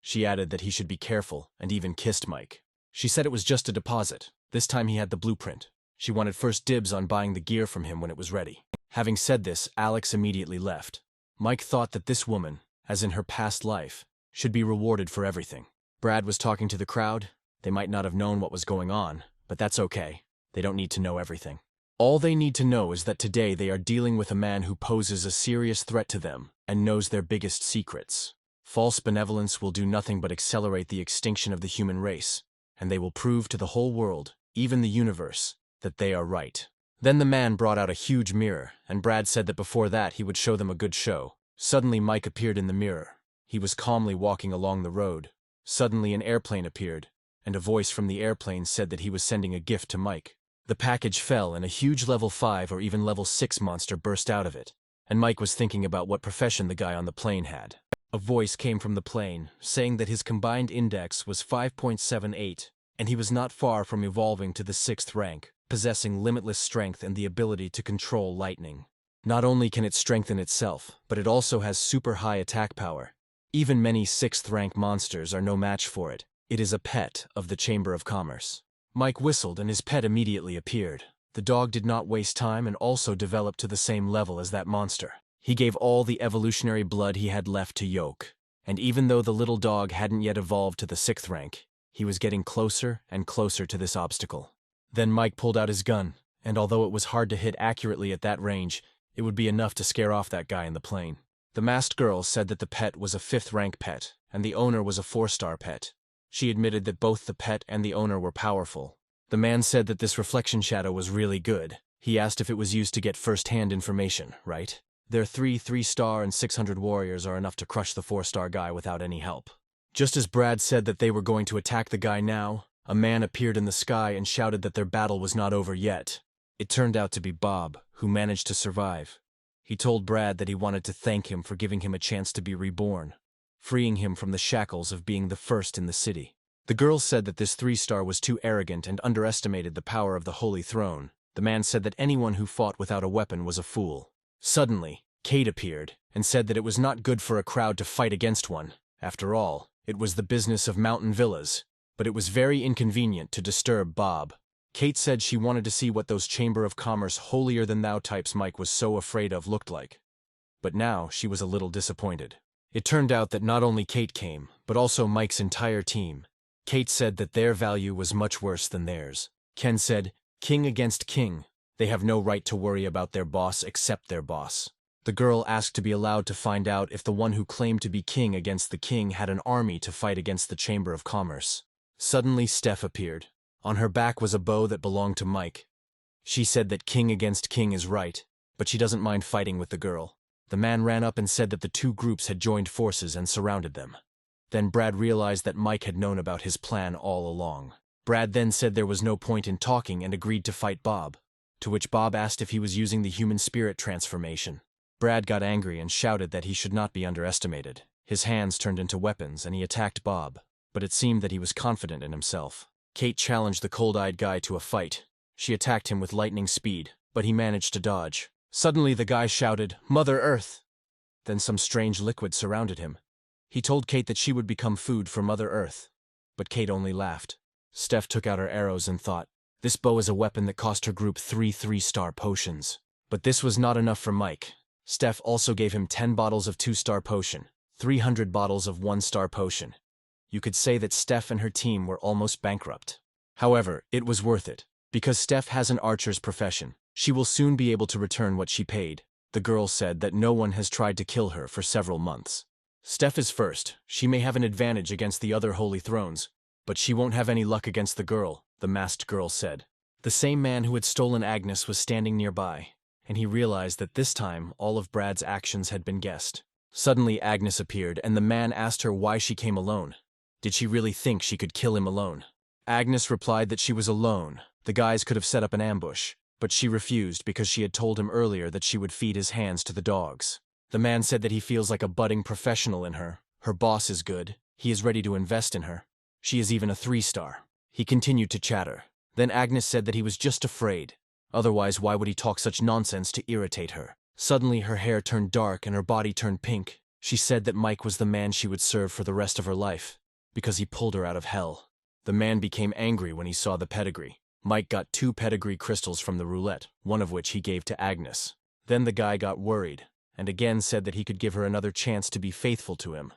She added that he should be careful, and even kissed Mike. She said it was just a deposit. This time he had the blueprint. She wanted first dibs on buying the gear from him when it was ready. Having said this, Alex immediately left. Mike thought that this woman, as in her past life, should be rewarded for everything. Brad was talking to the crowd. They might not have known what was going on, but that's okay. They don't need to know everything. All they need to know is that today they are dealing with a man who poses a serious threat to them and knows their biggest secrets. False benevolence will do nothing but accelerate the extinction of the human race, and they will prove to the whole world, even the universe, that they are right. Then the man brought out a huge mirror, and Brad said that before that he would show them a good show. Suddenly Mike appeared in the mirror. He was calmly walking along the road. Suddenly an airplane appeared, and a voice from the airplane said that he was sending a gift to Mike. The package fell and a huge level 5 or even level 6 monster burst out of it, and Mike was thinking about what profession the guy on the plane had. A voice came from the plane, saying that his combined index was 5.78, and he was not far from evolving to the 6th rank, possessing limitless strength and the ability to control lightning. Not only can it strengthen itself, but it also has super high attack power. Even many 6th rank monsters are no match for it. It is a pet of the Chamber of Commerce. Mike whistled and his pet immediately appeared. The dog did not waste time and also developed to the same level as that monster. He gave all the evolutionary blood he had left to Yoke, and even though the little dog hadn't yet evolved to the 6th rank, he was getting closer and closer to this obstacle. Then Mike pulled out his gun, and although it was hard to hit accurately at that range, it would be enough to scare off that guy in the plane. The masked girl said that the pet was a 5th rank pet, and the owner was a 4-star pet. She admitted that both the pet and the owner were powerful. The man said that this reflection shadow was really good. He asked if it was used to get first-hand information, right? Their 3-star and 600 warriors are enough to crush the 4-star guy without any help. Just as Brad said that they were going to attack the guy now, a man appeared in the sky and shouted that their battle was not over yet. It turned out to be Bob, who managed to survive. He told Brad that he wanted to thank him for giving him a chance to be reborn, freeing him from the shackles of being the first in the city. The girl said that this 3-star was too arrogant and underestimated the power of the Holy Throne. The man said that anyone who fought without a weapon was a fool. Suddenly, Kate appeared and said that it was not good for a crowd to fight against one. After all, it was the business of mountain villas, but it was very inconvenient to disturb Bob. Kate said she wanted to see what those Chamber of Commerce holier-than-thou types Mike was so afraid of looked like. But now she was a little disappointed. It turned out that not only Kate came, but also Mike's entire team. Kate said that their value was much worse than theirs. Ken said, "King against king. They have no right to worry about their boss except their boss." The girl asked to be allowed to find out if the one who claimed to be king against the king had an army to fight against the Chamber of Commerce. Suddenly Steph appeared. On her back was a bow that belonged to Mike. She said that king against king is right, but she doesn't mind fighting with the girl. The man ran up and said that the two groups had joined forces and surrounded them. Then Brad realized that Mike had known about his plan all along. Brad then said there was no point in talking and agreed to fight Bob, to which Bob asked if he was using the human spirit transformation. Brad got angry and shouted that he should not be underestimated. His hands turned into weapons and he attacked Bob, but it seemed that he was confident in himself. Kate challenged the cold-eyed guy to a fight. She attacked him with lightning speed, but he managed to dodge. Suddenly the guy shouted, "Mother Earth!" Then some strange liquid surrounded him. He told Kate that she would become food for Mother Earth, but Kate only laughed. Steph took out her arrows and thought, this bow is a weapon that cost her group 3-star potions. But this was not enough for Mike. Steph also gave him 10 bottles of 2-star potion, 300 bottles of 1-star potion. You could say that Steph and her team were almost bankrupt. However, it was worth it. Because Steph has an archer's profession, she will soon be able to return what she paid. The girl said that no one has tried to kill her for several months. Steph is first. She may have an advantage against the other holy thrones, but she won't have any luck against the girl, the masked girl said. The same man who had stolen Agnes was standing nearby, and he realized that this time all of Brad's actions had been guessed. Suddenly Agnes appeared, and the man asked her why she came alone. Did she really think she could kill him alone? Agnes replied that she was alone. The guys could have set up an ambush, but she refused because she had told him earlier that she would feed his hands to the dogs. The man said that he feels like a budding professional in her. Her boss is good. He is ready to invest in her. She is even a 3-star. He continued to chatter. Then Agnes said that he was just afraid. Otherwise, why would he talk such nonsense to irritate her? Suddenly her hair turned dark and her body turned pink. She said that Mike was the man she would serve for the rest of her life, because he pulled her out of hell. The man became angry when he saw the pedigree. Mike got 2 pedigree crystals from the roulette, one of which he gave to Agnes. Then the guy got worried, and again said that he could give her another chance to be faithful to him.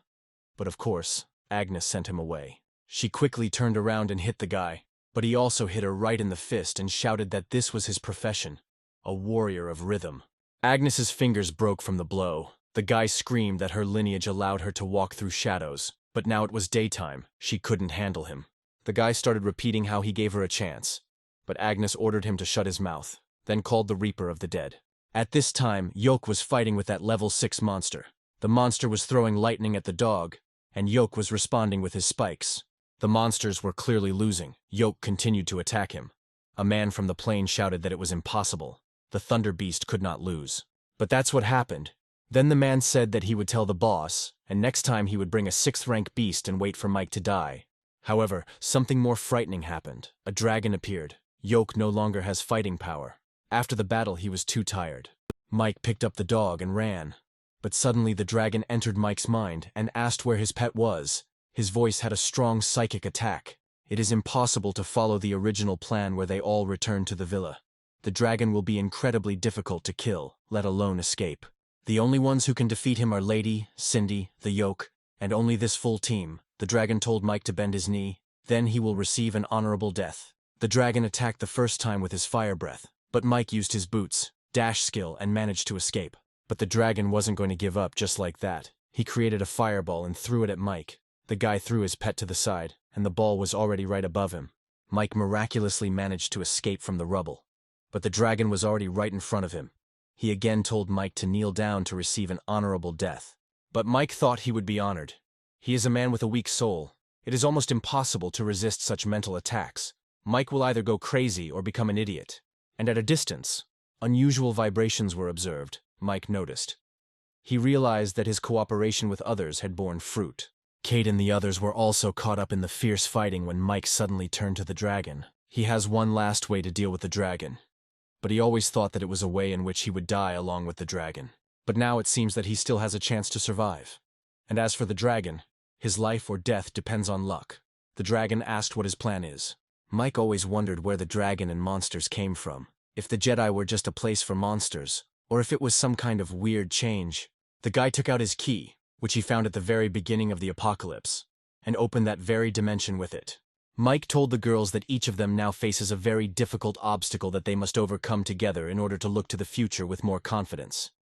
But of course, Agnes sent him away. She quickly turned around and hit the guy, but he also hit her right in the fist and shouted that this was his profession, a warrior of rhythm. Agnes's fingers broke from the blow. The guy screamed that her lineage allowed her to walk through shadows, but now it was daytime, she couldn't handle him. The guy started repeating how he gave her a chance, but Agnes ordered him to shut his mouth, then called the Reaper of the Dead. At this time, Yoke was fighting with that level 6 monster. The monster was throwing lightning at the dog, and Yoke was responding with his spikes. The monsters were clearly losing. Yoke continued to attack him. A man from the plane shouted that it was impossible. The Thunder Beast could not lose. But that's what happened. Then the man said that he would tell the boss, and next time he would bring a 6th-rank beast and wait for Mike to die. However, something more frightening happened. A dragon appeared. Yoke no longer has fighting power. After the battle, he was too tired. Mike picked up the dog and ran. But suddenly the dragon entered Mike's mind and asked where his pet was. His voice had a strong psychic attack. It is impossible to follow the original plan where they all return to the villa. The dragon will be incredibly difficult to kill, let alone escape. The only ones who can defeat him are Lady, Cindy, the Yoke, and only this full team. The dragon told Mike to bend his knee, then he will receive an honorable death. The dragon attacked the first time with his fire breath, but Mike used his boots, dash skill, and managed to escape. But the dragon wasn't going to give up just like that. He created a fireball and threw it at Mike. The guy threw his pet to the side, and the ball was already right above him. Mike miraculously managed to escape from the rubble. But the dragon was already right in front of him. He again told Mike to kneel down to receive an honorable death. But Mike thought he would be honored. He is a man with a weak soul. It is almost impossible to resist such mental attacks. Mike will either go crazy or become an idiot. And at a distance, unusual vibrations were observed, Mike noticed. He realized that his cooperation with others had borne fruit. Kate and the others were also caught up in the fierce fighting when Mike suddenly turned to the dragon. He has one last way to deal with the dragon. But he always thought that it was a way in which he would die along with the dragon. But now it seems that he still has a chance to survive. And as for the dragon, his life or death depends on luck. The dragon asked what his plan is. Mike always wondered where the dragon and monsters came from. If the Jedi were just a place for monsters, or if it was some kind of weird change. The guy took out his key, which he found at the very beginning of the apocalypse, and opened that very dimension with it. Mike told the girls that each of them now faces a very difficult obstacle that they must overcome together in order to look to the future with more confidence.